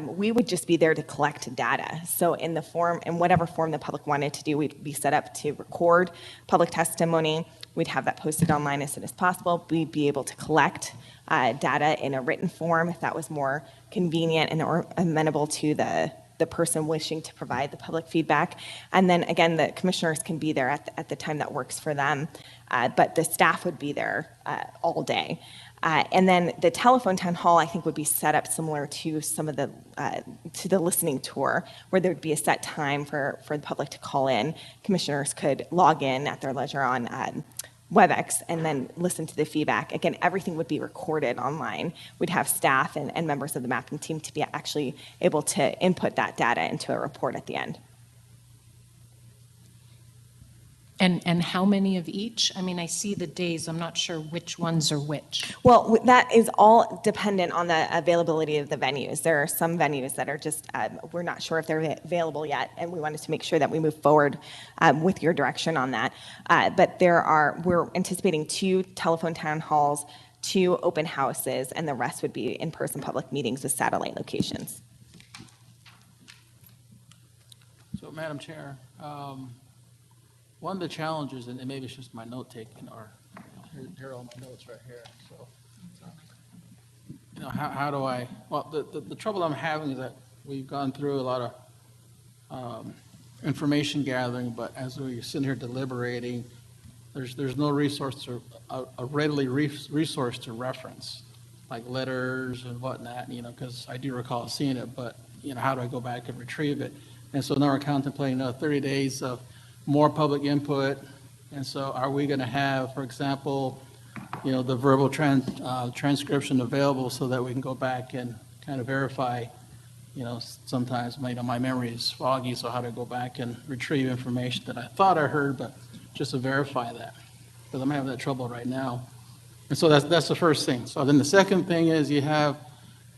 we would just be there to collect data. So in whatever form the public wanted to do, we'd be set up to record public testimony. We'd have that posted online as soon as possible. We'd be able to collect data in a written form if that was more convenient and amenable to the person wishing to provide the public feedback. And then again, the commissioners can be there at the time that works for them, but the staff would be there all day. And then the telephone town hall, I think, would be set up similar to some of the listening tour, where there would be a set time for the public to call in. Commissioners could log in at their leisure on WebEx and then listen to the feedback. Again, everything would be recorded online. We'd have staff and members of the mapping team to be actually able to input that data into a report at the end.
And how many of each? I mean, I see the days, I'm not sure which ones are which.
Well, that is all dependent on the availability of the venues. There are some venues that are just, we're not sure if they're available yet, and we wanted to make sure that we move forward with your direction on that. But we're anticipating 2 telephone town halls, 2 open houses, and the rest would be in-person public meetings with satellite locations.
So, Madam Chair, one of the challenges, and maybe it's just my note-taking, or here are all my notes right here, so, how do I, well, the trouble I'm having is that we've gone through a lot of information gathering, but as we're sitting here deliberating, there's no resource a readily resource to reference, like letters and whatnot, because I do recall seeing it, but, how do I go back and retrieve it? And so now we're contemplating 30 days of more public input. And so are we going to have, for example, the verbal transcription available so that we can go back and kind of verify, sometimes my memory is foggy, so how to go back and retrieve information that I thought I heard, but just to verify that, because I'm having that trouble right now. And so that's the first thing. So then the second thing is you have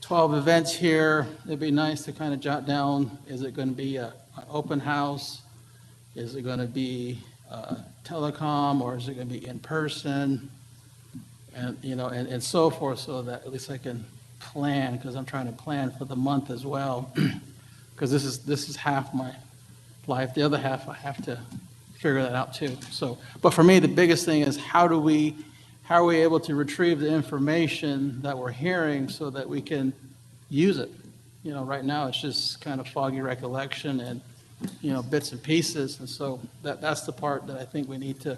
12 events here. It'd be nice to kind of jot down, is it going to be an open house? Is it going to be telecom, or is it going to be in person? And, and so forth, so that at least I can plan, because I'm trying to plan for the month as well, because this is half my life. The other half, I have to figure that out too. So, but for me, the biggest thing is how are we able to retrieve the information that we're hearing so that we can use it? Right now it's just kind of foggy recollection and, bits and pieces. And so that's the part that I think we need to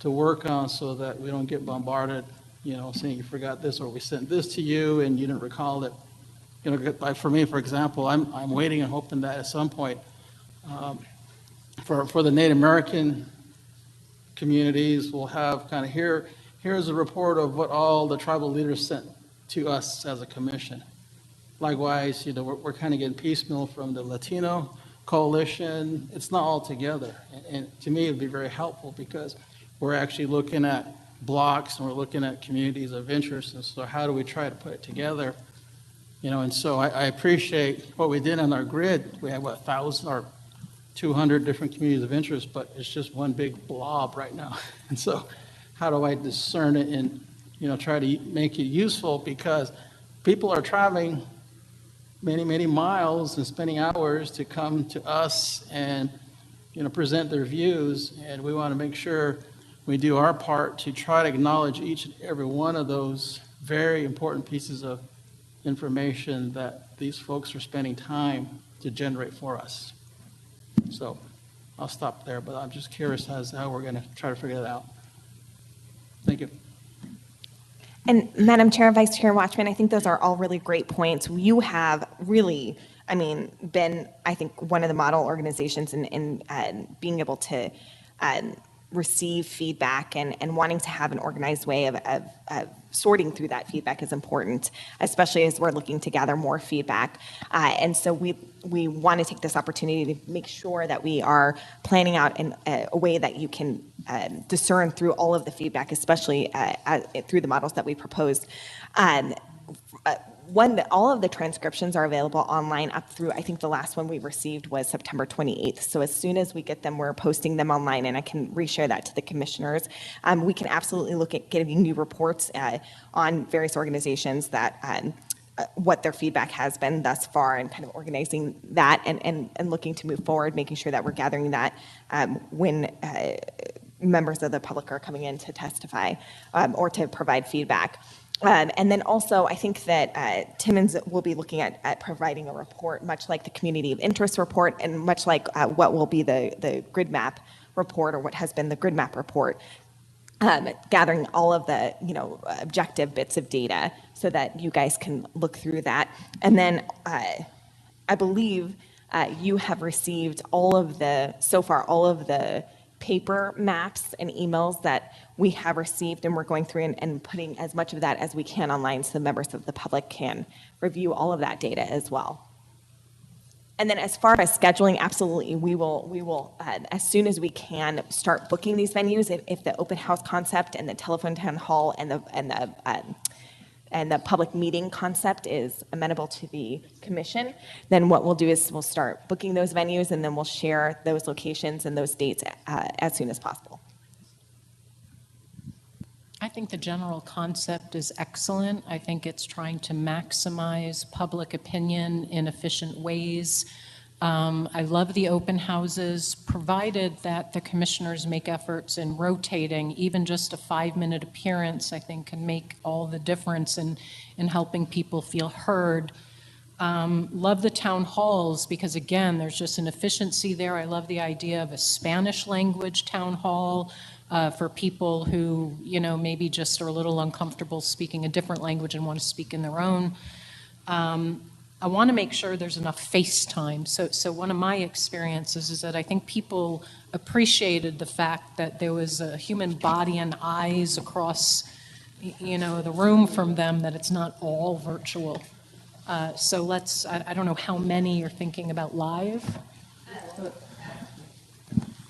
work on so that we don't get bombarded, saying you forgot this, or we sent this to you and you didn't recall it. Like for me, for example, I'm waiting and hoping that at some point, for the Native American communities, we'll have kind of here's a report of what all the tribal leaders sent to us as a commission. Likewise, we're kind of getting piecemeal from the Latino coalition. It's not all together. And to me, it'd be very helpful because we're actually looking at blocks and we're looking at communities of interest. And so how do we try to put it together? And so I appreciate what we did on our grid. We have 1,000 or 200 different communities of interest, but it's just one big blob right now. And so how do I discern it and, try to make it useful, because people are traveling many, many miles and spending hours to come to us and, present their views. And we want to make sure we do our part to try to acknowledge each and every one of those very important pieces of information that these folks are spending time to generate for us. So I'll stop there, but I'm just curious as to how we're going to try to figure that out. Thank you.
And Madam Chair, Vice Chair Watchman, I think those are all really great points. You have really, been, I think, one of the model organizations in being able to receive feedback and wanting to have an organized way of sorting through that feedback is important, especially as we're looking to gather more feedback. And so we want to take this opportunity to make sure that we are planning out in a way that you can discern through all of the feedback, especially through the models that we proposed. All of the transcriptions are available online up through, I think the last one we received was September 28th. So as soon as we get them, we're posting them online, and I can reshare that to the commissioners. We can absolutely look at getting new reports on various organizations that what their feedback has been thus far, and kind of organizing that and looking to move forward, making sure that we're gathering that when members of the public are coming in to testify or to provide feedback. And then also, I think that Timmons will be looking at providing a report, much like the community of interest report, and much like what will be the grid map report, or what has been the grid map report, gathering all of the objective bits of data so that you guys can look through that. And then I believe you have received all of the paper maps and emails that we have received, and we're going through and putting as much of that as we can online so the members of the public can review all of that data as well. And then as far as scheduling, absolutely, we will as soon as we can, start booking these venues. If the open house concept and the telephone town hall and the public meeting concept is amenable to the commission, then what we'll do is we'll start booking those venues, and then we'll share those locations and those dates as soon as possible.
I think the general concept is excellent. I think it's trying to maximize public opinion in efficient ways. I love the open houses, provided that the commissioners make efforts in rotating. Even just a 5-minute appearance, I think, can make all the difference in helping people feel heard. Love the town halls because, again, there's just an efficiency there. I love the idea of a Spanish language town hall for people who, maybe just are a little uncomfortable speaking a different language and want to speak in their own. I want to make sure there's enough face time. So one of my experiences is that I think people appreciated the fact that there was a human body and eyes across, the room from them, that it's not all virtual. So let's, I don't know how many you're thinking about live.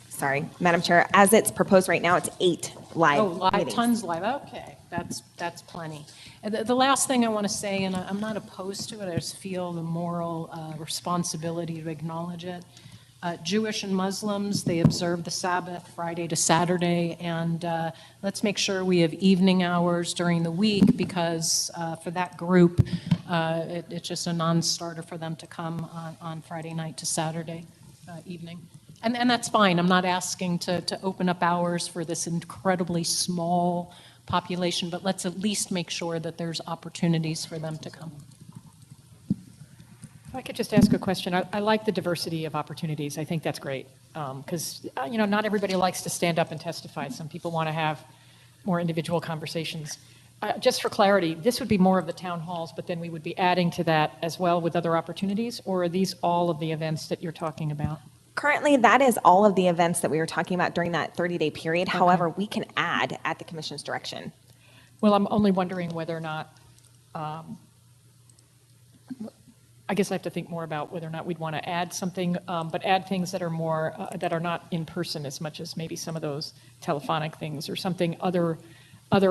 Sorry, Madam Chair, as it's proposed right now, it's 8 live
live,
meetings.
tons live, okay, that's plenty. And the last thing I want to say, and I'm not opposed to it, I just feel the moral responsibility to acknowledge it. Jewish and Muslims, they observe the Sabbath Friday to Saturday, and let's make sure we have evening hours during the week, because for that group, it's just a non-starter for them to come on Friday night to Saturday evening. And that's fine. I'm not asking to open up hours for this incredibly small population, but let's at least make sure that there's opportunities for them to come.
If I could just ask a question. I like the diversity of opportunities. I think that's great because, not everybody likes to stand up and testify. Some people want to have more individual conversations. Just for clarity, this would be more of the town halls, but then we would be adding to that as well with other opportunities, or are these all of the events that you're talking about?
Currently, that is all of the events that we were talking about during that 30-day period.
Okay.
However, we can add at the commission's direction.
Well, I'm only wondering whether or not, I guess I have to think more about whether or not we'd want to add something, but add things that are more, that are not in person as much as maybe some of those telephonic things or something, other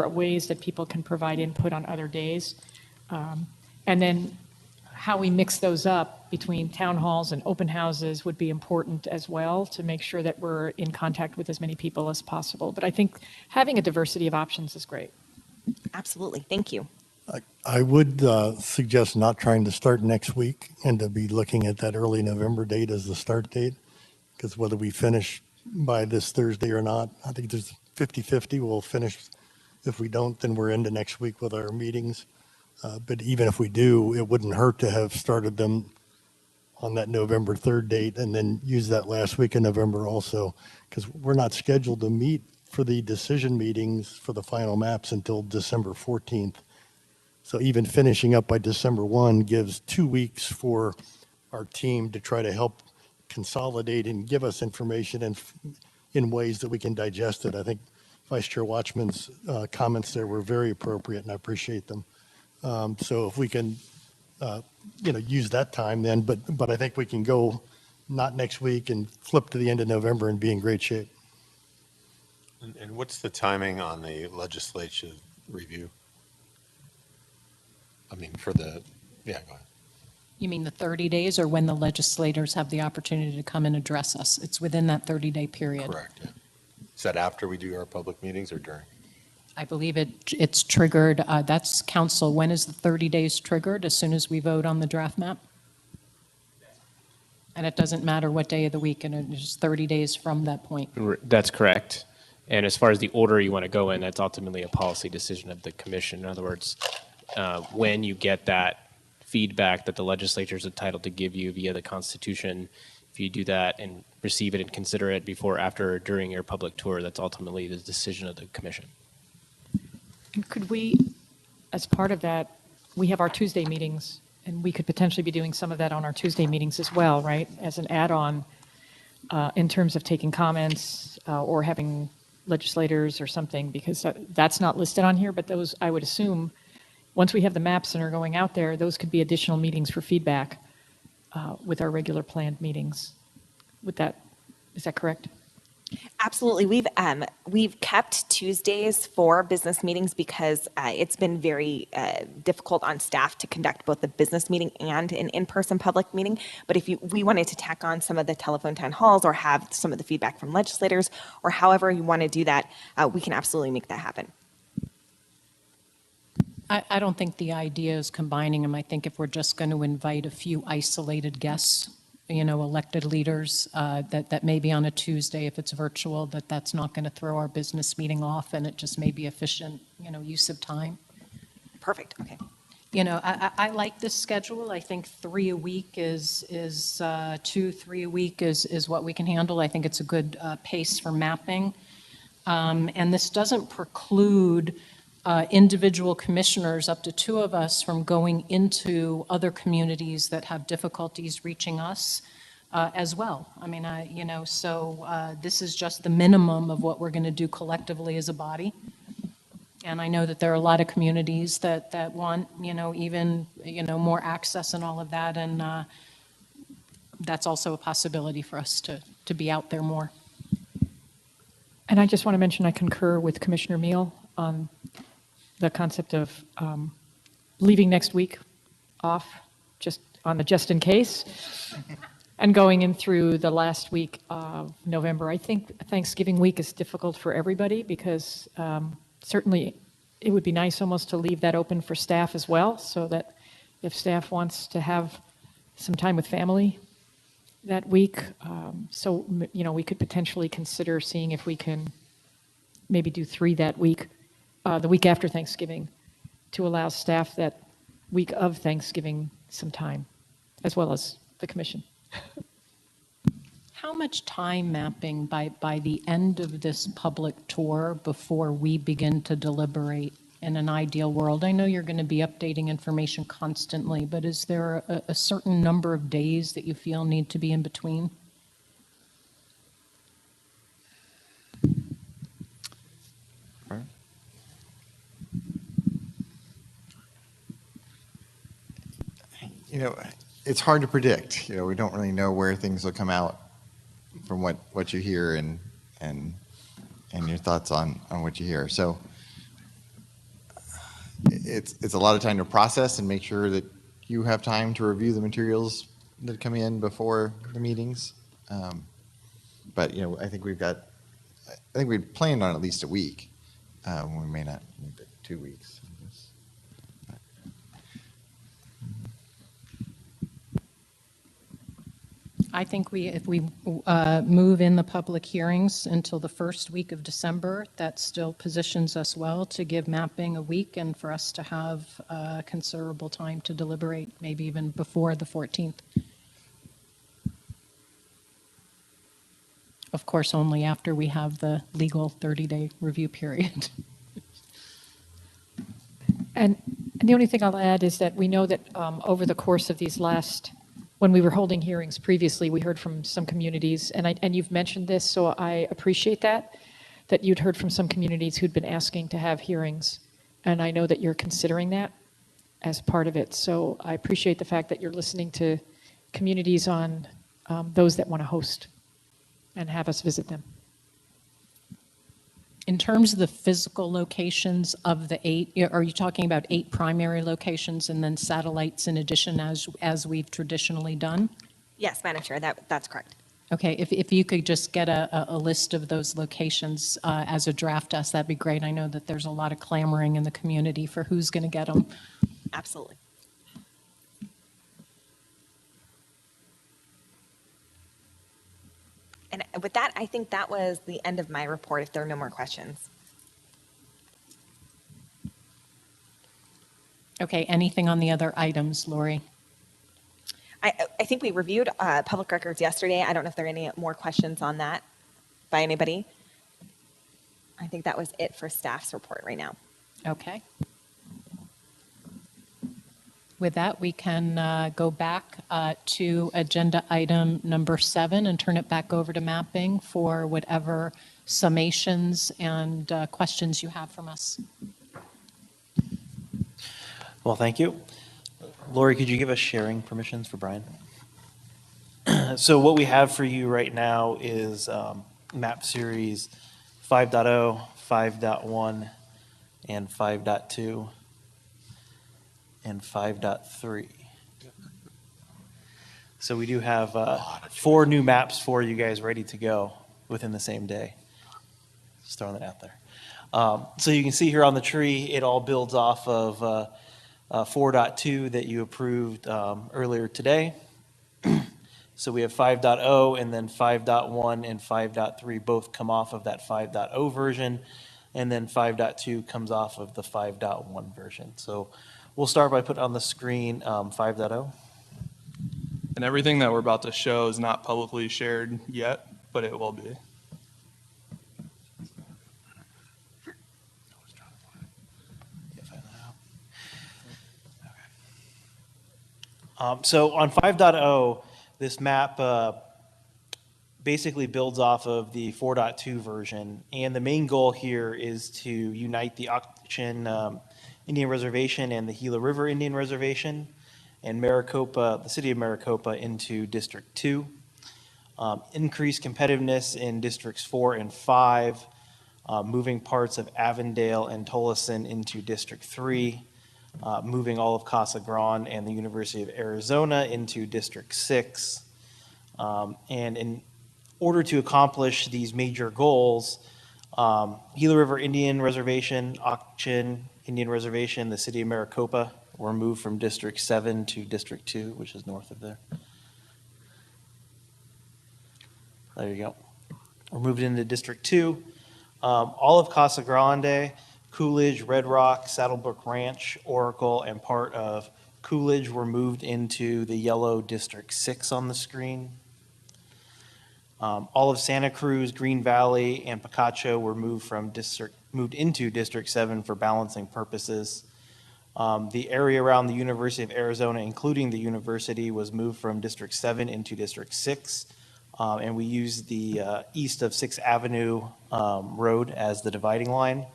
ways that people can provide input on other days. And then how we mix those up between town halls and open houses would be important as well to make sure that we're in contact with as many people as possible. But I think having a diversity of options is great.
Absolutely. Thank you.
I would suggest not trying to start next week and to be looking at that early November date as the start date, because whether we finish by this Thursday or not, I think there's 50-50 we'll finish. If we don't, then we're into next week with our meetings. But even if we do, it wouldn't hurt to have started them on that November 3rd date and then use that last week in November also, because we're not scheduled to meet for the decision meetings for the final maps until December 14th. So even finishing up by December 1 gives 2 weeks for our team to try to help consolidate and give us information in ways that we can digest it. I think Vice Chair Watchman's comments there were very appropriate, and I appreciate them. So if we can, use that time then, but I think we can go not next week and flip to the end of November and be in great shape.
And what's the timing on the legislative review? I mean, go ahead.
You mean the 30 days or when the legislators have the opportunity to come and address us? It's within that 30-day period.
Correct. Yeah. Is that after we do our public meetings or during?
I believe it's triggered. That's council. When is the 30 days triggered? As soon as we vote on the draft map? And it doesn't matter what day of the week, and it's just 30 days from that point.
That's correct. And as far as the order you want to go in, that's ultimately a policy decision of the commission. In other words, when you get that feedback that the legislature is entitled to give you via the Constitution, if you do that and receive it and consider it before, after, or during your public tour, that's ultimately the decision of the commission.
Could we, as part of that, we have our Tuesday meetings, and we could potentially be doing some of that on our Tuesday meetings as well, right? As an add-on in terms of taking comments or having legislators or something, because that's not listed on here, but those, I would assume, once we have the maps and are going out there, those could be additional meetings for feedback. with our regular planned meetings. Is that correct?
Absolutely. We've kept Tuesdays for business meetings because it's been very difficult on staff to conduct both a business meeting and an in-person public meeting. But if we wanted to tack on some of the telephone town halls or have some of the feedback from legislators or however you want to do that, we can absolutely make that happen.
I don't think the idea is combining them. I think if we're just going to invite a few isolated guests, elected leaders, that may be on a Tuesday, if it's virtual, that's not going to throw our business meeting off, and it just may be efficient, use of time.
Perfect. Okay.
I like this schedule. I think 3 a week is 2, 3 a week is what we can handle. I think it's a good pace for mapping. And this doesn't preclude individual commissioners, up to 2 of us, from going into other communities that have difficulties reaching us as well. I mean, so this is just the minimum of what we're going to do collectively as a body. And I know that there are a lot of communities that want, even, more access and all of that. And that's also a possibility for us to be out there more.
And I just want to mention I concur with Commissioner Meal on the concept of leaving next week off just in case and going in through the last week of November. I think Thanksgiving week is difficult for everybody because certainly it would be nice almost to leave that open for staff as well, so that if staff wants to have some time with family that week, we could potentially consider seeing if we can maybe do 3 that week, the week after Thanksgiving, to allow staff that week of Thanksgiving some time, as well as the commission.
How much time mapping by the end of this public tour before we begin to deliberate in an ideal world? I know you're going to be updating information constantly, but is there a certain number of days that you feel need to be in between?
It's hard to predict. We don't really know where things will come out from what you hear and your thoughts on what you hear. So it's a lot of time to process and make sure that you have time to review the materials that come in before the meetings. But I think we planned on at least a week. We may not need 2 weeks.
I think if we move in the public hearings until the first week of December, that still positions us well to give mapping a week and for us to have considerable time to deliberate, maybe even before the 14th. Of course, only after we have the legal 30-day review period.
And the only thing I'll add is that we know that over the course of these when we were holding hearings previously, we heard from some communities, and you've mentioned this, so I appreciate that you'd heard from some communities who'd been asking to have hearings, and I know that you're considering that as part of it. So I appreciate the fact that you're listening to communities on those that want to host and have us visit them.
In terms of the physical locations of the 8, are you talking about 8 primary locations and then satellites in addition as we've traditionally done?
Yes, Madam Chair, that's correct.
Okay, if you could just get a list of those locations as a draft us, that'd be great. I know that there's a lot of clamoring in the community for who's going to get them.
Absolutely. And with that, I think that was the end of my report, if there are no more questions.
Okay, anything on the other items, Lori?
I think we reviewed public records yesterday. I don't know if there are any more questions on that by anybody. I think that was it for staff's report right now.
Okay. With that, we can go back to agenda item number 7 and turn it back over to mapping for whatever summations and questions you have from us.
Well, thank you. Lori, could you give us sharing permissions for Brian? So what we have for you right now is map series 5.0, 5.1, and 5.2, and 5.3. So we do have 4 new maps for you guys ready to go within the same day. Just throwing that out there. So you can see here on the tree, it all builds off of 4.2 that you approved earlier today. So we have 5.0 and then 5.1 and 5.3 both come off of that 5.0 version, and then 5.2 comes off of the 5.1 version. So we'll start by putting on the screen 5.0.
And everything that we're about to show is not publicly shared yet, but it will be.
So on 5.0, this map basically builds off of the 4.2 version, and the main goal here is to unite the Auction Indian Reservation and the Gila River Indian Reservation and Maricopa, the city of Maricopa, into District 2. Increase competitiveness in Districts 4 and 5, moving parts of Avondale and Tolleson into District 3, moving all of Casa Grande and the University of Arizona into District 6. And in order to accomplish these major goals, Gila River Indian Reservation, Auction Indian Reservation, the city of Maricopa were moved from District 7 to District 2, which is north of there. There you go. We're moved into District 2. All of Casa Grande, Coolidge, Red Rock, Saddlebrook Ranch, Oracle, and part of Coolidge were moved into the yellow District 6 on the screen. All of Santa Cruz, Green Valley, and Picacho were moved into District 7 for balancing purposes. The area around the University of Arizona, including the university, was moved from District 7 into District 6. And we used the east of 6th Avenue Road as the dividing line.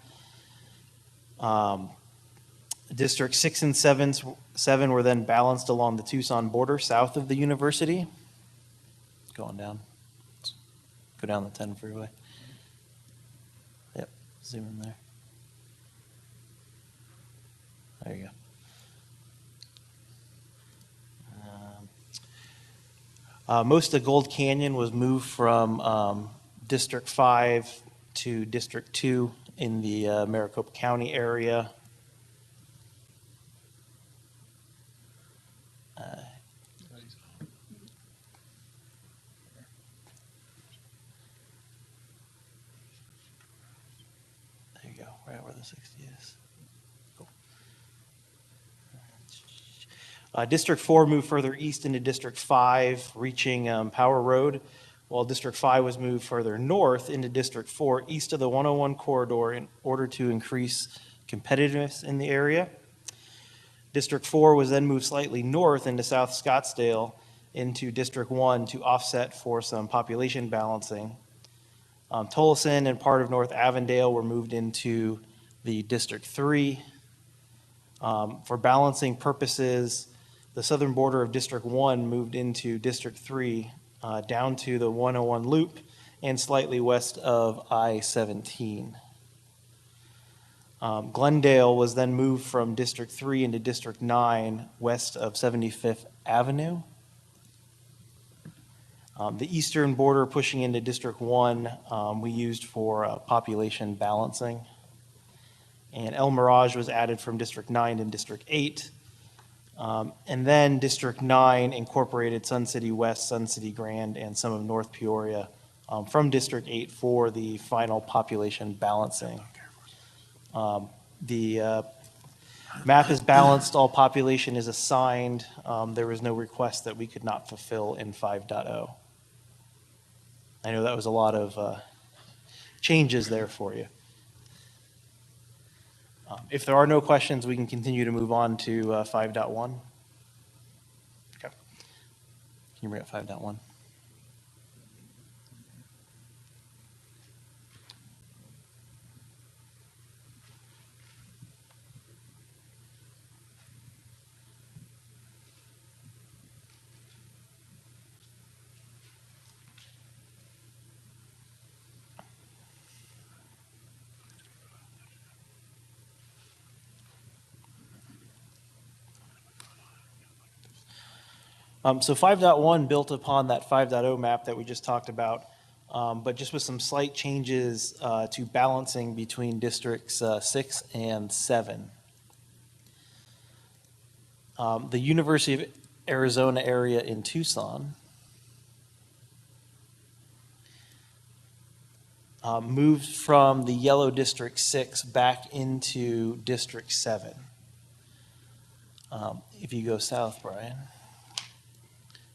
District 6 and 7 were then balanced along the Tucson border south of the university. Going down. Go down the 10 freeway. Yep, zoom in there. There you go. Most of Gold Canyon was moved from District 5 to District 2 in the Maricopa County area. There you go, right where the 60 is. Cool. District 4 moved further east into District 5, reaching Power Road, while District 5 was moved further north into District 4, east of the 101 corridor, in order to increase competitiveness in the area. District 4 was then moved slightly north into South Scottsdale into District 1 to offset for some population balancing. Tolleson and part of North Avondale were moved into the District 3. For balancing purposes, the southern border of District 1 moved into District 3 down to the 101 loop and slightly west of I-17. Glendale was then moved from District 3 into District 9 west of 75th Avenue. The eastern border pushing into District 1 we used for population balancing. And El Mirage was added from District 9 to District 8. And then District 9 incorporated Sun City West, Sun City Grand, and some of North Peoria from District 8 for the final population balancing. The map is balanced, all population is assigned. There was no request that we could not fulfill in 5.0. I know that was a lot of changes there for you. If there are no questions, we can continue to move on to 5.1. Okay. Can you bring up 5.1? So 5.1 built upon that 5.0 map that we just talked about, but just with some slight changes to balancing between districts 6 and 7. The University of Arizona area in Tucson moved from the yellow District 6 back into District 7. If you go south, Brian.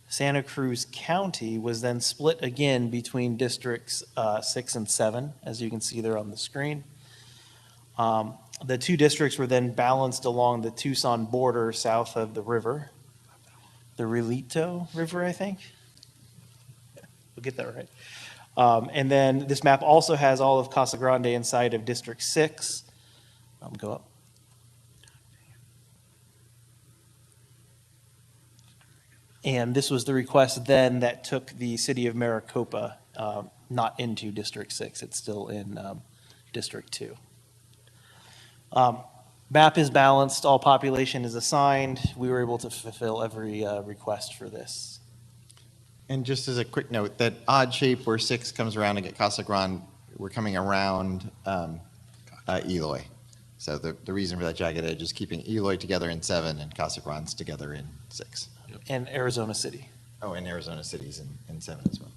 Santa Cruz County was then split again between Districts 6 and 7, as you can see there on the screen. The two districts were then balanced along the Tucson border south of the river, the Relito River, I think. We'll get that right. And then this map also has all of Casa Grande inside of District 6. Go up. And this was the request then that took the city of Maricopa not into District 6. It's still in District 2. Map is balanced. All population is assigned. We were able to fulfill every request for this.
And just as a quick note, that odd shape where 6 comes around to get Casa Grande, we're coming around Eloy. So the reason for that jagged edge is keeping Eloy together in 7 and Casa Grande's together in 6.
And Arizona City.
Oh, and Arizona City's in 7 as well.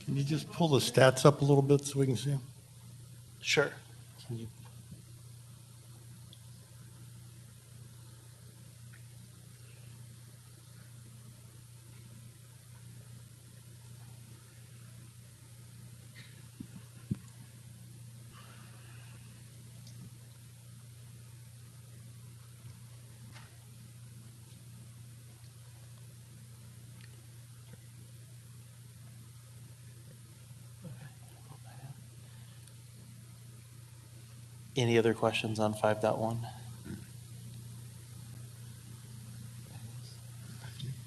Can you just pull the stats up a little bit so we can see them?
Sure. Can you? Any other questions on 5.1?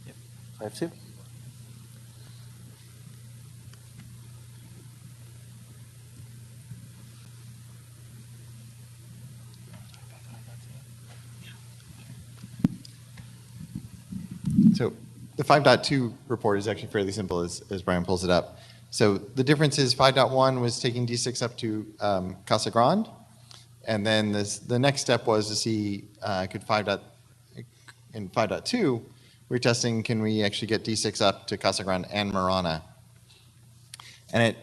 Yep. 5.2?
So the 5.2 report is actually fairly simple as Brian pulls it up. So the difference is 5.1 was taking D6 up to Casa Grande. And then the next step was to see in 5.2, we're testing, can we actually get D6 up to Casa Grande and Marana? And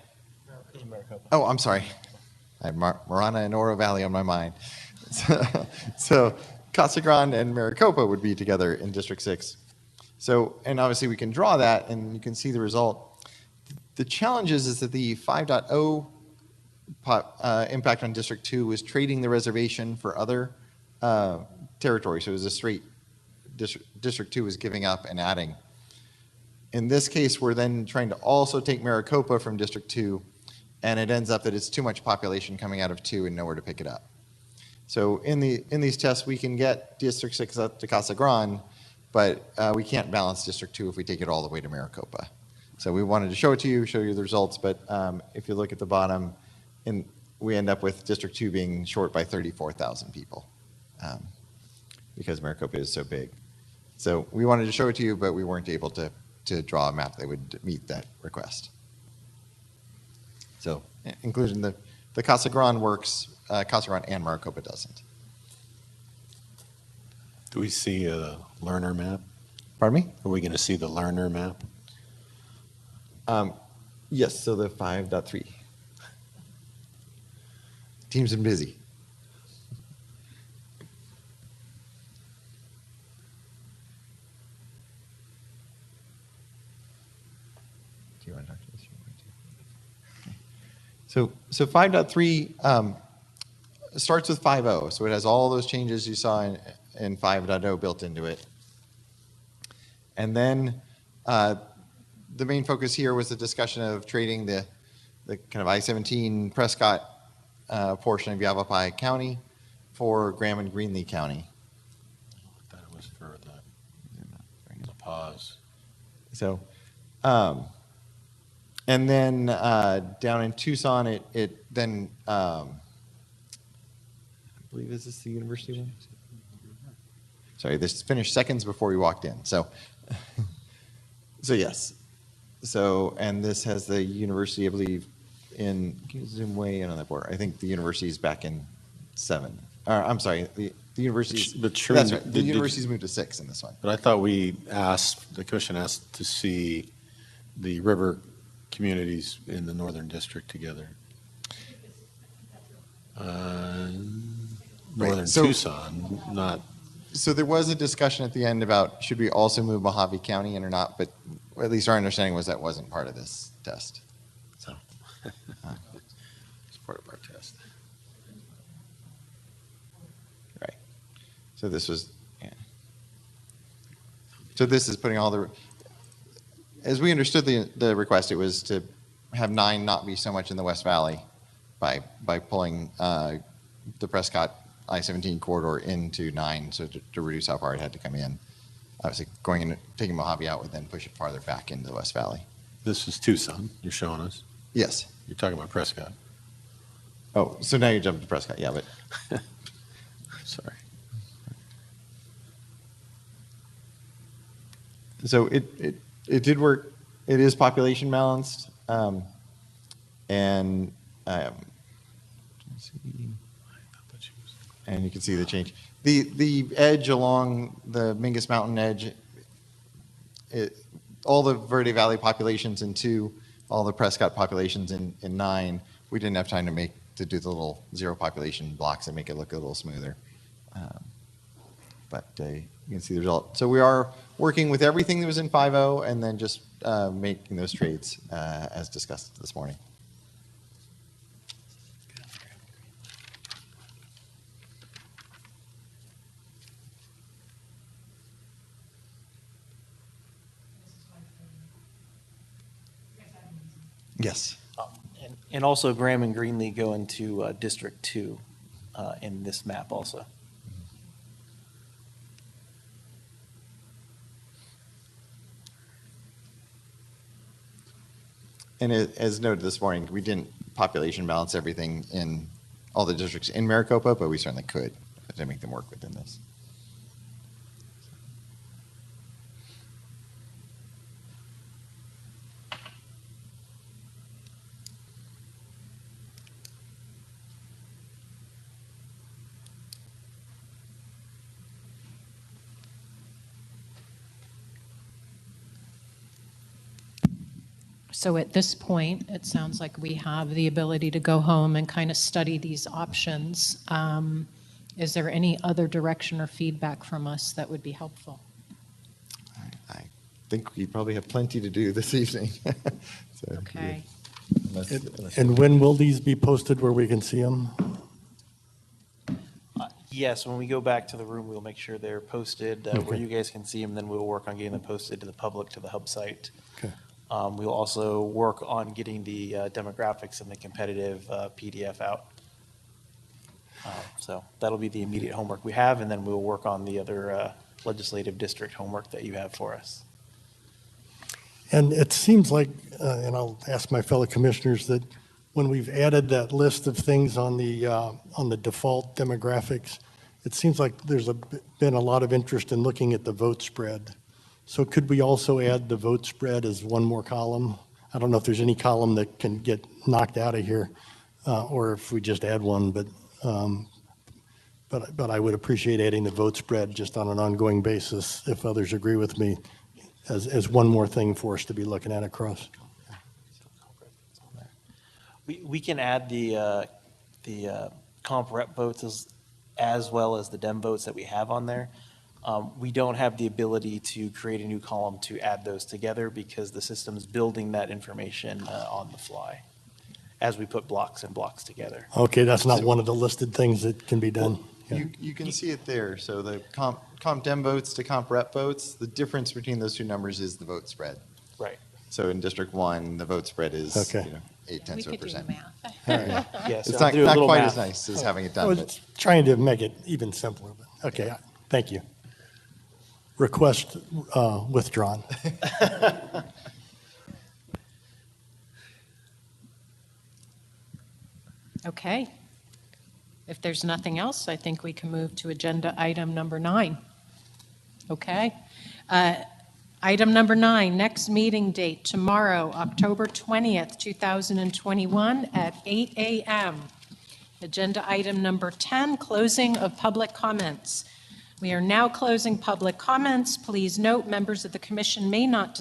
oh, I'm sorry. I have Marana and Oro Valley on my mind. So Casa Grande and Maricopa would be together in District 6. So, and obviously we can draw that and you can see the result. The challenge is that the 5.0 impact on District 2 was trading the reservation for other territory. So it was a straight, District 2 was giving up and adding. In this case, we're then trying to also take Maricopa from District 2, and it ends up that it's too much population coming out of 2 and nowhere to pick it up. So in these tests, we can get District 6 up to Casa Grande, but we can't balance District 2 if we take it all the way to Maricopa. So we wanted to show it to you, show you the results, but if you look at the bottom, we end up with District 2 being short by 34,000 people because Maricopa is so big. So we wanted to show it to you, but we weren't able to draw a map that would meet that request. So inclusion, the Casa Grande works, Casa Grande and Maricopa doesn't.
Do we see a learner map?
Pardon me?
Are we going to see the learner map?
Yes, so the 5.3. Team's been busy. Do you want to talk to this? So 5.3 starts with 5.0, so it has all those changes you saw in 5.0 built into it. And then the main focus here was the discussion of trading the kind of I-17 Prescott portion of Yavapai County for Graham and Greenlee County.
I thought it was for the pause.
So, and then down in Tucson, it then, I believe, is this the university one? Sorry, this finished seconds before we walked in. So So yes. So, and this has the university, I believe, can you zoom way in on that board? I think the university is back in 7. I'm sorry, the university's,
But Shereen,
that's right. The
did-
university's moved to 6 in this one.
But I thought the commission asked to see the river communities in the northern district together. Northern
So-
Tucson, not,
So there was a discussion at the end about should we also move Mojave County in or not, but at least our understanding was that wasn't part of this test.
so. It's part of our test.
Right. So this was, yeah. So this is putting all the, as we understood the request, it was to have 9 not be so much in the West Valley by pulling the Prescott I-17 corridor into 9, so to reduce how far it had to come in. Obviously, going in, taking Mojave out would then push it farther back into the West Valley.
This is Tucson, you're showing us.
Yes.
You're talking about Prescott.
Oh, so now you jumped to Prescott, yeah, but
Sorry.
so it did work. It is population balanced, and let's see. And you can see the change. The edge along the Mingus Mountain edge, all the Verde Valley populations in 2, all the Prescott populations in 9, we didn't have time to do the little 0 population blocks and make it look a little smoother. But you can see the result. So we are working with everything that was in 5.0 and then just making those trades as discussed this morning. Yes.
And also Graham and Greenlee go into District 2 in this map also.
And as noted this morning, we didn't population balance everything in all the districts in Maricopa, but we certainly could to make them work within this.
So at this point, it sounds like we have the ability to go home and kind of study these options. Is there any other direction or feedback from us that would be helpful?
I think we probably have plenty to do this evening. So,
Okay.
unless-
And when will these be posted where we can see them?
Yes, when we go back to the room, we'll make sure they're posted where
Okay.
you guys can see them, then we'll work on getting them posted to the public, to the hub site.
Okay.
We'll also work on getting the demographics and the competitive PDF out. So that'll be the immediate homework we have, and then we'll work on the other legislative district homework that you have for us.
And it seems like, and I'll ask my fellow commissioners, that when we've added that list of things on the default demographics, it seems like there's been a lot of interest in looking at the vote spread. So could we also add the vote spread as one more column? I don't know if there's any column that can get knocked out of here, or if we just add one, but I would appreciate adding the vote spread just on an ongoing basis, if others agree with me, as one more thing for us to be looking at across.
We can add the comp rep votes as well as the dem votes that we have on there. We don't have the ability to create a new column to add those together because the system's building that information on the fly as we put blocks and blocks together.
Okay, that's not one of the listed things that can be done. Yeah.
You can see it there. So the comp dem votes to comp rep votes, the difference between those two numbers is the vote spread.
Right.
So in District 1, the vote spread is
Okay.
0.8%.
Yes.
It's not quite as nice as having it
I
done.
was
But
trying to make it even simpler, but, okay, thank you. Request withdrawn.
Okay. If there's nothing else, I think we can move to agenda item number 9. Okay. Item number 9, next meeting date, tomorrow, October 20th, 2021, at 8 a.m. Agenda item number 10, closing of public comments. We are now closing public comments. Please note, members of the commission may not